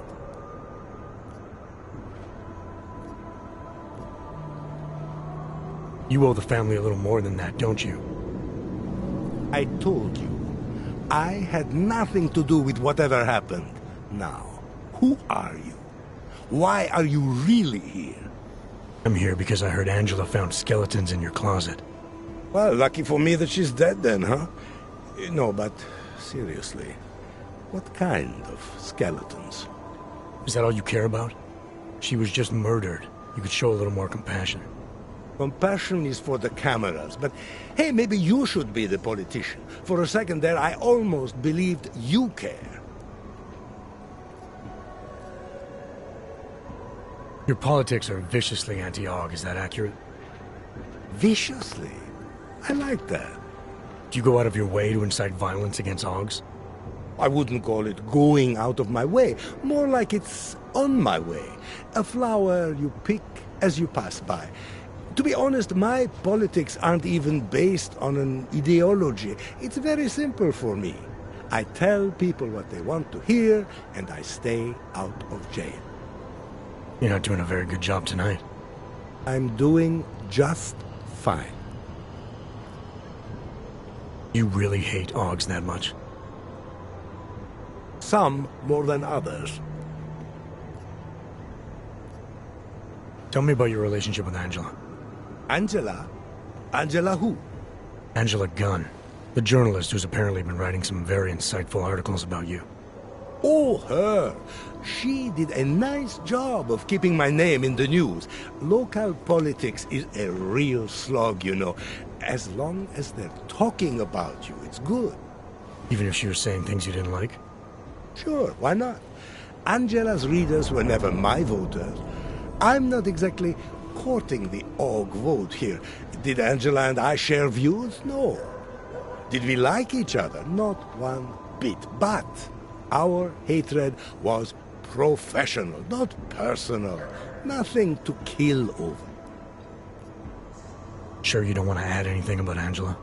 C: You owe the family a little more than that, don't you?
S: I told you. I had nothing to do with whatever happened. Now, who are you? Why are you really here?
C: I'm here because I heard Angela found skeletons in your closet.
S: Well, lucky for me that she's dead then, huh? No, but seriously, what kind of skeletons?
C: Is that all you care about? She was just murdered. You could show a little more compassion.
S: Compassion is for the cameras, but hey, maybe you should be the politician. For a second there, I almost believed you care.
C: Your politics are viciously anti-AUG, is that accurate?
S: Viciously? I like that.
C: Do you go out of your way to incite violence against AUGs?
S: I wouldn't call it going out of my way. More like it's on my way. A flower you pick as you pass by. To be honest, my politics aren't even based on an ideology. It's very simple for me. I tell people what they want to hear, and I stay out of jail.
C: You're not doing a very good job tonight.
S: I'm doing just fine.
C: You really hate AUGs that much?
S: Some more than others.
C: Tell me about your relationship with Angela.
S: Angela? Angela who?
C: Angela Gunn, the journalist who's apparently been writing some very insightful articles about you.
S: Oh, her. She did a nice job of keeping my name in the news. Local politics is a real slog, you know. As long as they're talking about you, it's good.
C: Even if she was saying things you didn't like?
S: Sure, why not? Angela's readers were never my voters. I'm not exactly courting the AUG vote here. Did Angela and I share views? No. Did we like each other? Not one bit. But our hatred was professional, not personal. Nothing to kill over.
C: Sure you don't want to add anything about Angela?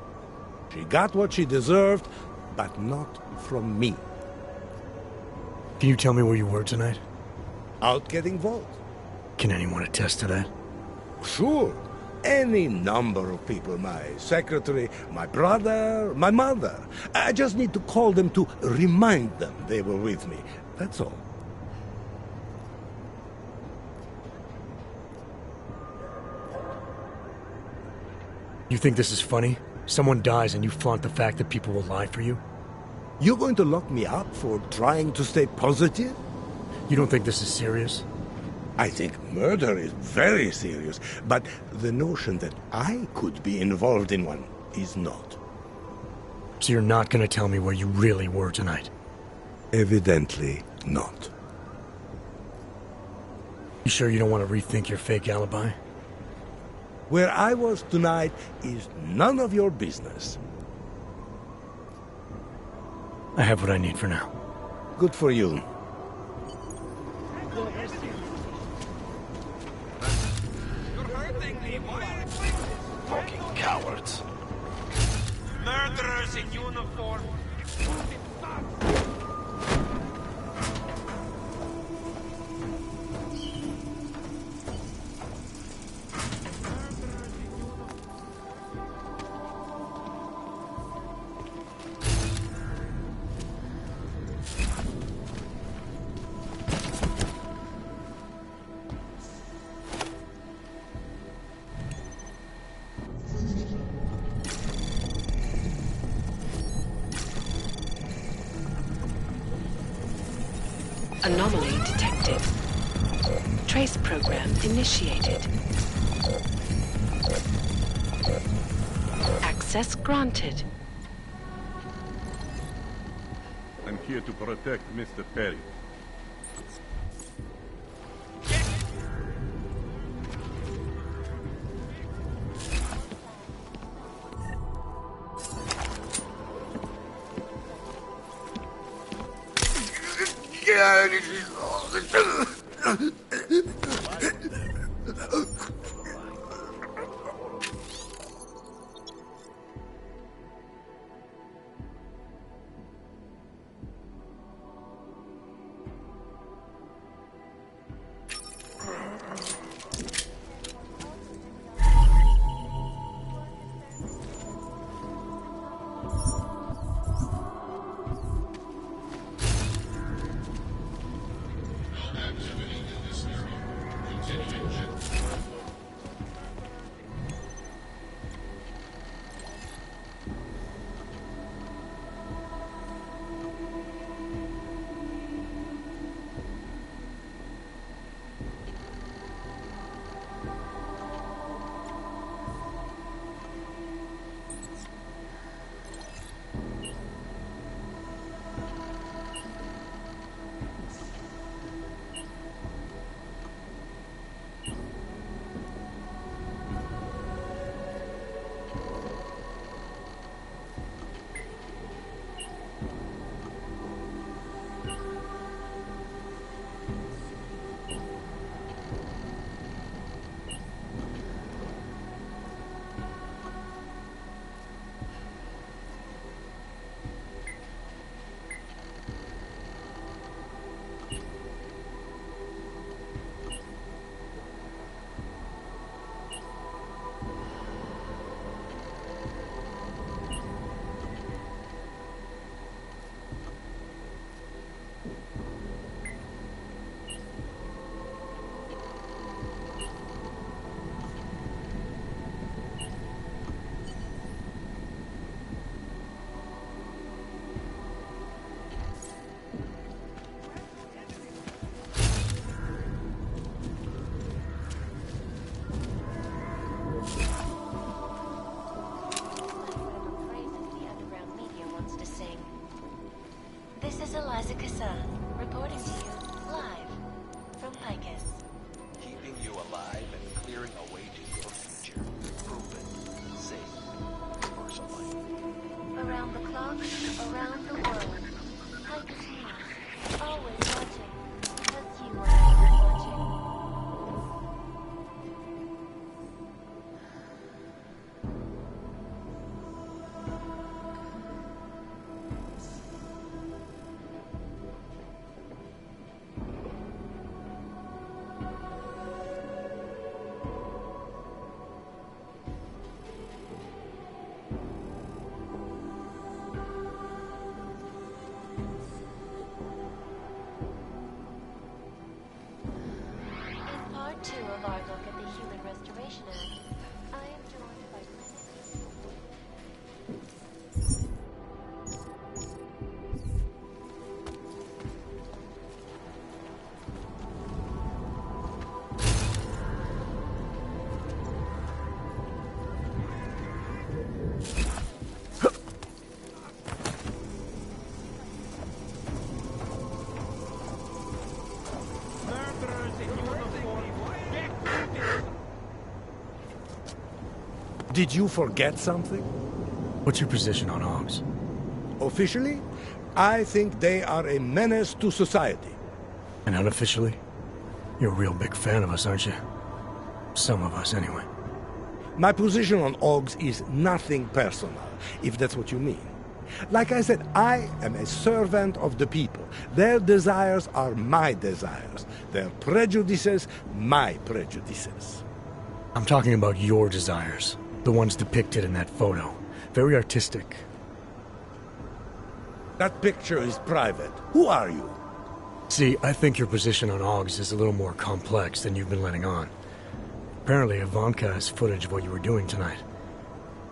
S: She got what she deserved, but not from me.
C: Can you tell me where you were tonight?
S: Out getting votes.
C: Can anyone attest to that?
S: Sure. Any number of people. My secretary, my brother, my mother. I just need to call them to remind them they were with me. That's all.
C: You think this is funny? Someone dies and you flaunt the fact that people will lie for you?
S: You're going to lock me up for trying to stay positive?
C: You don't think this is serious?
S: I think murder is very serious, but the notion that I could be involved in one is not.
C: So you're not going to tell me where you really were tonight?
S: Evidently not.
C: You sure you don't want to rethink your fake alibi?
S: Where I was tonight is none of your business.
C: I have what I need for now.
S: Good for you.
N: Fucking cowards.
B: Murderers in uniform.
A: Anomaly detected. Trace program initiated. Access granted.
F: I'm here to protect Mr. Perry.
G: Reporting to you live from Picus.
N: Keeping you alive and clearing a way to your future. Proven, safe, personally.
G: Around the clock, around the world. Picus News. Always watching. Because you are always watching. Commissioner. I am joined by
S: Did you forget something?
C: What's your position on Augs?
S: Officially, I think they are a menace to society.
C: And unofficially? You're a real big fan of us, aren't you? Some of us, anyway.
S: My position on Augs is nothing personal, if that's what you mean. Like I said, I am a servant of the people. Their desires are my desires. Their prejudices, my prejudices.
C: I'm talking about your desires. The ones depicted in that photo. Very artistic.
S: That picture is private. Who are you?
C: See, I think your position on Augs is a little more complex than you've been letting on. Apparently, Ivanka has footage of what you were doing tonight.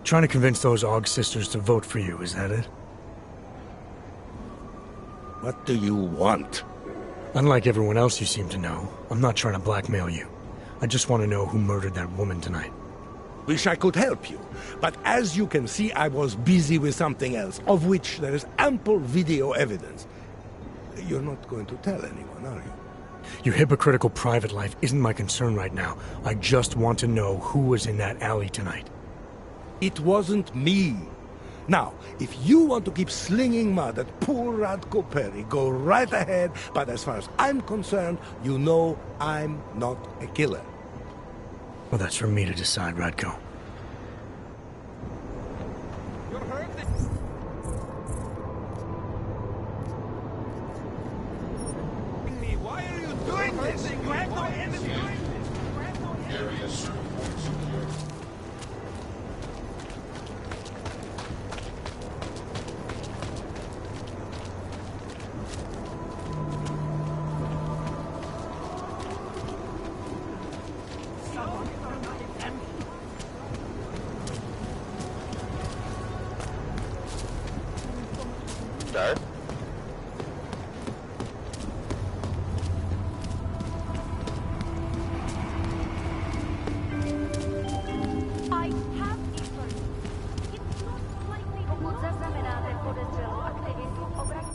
C: Trying to convince those Aug sisters to vote for you, is that it?
S: What do you want?
C: Unlike everyone else you seem to know, I'm not trying to blackmail you. I just want to know who murdered that woman tonight.
S: Wish I could help you, but as you can see, I was busy with something else, of which there is ample video evidence. You're not going to tell anyone, are you?
C: Your hypocritical private life isn't my concern right now. I just want to know who was in that alley tonight.
S: It wasn't me. Now, if you want to keep slinging mud at poor Radko Perry, go right ahead, but as far as I'm concerned, you know I'm not a killer.
C: Well, that's for me to decide, Radko.
I: Why are you doing this? You have no energy.
F: Area circle point secured.
P: Dad?
L: I have eaten. It's not slightly zaznamenáte podezřelou aktivitu obraz.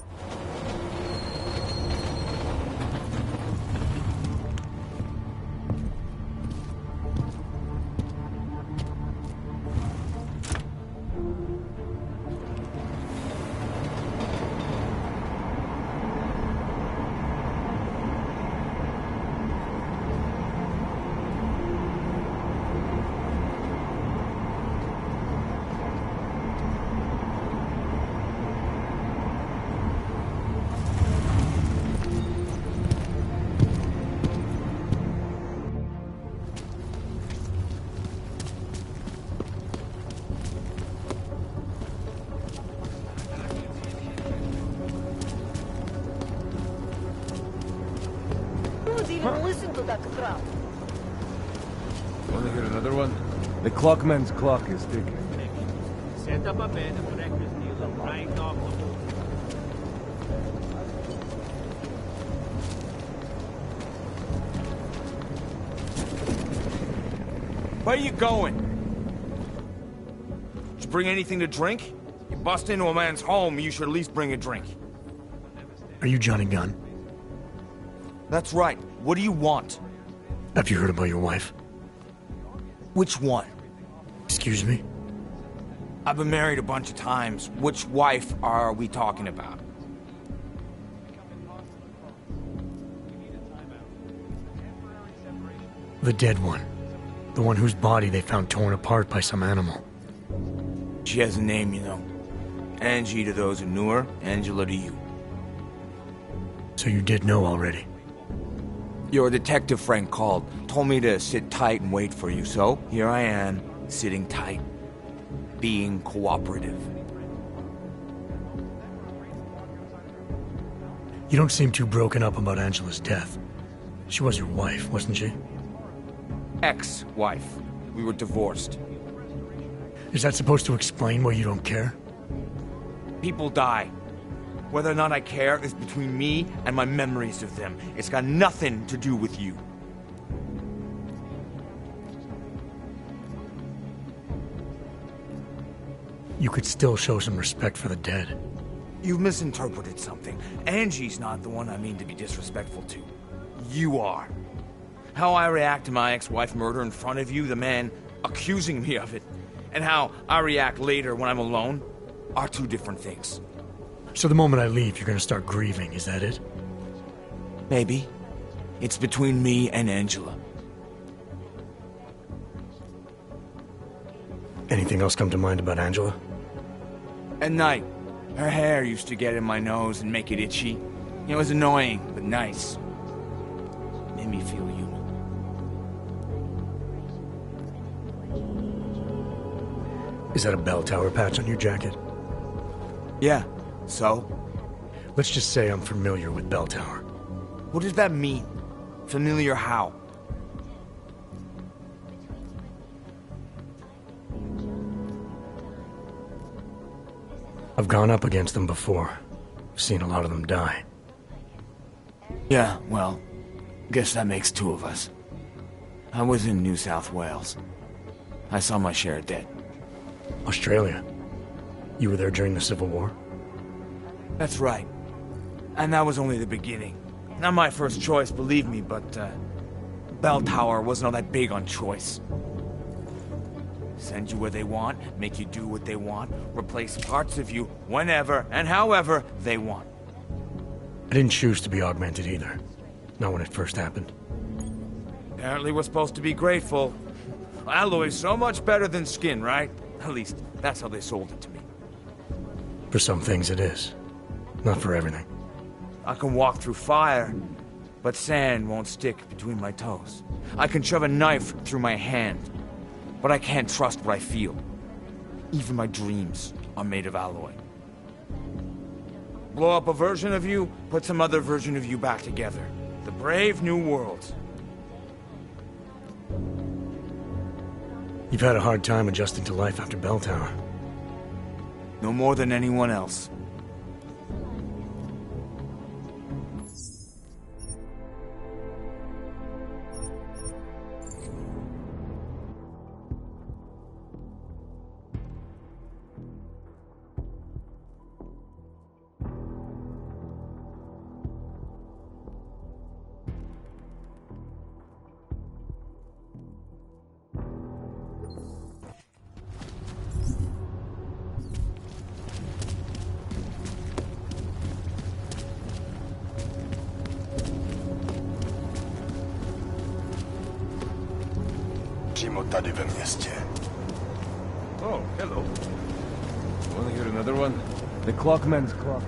L: Even listen to that crowd.
B: Want to hear another one? The clockman's clock is ticking.
I: Set up a bed and breakfast deal and right off the boat.
T: Where you going? Did you bring anything to drink? You bust into a man's home, you should at least bring a drink.
C: Are you Johnny Gunn?
T: That's right. What do you want?
C: Have you heard about your wife?
T: Which one?
C: Excuse me?
T: I've been married a bunch of times. Which wife are we talking about?
C: The dead one. The one whose body they found torn apart by some animal.
T: She has a name, you know. Angie to those who knew her, Angela to you.
C: So you did know already?
T: Your detective friend called, told me to sit tight and wait for you, so here I am, sitting tight, being cooperative.
C: You don't seem too broken up about Angela's death. She was your wife, wasn't she?
T: Ex-wife. We were divorced.
C: Is that supposed to explain why you don't care?
T: People die. Whether or not I care is between me and my memories of them. It's got nothing to do with you.
C: You could still show some respect for the dead.
T: You've misinterpreted something. Angie's not the one I mean to be disrespectful to. You are. How I react to my ex-wife murder in front of you, the man accusing me of it, and how I react later when I'm alone, are two different things.
C: So the moment I leave, you're gonna start grieving, is that it?
T: Maybe. It's between me and Angela.
C: Anything else come to mind about Angela?
T: At night, her hair used to get in my nose and make it itchy. It was annoying, but nice. Made me feel human.
C: Is that a bell tower patch on your jacket?
T: Yeah, so?
C: Let's just say I'm familiar with bell tower.
T: What does that mean? Familiar how?
C: I've gone up against them before. I've seen a lot of them die.
T: Yeah, well, guess that makes two of us. I was in New South Wales. I saw my share of dead.
C: Australia? You were there during the Civil War?
T: That's right. And that was only the beginning. Not my first choice, believe me, but, Bell Tower wasn't all that big on choice. Send you where they want, make you do what they want, replace parts of you whenever and however they want.
C: I didn't choose to be augmented either. Not when it first happened.
T: Apparently we're supposed to be grateful. Alloy's so much better than skin, right? At least, that's how they sold it to me.
C: For some things it is. Not for everything.
T: I can walk through fire, but sand won't stick between my toes. I can shove a knife through my hand, but I can't trust what I feel. Even my dreams are made of alloy. Blow up a version of you, put some other version of you back together. The brave new world.
C: You've had a hard time adjusting to life after Bell Tower.
T: No more than anyone else.
F: Přímo tady ve městě.
B: Oh, hello. Want to hear another one? The Clockman's Clock.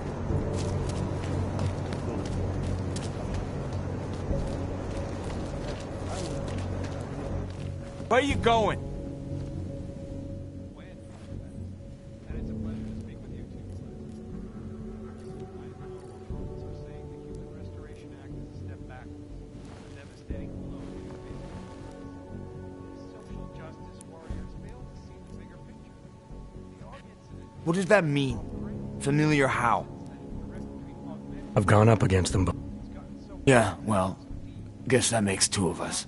T: Where you going? What does that mean? Familiar how?
C: I've gone up against them before.
T: Yeah, well, guess that makes two of us.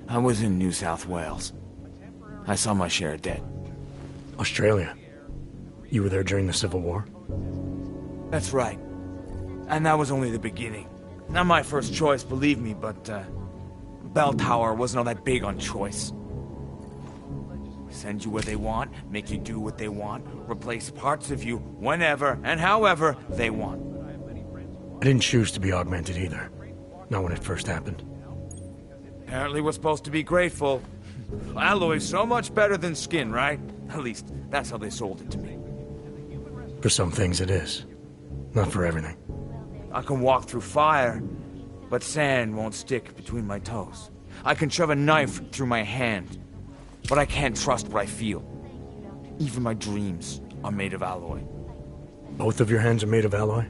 T: I was in New South Wales. I saw my share of dead.
C: Australia? You were there during the Civil War?
T: That's right. And that was only the beginning. Not my first choice, believe me, but, Bell Tower wasn't all that big on choice. Send you where they want, make you do what they want, replace parts of you whenever and however they want.
C: I didn't choose to be augmented either. Not when it first happened.
T: Apparently we're supposed to be grateful. Alloy's so much better than skin, right? At least, that's how they sold it to me.
C: For some things it is. Not for everything.
T: I can walk through fire, but sand won't stick between my toes. I can shove a knife through my hand, but I can't trust what I feel. Even my dreams are made of alloy.
C: Both of your hands are made of alloy?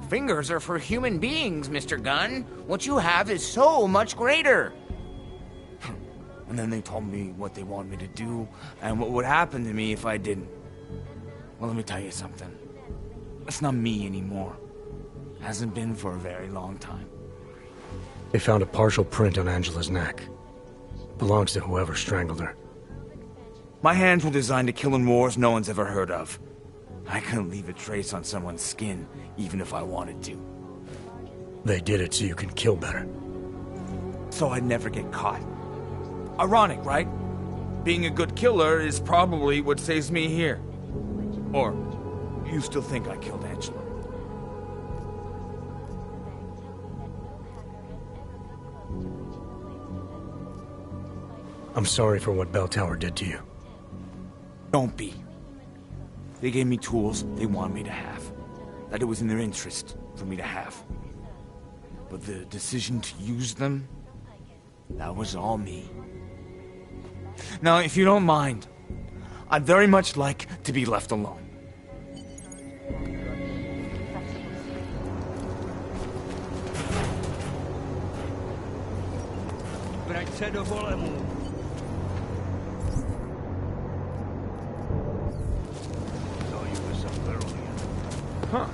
P: Fingers are for human beings, Mr. Gunn. What you have is so much greater.
T: And then they told me what they wanted me to do, and what would happen to me if I didn't. Well, let me tell you something. It's not me anymore. Hasn't been for a very long time.
C: They found a partial print on Angela's neck. Belongs to whoever strangled her.
T: My hands were designed to kill in wars no one's ever heard of. I couldn't leave a trace on someone's skin, even if I wanted to.
C: They did it so you can kill better.
T: So I'd never get caught. Ironic, right? Being a good killer is probably what saves me here. Or, you still think I killed Angela?
C: I'm sorry for what Bell Tower did to you.
T: Don't be. They gave me tools they wanted me to have. That it was in their interest for me to have. But the decision to use them, that was all me. Now, if you don't mind, I'd very much like to be left alone. Huh.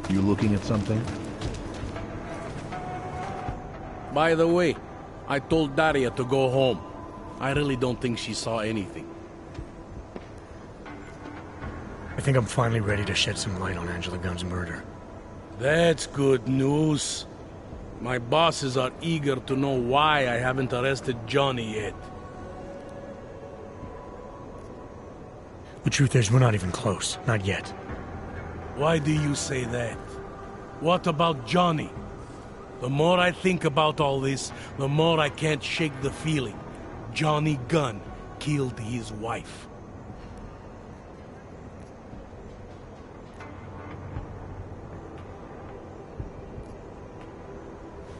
U: You looking at something?
D: By the way, I told Daria to go home. I really don't think she saw anything.
C: I think I'm finally ready to shed some light on Angela Gunn's murder.
D: That's good news. My bosses are eager to know why I haven't arrested Johnny yet.
C: The truth is, we're not even close. Not yet.
D: Why do you say that? What about Johnny? The more I think about all this, the more I can't shake the feeling. Johnny Gunn killed his wife.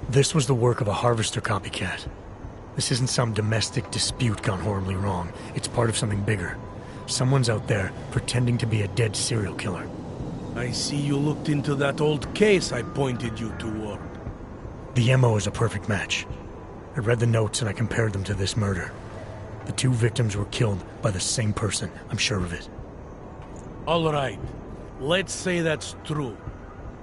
C: This was the work of a harvester copycat. This isn't some domestic dispute gone horribly wrong. It's part of something bigger. Someone's out there pretending to be a dead serial killer.
D: I see you looked into that old case I pointed you toward.
C: The MO is a perfect match. I read the notes and I compared them to this murder. The two victims were killed by the same person, I'm sure of it.
D: All right, let's say that's true.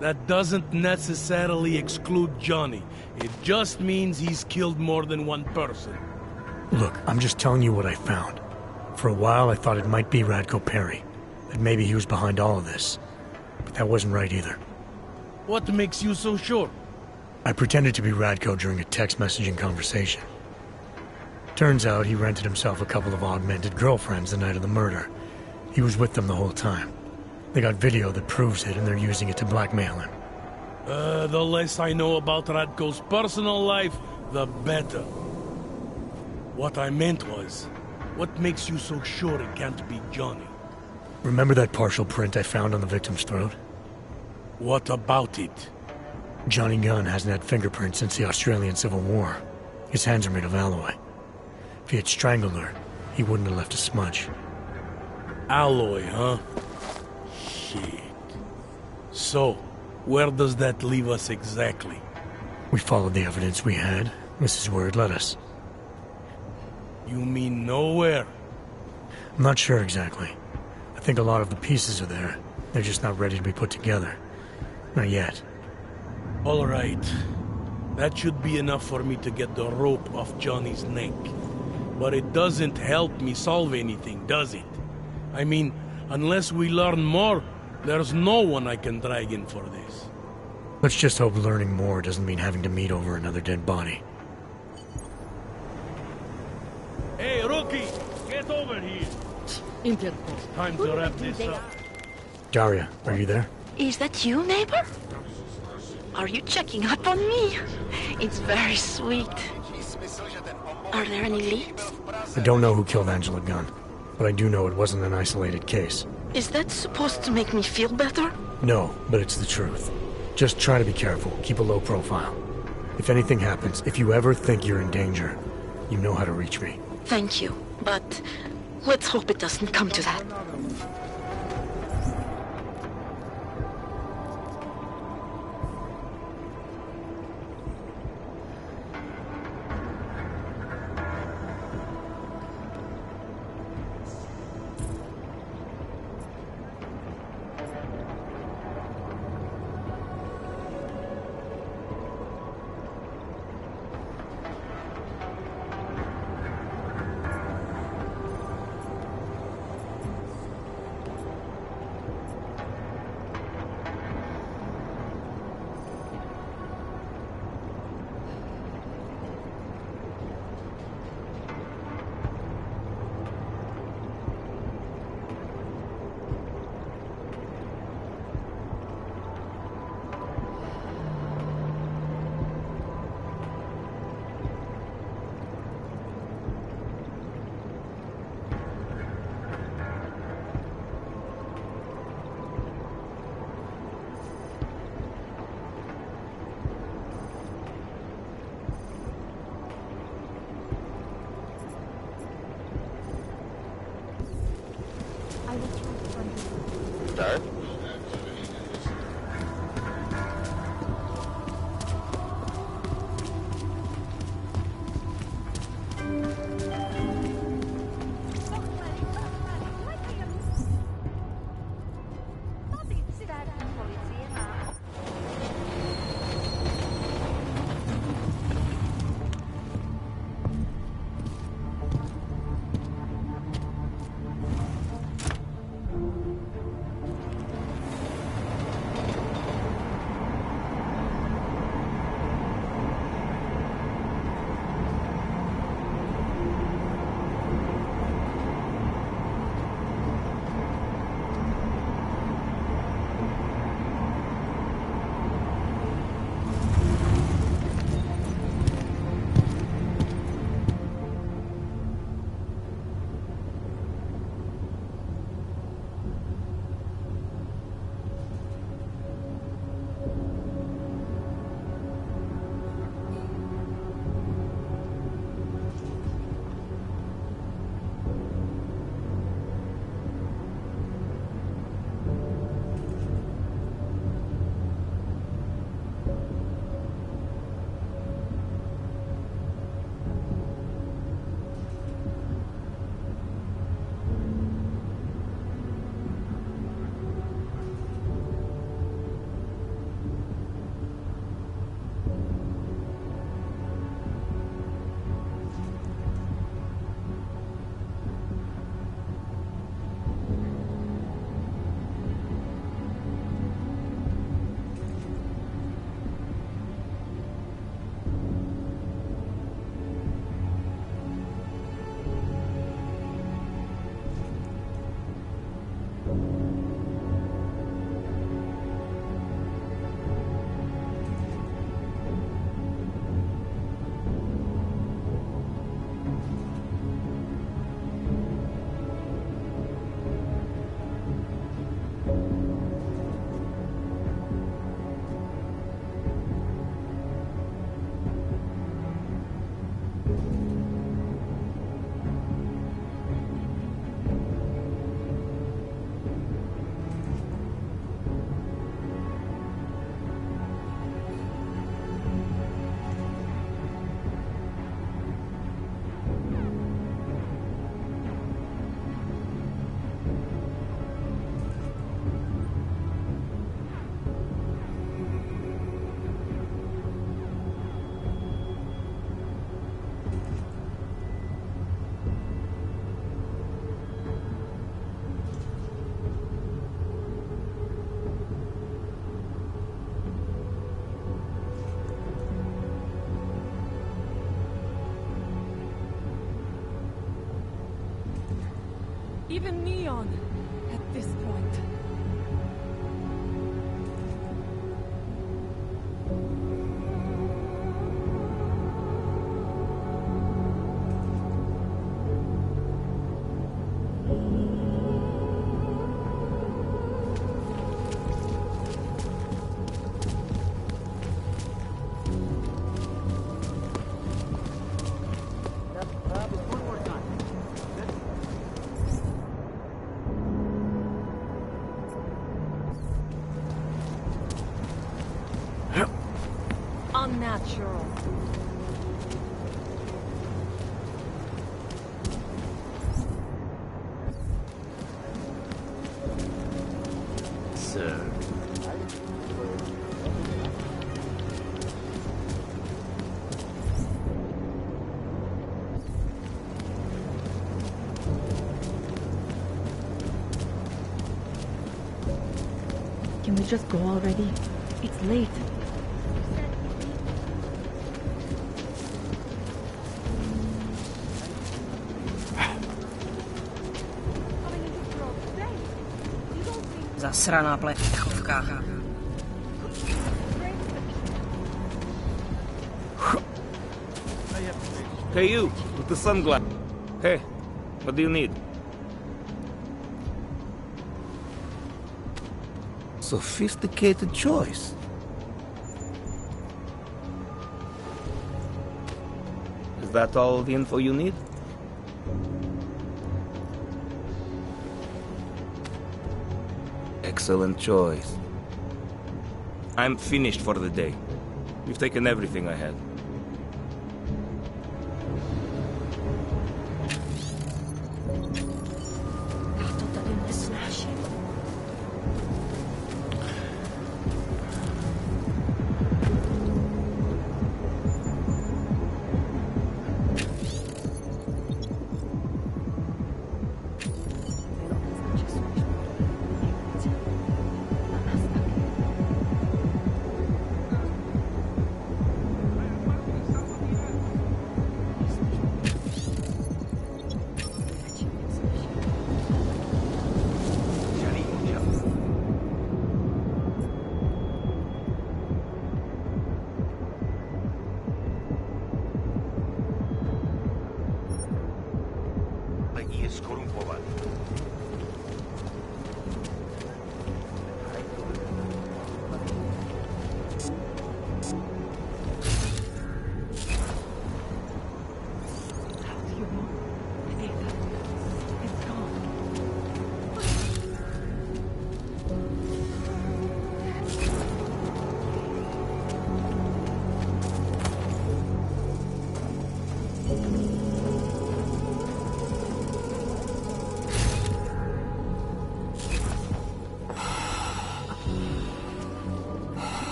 D: That doesn't necessarily exclude Johnny. It just means he's killed more than one person.
C: Look, I'm just telling you what I found. For a while I thought it might be Radko Perry, that maybe he was behind all of this. But that wasn't right either.
D: What makes you so sure?
C: I pretended to be Radko during a text messaging conversation. Turns out he rented himself a couple of augmented girlfriends the night of the murder. He was with them the whole time. They got video that proves it, and they're using it to blackmail him.
D: The less I know about Radko's personal life, the better. What I meant was, what makes you so sure it can't be Johnny?
C: Remember that partial print I found on the victim's throat?
D: What about it?
C: Johnny Gunn hasn't had fingerprints since the Australian Civil War. His hands are made of alloy. If he had strangled her, he wouldn't have left a smudge.
D: Alloy, huh? Shit. So, where does that leave us exactly?
C: We followed the evidence we had. This is where it led us.
D: You mean nowhere?
C: I'm not sure exactly. I think a lot of the pieces are there, They're just not ready to be put together. Not yet.
D: All right. That should be enough for me to get the rope off Johnny's neck. But it doesn't help me solve anything, does it? I mean, unless we learn more, there's no one I can drag in for this.
C: Let's just hope learning more doesn't mean having to meet over another dead body.
D: Hey, rookie! Get over here! Time to wrap this up.
C: Daria, are you there?
J: Is that you, neighbor? Are you checking up on me? It's very sweet. Are there any leads?
C: I don't know who killed Angela Gunn, but I do know it wasn't an isolated case.
J: Is that supposed to make me feel better?
C: No, but it's the truth. Just try to be careful. Keep a low profile. If anything happens, if you ever think you're in danger, you know how to reach me.
J: Thank you, but let's hope it doesn't come to that.
U: Start.
J: Even Neon, at this point. Unnatural.
N: Sir.
J: Can we just go already? It's late.
U: Zasraná plechovka.
I: Hey, you, with the sunglasses. Hey, what do you need?
S: Sophisticated choice.
I: Is that all the info you need? Excellent choice. I'm finished for the day. You've taken everything I had.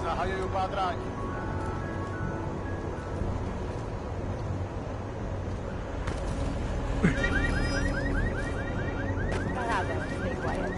H: Zahajuju pátrání.
L: Stay quiet.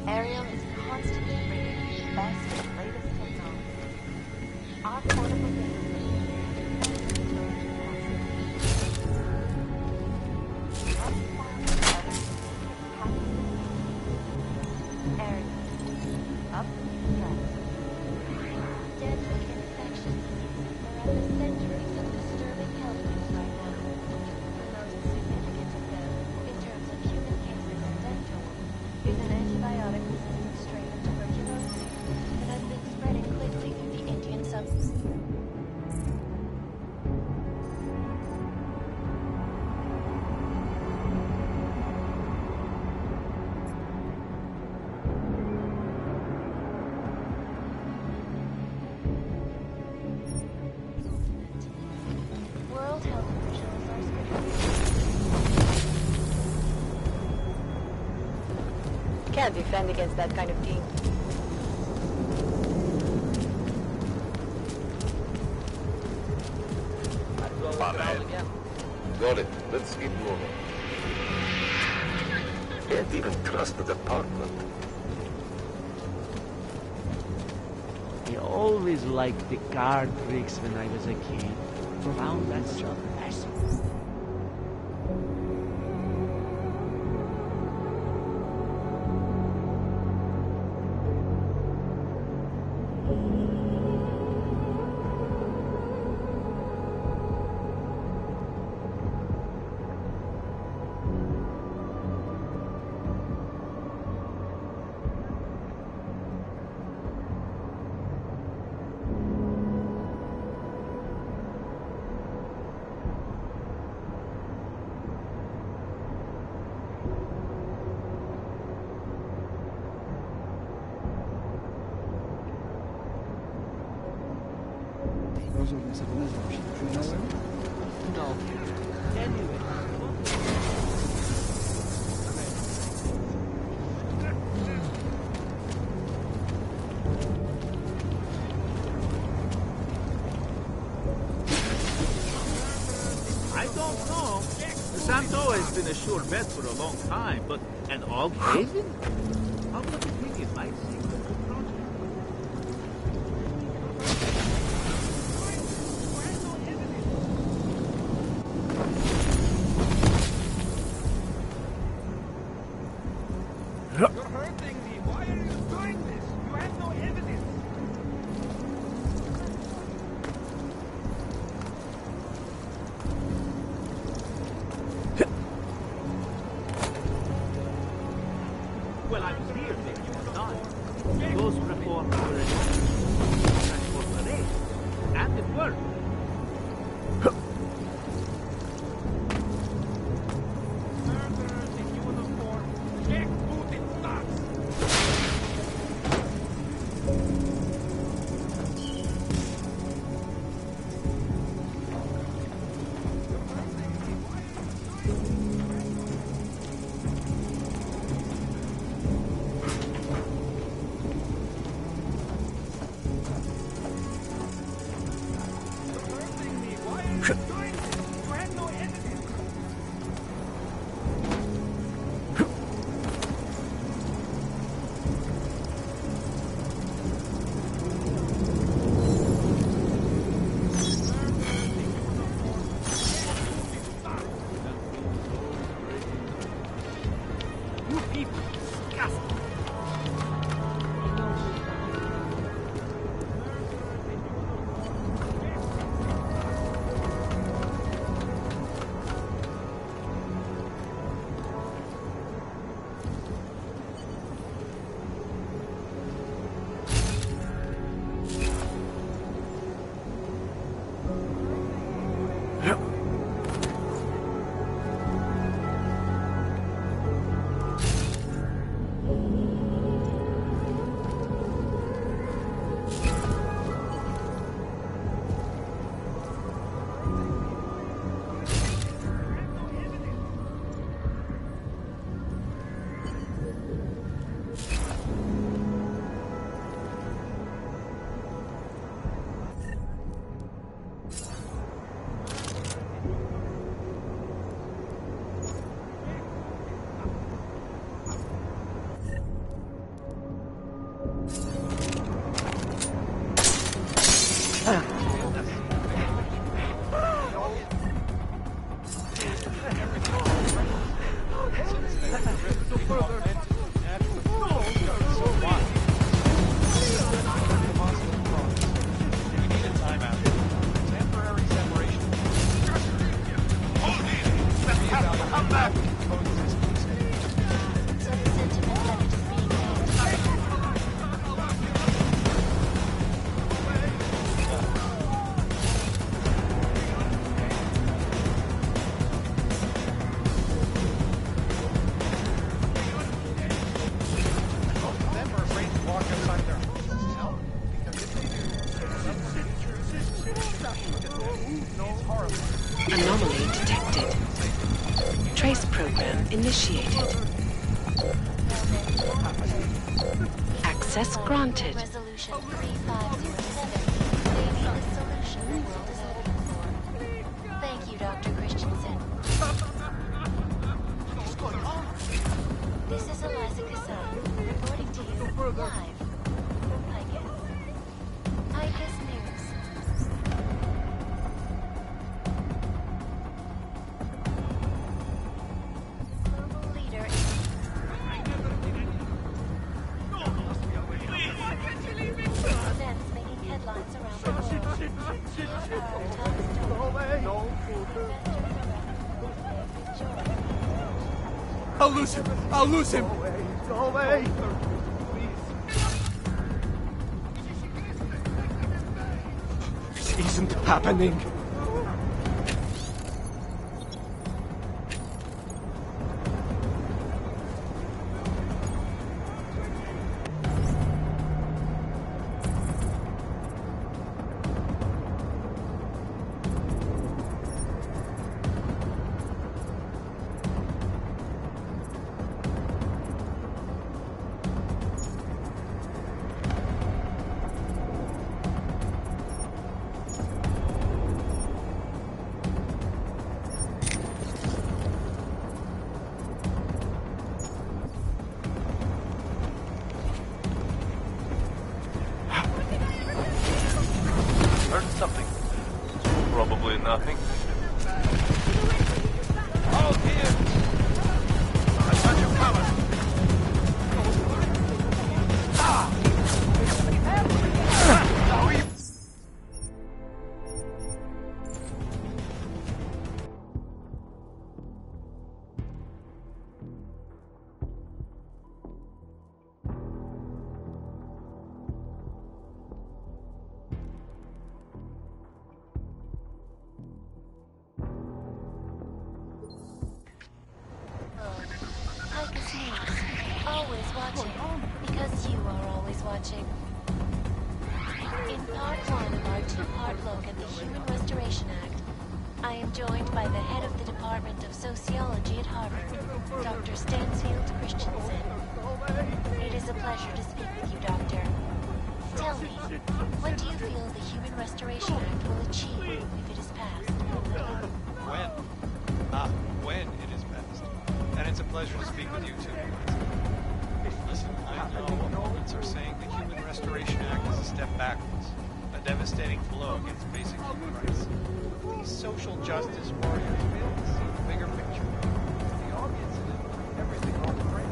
G: Ariel is constantly bringing the best and latest technology. Our portable data
L: Can't defend against that kind of team.
F: Got it. Let's keep moving. Can't even trust the department.
U: I always liked the card tricks when I was a kid. Found that so fascinating. No. Anyway.
V: I don't know. Santo has been a sure bet for a long time, but an Og Haven? How would you think it might seem a good project?
I: You're hurting me. Why are you doing this? You have no evidence.
A: Anomaly detected. Trace program initiated. Access granted.
G: Resolution 3507 may be the solution the world is looking for. Thank you, Dr. Christensen. This is Eliza Kassan, reporting to you live from Picus. Picus News. Global leader events making headlines around the world. Here are our top stories.
T: I'll lose him! I'll lose him!
I: Go away!
T: This isn't happening.
F: Heard something. Probably nothing.
I: All here! I got you covered!
G: Picus News. Always watching. Because you are always watching. In part one of our two-part look at the Human Restoration Act, I am joined by the head of the Department of Sociology at Harvard, Dr. Stansfield Christensen. It is a pleasure to speak with you, Doctor. Tell me, what do you feel the Human Restoration Act will achieve if it is passed?
E: When? When it is passed. And it's a pleasure to speak with you too. Listen, I know opponents are saying the Human Restoration Act is a step backwards, a devastating blow against basic human rights. These social justice warriors fail to see the bigger picture. The audience in it, everything on the brain.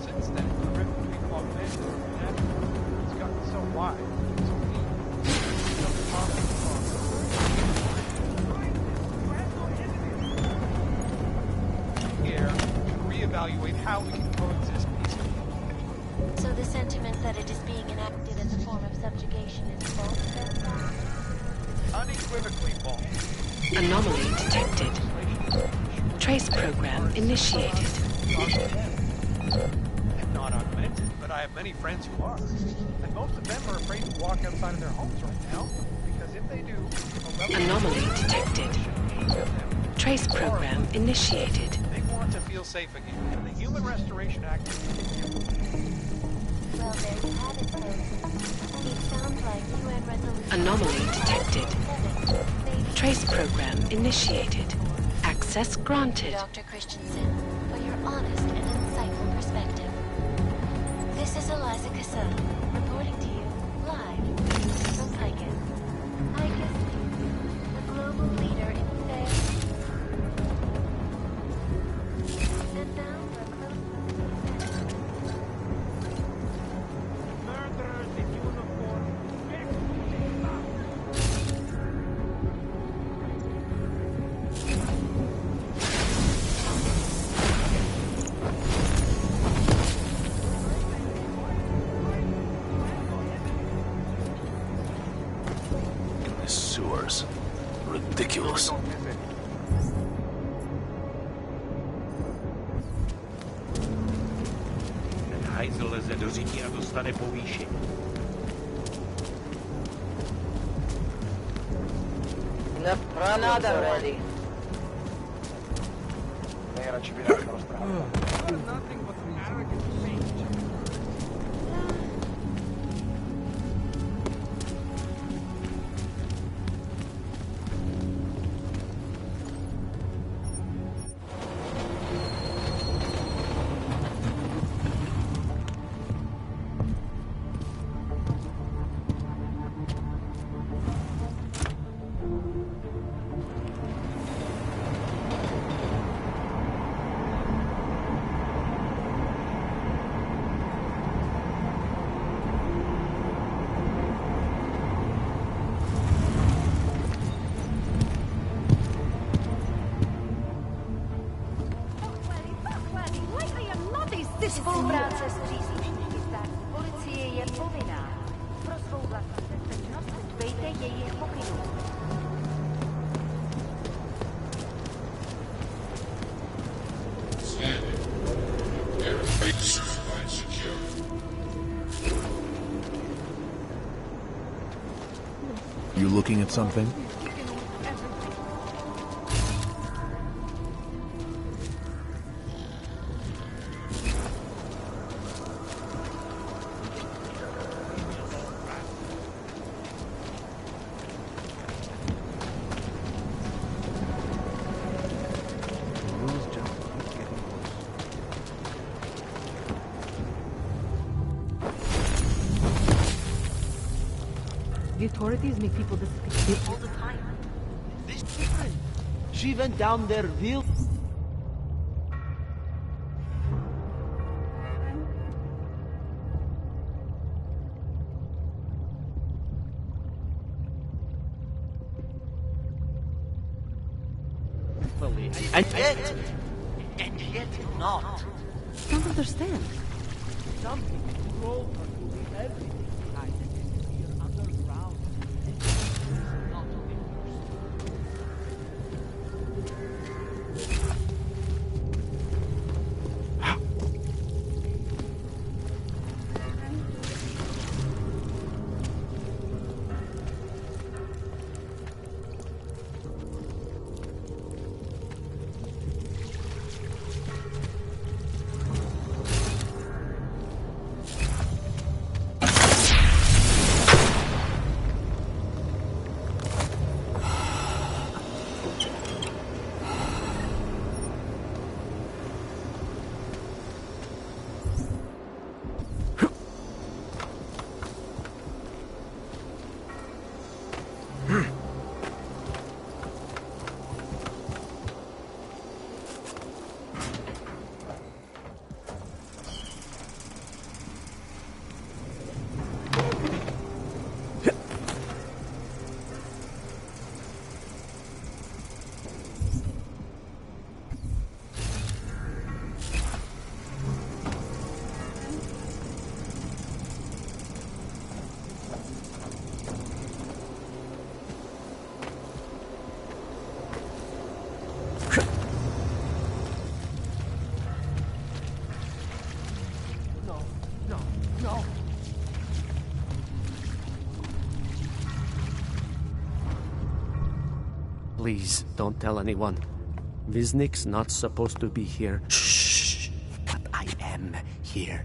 E: Since then, the rift between augmented and natural has gotten so wide, so deep, so here to reevaluate how we can coexist peacefully.
G: So the sentiment that it is being enacted as a form of subjugation is false, then?
E: Unequivocally false.
A: Anomaly detected. Trace program initiated.
E: Not augmented, but I have many friends who are. And most of them are afraid to walk outside of their homes right now, because if they do,
A: Anomaly detected. Trace program initiated.
E: They want to feel safe again, and the Human Restoration Act is
G: Well, there you have it, folks. It sounds like UN resolution...
A: Anomaly detected. Trace program initiated. Access granted.
G: Dr. Christensen, for your honest and insightful perspective. This is Eliza Kassan, reporting to you live from Picus. Picus News, the global leader in affairs. And now,
V: hajzel leze do řití a dostane povýšení.
K: Not already.
T: Nejradši by nás rozprával.
L: Spolupráce s příslušníky státní policie je povinná. Pro svou vlastní bezpečnost dbejte jejich pokynů.
N: You looking at something?
U: The authorities make people disappear all the time. This is different. She went down there real... And yet not.
J: Don't understand.
U: Something drove her to leave everything behind and disappear underground. Not the Please, don't tell anyone. Viznik's not supposed to be here. Shh! But I am here.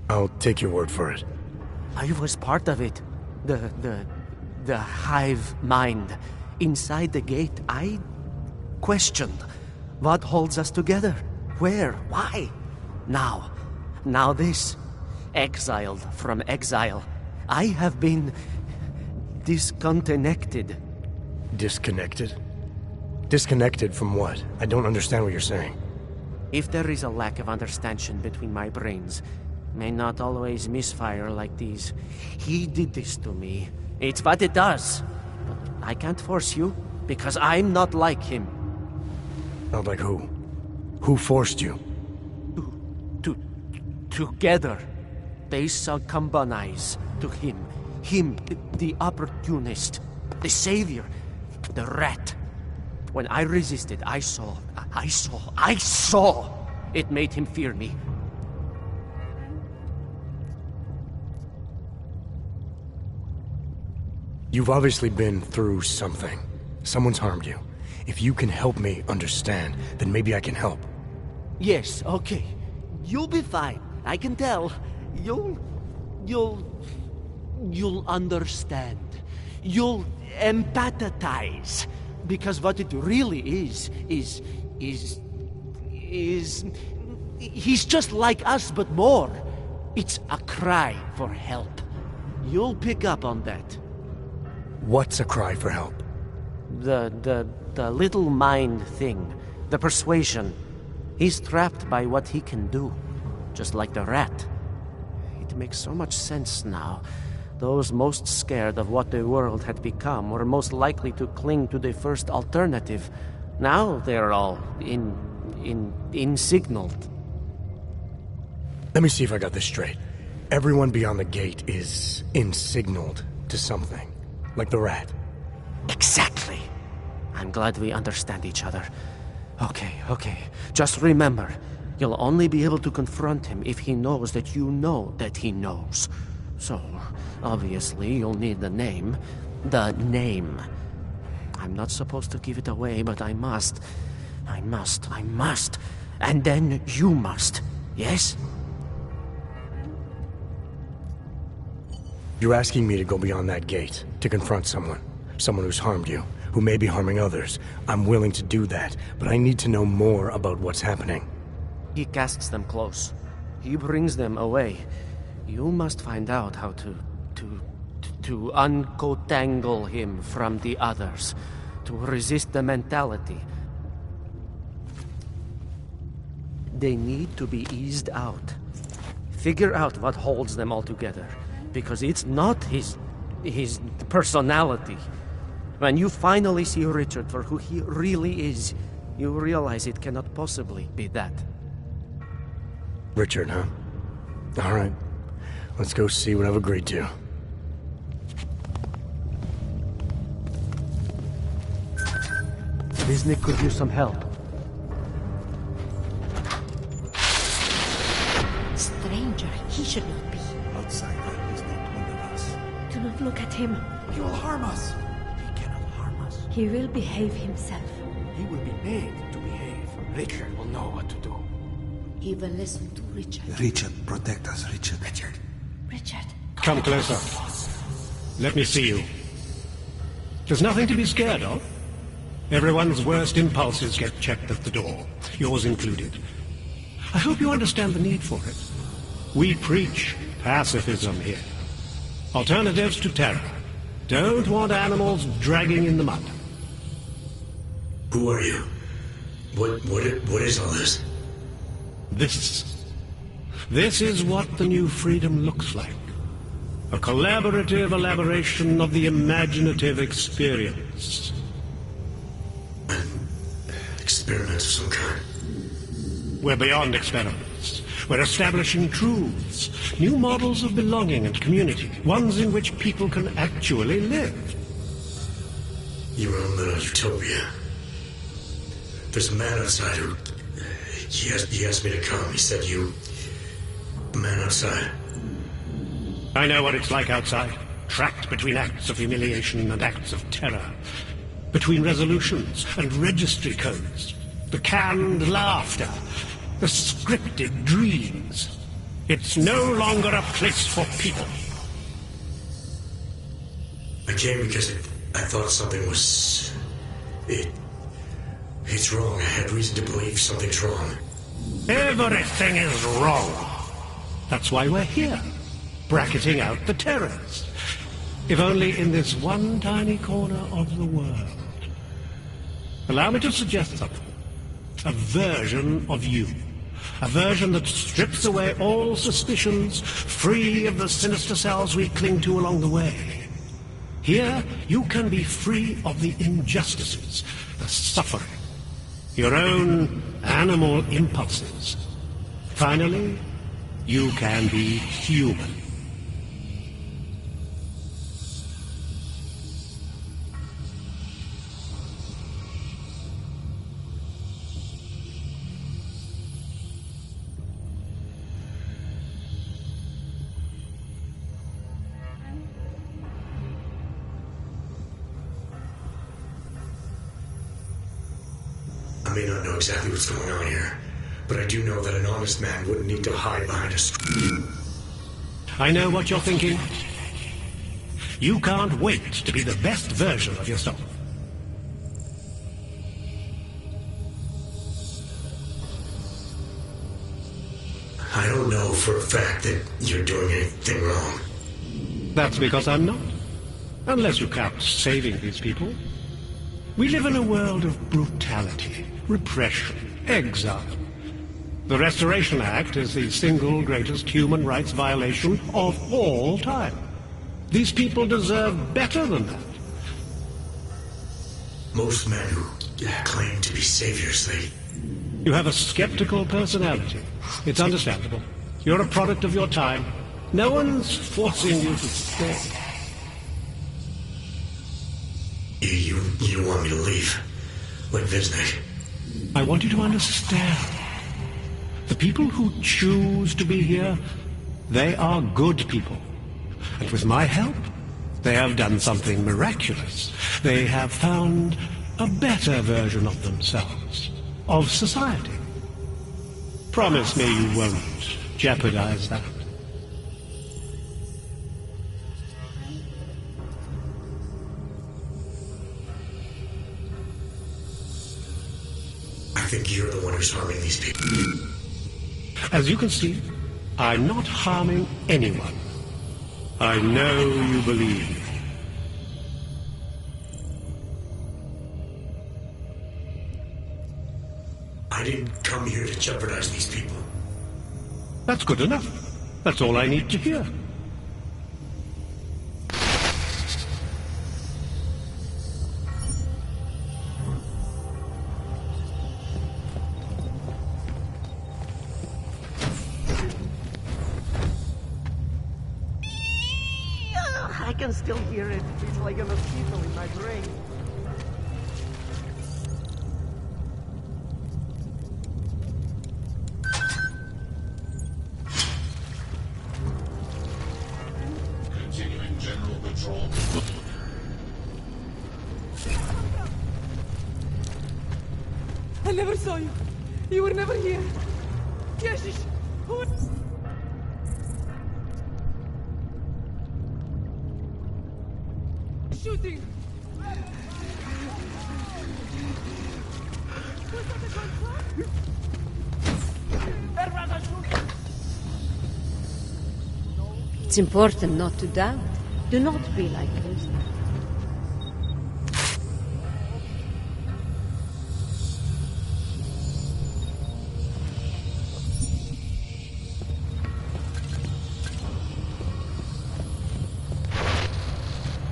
C: I'll take your word for it.
U: I was part of it. The hive mind. Inside the gate, I questioned what holds us together. Where? Why? Now this. Exiled from exile. I have been disconnected.
C: Disconnected? Disconnected from what? I don't understand what you're saying.
U: If there is a lack of understanding between my brains, may not always misfire like these. He did this to me. It's what it does. But I can't force you, because I'm not like him.
C: Not like who? Who forced you?
U: Together, they succumbanize to him. Him, the opportunist, the savior, the rat. When I resisted, I saw. It made him fear me.
C: You've obviously been through something. Someone's harmed you. If you can help me understand, then maybe I can help.
U: Yes, okay. You'll be fine. I can tell. You'll understand. You'll empathize. Because what it really is... He's just like us, but more. It's a cry for help. You'll pick up on that.
C: What's a cry for help?
U: The little mind thing. The persuasion. He's trapped by what he can do. Just like the rat. It makes so much sense now. Those most scared of what the world had become were most likely to cling to the first alternative. Now they're all insignaled.
C: Let me see if I got this straight. Everyone beyond the gate is insignaled to something. Like the rat.
U: Exactly. I'm glad we understand each other. Okay. Just remember, you'll only be able to confront him if he knows that you know that he knows. So, obviously, you'll need the name. The name. I'm not supposed to give it away, but I must. And then you must. Yes?
C: You're asking me to go beyond that gate, to confront someone. Someone who's harmed you, who may be harming others. I'm willing to do that, but I need to know more about what's happening.
U: He casts them close. He brings them away. You must find out how to uncotangle him from the others. To resist the mentality. They need to be eased out. Figure out what holds them all together. Because it's not his personality. When you finally see Richard for who he really is, you realize it cannot possibly be that.
C: Richard, huh? All right. Let's go see what I've agreed to.
U: Biznik could use some help.
J: Stranger, he should not be.
O: Outsider is not one of us.
J: Do not look at him.
O: He will harm us.
U: He cannot harm us.
J: He will behave himself.
U: He will be made to behave. Richard will know what to do.
J: He will listen to Richard.
O: Richard, protect us, Richard.
J: Richard.
M: Come closer. Let me see you. There's nothing to be scared of. Everyone's worst impulses get checked at the door, yours included. I hope you understand the need for it. We preach pacifism here. Alternatives to terror. Don't want animals dragging in the mud.
C: Who are you? What is all this?
M: This is what the new freedom looks like. A collaborative elaboration of the imaginative experience.
C: An experiment of some kind.
M: We're beyond experiments. We're establishing truths, new models of belonging and community, ones in which people can actually live.
C: Your own little utopia. There's a man outside who... He asked me to come. He said you... The man outside.
M: I know what it's like outside. Trapped between acts of humiliation and acts of terror. Between resolutions and registry codes. The canned laughter. The scripted dreams. It's no longer a place for people.
C: I came because I thought something was... It's wrong. I had reason to believe something's wrong.
M: Everything is wrong. That's why we're here. Bracketing out the terrorists. If only in this one tiny corner of the world. Allow me to suggest something. A version of you. A version that strips away all suspicions, free of the sinister cells we cling to along the way. Here, you can be free of the injustices, the suffering, your own animal impulses. Finally, you can be human.
C: may not know exactly what's going on here, but I do know that an honest man wouldn't need to hide behind a screen.
M: I know what you're thinking. You can't wait to be the best version of yourself.
C: I don't know for a fact that you're doing anything wrong.
M: That's because I'm not. Unless you count saving these people. We live in a world of brutality, repression, exile. The Restoration Act is the single greatest human rights violation of all time. These people deserve better than that.
C: Most men who claim to be saviors, they...
M: You have a skeptical personality. It's understandable. You're a product of your time. No one's forcing you to stay.
C: You want me to leave? Like Visnik?
M: I want you to understand. The people who choose to be here, they are good people. And with my help, they have done something miraculous. They have found a better version of themselves, of society. Promise me you won't jeopardize that.
C: I think you're the one who's harming these people.
M: As you can see, I'm not harming anyone. I know you believe.
C: I didn't come here to jeopardize these people.
M: That's good enough. That's all I need to hear.
U: I can still hear it. It's like a mosquito in my brain.
Q: Continuing general patrol.
R: I never saw you. You were never here. Yes, who? Shooting.
W: It's important not to doubt. Do not be like this.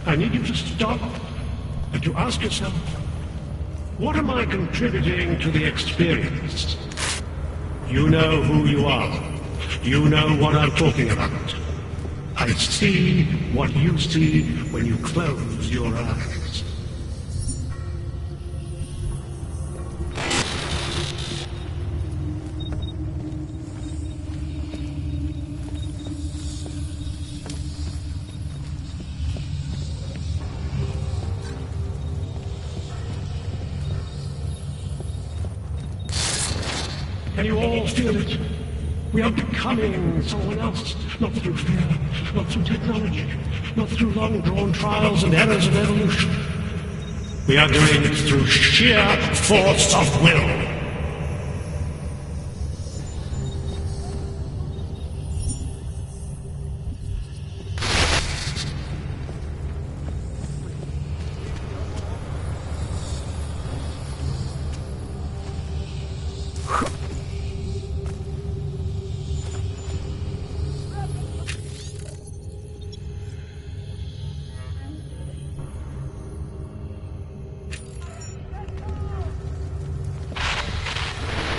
M: I need you to stop and to ask yourself, what am I contributing to the experience? You know who you are. You know what I'm talking about. I see what you see when you close your eyes. Can you all feel it? We are becoming someone else, not through fear, not through technology, not through long-drawn trials and errors of evolution. We are doing it through sheer force of will.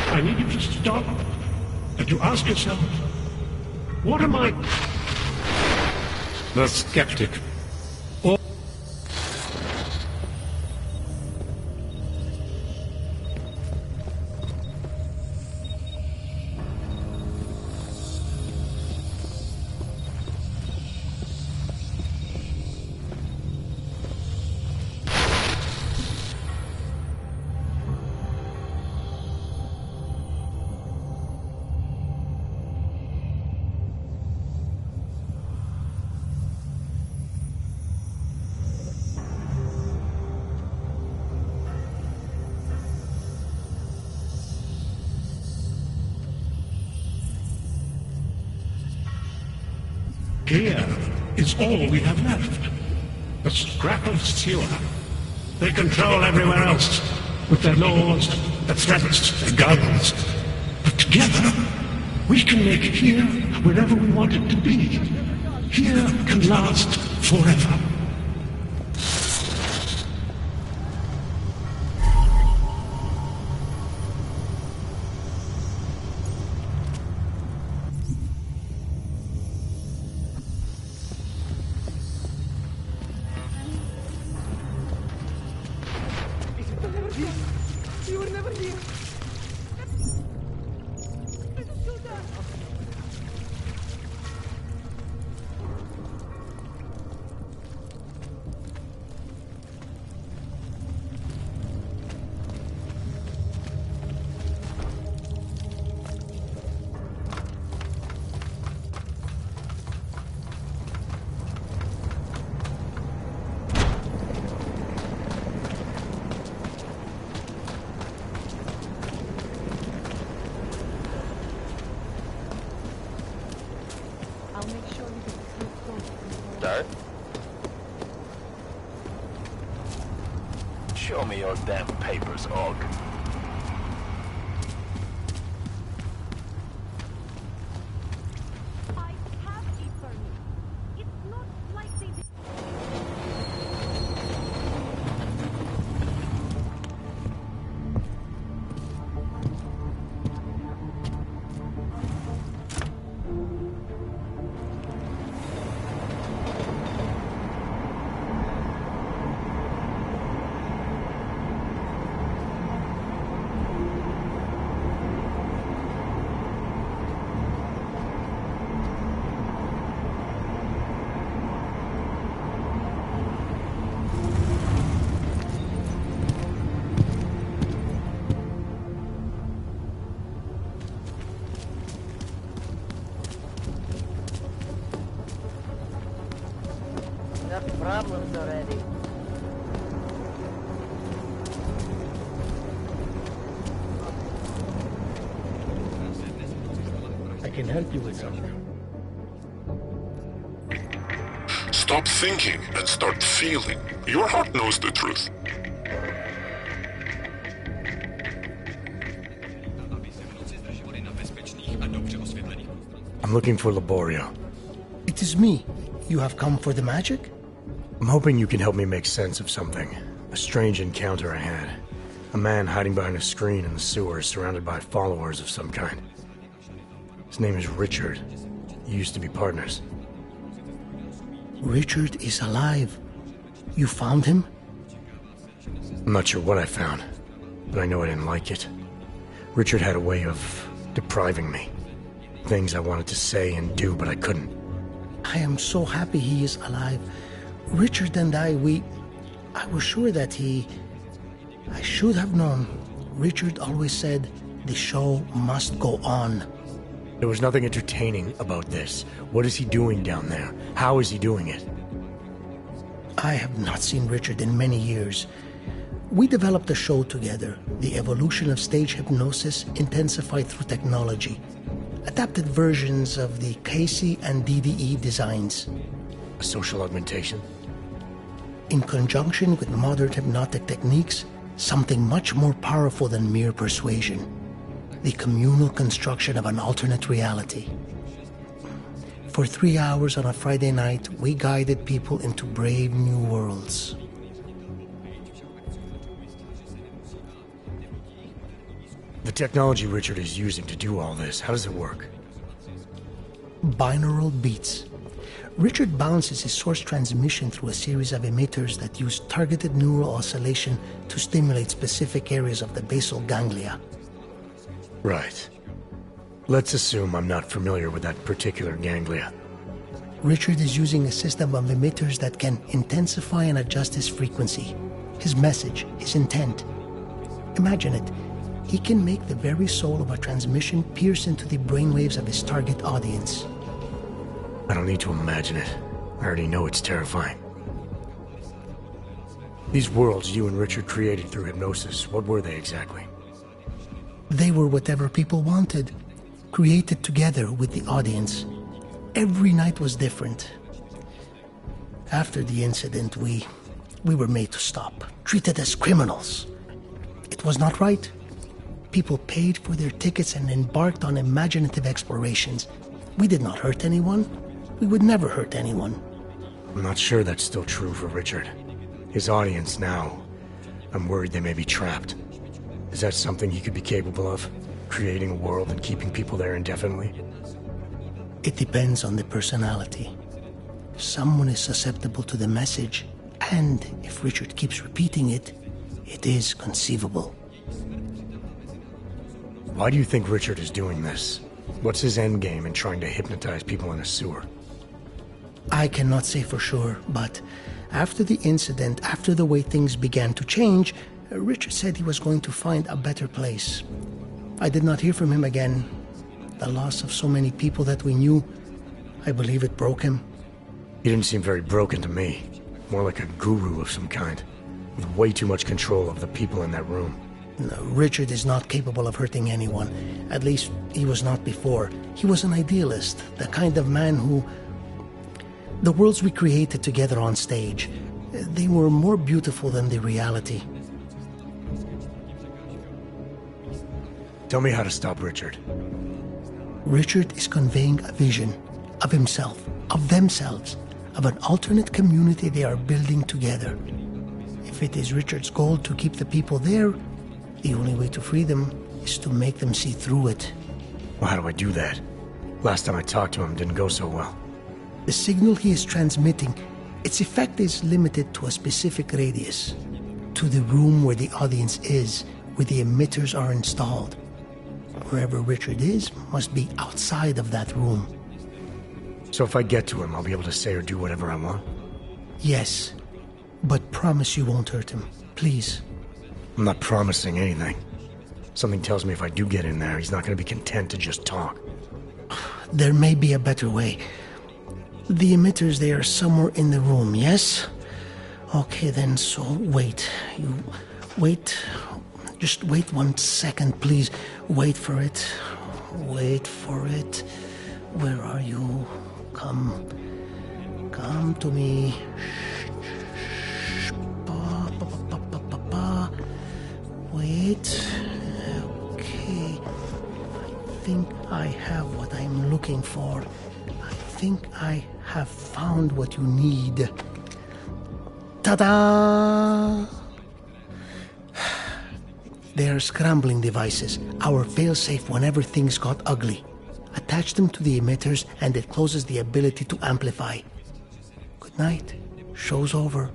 M: I need you to stop and to ask yourself, what am I? The skeptic. Or Here is all we have left. A scrap of sewer. They control everywhere else, with their laws, their threats, their guns. But together, we can make here wherever we want it to be. Here can last forever.
R: You were never here.
B: Start. Show me your damn papers, Og.
D: Enough problems already.
C: I can help you with something.
Q: Stop thinking and start feeling. Your heart knows the truth.
C: I'm looking for Laborio.
P: It is me. You have come for the magic?
C: I'm hoping you can help me make sense of something. A strange encounter I had. A man hiding behind a screen in the sewers, surrounded by followers of some kind. His name is Richard. He used to be partners.
P: Richard is alive. You found him?
C: I'm not sure what I found, but I know I didn't like it. Richard had a way of depriving me. Things I wanted to say and do, but I couldn't.
P: I am so happy he is alive. Richard and I was sure that I should have known. Richard always said, the show must go on.
C: There was nothing entertaining about this. What is he doing down there? How is he doing it?
P: I have not seen Richard in many years. We developed a show together, The Evolution of Stage Hypnosis Intensified Through Technology. Adapted versions of the Casey and DDE designs.
C: A social augmentation?
P: In conjunction with modern hypnotic techniques, something much more powerful than mere persuasion. The communal construction of an alternate reality. For 3 hours on a Friday night, we guided people into brave new worlds.
C: The technology Richard is using to do all this, how does it work?
P: Binaural beats. Richard bounces his source transmission through a series of emitters that use targeted neural oscillation to stimulate specific areas of the basal ganglia.
C: Right. Let's assume I'm not familiar with that particular ganglia.
P: Richard is using a system of emitters that can intensify and adjust his frequency, his message, his intent. Imagine it. He can make the very soul of a transmission pierce into the brainwaves of his target audience.
C: I don't need to imagine it. I already know it's terrifying. These worlds you and Richard created through hypnosis, what were they exactly?
P: They were whatever people wanted, created together with the audience. Every night was different. After the incident, we were made to stop, treated as criminals. It was not right. People paid for their tickets and embarked on imaginative explorations. We did not hurt anyone. We would never hurt anyone.
C: I'm not sure that's still true for Richard. His audience now, I'm worried they may be trapped. Is that something he could be capable of? Creating a world and keeping people there indefinitely?
P: It depends on the personality. If someone is susceptible to the message, and if Richard keeps repeating it, it is conceivable.
C: Why do you think Richard is doing this? What's his endgame in trying to hypnotize people in a sewer?
P: I cannot say for sure, but after the incident, after the way things began to change, Richard said he was going to find a better place. I did not hear from him again. The loss of so many people that we knew, I believe it broke him.
C: He didn't seem very broken to me. More like a guru of some kind, with way too much control of the people in that room.
P: No, Richard is not capable of hurting anyone. At least, he was not before. He was an idealist, the kind of man who... The worlds we created together on stage, they were more beautiful than the reality.
C: Tell me how to stop Richard.
P: Richard is conveying a vision of himself, of themselves, of an alternate community they are building together. If it is Richard's goal to keep the people there, the only way to free them is to make them see through it.
C: Well, how do I do that? Last time I talked to him didn't go so well.
P: The signal he is transmitting, its effect is limited to a specific radius, to the room where the audience is, where the emitters are installed. Wherever Richard is must be outside of that room.
C: So if I get to him, I'll be able to say or do whatever I want?
P: Yes, but promise you won't hurt him, please.
C: I'm not promising anything. Something tells me if I do get in there, he's not going to be content to just talk.
P: There may be a better way. The emitters, they are somewhere in the room, yes? Okay then, so wait. You wait. Just wait 1 second, please. Wait for it. Wait for it. Where are you? Come to me. Wait. Okay. I think I have what I'm looking for. I think I have found what you need. Ta-da! They are scrambling devices, our failsafe whenever things got ugly. Attach them to the emitters and it closes the ability to amplify. Good night. Show's over.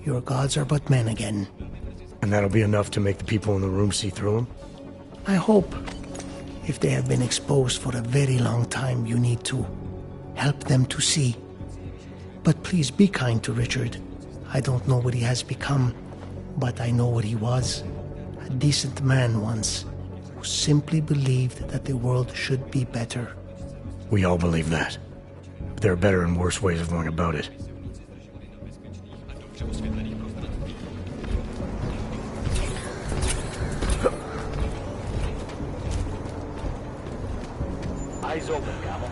P: Your gods are but men again.
C: And that'll be enough to make the people in the room see through them?
P: I hope. If they have been exposed for a very long time, you need to help them to see. But please be kind to Richard. I don't know what he has become, but I know what he was. A decent man once, who simply believed that the world should be better.
C: We all believe that. But there are better and worse ways of going about it.
B: Eyes open, Camel.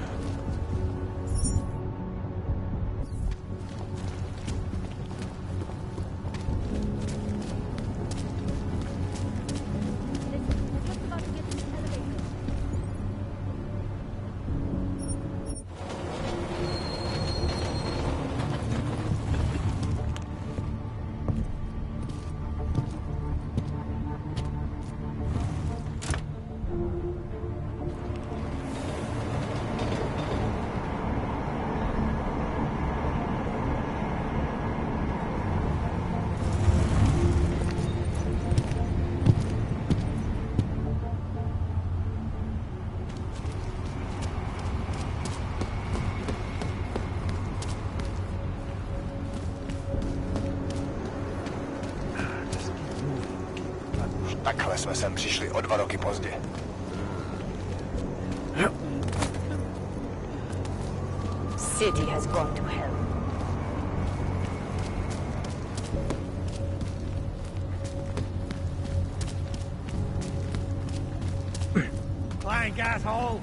F: Takhle jsme sem přišli o 2 roky pozdě.
L: City has gone to hell.
V: Flying gas hole.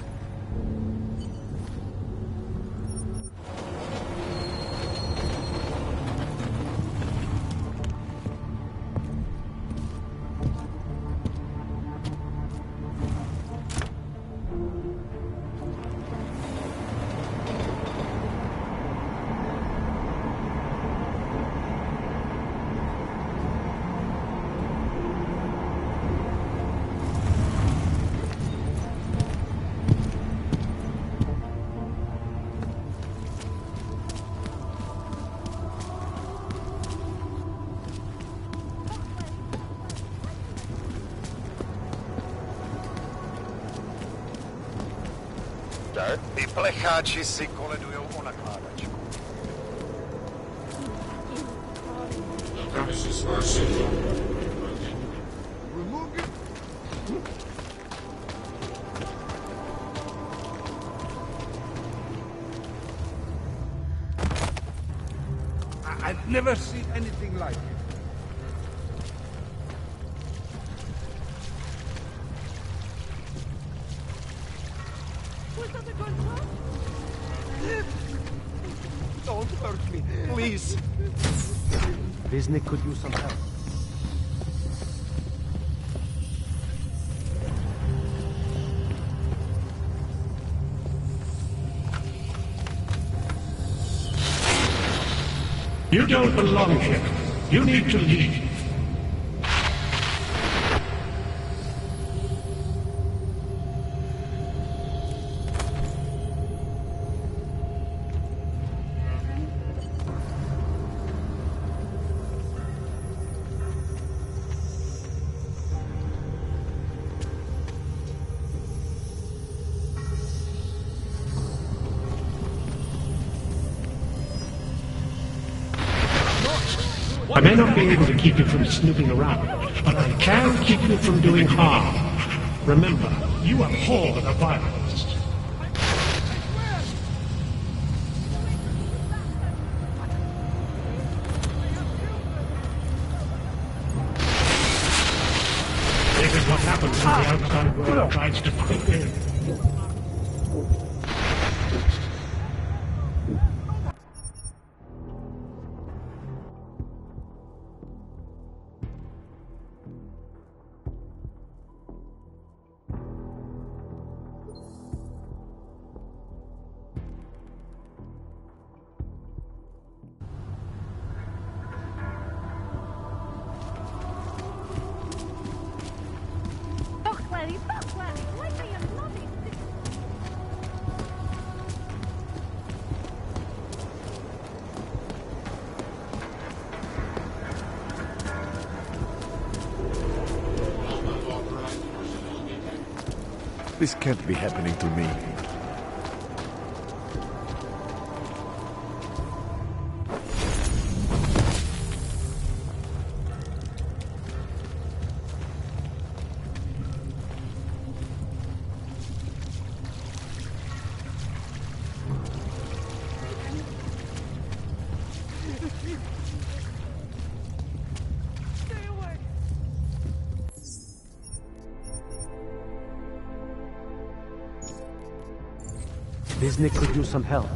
F: start. Ty plecháči si koledujou o nakládačku.
O: I've never seen anything like it.
F: Don't hurt me, please.
U: Wisnik could use some help.
M: You don't belong here. You need to leave. I may not be able to keep you from snooping around, but I can keep you from doing harm. Remember, you abhor the violence. This is what happens when the outside world tries to creep in.
H: This can't be happening to me.
U: Wisnik could use some help.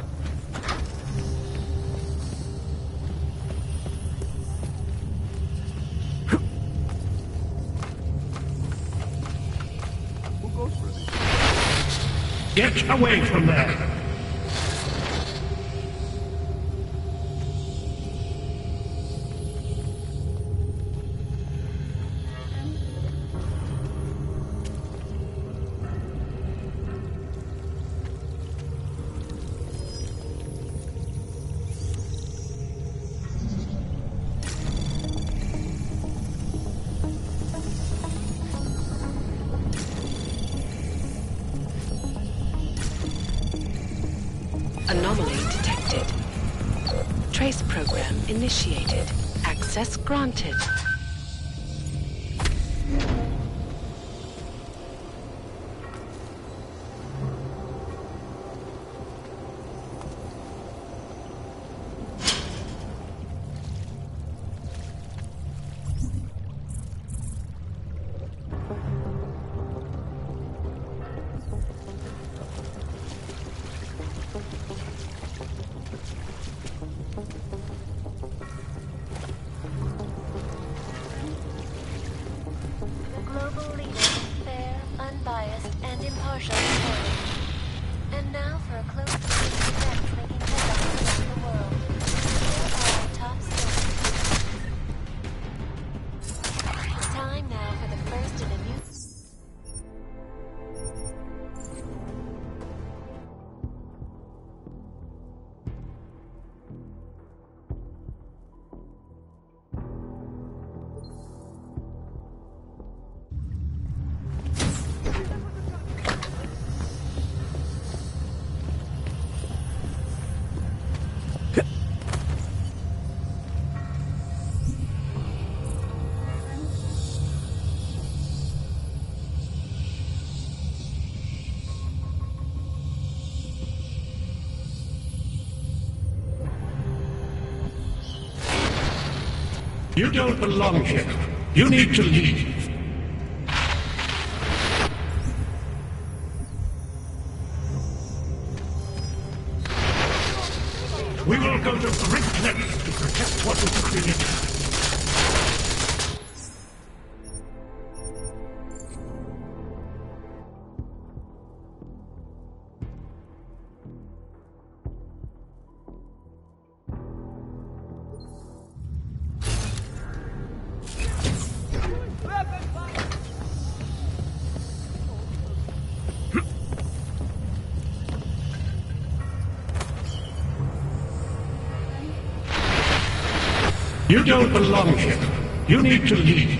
H: Who goes for this?
M: Get away from there!
I: Anomaly detected. Trace program initiated. Access granted.
M: You don't belong here. You need to leave. We will go to great lengths to protect what was created. You don't belong here. You need to leave.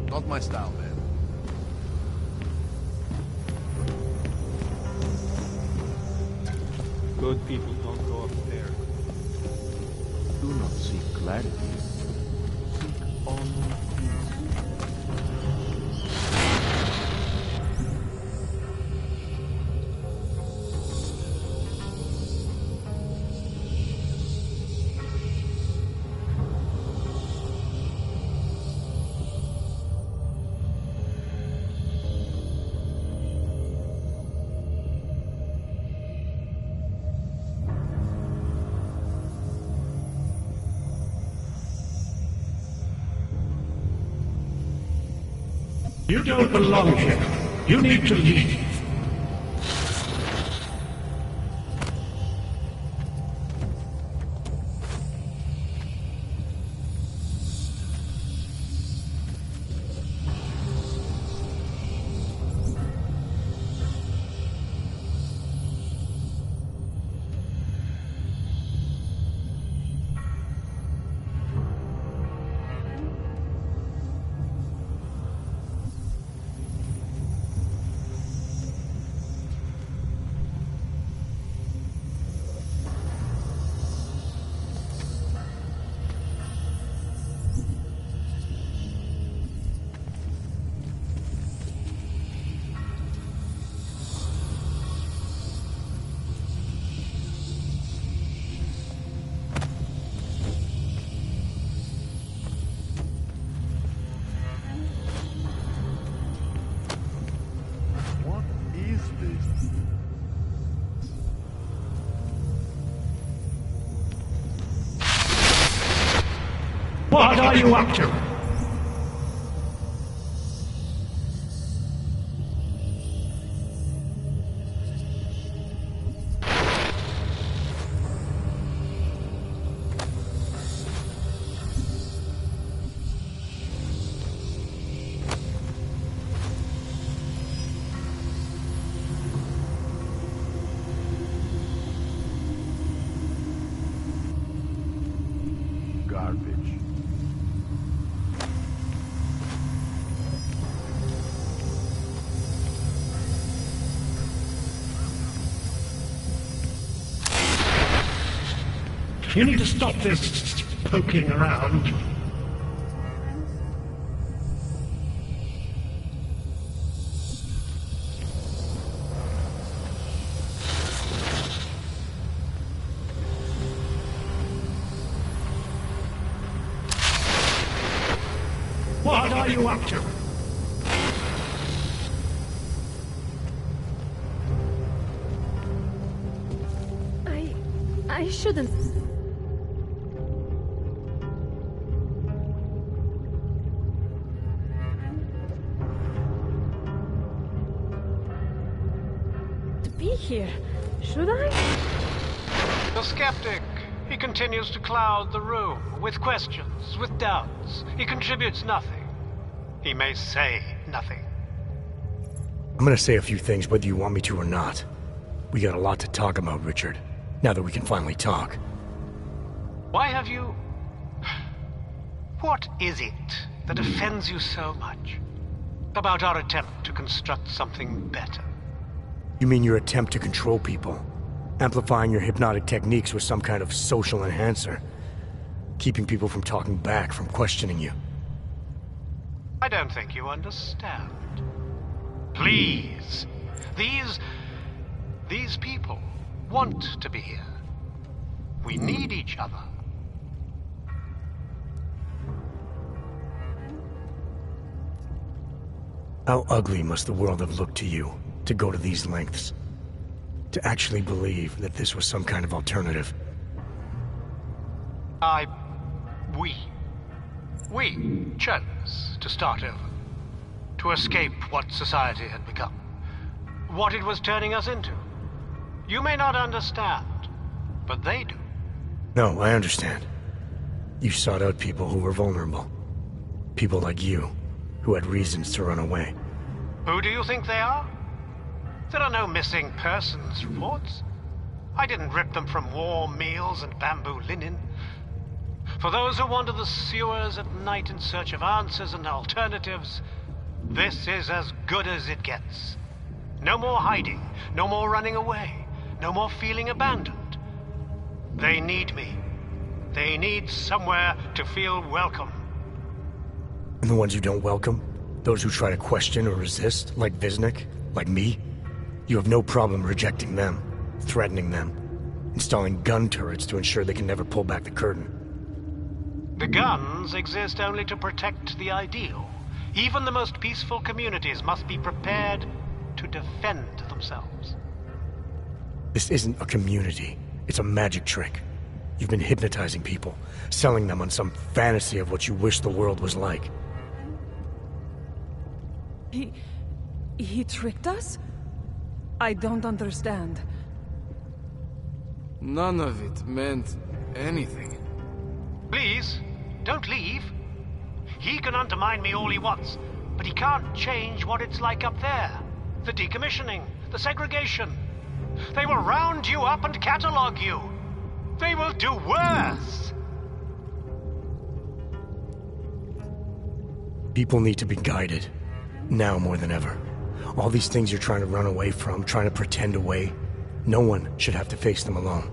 F: Not my style, man.
V: Good people don't go upstairs.
H: Do not seek clarity. Seek only peace.
M: You don't belong here. You need to leave. What are you up to?
H: Garbage.
M: You need to stop this poking around. What are you up to?
A: I shouldn't. To be here, should I?
E: The skeptic. He continues to cloud the room with questions, with doubts. He contributes nothing. He may say nothing.
C: I'm gonna say a few things whether you want me to or not. We got a lot to talk about, Richard. Now that we can finally talk.
E: Why have you... What is it that offends you so much about our attempt to construct something better?
C: You mean your attempt to control people? Amplifying your hypnotic techniques with some kind of social enhancer? Keeping people from talking back, from questioning you?
E: I don't think you understand. Please. These people want to be here. We need each other.
C: How ugly must the world have looked to you to go to these lengths? To actually believe that this was some kind of alternative?
E: We chose to start over. To escape what society had become. What it was turning us into. You may not understand, but they do.
C: No, I understand. You sought out people who were vulnerable. People like you, who had reasons to run away.
E: Who do you think they are? There are no missing persons reports. I didn't rip them from warm meals and bamboo linen. For those who wander the sewers at night in search of answers and alternatives, this is as good as it gets. No more hiding, no more running away, no more feeling abandoned. They need me. They need somewhere to feel welcome.
C: And the ones you don't welcome? Those who try to question or resist, like Wisnik, like me? You have no problem rejecting them, threatening them, installing gun turrets to ensure they can never pull back the curtain.
E: The guns exist only to protect the ideal. Even the most peaceful communities must be prepared to defend themselves.
C: This isn't a community. It's a magic trick. You've been hypnotizing people, selling them on some fantasy of what you wish the world was like.
R: He tricked us? I don't understand.
G: None of it meant anything.
E: Please, don't leave. He can undermine me all he wants, but he can't change what it's like up there. The decommissioning, the segregation. They will round you up and catalog you. They will do worse.
C: People need to be guided. Now more than ever. All these things you're trying to run away from, trying to pretend away, no one should have to face them alone.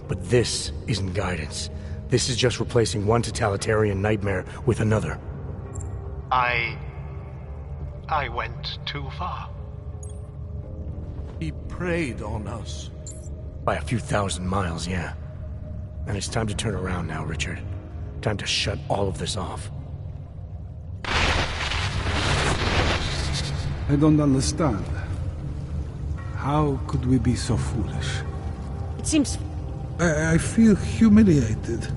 C: But this isn't guidance. This is just replacing one totalitarian nightmare with another.
E: I went too far.
H: He preyed on us.
C: By a few thousand miles, yeah. And it's time to turn around now, Richard. Time to shut all of this off.
O: I don't understand. How could we be so foolish?
W: It seems...
O: I feel humiliated.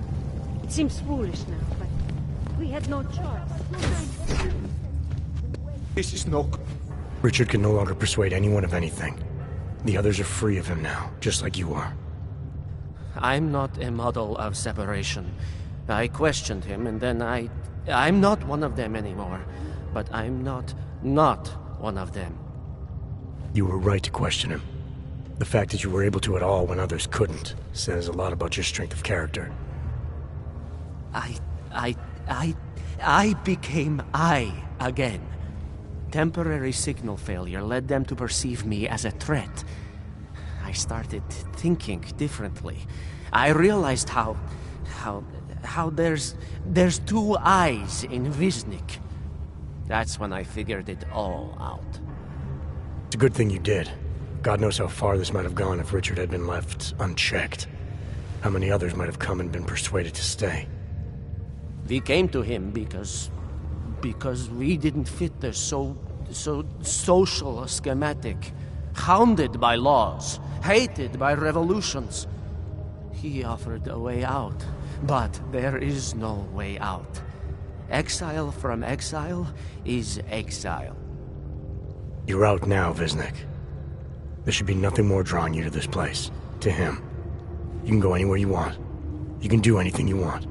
W: It seems foolish now, but we had no choice.
N: This is no...
C: Richard can no longer persuade anyone of anything. The others are free of him now, just like you are.
U: I'm not a model of separation. I questioned him, and then I'm not one of them anymore. But I'm not one of them.
C: You were right to question him. The fact that you were able to at all when others couldn't says a lot about your strength of character.
U: I became I again. Temporary signal failure led them to perceive me as a threat. I started thinking differently. I realized how there's two eyes in Wisnik. That's when I figured it all out.
C: It's a good thing you did. God knows how far this might have gone if Richard had been left unchecked. How many others might have come and been persuaded to stay.
U: We came to him because we didn't fit the so social schematic, hounded by laws, hated by revolutions. He offered a way out, but there is no way out. Exile from exile is exile.
C: You're out now, Wisnik. There should be nothing more drawing you to this place, to him. You can go anywhere you want. You can do anything you want.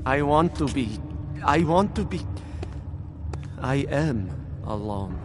U: I want to be... I am alone.